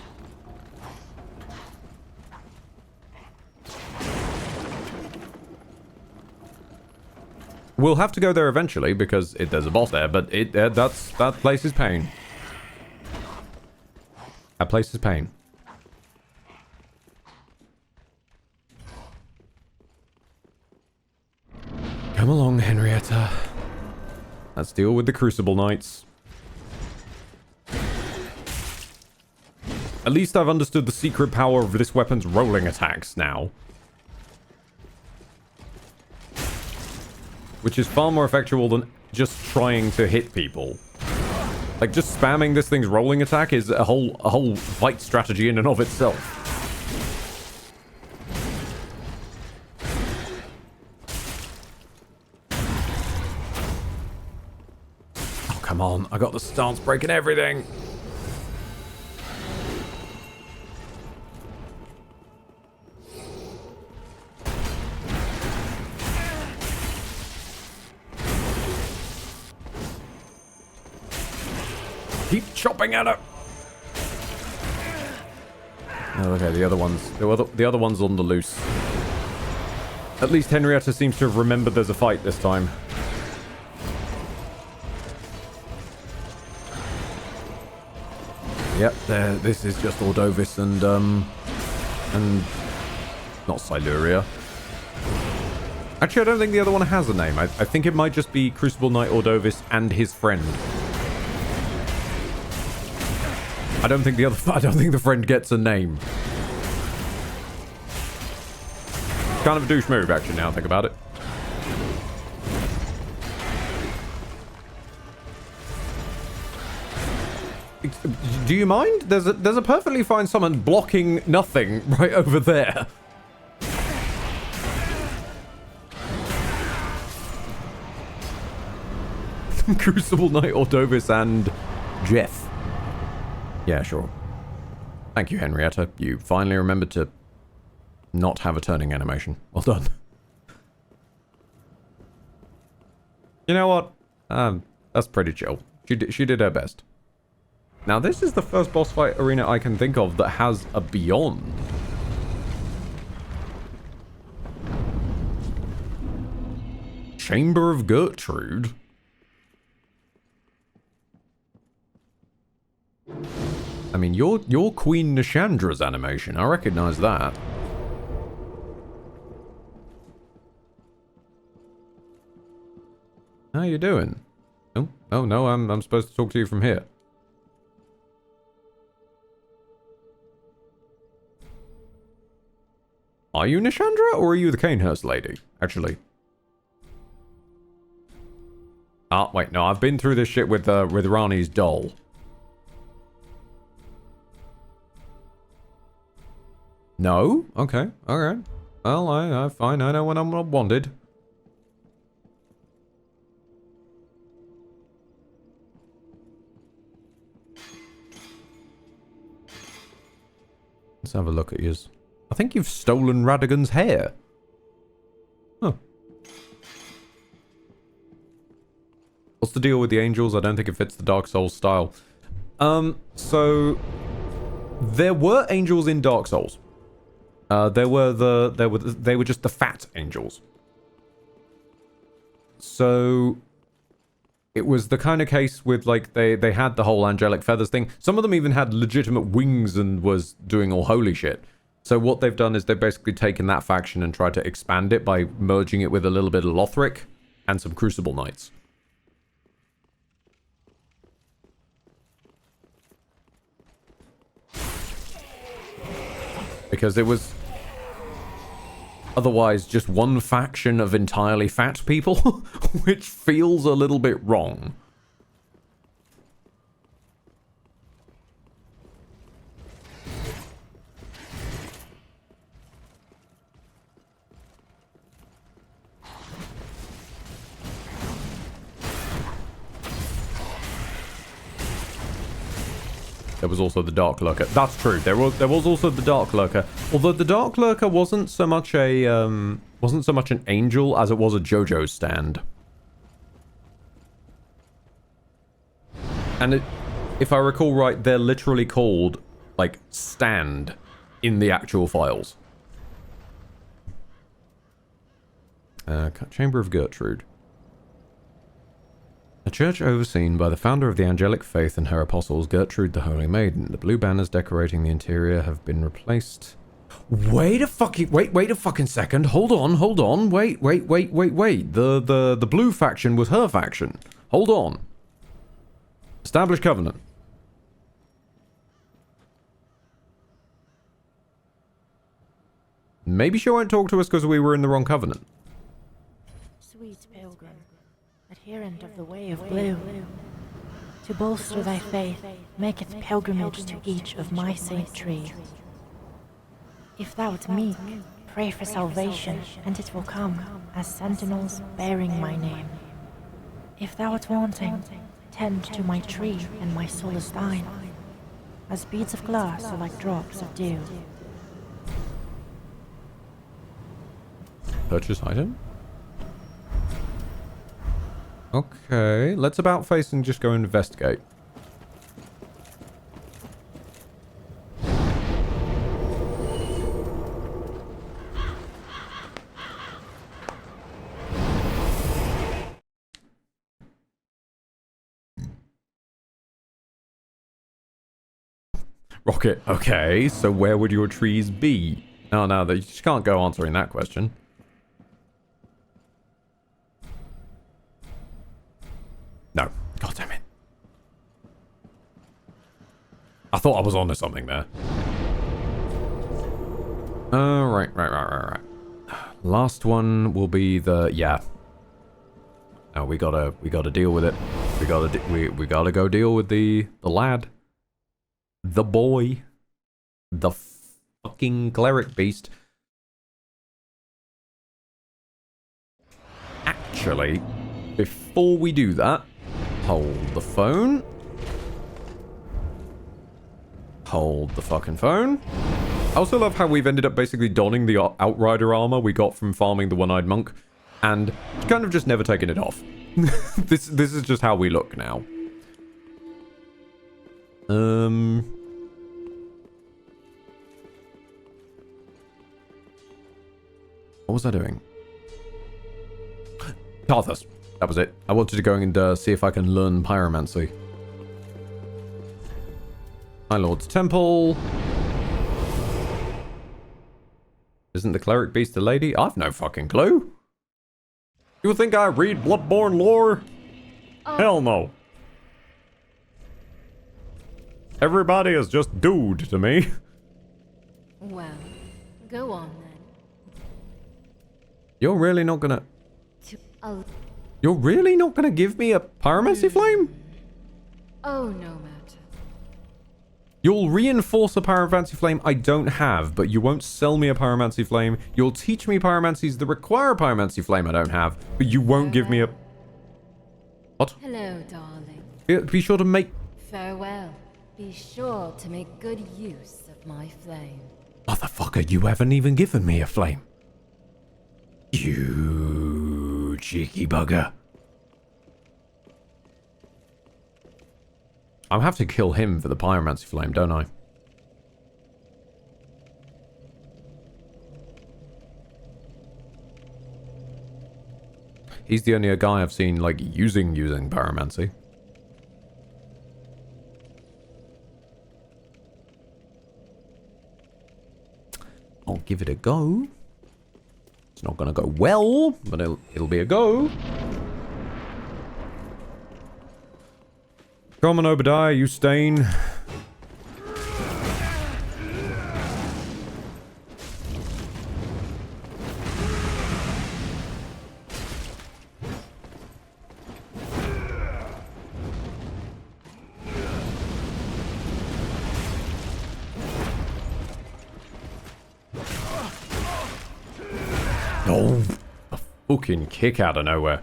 We'll have to go there eventually because there's a boss there, but that place is pain. That place is pain. Come along, Henrietta. Let's deal with the Crucible Knights. At least I've understood the secret power of this weapon's rolling attacks now. Which is far more effectual than just trying to hit people. Like, just spamming this thing's rolling attack is a whole fight strategy in and of itself. Oh, come on. I got the stance breaking everything. Keep chopping at her. Oh, okay, the other one's on the loose. At least Henrietta seems to have remembered there's a fight this time. Yep, this is just Ordovis and not Siluria. Actually, I don't think the other one has a name. I think it might just be Crucible Knight Ordovis and his friend. I don't think the friend gets a name. Kind of a douche move, actually, now I think about it. Do you mind? There's a perfectly fine summon blocking nothing right over there. Crucible Knight Ordovis and Jeff. Yeah, sure. Thank you, Henrietta. You finally remembered to not have a turning animation. Well done. You know what? That's pretty chill. She did her best. Now, this is the first boss fight arena I can think of that has a beyond. Chamber of Gertrude? I mean, you're Queen Nishandra's animation. I recognize that. How you doing? Oh no, I'm supposed to talk to you from here. Are you Nishandra, or are you the Canehurst lady? Actually. Ah, wait, no, I've been through this shit with Rani's doll. No? Okay, alright. Well, I fine, I know when I'm not wanted. Let's have a look at yours. I think you've stolen Radigan's hair. Huh. What's the deal with the angels? I don't think it fits the Dark Souls style. So there were angels in Dark Souls. They were just the fat angels. So it was the kind of case with, like, they had the whole angelic feathers thing. Some of them even had legitimate wings and was doing all holy shit. So what they've done is they've basically taken that faction and tried to expand it by merging it with a little bit of Lothric and some Crucible Knights. Because it was otherwise just one faction of entirely fat people, which feels a little bit wrong. There was also the Dark Lurker. That's true. There was also the Dark Lurker. Although the Dark Lurker wasn't so much an angel as it was a JoJo stand. And if I recall right, they're literally called, like, stand in the actual files. Chamber of Gertrude. A church overseen by the founder of the angelic faith and her apostles, Gertrude the Holy Maiden. The blue banners decorating the interior have been replaced. Wait a fucking second. Hold on. Wait. The blue faction was her faction. Hold on. Establish covenant. Maybe she won't talk to us because we were in the wrong covenant. Sweet pilgrim, adherent of the way of blue, to bolster thy faith, maketh pilgrimage to each of my saint trees. If thou art meek, pray for salvation, and it will come, as sentinels bearing my name. If thou art wanting, tend to my tree, and my soul is thine, as beads of glass are like drops of dew. Purchase item? Okay, let's about face and just go investigate. Rocket. Okay, so where would your trees be? Oh, no, you just can't go answering that question. No. God damn it. I thought I was onto something there. Right. Last one will be the... Yeah. No, we gotta deal with it. We gotta go deal with the lad. The boy. The fucking cleric beast. Actually, before we do that, hold the phone. Hold the fucking phone. I also love how we've ended up basically donning the Outrider armor we got from farming the One-Eyed Monk, and kind of just never taking it off. This is just how we look now. What was I doing? Tarthus. That was it. I wanted to go and see if I can learn pyromancy. My Lord's Temple. Isn't the cleric beast a lady? I've no fucking clue. You think I read Bloodborne lore? Oh. Hell no. Everybody is just dude to me. Well, go on then. You're really not gonna... You're really not gonna give me a pyromancy flame? Oh, no matter. You'll reinforce a pyromancy flame I don't have, but you won't sell me a pyromancy flame. You'll teach me pyromancies that require a pyromancy flame I don't have, but you won't give me a... What? Hello, darling. Be sure to make... Farewell. Be sure to make good use of my flame. Motherfucker, you haven't even given me a flame. You cheeky bugger. I'll have to kill him for the pyromancy flame, don't I? He's the only guy I've seen, like, using pyromancy. I'll give it a go. It's not gonna go well, but it'll be a go. Come on, Obadiah, you stain. Oh, a fucking kick out of nowhere.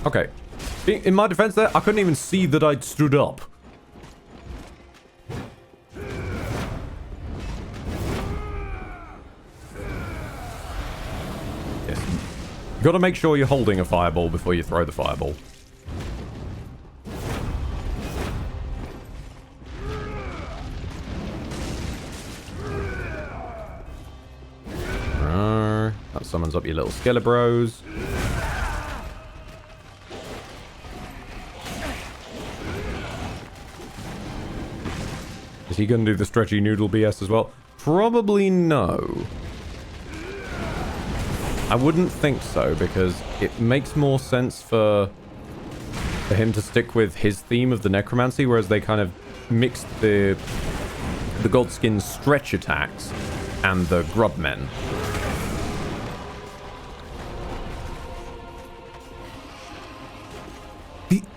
Okay. In my defense there, I couldn't even see that I'd stood up. Yes. You gotta make sure you're holding a fireball before you throw the fireball. That summons up your little Skelebros. Is he going to do the stretchy noodle BS as well? Probably no. I wouldn't think so, because it makes more sense for him to stick with his theme of the necromancy, whereas they kind of mixed the Godskin stretch attacks and the grubmen.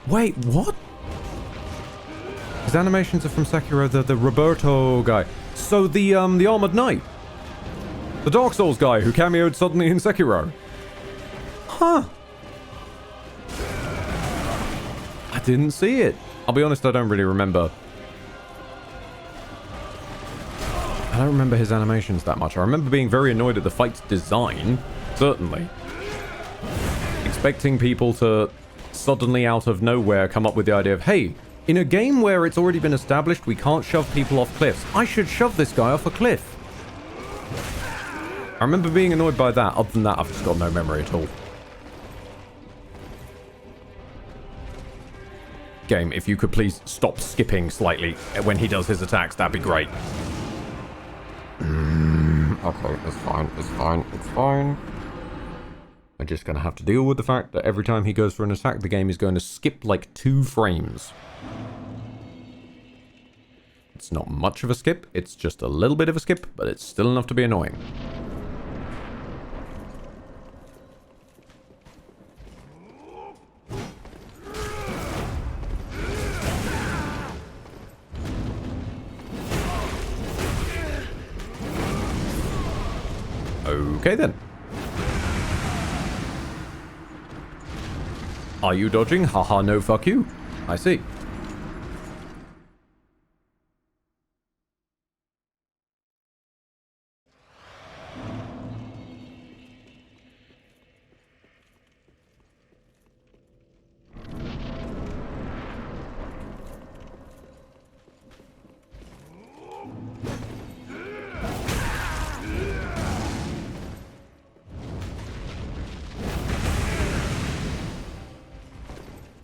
Wait, what? His animations are from Sekiro, the Roberto guy. So the Armored Knight. The Dark Souls guy who cameoed suddenly in Sekiro. Huh. I didn't see it. I'll be honest, I don't really remember. I don't remember his animations that much. I remember being very annoyed at the fight's design. Certainly. Expecting people to suddenly out of nowhere come up with the idea of, hey, in a game where it's already been established we can't shove people off cliffs, I should shove this guy off a cliff. I remember being annoyed by that. Other than that, I've just got no memory at all. Game, if you could please stop skipping slightly when he does his attacks, that'd be great. Okay, it's fine, it's fine, it's fine. I'm just going to have to deal with the fact that every time he goes for an attack, the game is going to skip like 2 frames. It's not much of a skip, it's just a little bit of a skip, but it's still enough to be annoying. Okay then. Are you dodging? Haha, no fuck you. I see.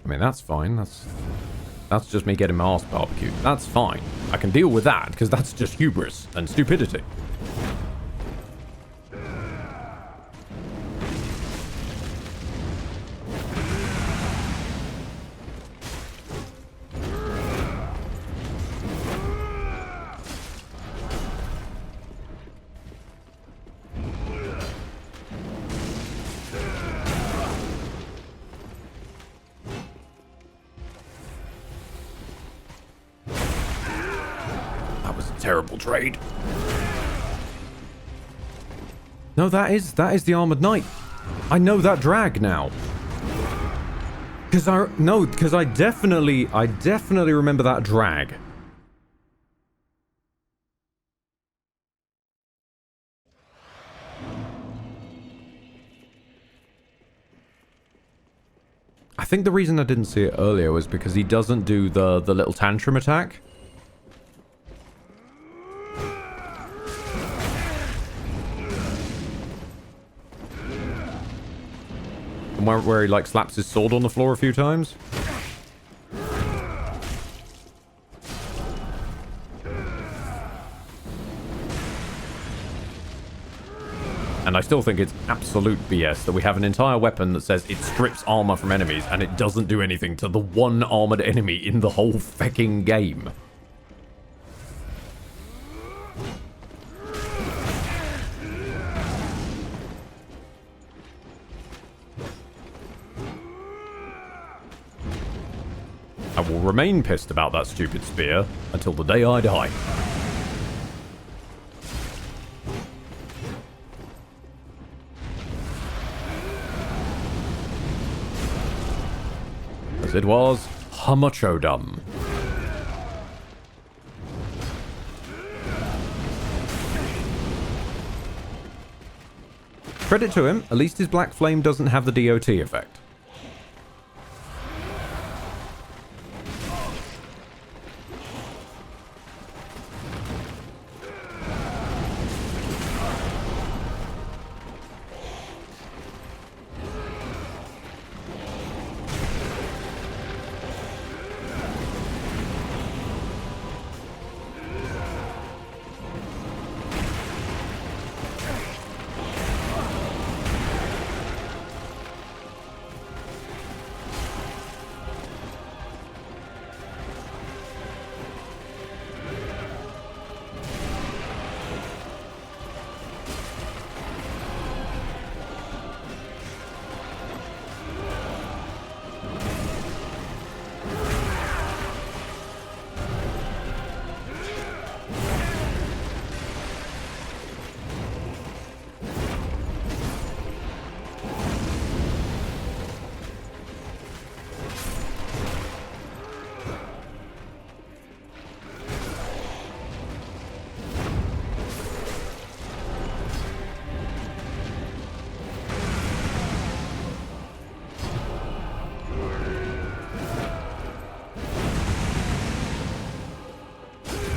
I mean, that's fine. That's just me getting my arse barbecued. That's fine. I can deal with that, because that's just hubris and stupidity. Terrible trade. No, that is the Armored Knight. I know that drag now. Because I definitely remember that drag. I think the reason I didn't see it earlier was because he doesn't do the little tantrum attack. Where he like slaps his sword on the floor a few times. And I still think it's absolute BS that we have an entire weapon that says it strips armor from enemies and it doesn't do anything to the one armored enemy in the whole fucking game. I will remain pissed about that stupid spear until the day I die. As it was, Hamachodum. Credit to him, at least his Black Flame doesn't have the DOT effect.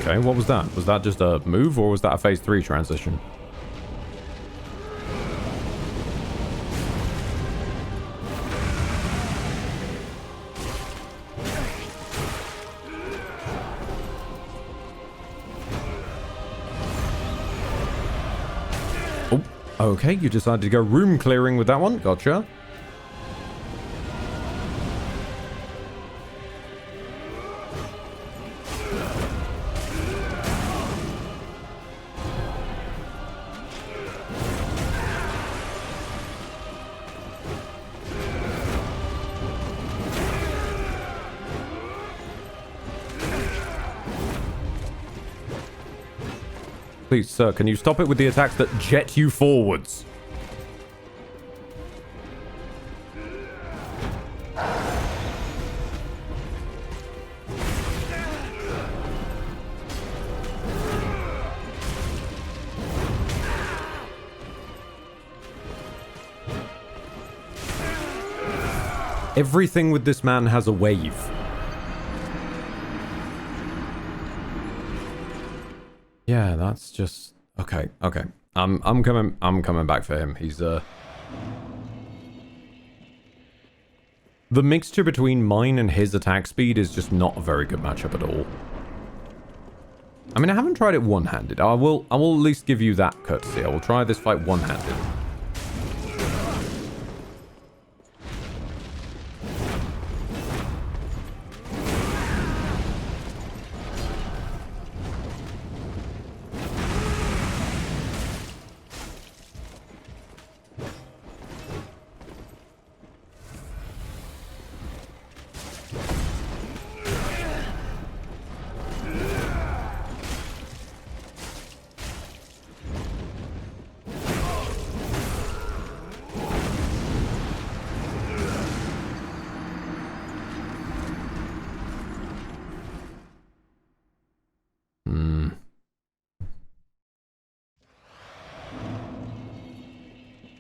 Okay, what was that? Was that just a move or was that a phase 3 transition? Oh, okay, you decided to go room clearing with that one. Gotcha. Please, sir, can you stop it with the attacks that jet you forwards? Everything with this man has a wave. Yeah, that's just okay. Okay, I'm coming back for him. He's the mixture between mine and his attack speed is just not a very good matchup at all. I mean, I haven't tried it one-handed. I will at least give you that courtesy. I will try this fight one-handed.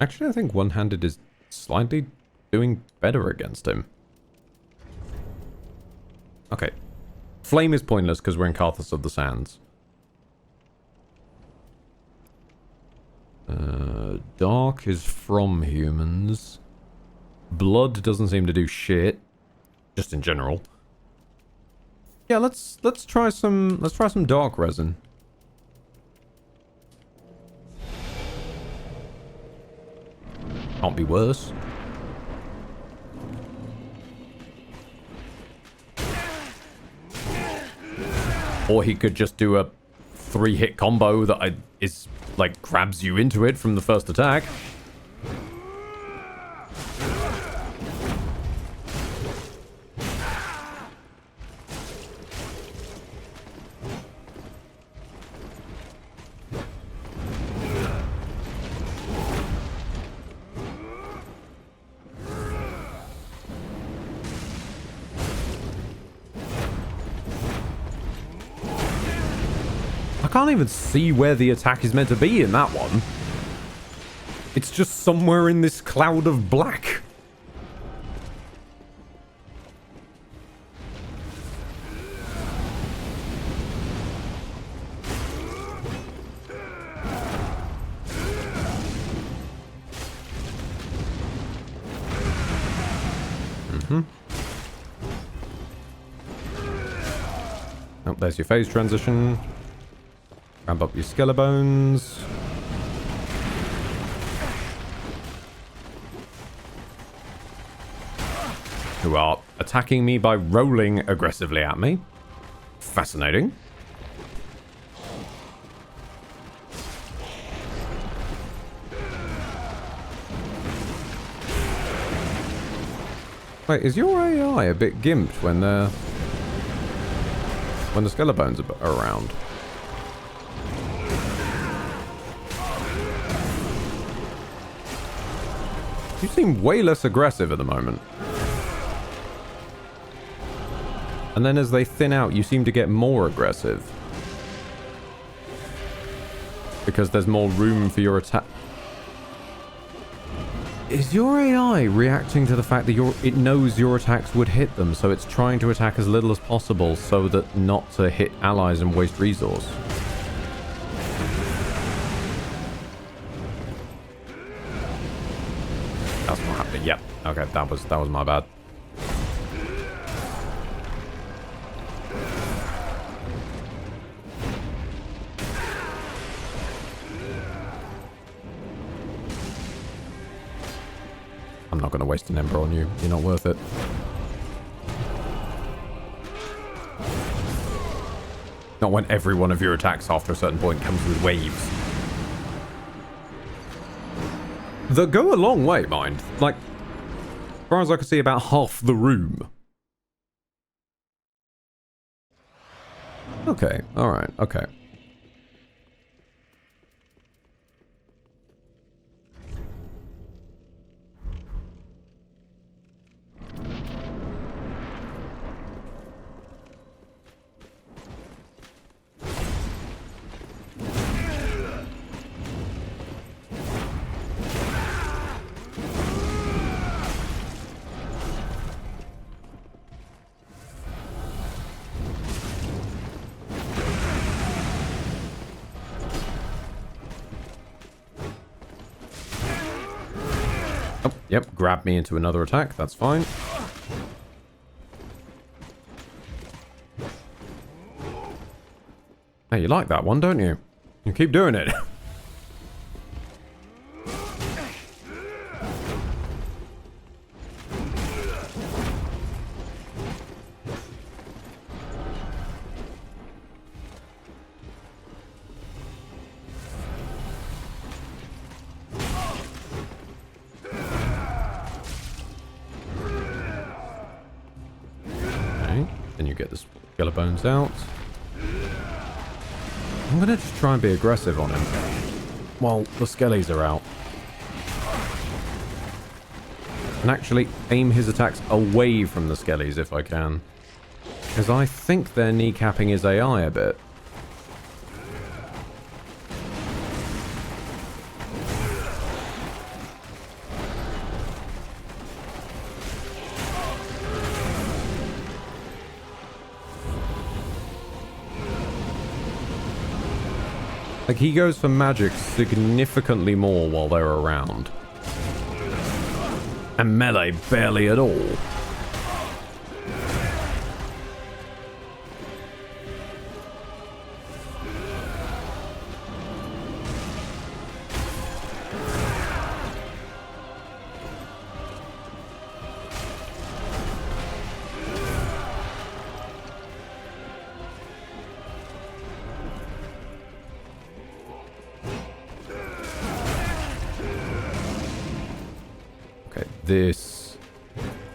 Actually, I think one-handed is slightly doing better against him. Okay. Flame is pointless because we're in Carthus of the Sands. Dark is from humans. Blood doesn't seem to do shit. Just in general. Yeah, let's try some dark resin. Can't be worse. Or he could just do a 3-hit combo that is like grabs you into it from the first attack. I can't even see where the attack is meant to be in that one. It's just somewhere in this cloud of black. Oh, there's your phase transition. Grab up your skeleton-bones. Who are attacking me by rolling aggressively at me. Fascinating. Wait, is your AI a bit gimped when the skeleton-bones are around? You seem way less aggressive at the moment. And then as they thin out, you seem to get more aggressive. Because there's more room for your attack. Is your AI reacting to the fact that it knows your attacks would hit them, so it's trying to attack as little as possible so that not to hit allies and waste resource? That's not happening. Yep. Okay, that was my bad. not going to waste an ember on you. You're not worth it. Not when every one of your attacks after a certain point comes with waves. That go a long way, mind. Like, as far as I can see, about half the room. Okay, alright, okay. Oh, yep, grab me into another attack. That's fine. Hey, you like that one, don't you? You keep doing it. Bones out. I'm gonna just try and be aggressive on him while the skellies are out. And actually aim his attacks away from the skellies if I can. Because I think they're kneecapping his AI a bit. Like, he goes for magic significantly more while they're around. And melee barely at all.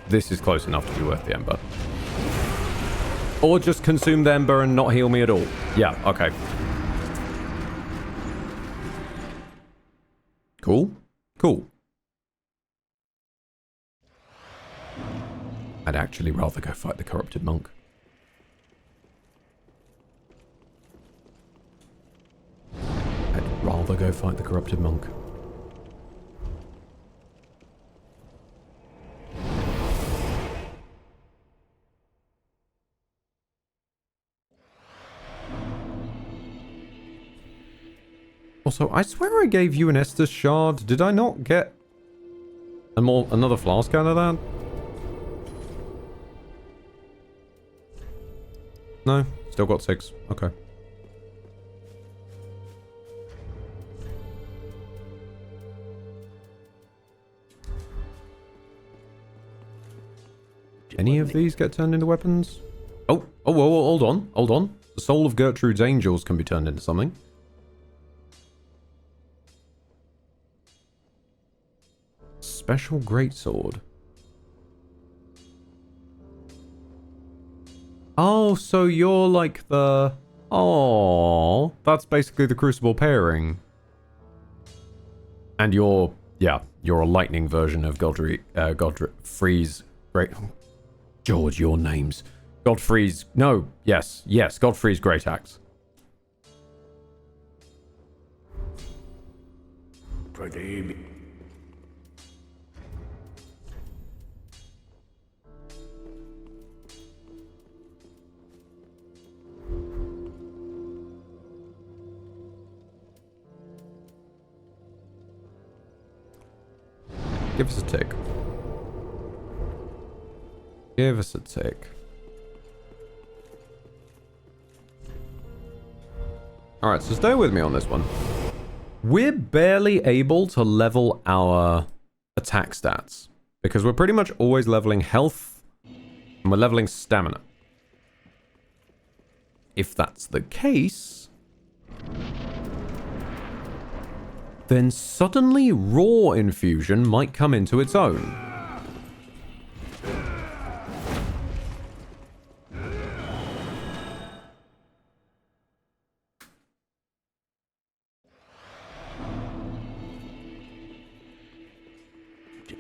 This is close enough to be worth the ember. Or just consume the ember and not heal me at all. Yeah, okay. Cool. Cool. I'd actually rather go fight the corrupted monk. I'd rather go fight the corrupted monk. Also, I swear I gave you an Estus shard. Did I not get another flask out of that? No, still got 6. Okay. Any of these get turned into weapons? Oh, hold on. The soul of Gertrude's angels can be turned into something. Special greatsword. Oh, so you're like the... Oh, that's basically the Crucible pairing. And you're... Yeah, you're a lightning version of Godfrey's great... George, your names. Godfrey's... No, yes, Godfrey's great axe. Give us a tick. Give us a tick. Alright, so stay with me on this one. We're barely able to level our attack stats. Because we're pretty much always leveling health, and we're leveling stamina. If that's the case, then suddenly raw infusion might come into its own.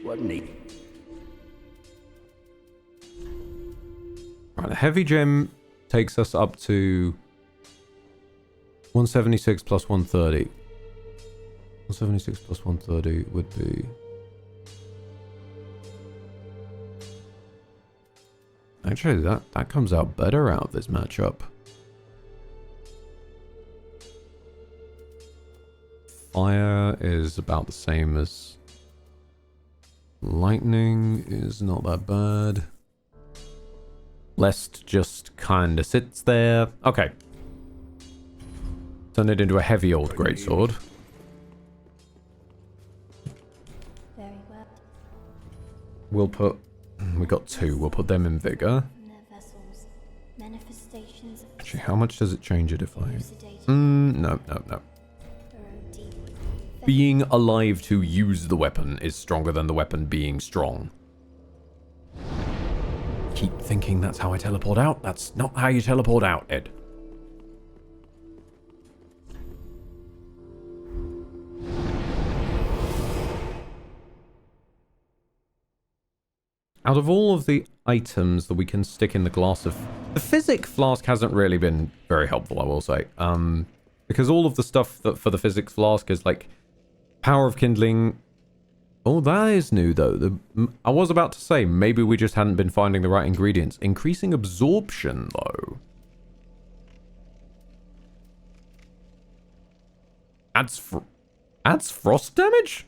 Wasn't he? Right, a heavy gem takes us up to 176 plus 130. 176 plus 130 would be... Actually, that comes out better out of this matchup. Fire is about the same as... Lightning is not that bad. Lest just kinda sits there. Okay. Turn it into a heavy old greatsword. Very well. We'll put... We got 2. We'll put them in vigor. Manifestations of Actually, how much does it change it if I... no. Being alive to use the weapon is stronger than the weapon being strong. Keep thinking that's how I teleport out. That's not how you teleport out, Ed. Out of all of the items that we can stick in the glass of... The physic flask hasn't really been very helpful, I will say. Because all of the stuff that for the physics flask is like... Power of kindling... Oh, that is new, though. I was about to say, maybe we just hadn't been finding the right ingredients. Increasing absorption, though. Adds frost damage?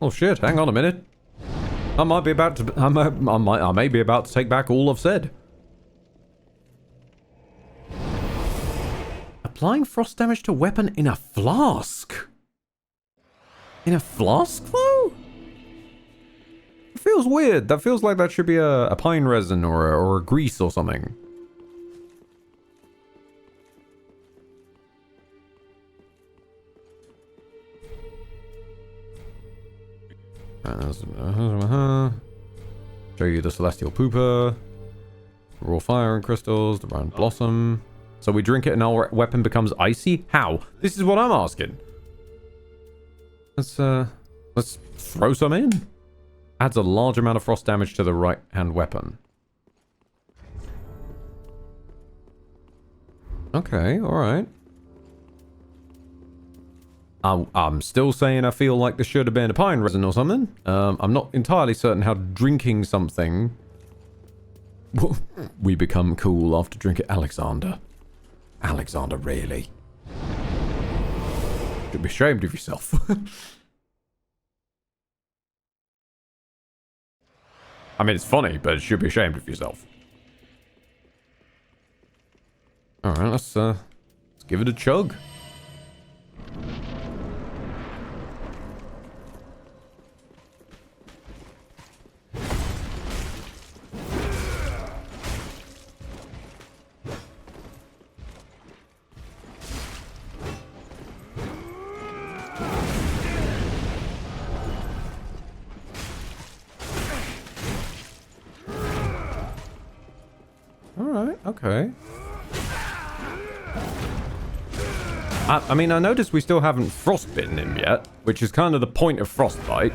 Oh, shit. Hang on a minute. I might be about to... I may be about to take back all I've said. Applying frost damage to weapon in a flask? In a flask, though? It feels weird. That feels like that should be a pine resin or a grease or something. Show you the celestial pooper. Raw fire and crystals. The round blossom. So we drink it and our weapon becomes icy? How? This is what I'm asking. Let's throw some in. Adds a large amount of frost damage to the right hand weapon. Okay, alright. I'm still saying I feel like this should have been a pine resin or something. I'm not entirely certain how drinking something... We become cool after drinking Alexander. Alexander, really? Should be ashamed of yourself. I mean, it's funny, but you should be ashamed of yourself. Alright, let's give it a chug. Alright, okay. I mean, I noticed we still haven't frostbitten him yet, which is kind of the point of frostbite.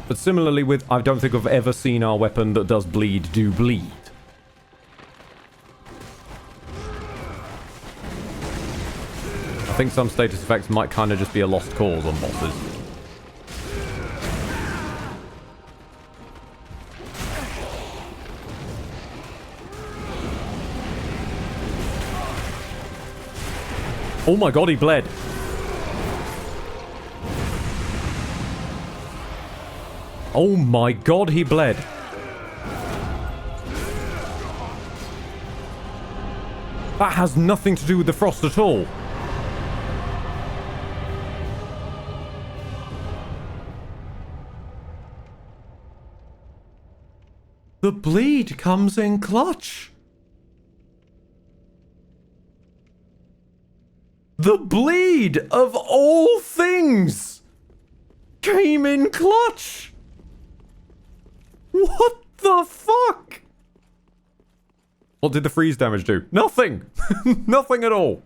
But similarly with, I don't think I've ever seen our weapon that does bleed do bleed. I think some status effects might kind of just be a lost cause on bosses. Oh my god, he bled. Oh my god, he bled. That has nothing to do with the frost at all. The bleed comes in clutch. The bleed, of all things, came in clutch. What the fuck? What did the freeze damage do? Nothing. Nothing at all.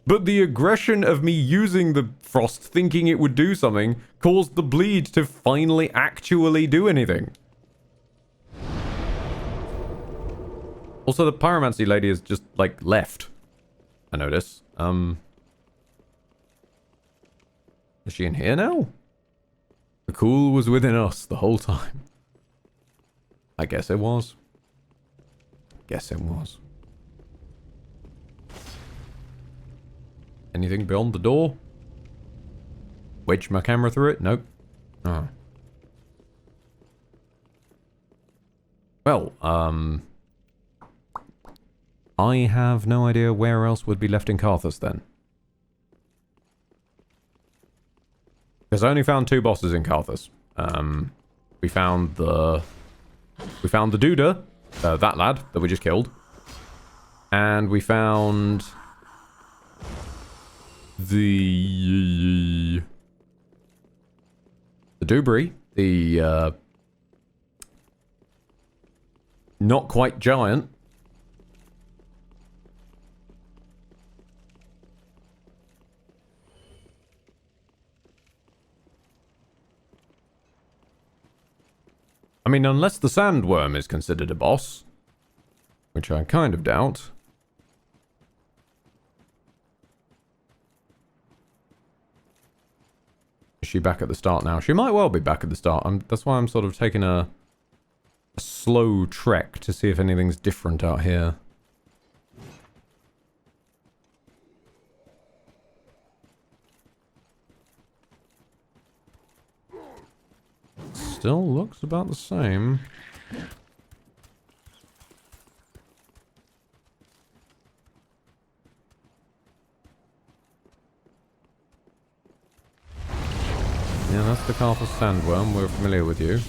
But the aggression of me using the frost, thinking it would do something, caused the bleed to finally actually do anything. Also, the pyromancy lady is just, like, left. I notice. Is she in here now? The cool was within us the whole time. I guess it was. Guess it was. Anything beyond the door? Wedge my camera through it? Nope. Oh. Well, I have no idea where else would be left in Carthus then. Because I only found 2 bosses in Carthus. We found the Duda, that lad that we just killed. And we found the Dubri, the not quite giant. I mean, unless the sandworm is considered a boss, which I kind of doubt. Is she back at the start now? She might well be back at the start. That's why I'm sort of taking a slow trek to see if anything's different out here. Still looks about the same. Yeah, that's the Carthus sandworm. We're familiar with you.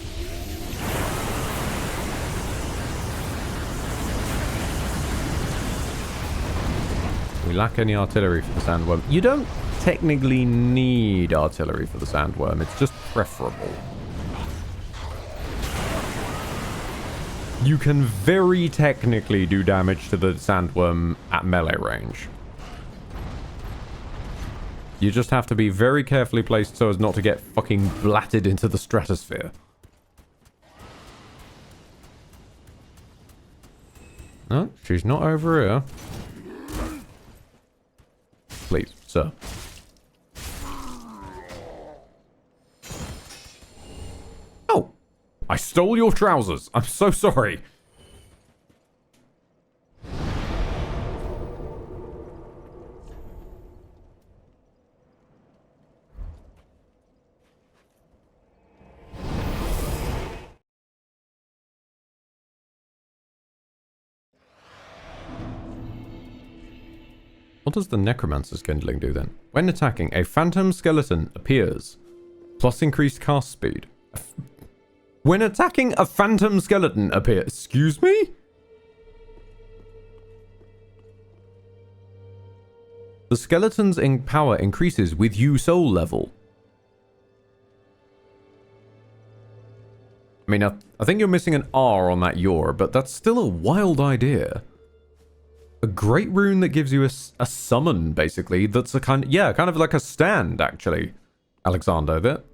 We lack any artillery for the sandworm. You don't technically need artillery for the sandworm. It's just preferable. You can very technically do damage to the sandworm at melee range. You just have to be very carefully placed so as not to get fucking blatted into the stratosphere. No, she's not over here. Please, sir. Oh! I stole your trousers. I'm so sorry. What does the Necromancer's Kindling do then? When attacking, a phantom skeleton appears, plus increased cast speed. When attacking, a phantom skeleton appears. Excuse me? The skeleton's power increases with you soul level. I mean, I think you're missing an R on that your, but that's still a wild idea. A great rune that gives you a summon, basically. That's a kind of like a stand, actually. Alexander, that.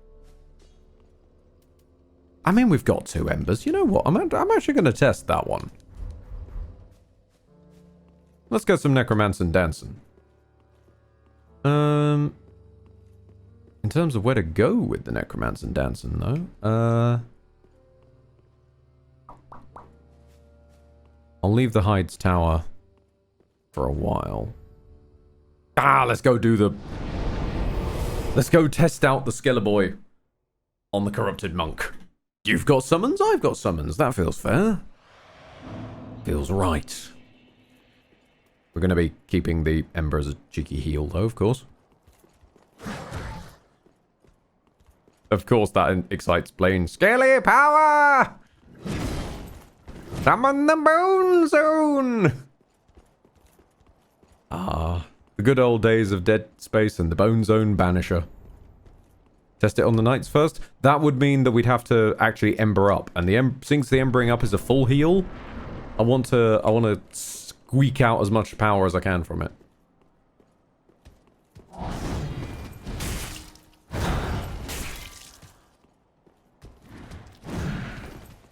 I mean, we've got 2 embers. You know what? I'm actually going to test that one. Let's get some necromancer dancing. In terms of where to go with the necromancer dancing, though, I'll leave the Hyde's Tower for a while. Let's go test out the Skeleborg on the corrupted monk. You've got summons, I've got summons. That feels fair. Feels right. We're going to be keeping the Ember as a cheeky heal, though, of course. Of course, that excites Blaine. Scaly power! Summon the Bone Zone! Ah, the good old days of Dead Space and the Bone Zone Banisher. Test it on the knights first. That would mean that we'd have to actually Ember up. And since the Embering up is a full heal, I want to squeak out as much power as I can from it.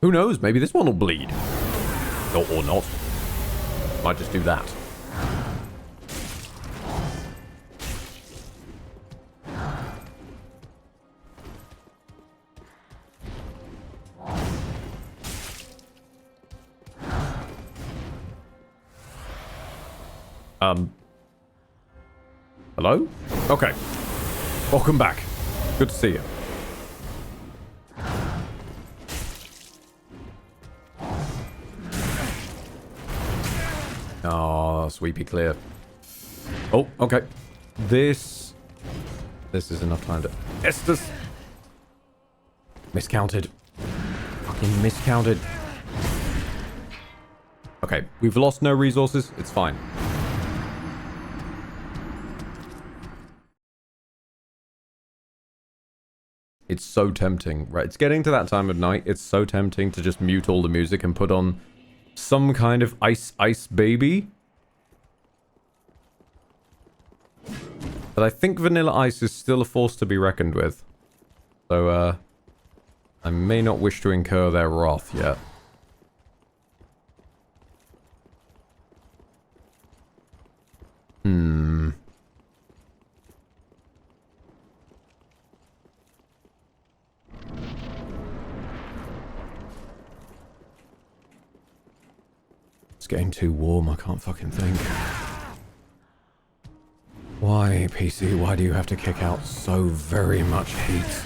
Who knows? Maybe this one will bleed. Or not. Might just do that. Hello? Okay. Welcome back. Good to see you. Oh, sweepy clear. Oh, okay. This is enough time to... Estus! Miscounted. Fucking miscounted. Okay, we've lost no resources. It's fine. It's so tempting, right? It's getting to that time of night. It's so tempting to just mute all the music and put on some kind of ice baby. But I think Vanilla Ice is still a force to be reckoned with. So, I may not wish to incur their wrath yet. It's getting too warm, I can't fucking think. Why, PC, why do you have to kick out so very much heat?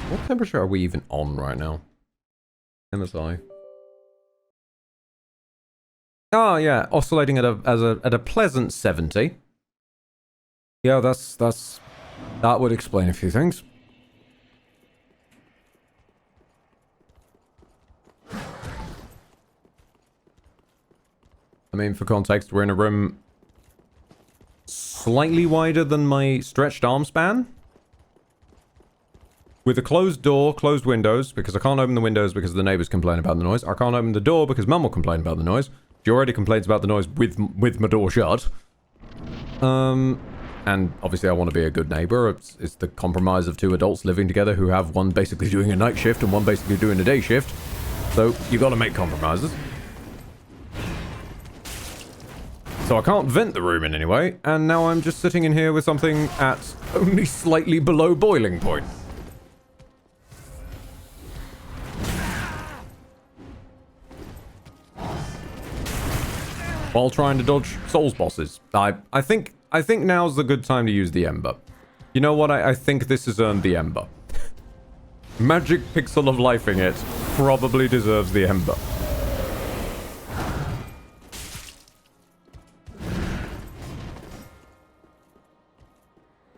What temperature are we even on right now? MSI. Oh yeah, oscillating at a pleasant 70. Yeah, that would explain a few things. I mean, for context, we're in a room slightly wider than my stretched arm span. With a closed door, closed windows, because I can't open the windows because the neighbors complain about the noise. I can't open the door because Mum will complain about the noise. She already complains about the noise with my door shut. And obviously I want to be a good neighbor. It's the compromise of two adults living together who have one basically doing a night shift and one basically doing a day shift. So you got to make compromises. So I can't vent the room in any way, and now I'm just sitting in here with something at only slightly below boiling point. While trying to dodge Souls bosses. I think now's the good time to use the Ember. You know what? I think this has earned the Ember. Magic Pixel of Lifing it probably deserves the Ember.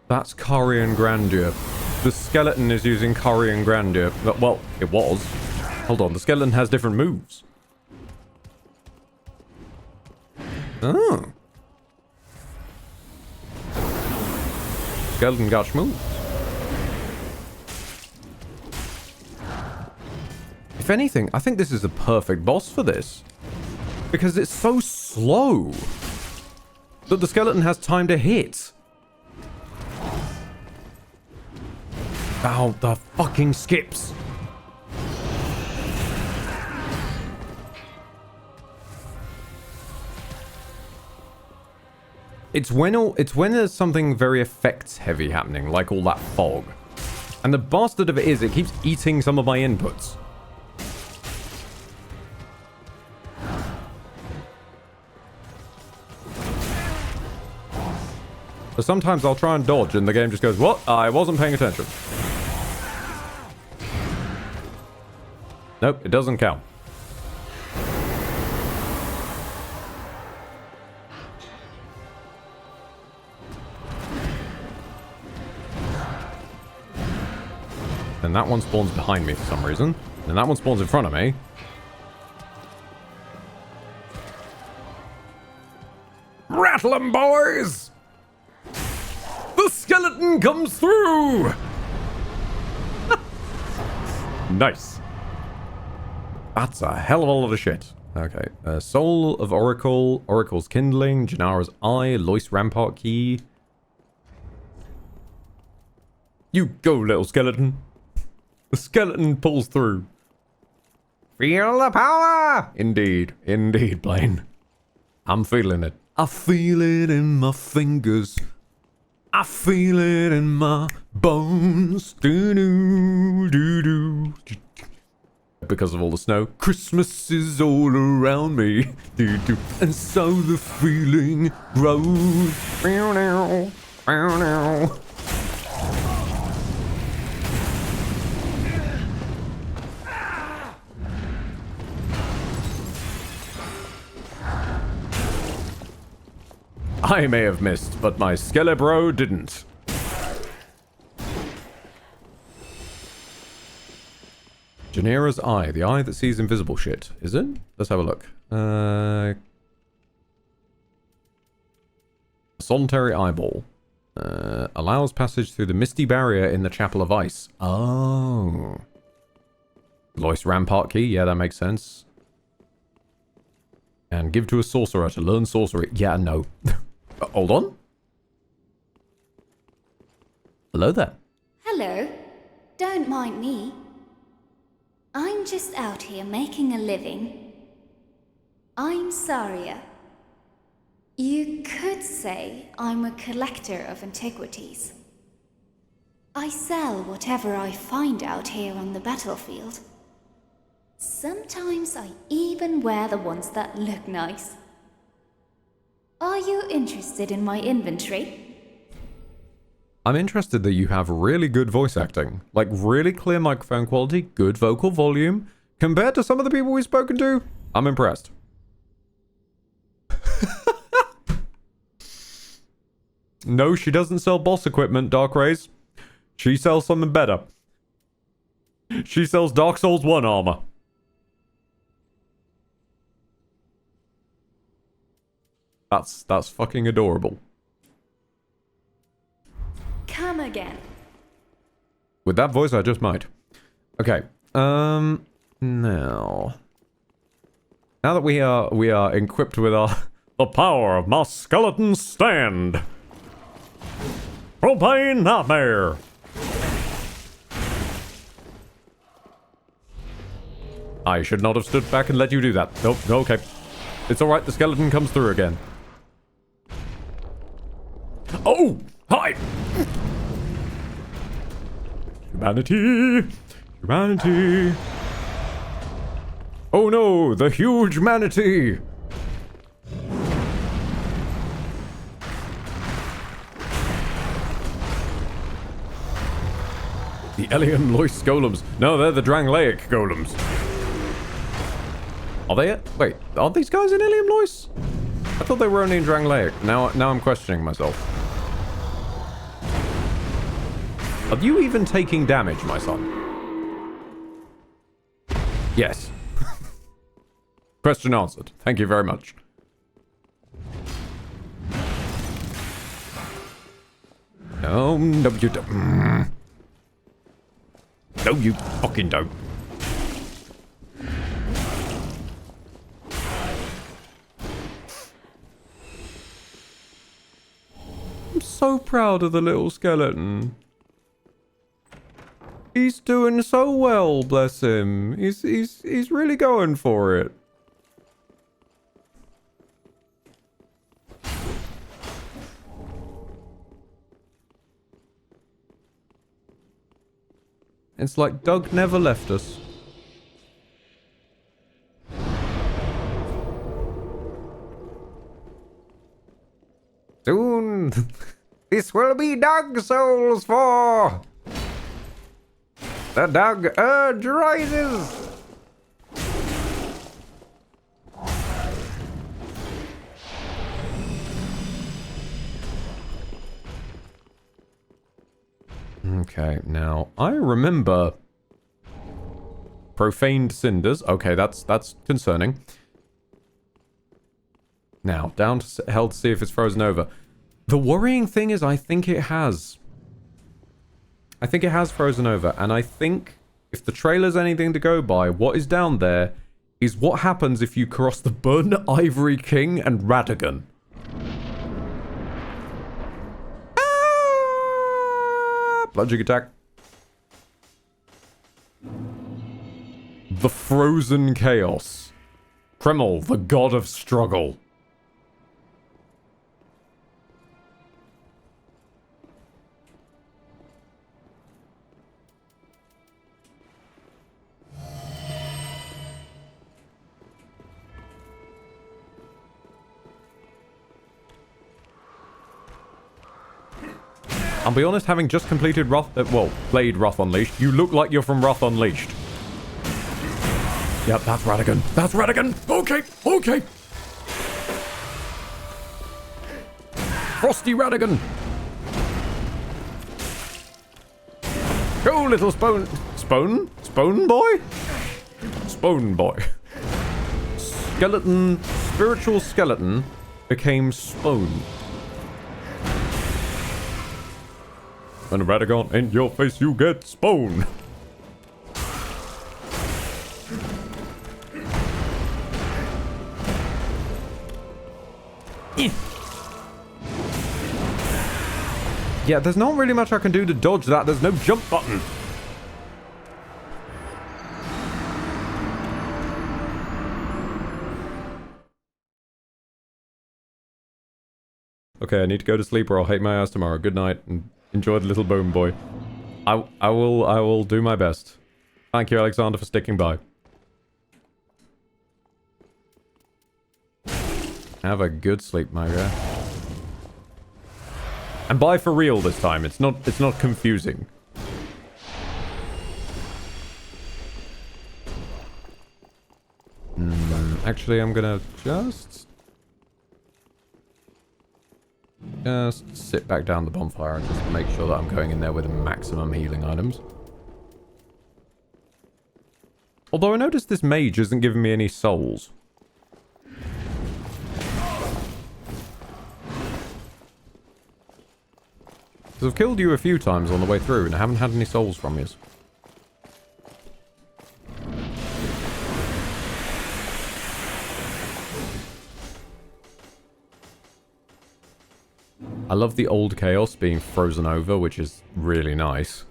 That's Carian Grandeur. The skeleton is using Carian Grandeur. Well, it was. Hold on, the skeleton has different moves. Oh. Skeleton got moves. If anything, I think this is a perfect boss for this. Because it's so slow that the skeleton has time to hit. Ow, the fucking skips. It's when there's something very effects heavy happening, like all that fog. And the bastard of it is, it keeps eating some of my inputs. So sometimes I'll try and dodge and the game just goes, what? I wasn't paying attention. Nope, it doesn't count. And that one spawns behind me for some reason. And that one spawns in front of me. Rattle 'em, boys! The skeleton comes through! Nice. That's a hell of a lot of shit. Okay. Soul of Oracle, Oracle's Kindling, Janara's Eye, Lois Rampart Key. You go, little skeleton. The skeleton pulls through. Feel the power! Indeed. Indeed, Blaine. I'm feeling it. I feel it in my fingers. I feel it in my bones. Doo-doo, doo-doo. Because of all the snow. Christmas is all around me. Doo-doo. And so the feeling grows. Bow-now, bow-now. I may have missed, but my Skelebro didn't. Janera's Eye, the eye that sees invisible shit. Is it? Let's have a look. Solitary Eyeball. Allows passage through the misty barrier in the Chapel of Ice. Oh. Lois Rampart Key, yeah, that makes sense. And give to a sorcerer to learn sorcery. Yeah, no. Hold on. Hello there. Hello. Don't mind me. I'm just out here making a living. I'm Saria. You could say I'm a collector of antiquities. I sell whatever I find out here on the battlefield. Sometimes I even wear the ones that look nice. Are you interested in my inventory? I'm interested that you have really good voice acting. Like, really clear microphone quality, good vocal volume. Compared to some of the people we've spoken to, I'm impressed. No, she doesn't sell boss equipment, Dark Rays. She sells something better. She sells Dark Souls 1 armor. That's fucking adorable. Come again. With that voice, I just might. Okay. Now that we are equipped with the power of my skeleton stand. Propane Nightmare. I should not have stood back and let you do that. Nope, okay. It's alright, the skeleton comes through again. Oh! Hi! Humanity! Humanity! Oh no! The huge manatee! The Elian Lois golems. No, they're the Dranglaic golems. Are they? Wait, are these guys in Ilium Lois? I thought they were only in Dranglaic. Now I'm questioning myself. Are you even taking damage, my son? Yes. Question answered. Thank you very much. No, no, you don't. No, you fucking don't. I'm so proud of the little skeleton. He's doing so well, bless him. He's really going for it. It's like Doug never left us. Soon, this will be Dark Souls 4. The Dark Urge rises. Okay, now, I remember... Profaned cinders. Okay, that's concerning. Now, down to hell to see if it's frozen over. The worrying thing is I think it has. I think it has frozen over, and I think if the trailer's anything to go by, what is down there is what happens if you cross the Burnt Ivory King and Radagon. Bludgeoning attack. The Frozen Chaos. Kreml, the god of struggle. I'll be honest, having just completed played Wrath Unleashed, you look like you're from Wrath Unleashed. Yep, that's Radagon. That's Radagon! Okay, okay! Frosty Radagon! Go, little Spone boy? Spone boy. Spiritual skeleton became Spone. When Radagon in your face, you get Spone. Yeah, there's not really much I can do to dodge that. There's no jump button. Okay, I need to go to sleep or I'll hate my ass tomorrow. Good night and enjoy the little bone boy. I will do my best. Thank you, Alexander, for sticking by. Have a good sleep, my guy. And bye for real this time. It's not confusing. Actually, I'm gonna just sit back down the bonfire and just make sure that I'm going in there with maximum healing items. Although I noticed this mage isn't giving me any souls. Because I've killed you a few times on the way through and I haven't had any souls from you. I love the old chaos being frozen over, which is really nice.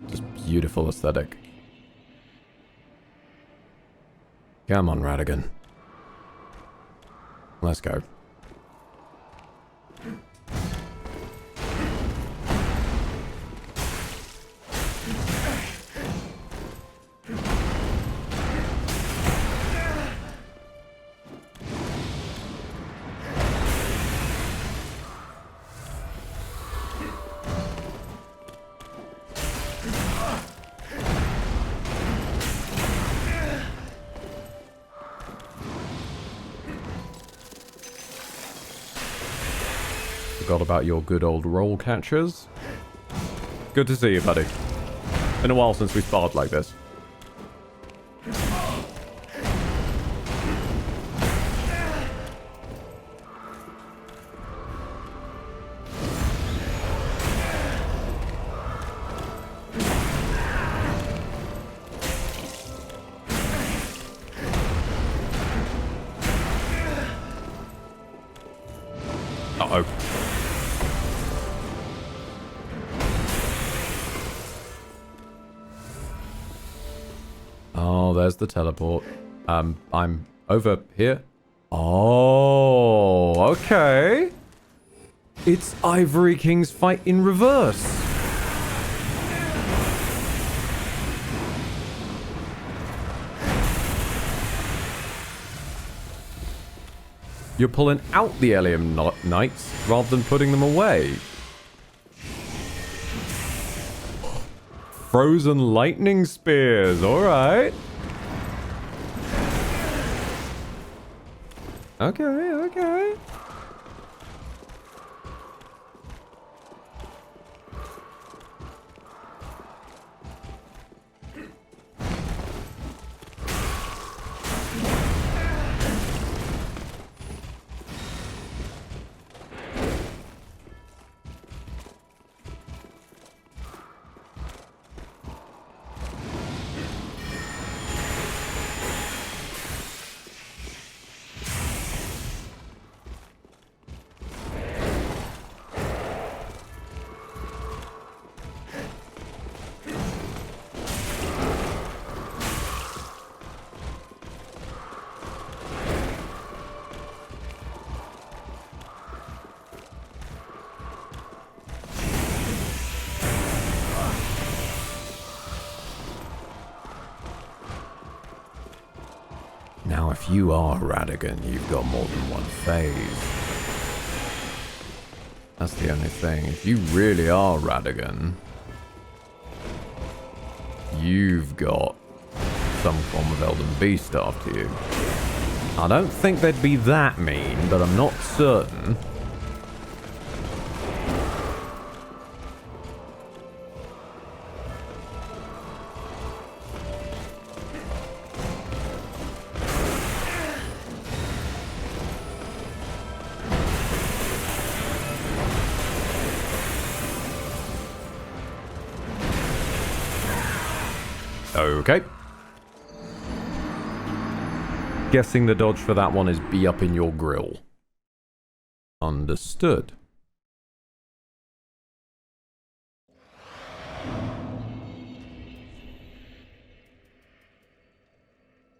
Just beautiful aesthetic. Come on, Radagon. Let's go. Forgot about your good old roll catchers. Good to see you, buddy. Been a while since we sparred like this. Uh-oh. Oh, there's the teleport. I'm over here. Oh, okay. It's Ivory King's fight in reverse. You're pulling out the Elysium Knights rather than putting them away. Frozen lightning spears, alright. Okay, okay. you are Radigan, you've got more than one phase. That's the only thing. If you really are Radigan, you've got some form of Elden Beast after you. I don't think they'd be that mean, but I'm not certain. Okay. Guessing the dodge for that one is be up in your grill. Understood.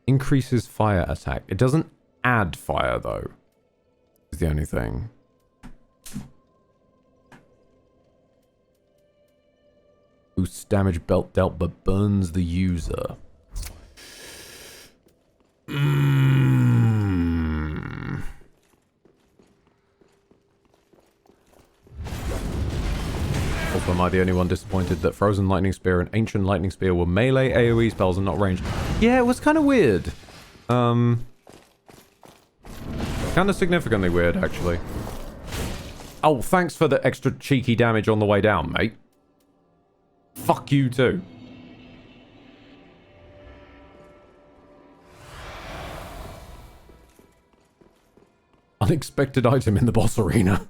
Increases fire attack. It doesn't add fire though. Is the only thing. Boosts damage belt dealt but burns the user. Also, am I the only one disappointed that Frozen Lightning Spear and Ancient Lightning Spear were melee AoE spells and not ranged? Yeah, it was kind of weird. Kind of significantly weird, actually. Oh, thanks for the extra cheeky damage on the way down, mate. Fuck you too. Unexpected item in the boss arena.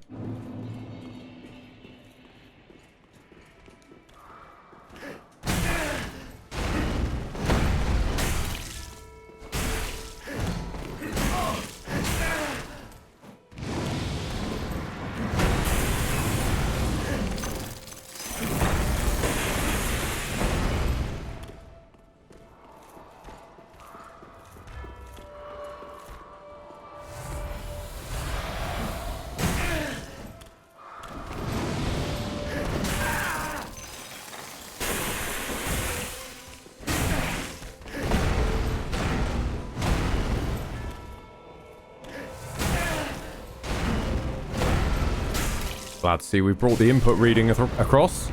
Glad to see we brought the input reading across.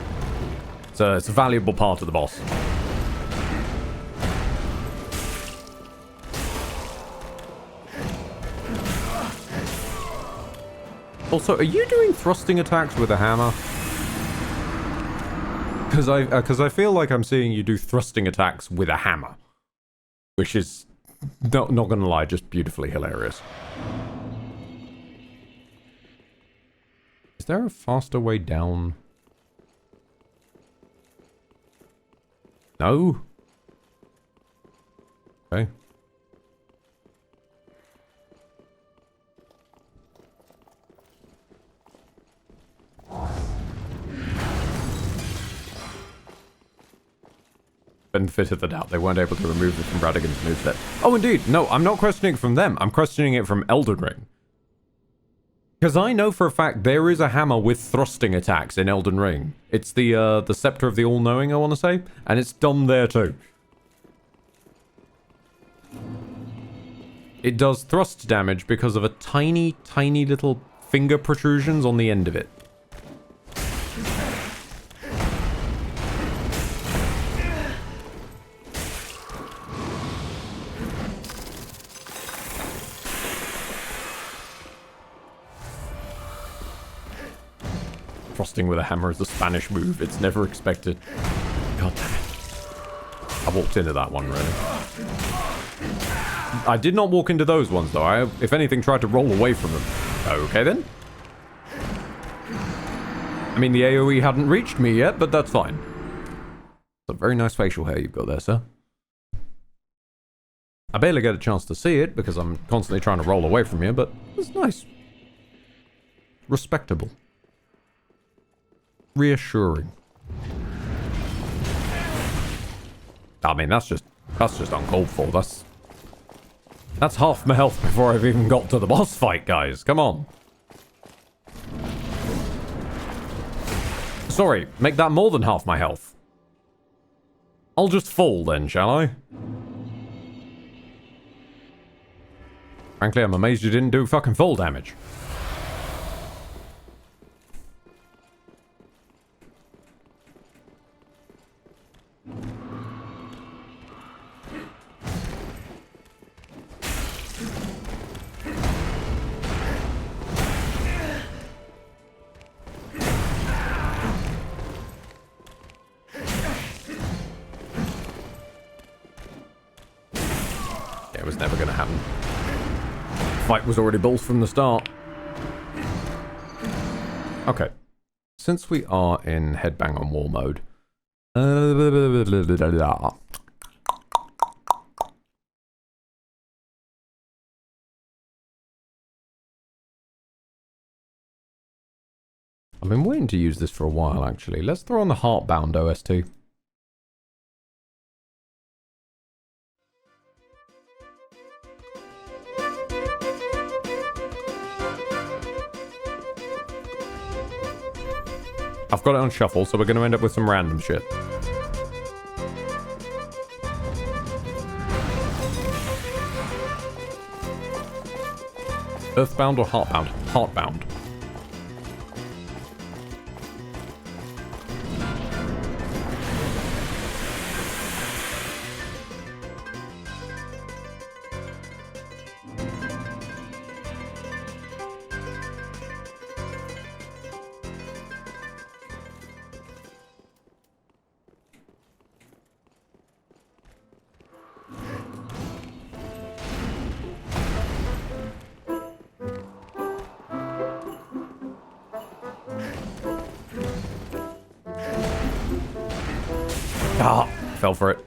It's a valuable part of the boss. Also, are you doing thrusting attacks with a hammer? Because I feel like I'm seeing you do thrusting attacks with a hammer, which is not gonna lie, just beautifully hilarious. Is there a faster way down? No? Okay. Benefit of the doubt, they weren't able to remove it from Radigan's moveset. Oh, indeed. No, I'm not questioning it from them. I'm questioning it from Elden Ring. Because I know for a fact there is a hammer with thrusting attacks in Elden Ring. It's the Scepter of the All-Knowing, I want to say. And it's done there too. It does thrust damage because of a tiny, tiny little finger protrusions on the end of it. Thrusting with a hammer is a Spanish move. It's never expected. God damn it. I walked into that one, really. I did not walk into those ones, though. I, if anything, tried to roll away from them. Okay, then. I mean, the AoE hadn't reached me yet, but that's fine. It's a very nice facial hair you've got there, sir. I barely get a chance to see it, because I'm constantly trying to roll away from you, but it's nice. Respectable. Reassuring. I mean, that's just uncalled for. That's half my health before I've even got to the boss fight, guys. Come on. Sorry, make that more than half my health. I'll just fall then, shall I? Frankly, I'm amazed you didn't do fucking full damage. It was never going to happen. Fight was already built from the start. Okay. Since we are in headbang on wall mode. I've been waiting to use this for a while, actually. Let's throw on the Heartbound OST. I've got it on shuffle, so we're going to end up with some random shit. Earthbound or Heartbound? Heartbound. Ah, fell for it.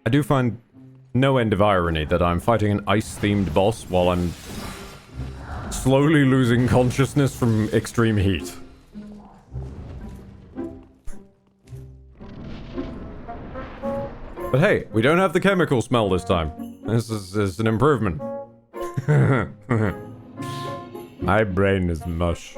I do find no end of irony that I'm fighting an ice-themed boss while I'm slowly losing consciousness from extreme heat. But hey, we don't have the chemical smell this time. This is an improvement. My brain is mush.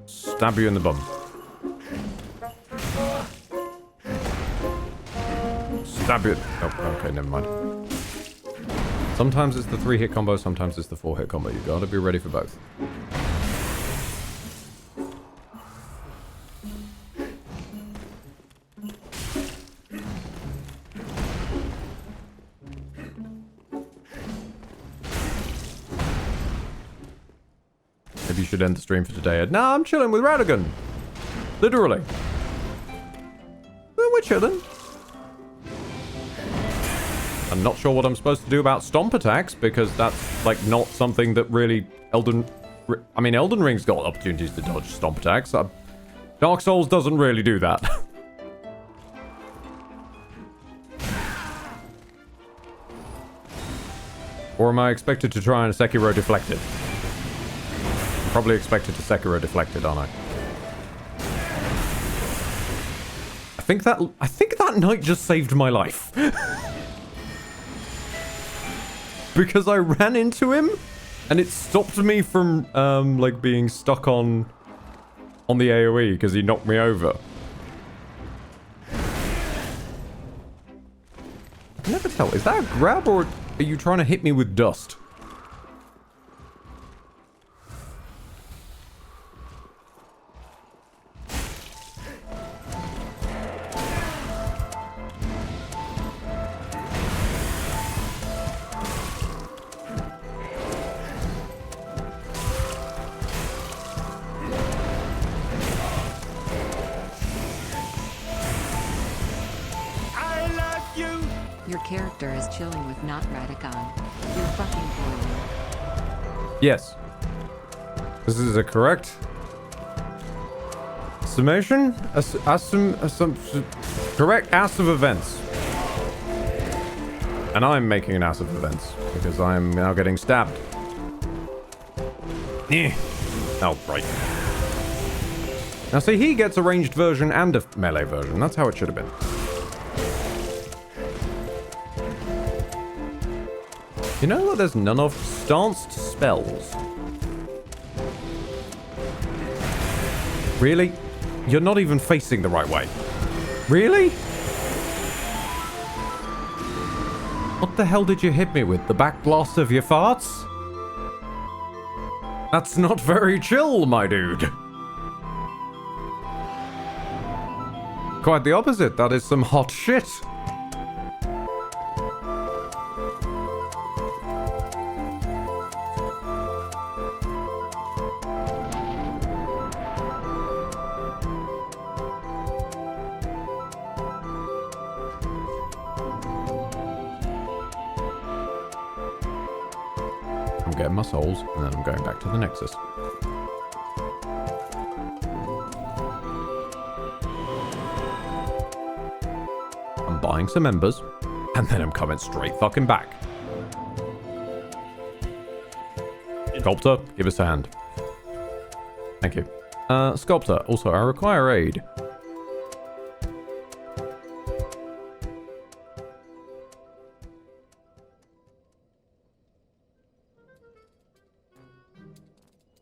Stab you in the bum. Stab you. Oh, okay, never mind. Sometimes it's the 3-hit combo, sometimes it's the 4-hit combo. You gotta be ready for both. Maybe you should end the stream for today. Nah, I'm chilling with Radigan. Literally. Well, we're chilling. I'm not sure what I'm supposed to do about stomp attacks, because that's, like, not something that really Elden Ring's got opportunities to dodge stomp attacks. Dark Souls doesn't really do that. Or am I expected to try and Sekiro deflect it? I'm probably expected to Sekiro deflect it, aren't I? I think that knight just saved my life. Because I ran into him, and it stopped me from, like, being stuck on the AoE, because he knocked me over. I can never tell. Is that a grab, or are you trying to hit me with dust? Your character is chilling with not Radicon. You're fucking boiling. Yes. This is a correct Summation? Correct ass of events. And I'm making an ass of events because I'm now getting stabbed. Oh, right. Now see, he gets a ranged version and a melee version. That's how it should have been. You know what there's none of? Stanced spells. Really? You're not even facing the right way. Really? What the hell did you hit me with? The back blast of your farts? That's not very chill, my dude. Quite the opposite. That is some hot shit. I'm getting my souls, and then I'm going back to the Nexus. I'm buying some embers, and then I'm coming straight fucking back. Sculptor, give us a hand. Thank you. Sculptor, also, I require aid.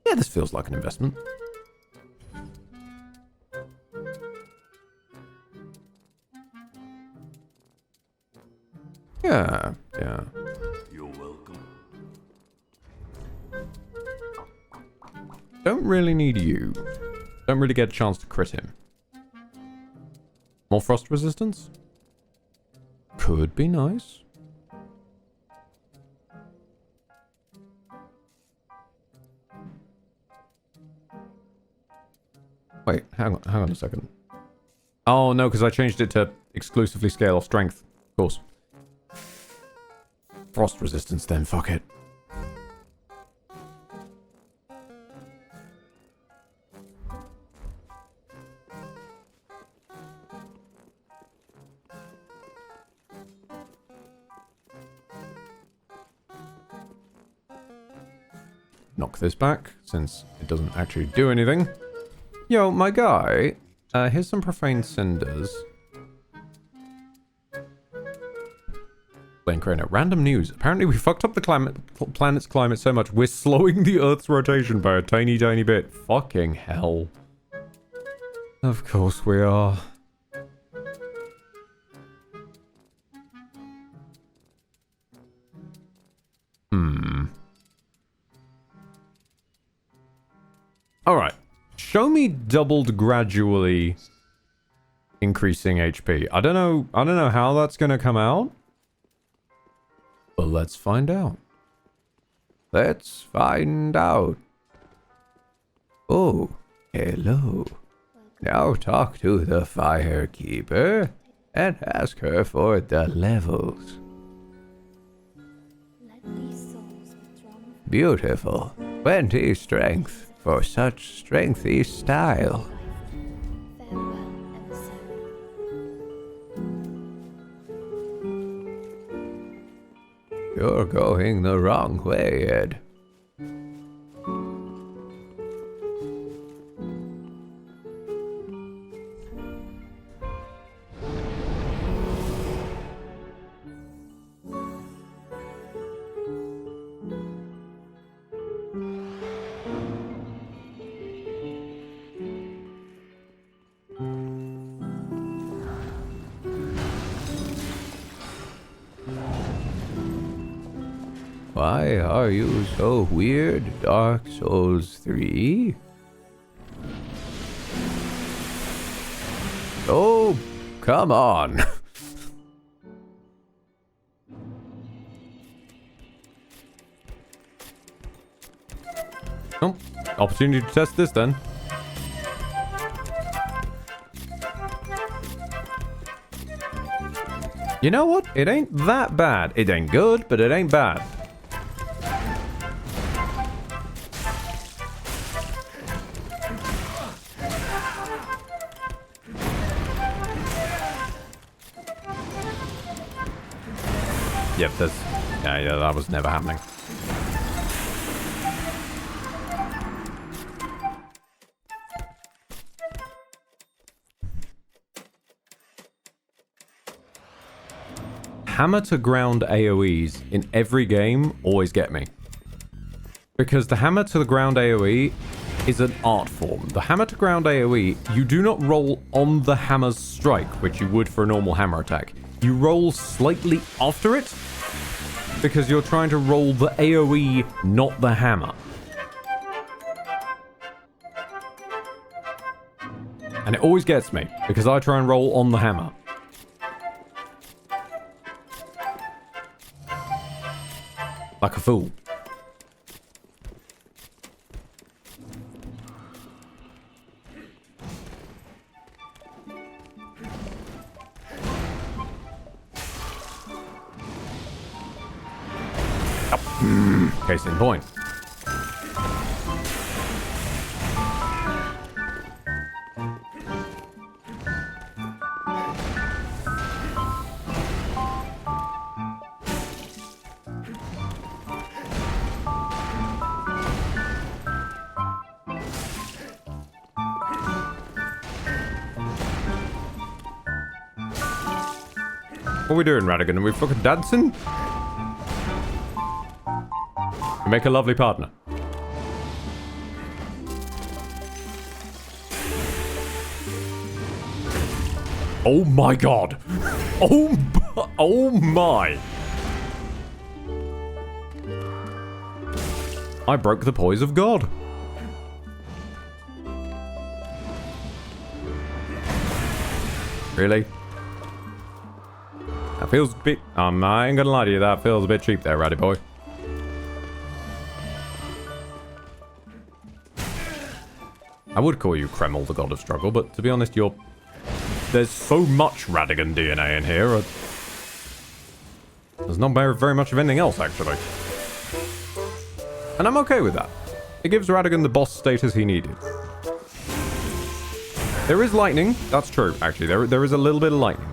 Yeah, this feels like an investment. Yeah. You're welcome. Don't really need you. Don't really get a chance to crit him. More frost resistance? Could be nice. Wait, hang on a second. Oh, no, because I changed it to exclusively scale off strength. Of course. Frost resistance then, fuck it. Knock this back, since it doesn't actually do anything. Yo, my guy, here's some profane cinders. Blane Craner, random news. Apparently we fucked up the planet's climate so much, we're slowing the Earth's rotation by a tiny, tiny bit. Fucking hell. Of course we are. Alright. Show me doubled gradually increasing HP. I don't know how that's gonna come out. But let's find out. Let's find out. Oh, hello. Now talk to the Firekeeper and ask her for the levels. Beautiful. 20 strength for such strengthy style. You're going the wrong way, Ed. Why are you so weird, Dark Souls 3? Oh, come on. Oh, opportunity to test this then. You know what? It ain't that bad. It ain't good, but it ain't bad. Yep, yeah, that was never happening. Hammer to ground AoEs in every game always get me. Because the hammer to the ground AoE is an art form. The hammer to ground AoE, you do not roll on the hammer's strike, which you would for a normal hammer attack. You roll slightly after it, because you're trying to roll the AoE, not the hammer. And it always gets me, because I try and roll on the hammer. Like a fool. Case in point. What are we doing, Radigan? Are we fucking dancing? You make a lovely partner. Oh my god! Oh my! I broke the poise of God. Really? That feels a bit... I ain't gonna lie to you, that feels a bit cheap there, Ratty boy. I would call you Kreml, the god of struggle, but to be honest, there's so much Radigan DNA in here. There's not very much of anything else, actually. And I'm okay with that. It gives Radigan the boss status he needed. There is lightning. That's true, actually. There is a little bit of lightning.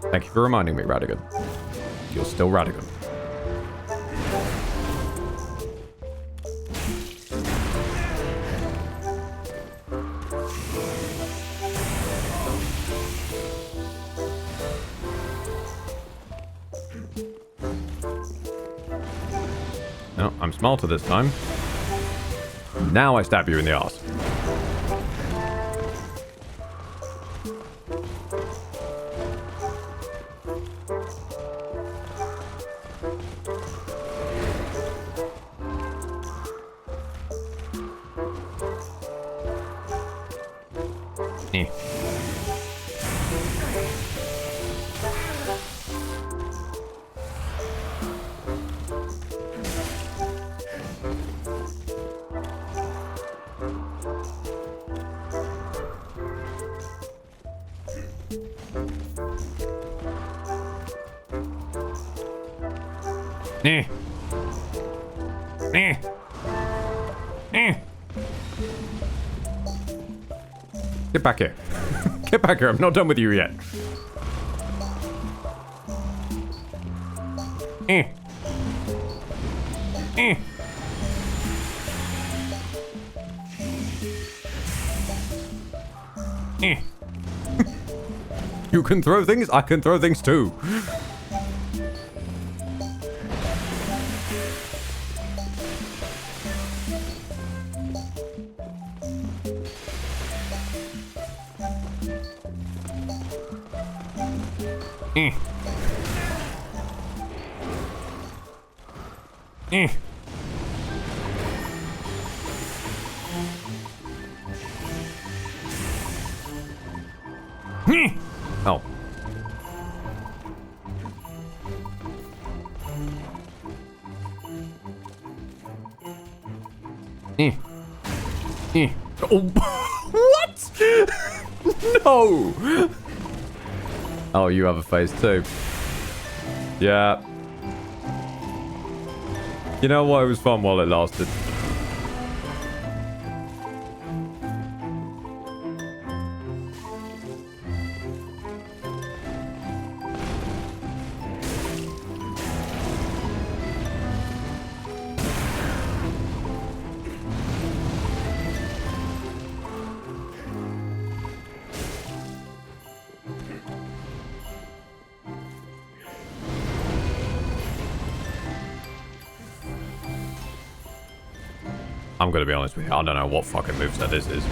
Thank you for reminding me, Radigan. You're still Radigan. No, I'm smarter this time. Now I stab you in the arse. Get back here. Get back here. I'm not done with you yet. You can throw things, I can throw things too. Oh. Oh. What? No. Oh, you have a face too. Yeah. You know what? It was fun while it lasted. I'm gonna be honest with you. I don't know what fucking moveset this is.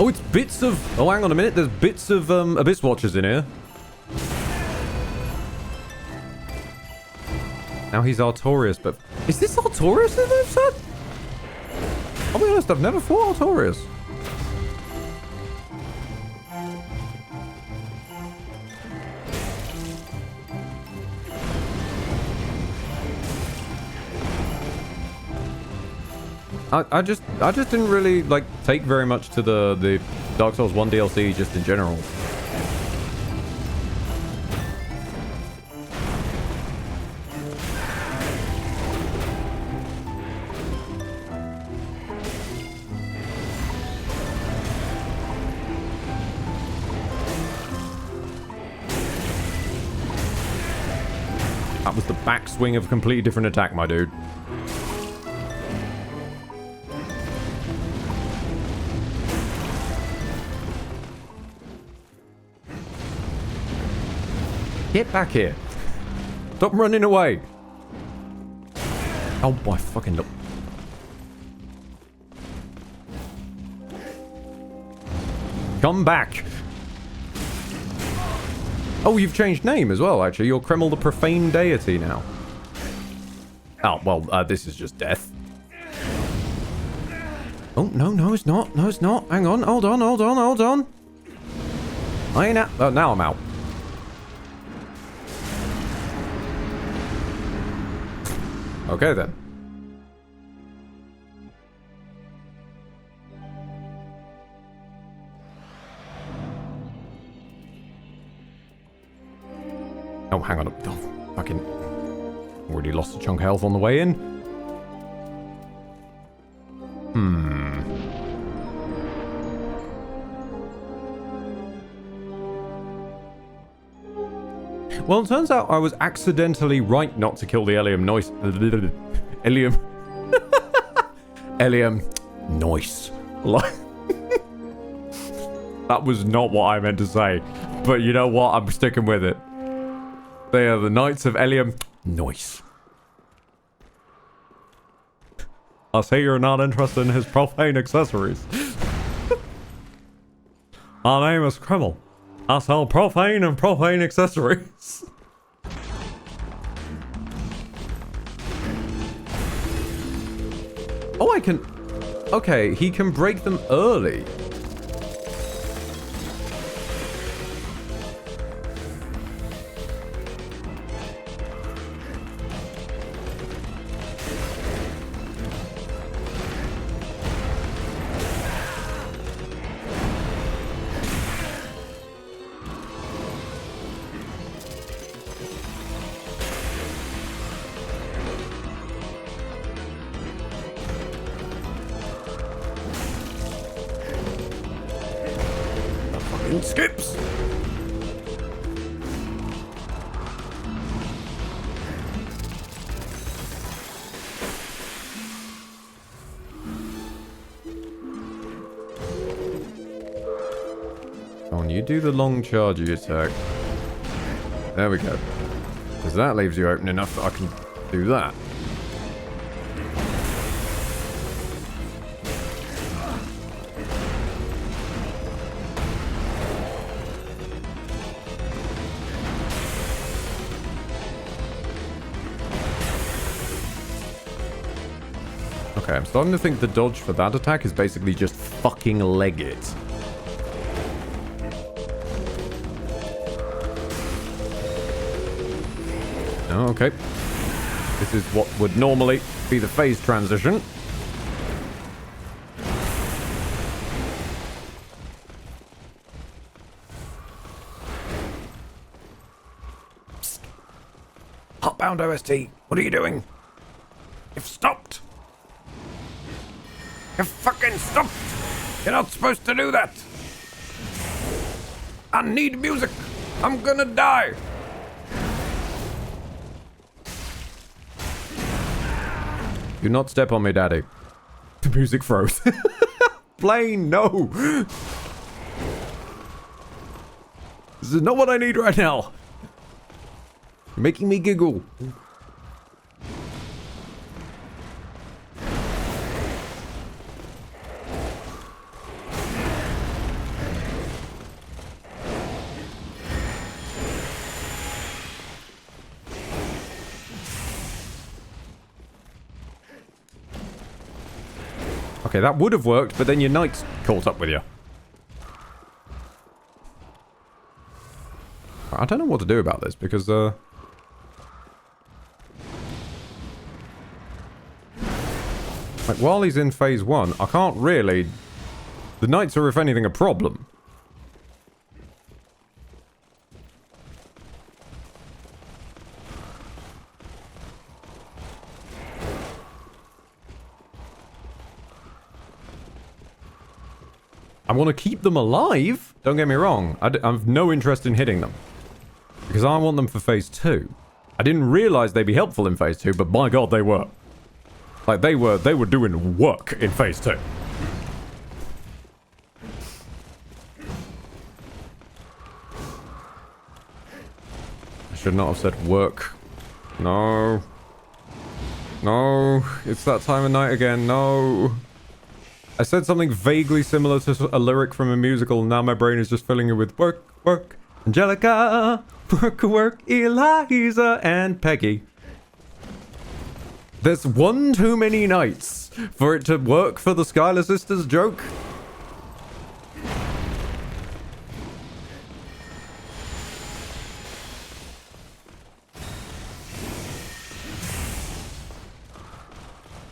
Oh, it's bits of... Oh, hang on a minute. There's bits of Abyss Watchers in here. Now he's Artorias, but... Is this Artorias' moveset? I'll be honest, I've never fought Artorias. I just didn't really like take very much to the Dark Souls 1 DLC just in general. That was the backswing of a completely different attack, my dude. Get back here. Stop running away. Oh my fucking look. Come back. Oh, you've changed name as well, actually. You're Kreml the Profane Deity now. Oh, well, this is just death. Oh, no, it's not. No, it's not. Hang on. Hold on. I ain't out. Oh, now I'm out. Okay, then. Oh, hang on. Oh, fucking... Already lost a chunk of health on the way in. Well, it turns out I was accidentally right not to kill the Elium Noise. Elium. Elium Noise. That was not what I meant to say. But you know what? I'm sticking with it. They are the Knights of Elium Noise. I see you're not interested in his profane accessories. My name is Kreml. I sell profane and profane accessories. Oh, I can... Okay, he can break them early. Skips. Come on, you do the long chargey attack. There we go. Because that leaves you open enough that I can do that. Okay, I'm starting to think the dodge for that attack is basically just fucking leg it. Oh, okay. This is what would normally be the phase transition. Psst. Hotbound OST, what are you doing? You've stopped! You fucking stopped! You're not supposed to do that! I need music! I'm gonna die! Do not step on me, Daddy. The music froze. Plain no! This is not what I need right now! You're making me giggle. Okay, that would have worked, but then your knights caught up with you. I don't know what to do about this, because, like, while he's in phase 1, I can't really... The knights are, if anything, a problem. I want to keep them alive. Don't get me wrong. I have no interest in hitting them. Because I want them for phase 2. I didn't realize they'd be helpful in phase 2, but by God, they were. Like, they were doing work in phase 2. I should not have said work. No. No. It's that time of night again. No. I said something vaguely similar to a lyric from a musical, and now my brain is just filling it with work, work, Angelica, work, work, Eliza, and Peggy. There's one too many nights for it to work for the Skylar Sisters joke.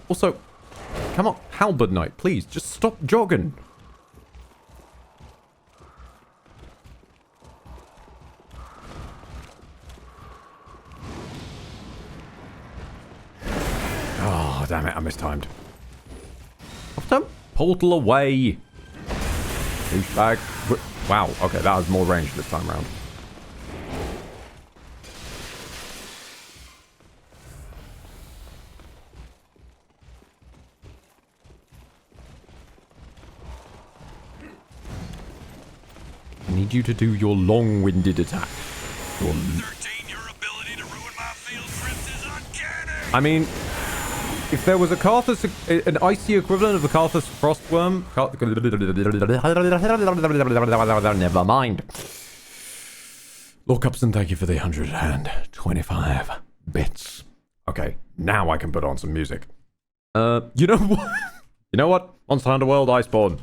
Also, come on, Halberd Knight, please, just stop jogging. Oh, damn it, I mistimed. Don't portal away. Douchebag. Wow, okay, that was more range this time around. I need you to do your long-winded attack. Your... 13, your ability to ruin my field trips is uncanny! I mean, if there was a Karthus, an icy equivalent of the Karthus Frostworm... Never mind. Lord Cupson, thank you for the 125 bits. Okay, now I can put on some music. You know what? You know what? Monster Hunter World Iceborne.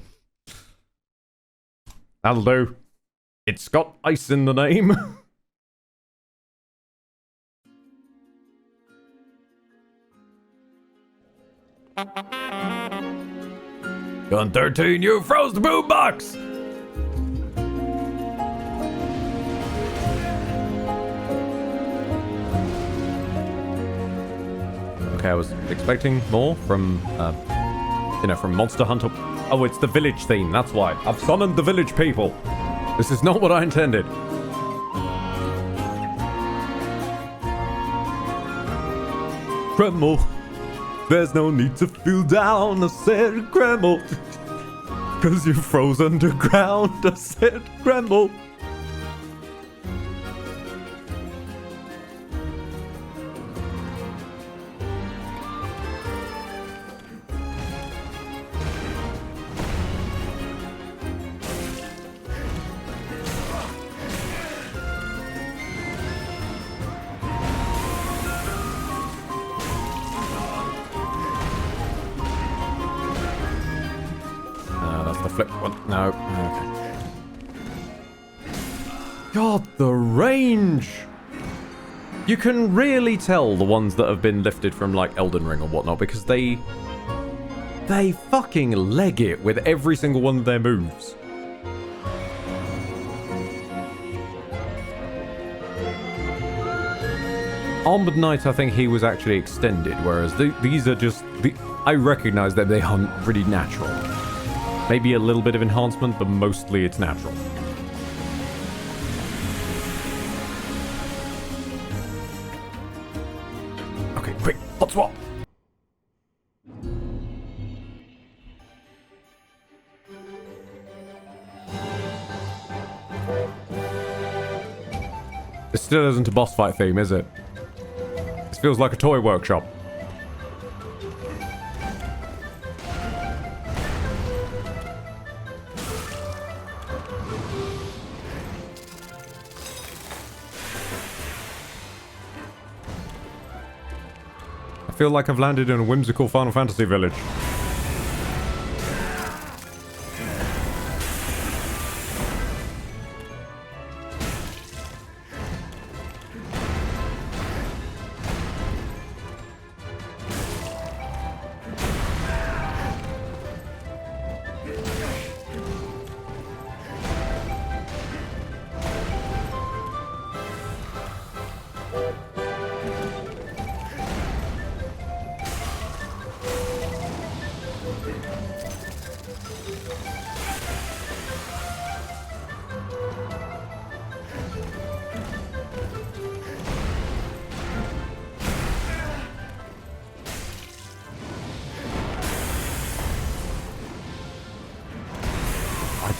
That'll do. It's got ice in the name. Gun 13, you froze the boombox! Okay, I was expecting more from, from Monster Hunter. Oh, it's the village theme, that's why. I've summoned the village people. This is not what I intended. Tremble. There's no need to feel down, I said tremble. Cause you froze underground, I said tremble. No. Okay. God, the range! You can really tell the ones that have been lifted from, like, Elden Ring or whatnot, because they fucking leg it with every single one of their moves. Armored Knight, I think he was actually extended, whereas these are just... I recognize that they hunt pretty natural. Maybe a little bit of enhancement, but mostly it's natural. Okay, quick, hot swap! This still isn't a boss fight theme, is it? This feels like a toy workshop. I feel like I've landed in a whimsical Final Fantasy village.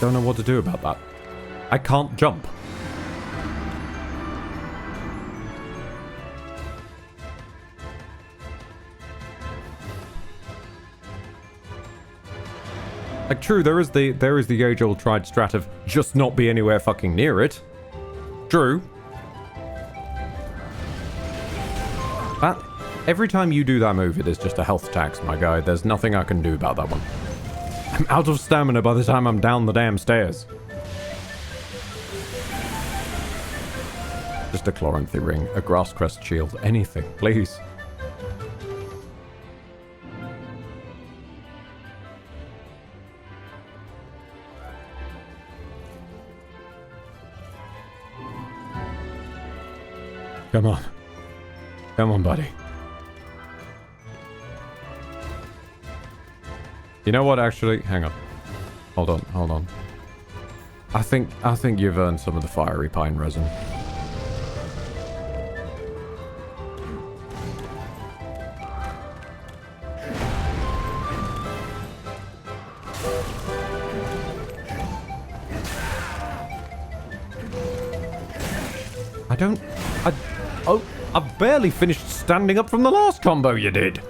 don't know what to do about that. I can't jump. Like, true, there is the age-old tried strat of just not be anywhere fucking near it. True. That, every time you do that move, it is just a health tax, my guy. There's nothing I can do about that one. I'm out of stamina by the time I'm down the damn stairs. Just a Chloranthy ring, a grass crest shield, anything, please. Come on. Come on, buddy. You know what, actually? Hang on. Hold on, hold on. I think you've earned some of the fiery pine resin. I've barely finished standing up from the last combo you did.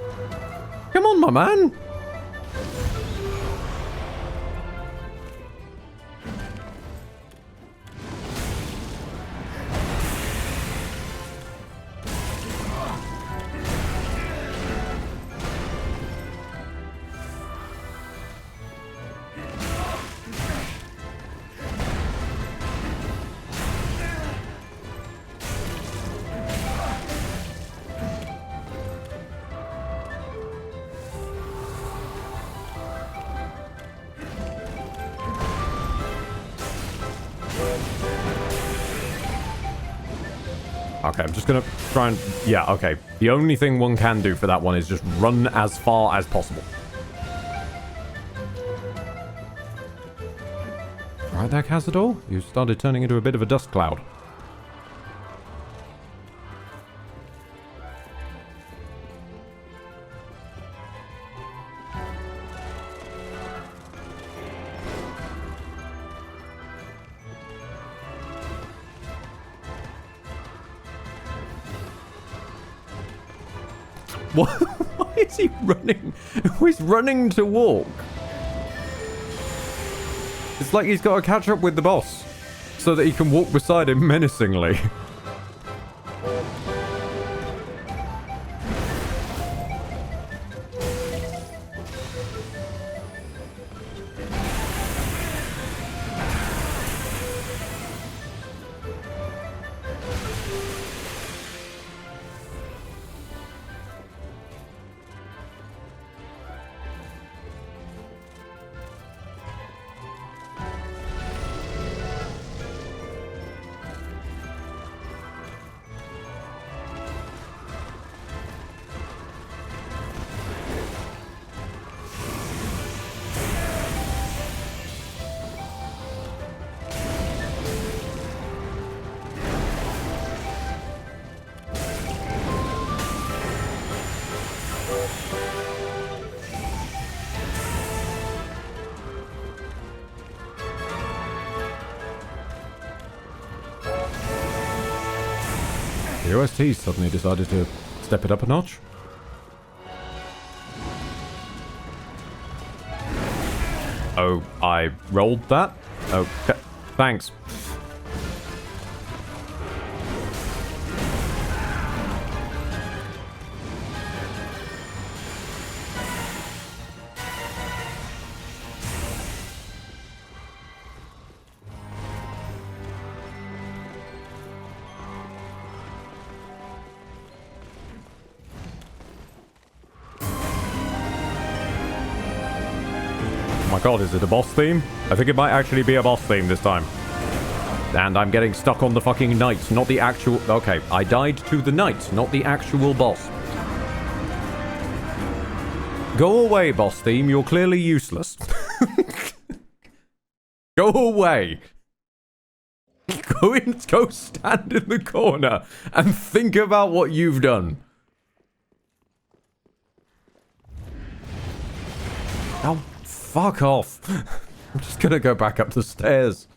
Come on, my man. Okay, I'm just gonna try and... Yeah, okay. The only thing one can do for that one is just run as far as possible. Right there, Cazador. You started turning into a bit of a dust cloud. What? Why is he running? He's running to walk. It's like he's got to catch up with the boss so that he can walk beside him menacingly. The OST suddenly decided to step it up a notch. Oh, I rolled that? Okay, thanks. God, is it a boss theme? I think it might actually be a boss theme this time. And I'm getting stuck on the fucking knight, not the actual... Okay, I died to the knight, not the actual boss. Go away, boss theme. You're clearly useless. Go away. Go stand in the corner and think about what you've done. Oh, fuck off. I'm just gonna go back up the stairs.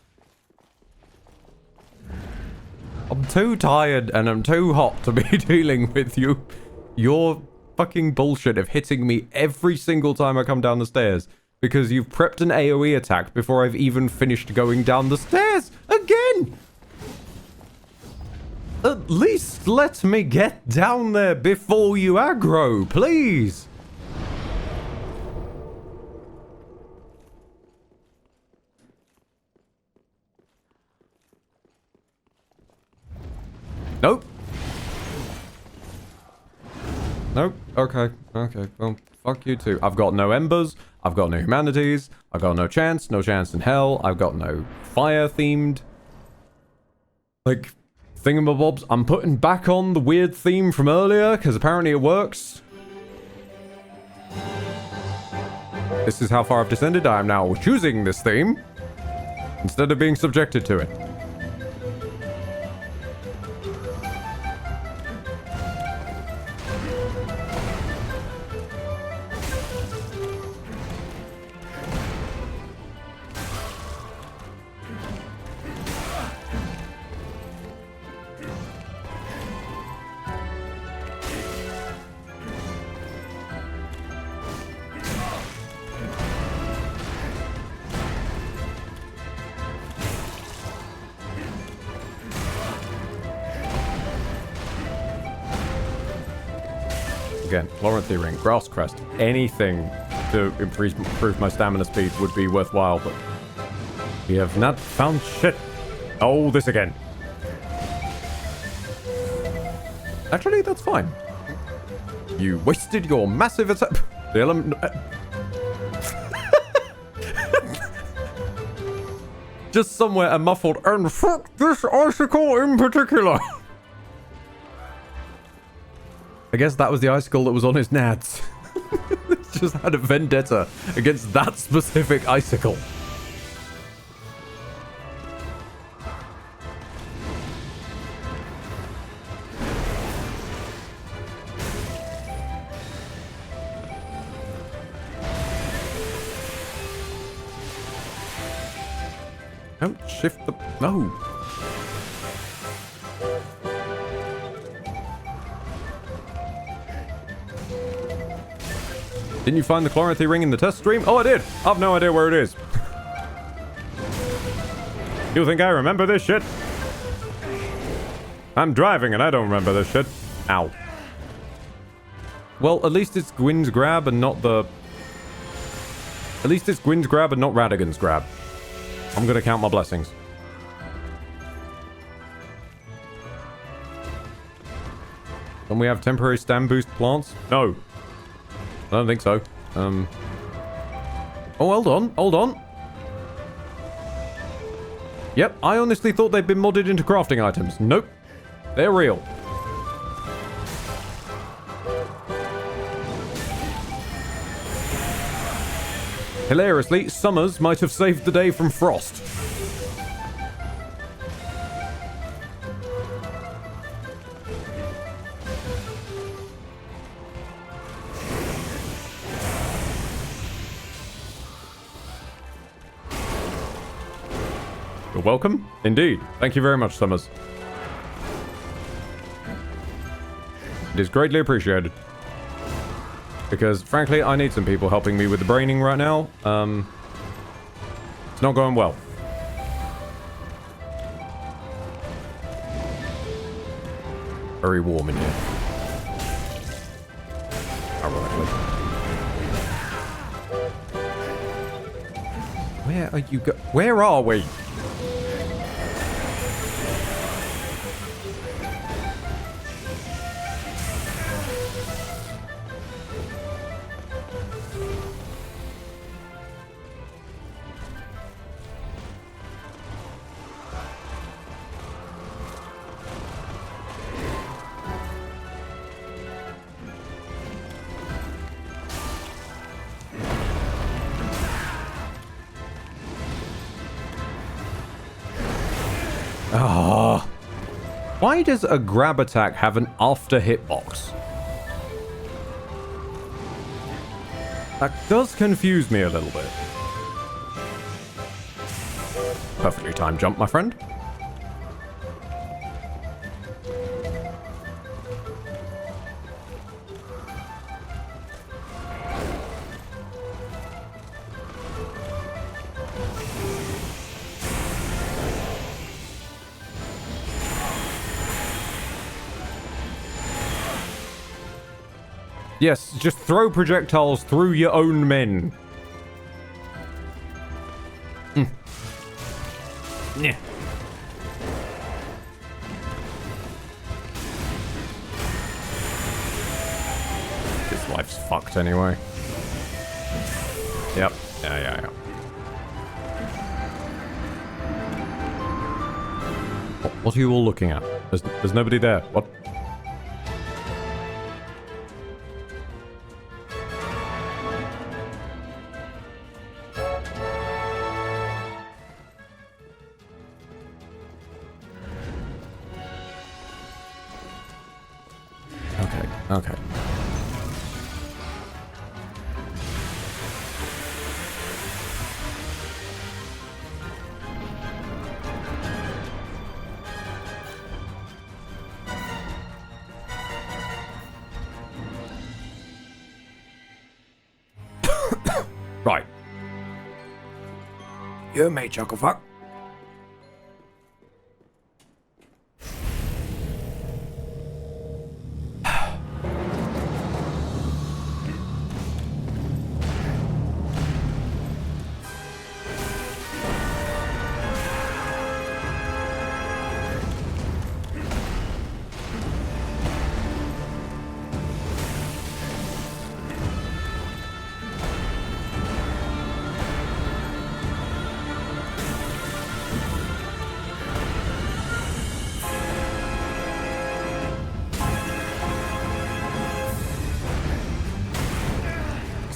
I'm too tired and I'm too hot to be dealing with your fucking bullshit of hitting me every single time I come down the stairs. Because you've prepped an AoE attack before I've even finished going down the stairs. Again! At least let me get down there before you aggro, please. Nope. Nope. Okay. Okay. Well, fuck you too. I've got no embers. I've got no humanities. I've got no chance. No chance in hell. I've got no fire-themed, like, thingamabobs. I'm putting back on the weird theme from earlier, because apparently it works. This is how far I've descended. I am now choosing this theme, instead of being subjected to it. Again, Florentine Ring, Grass Crest, anything to improve my stamina speed would be worthwhile, but we have not found shit. Oh, this again. Actually, that's fine. You wasted your massive attack. The element. Just somewhere a muffled, and fuck this icicle in particular. I guess that was the icicle that was on his nads. Just had a vendetta against that specific icicle. Don't shift the... No. Didn't you find the Chloranthy ring in the test stream? Oh, I did. I've no idea where it is. You think I remember this shit? I'm driving and I don't remember this shit. Ow. Well, at least it's Gwyn's grab and not the... At least it's Gwyn's grab and not Radigan's grab. I'm gonna count my blessings. Can we have temporary stam boost plants? No. I don't think so. Oh, hold on. Hold on. Yep, I honestly thought they'd been modded into crafting items. Nope. They're real. Hilariously, summers might have saved the day from frost. You're welcome. Indeed. Thank you very much, Summers. It is greatly appreciated. Because, frankly, I need some people helping me with the braining right now. It's not going well. Very warm in here. Ironically. Where are you Where are we? Why does a grab attack have an after hitbox? That does confuse me a little bit. perfectly timed jump, my friend. Yes, just throw projectiles through your own men. Yeah. His life's fucked anyway. Yep. Yeah. What are you all looking at? There's nobody there. What? Okay. Right. You may chuckle fuck.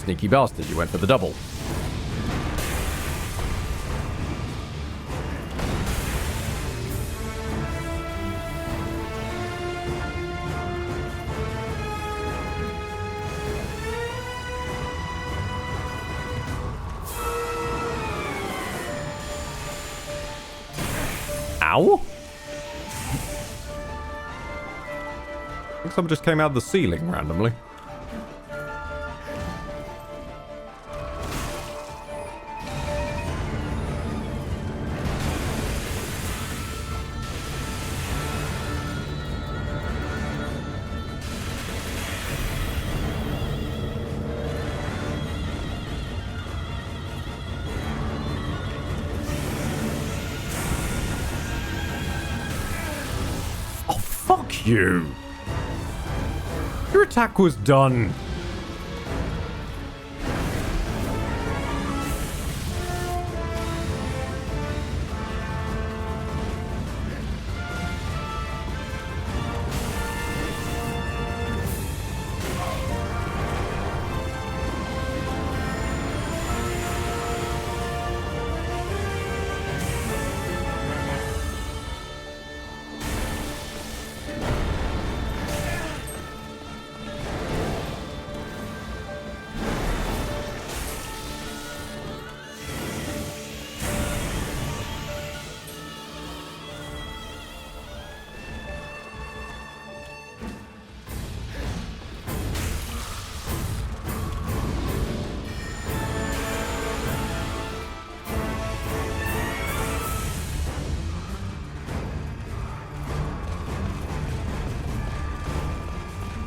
Sneaky bastard, you went for the double. Ow? I think someone just came out of the ceiling randomly. Fuck you! Your attack was done.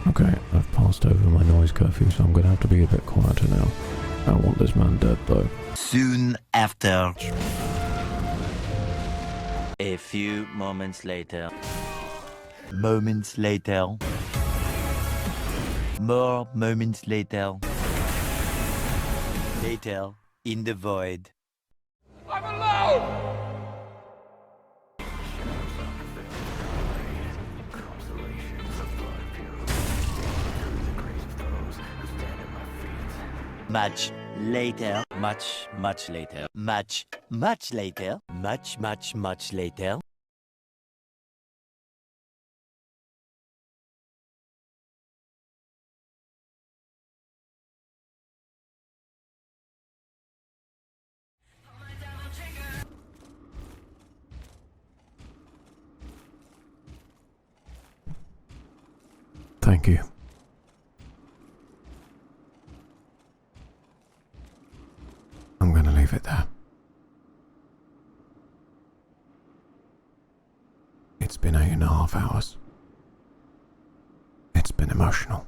Okay, I've passed over my noise curfew, so I'm gonna have to be a bit quieter now. I don't want this man dead, though. Soon after. A few moments later. Moments later. More moments later. Later, in the void. I'm alone! Much later, much later, much later, much later. Thank you. I'm gonna leave it there. It's been 8.5 hours. It's been emotional.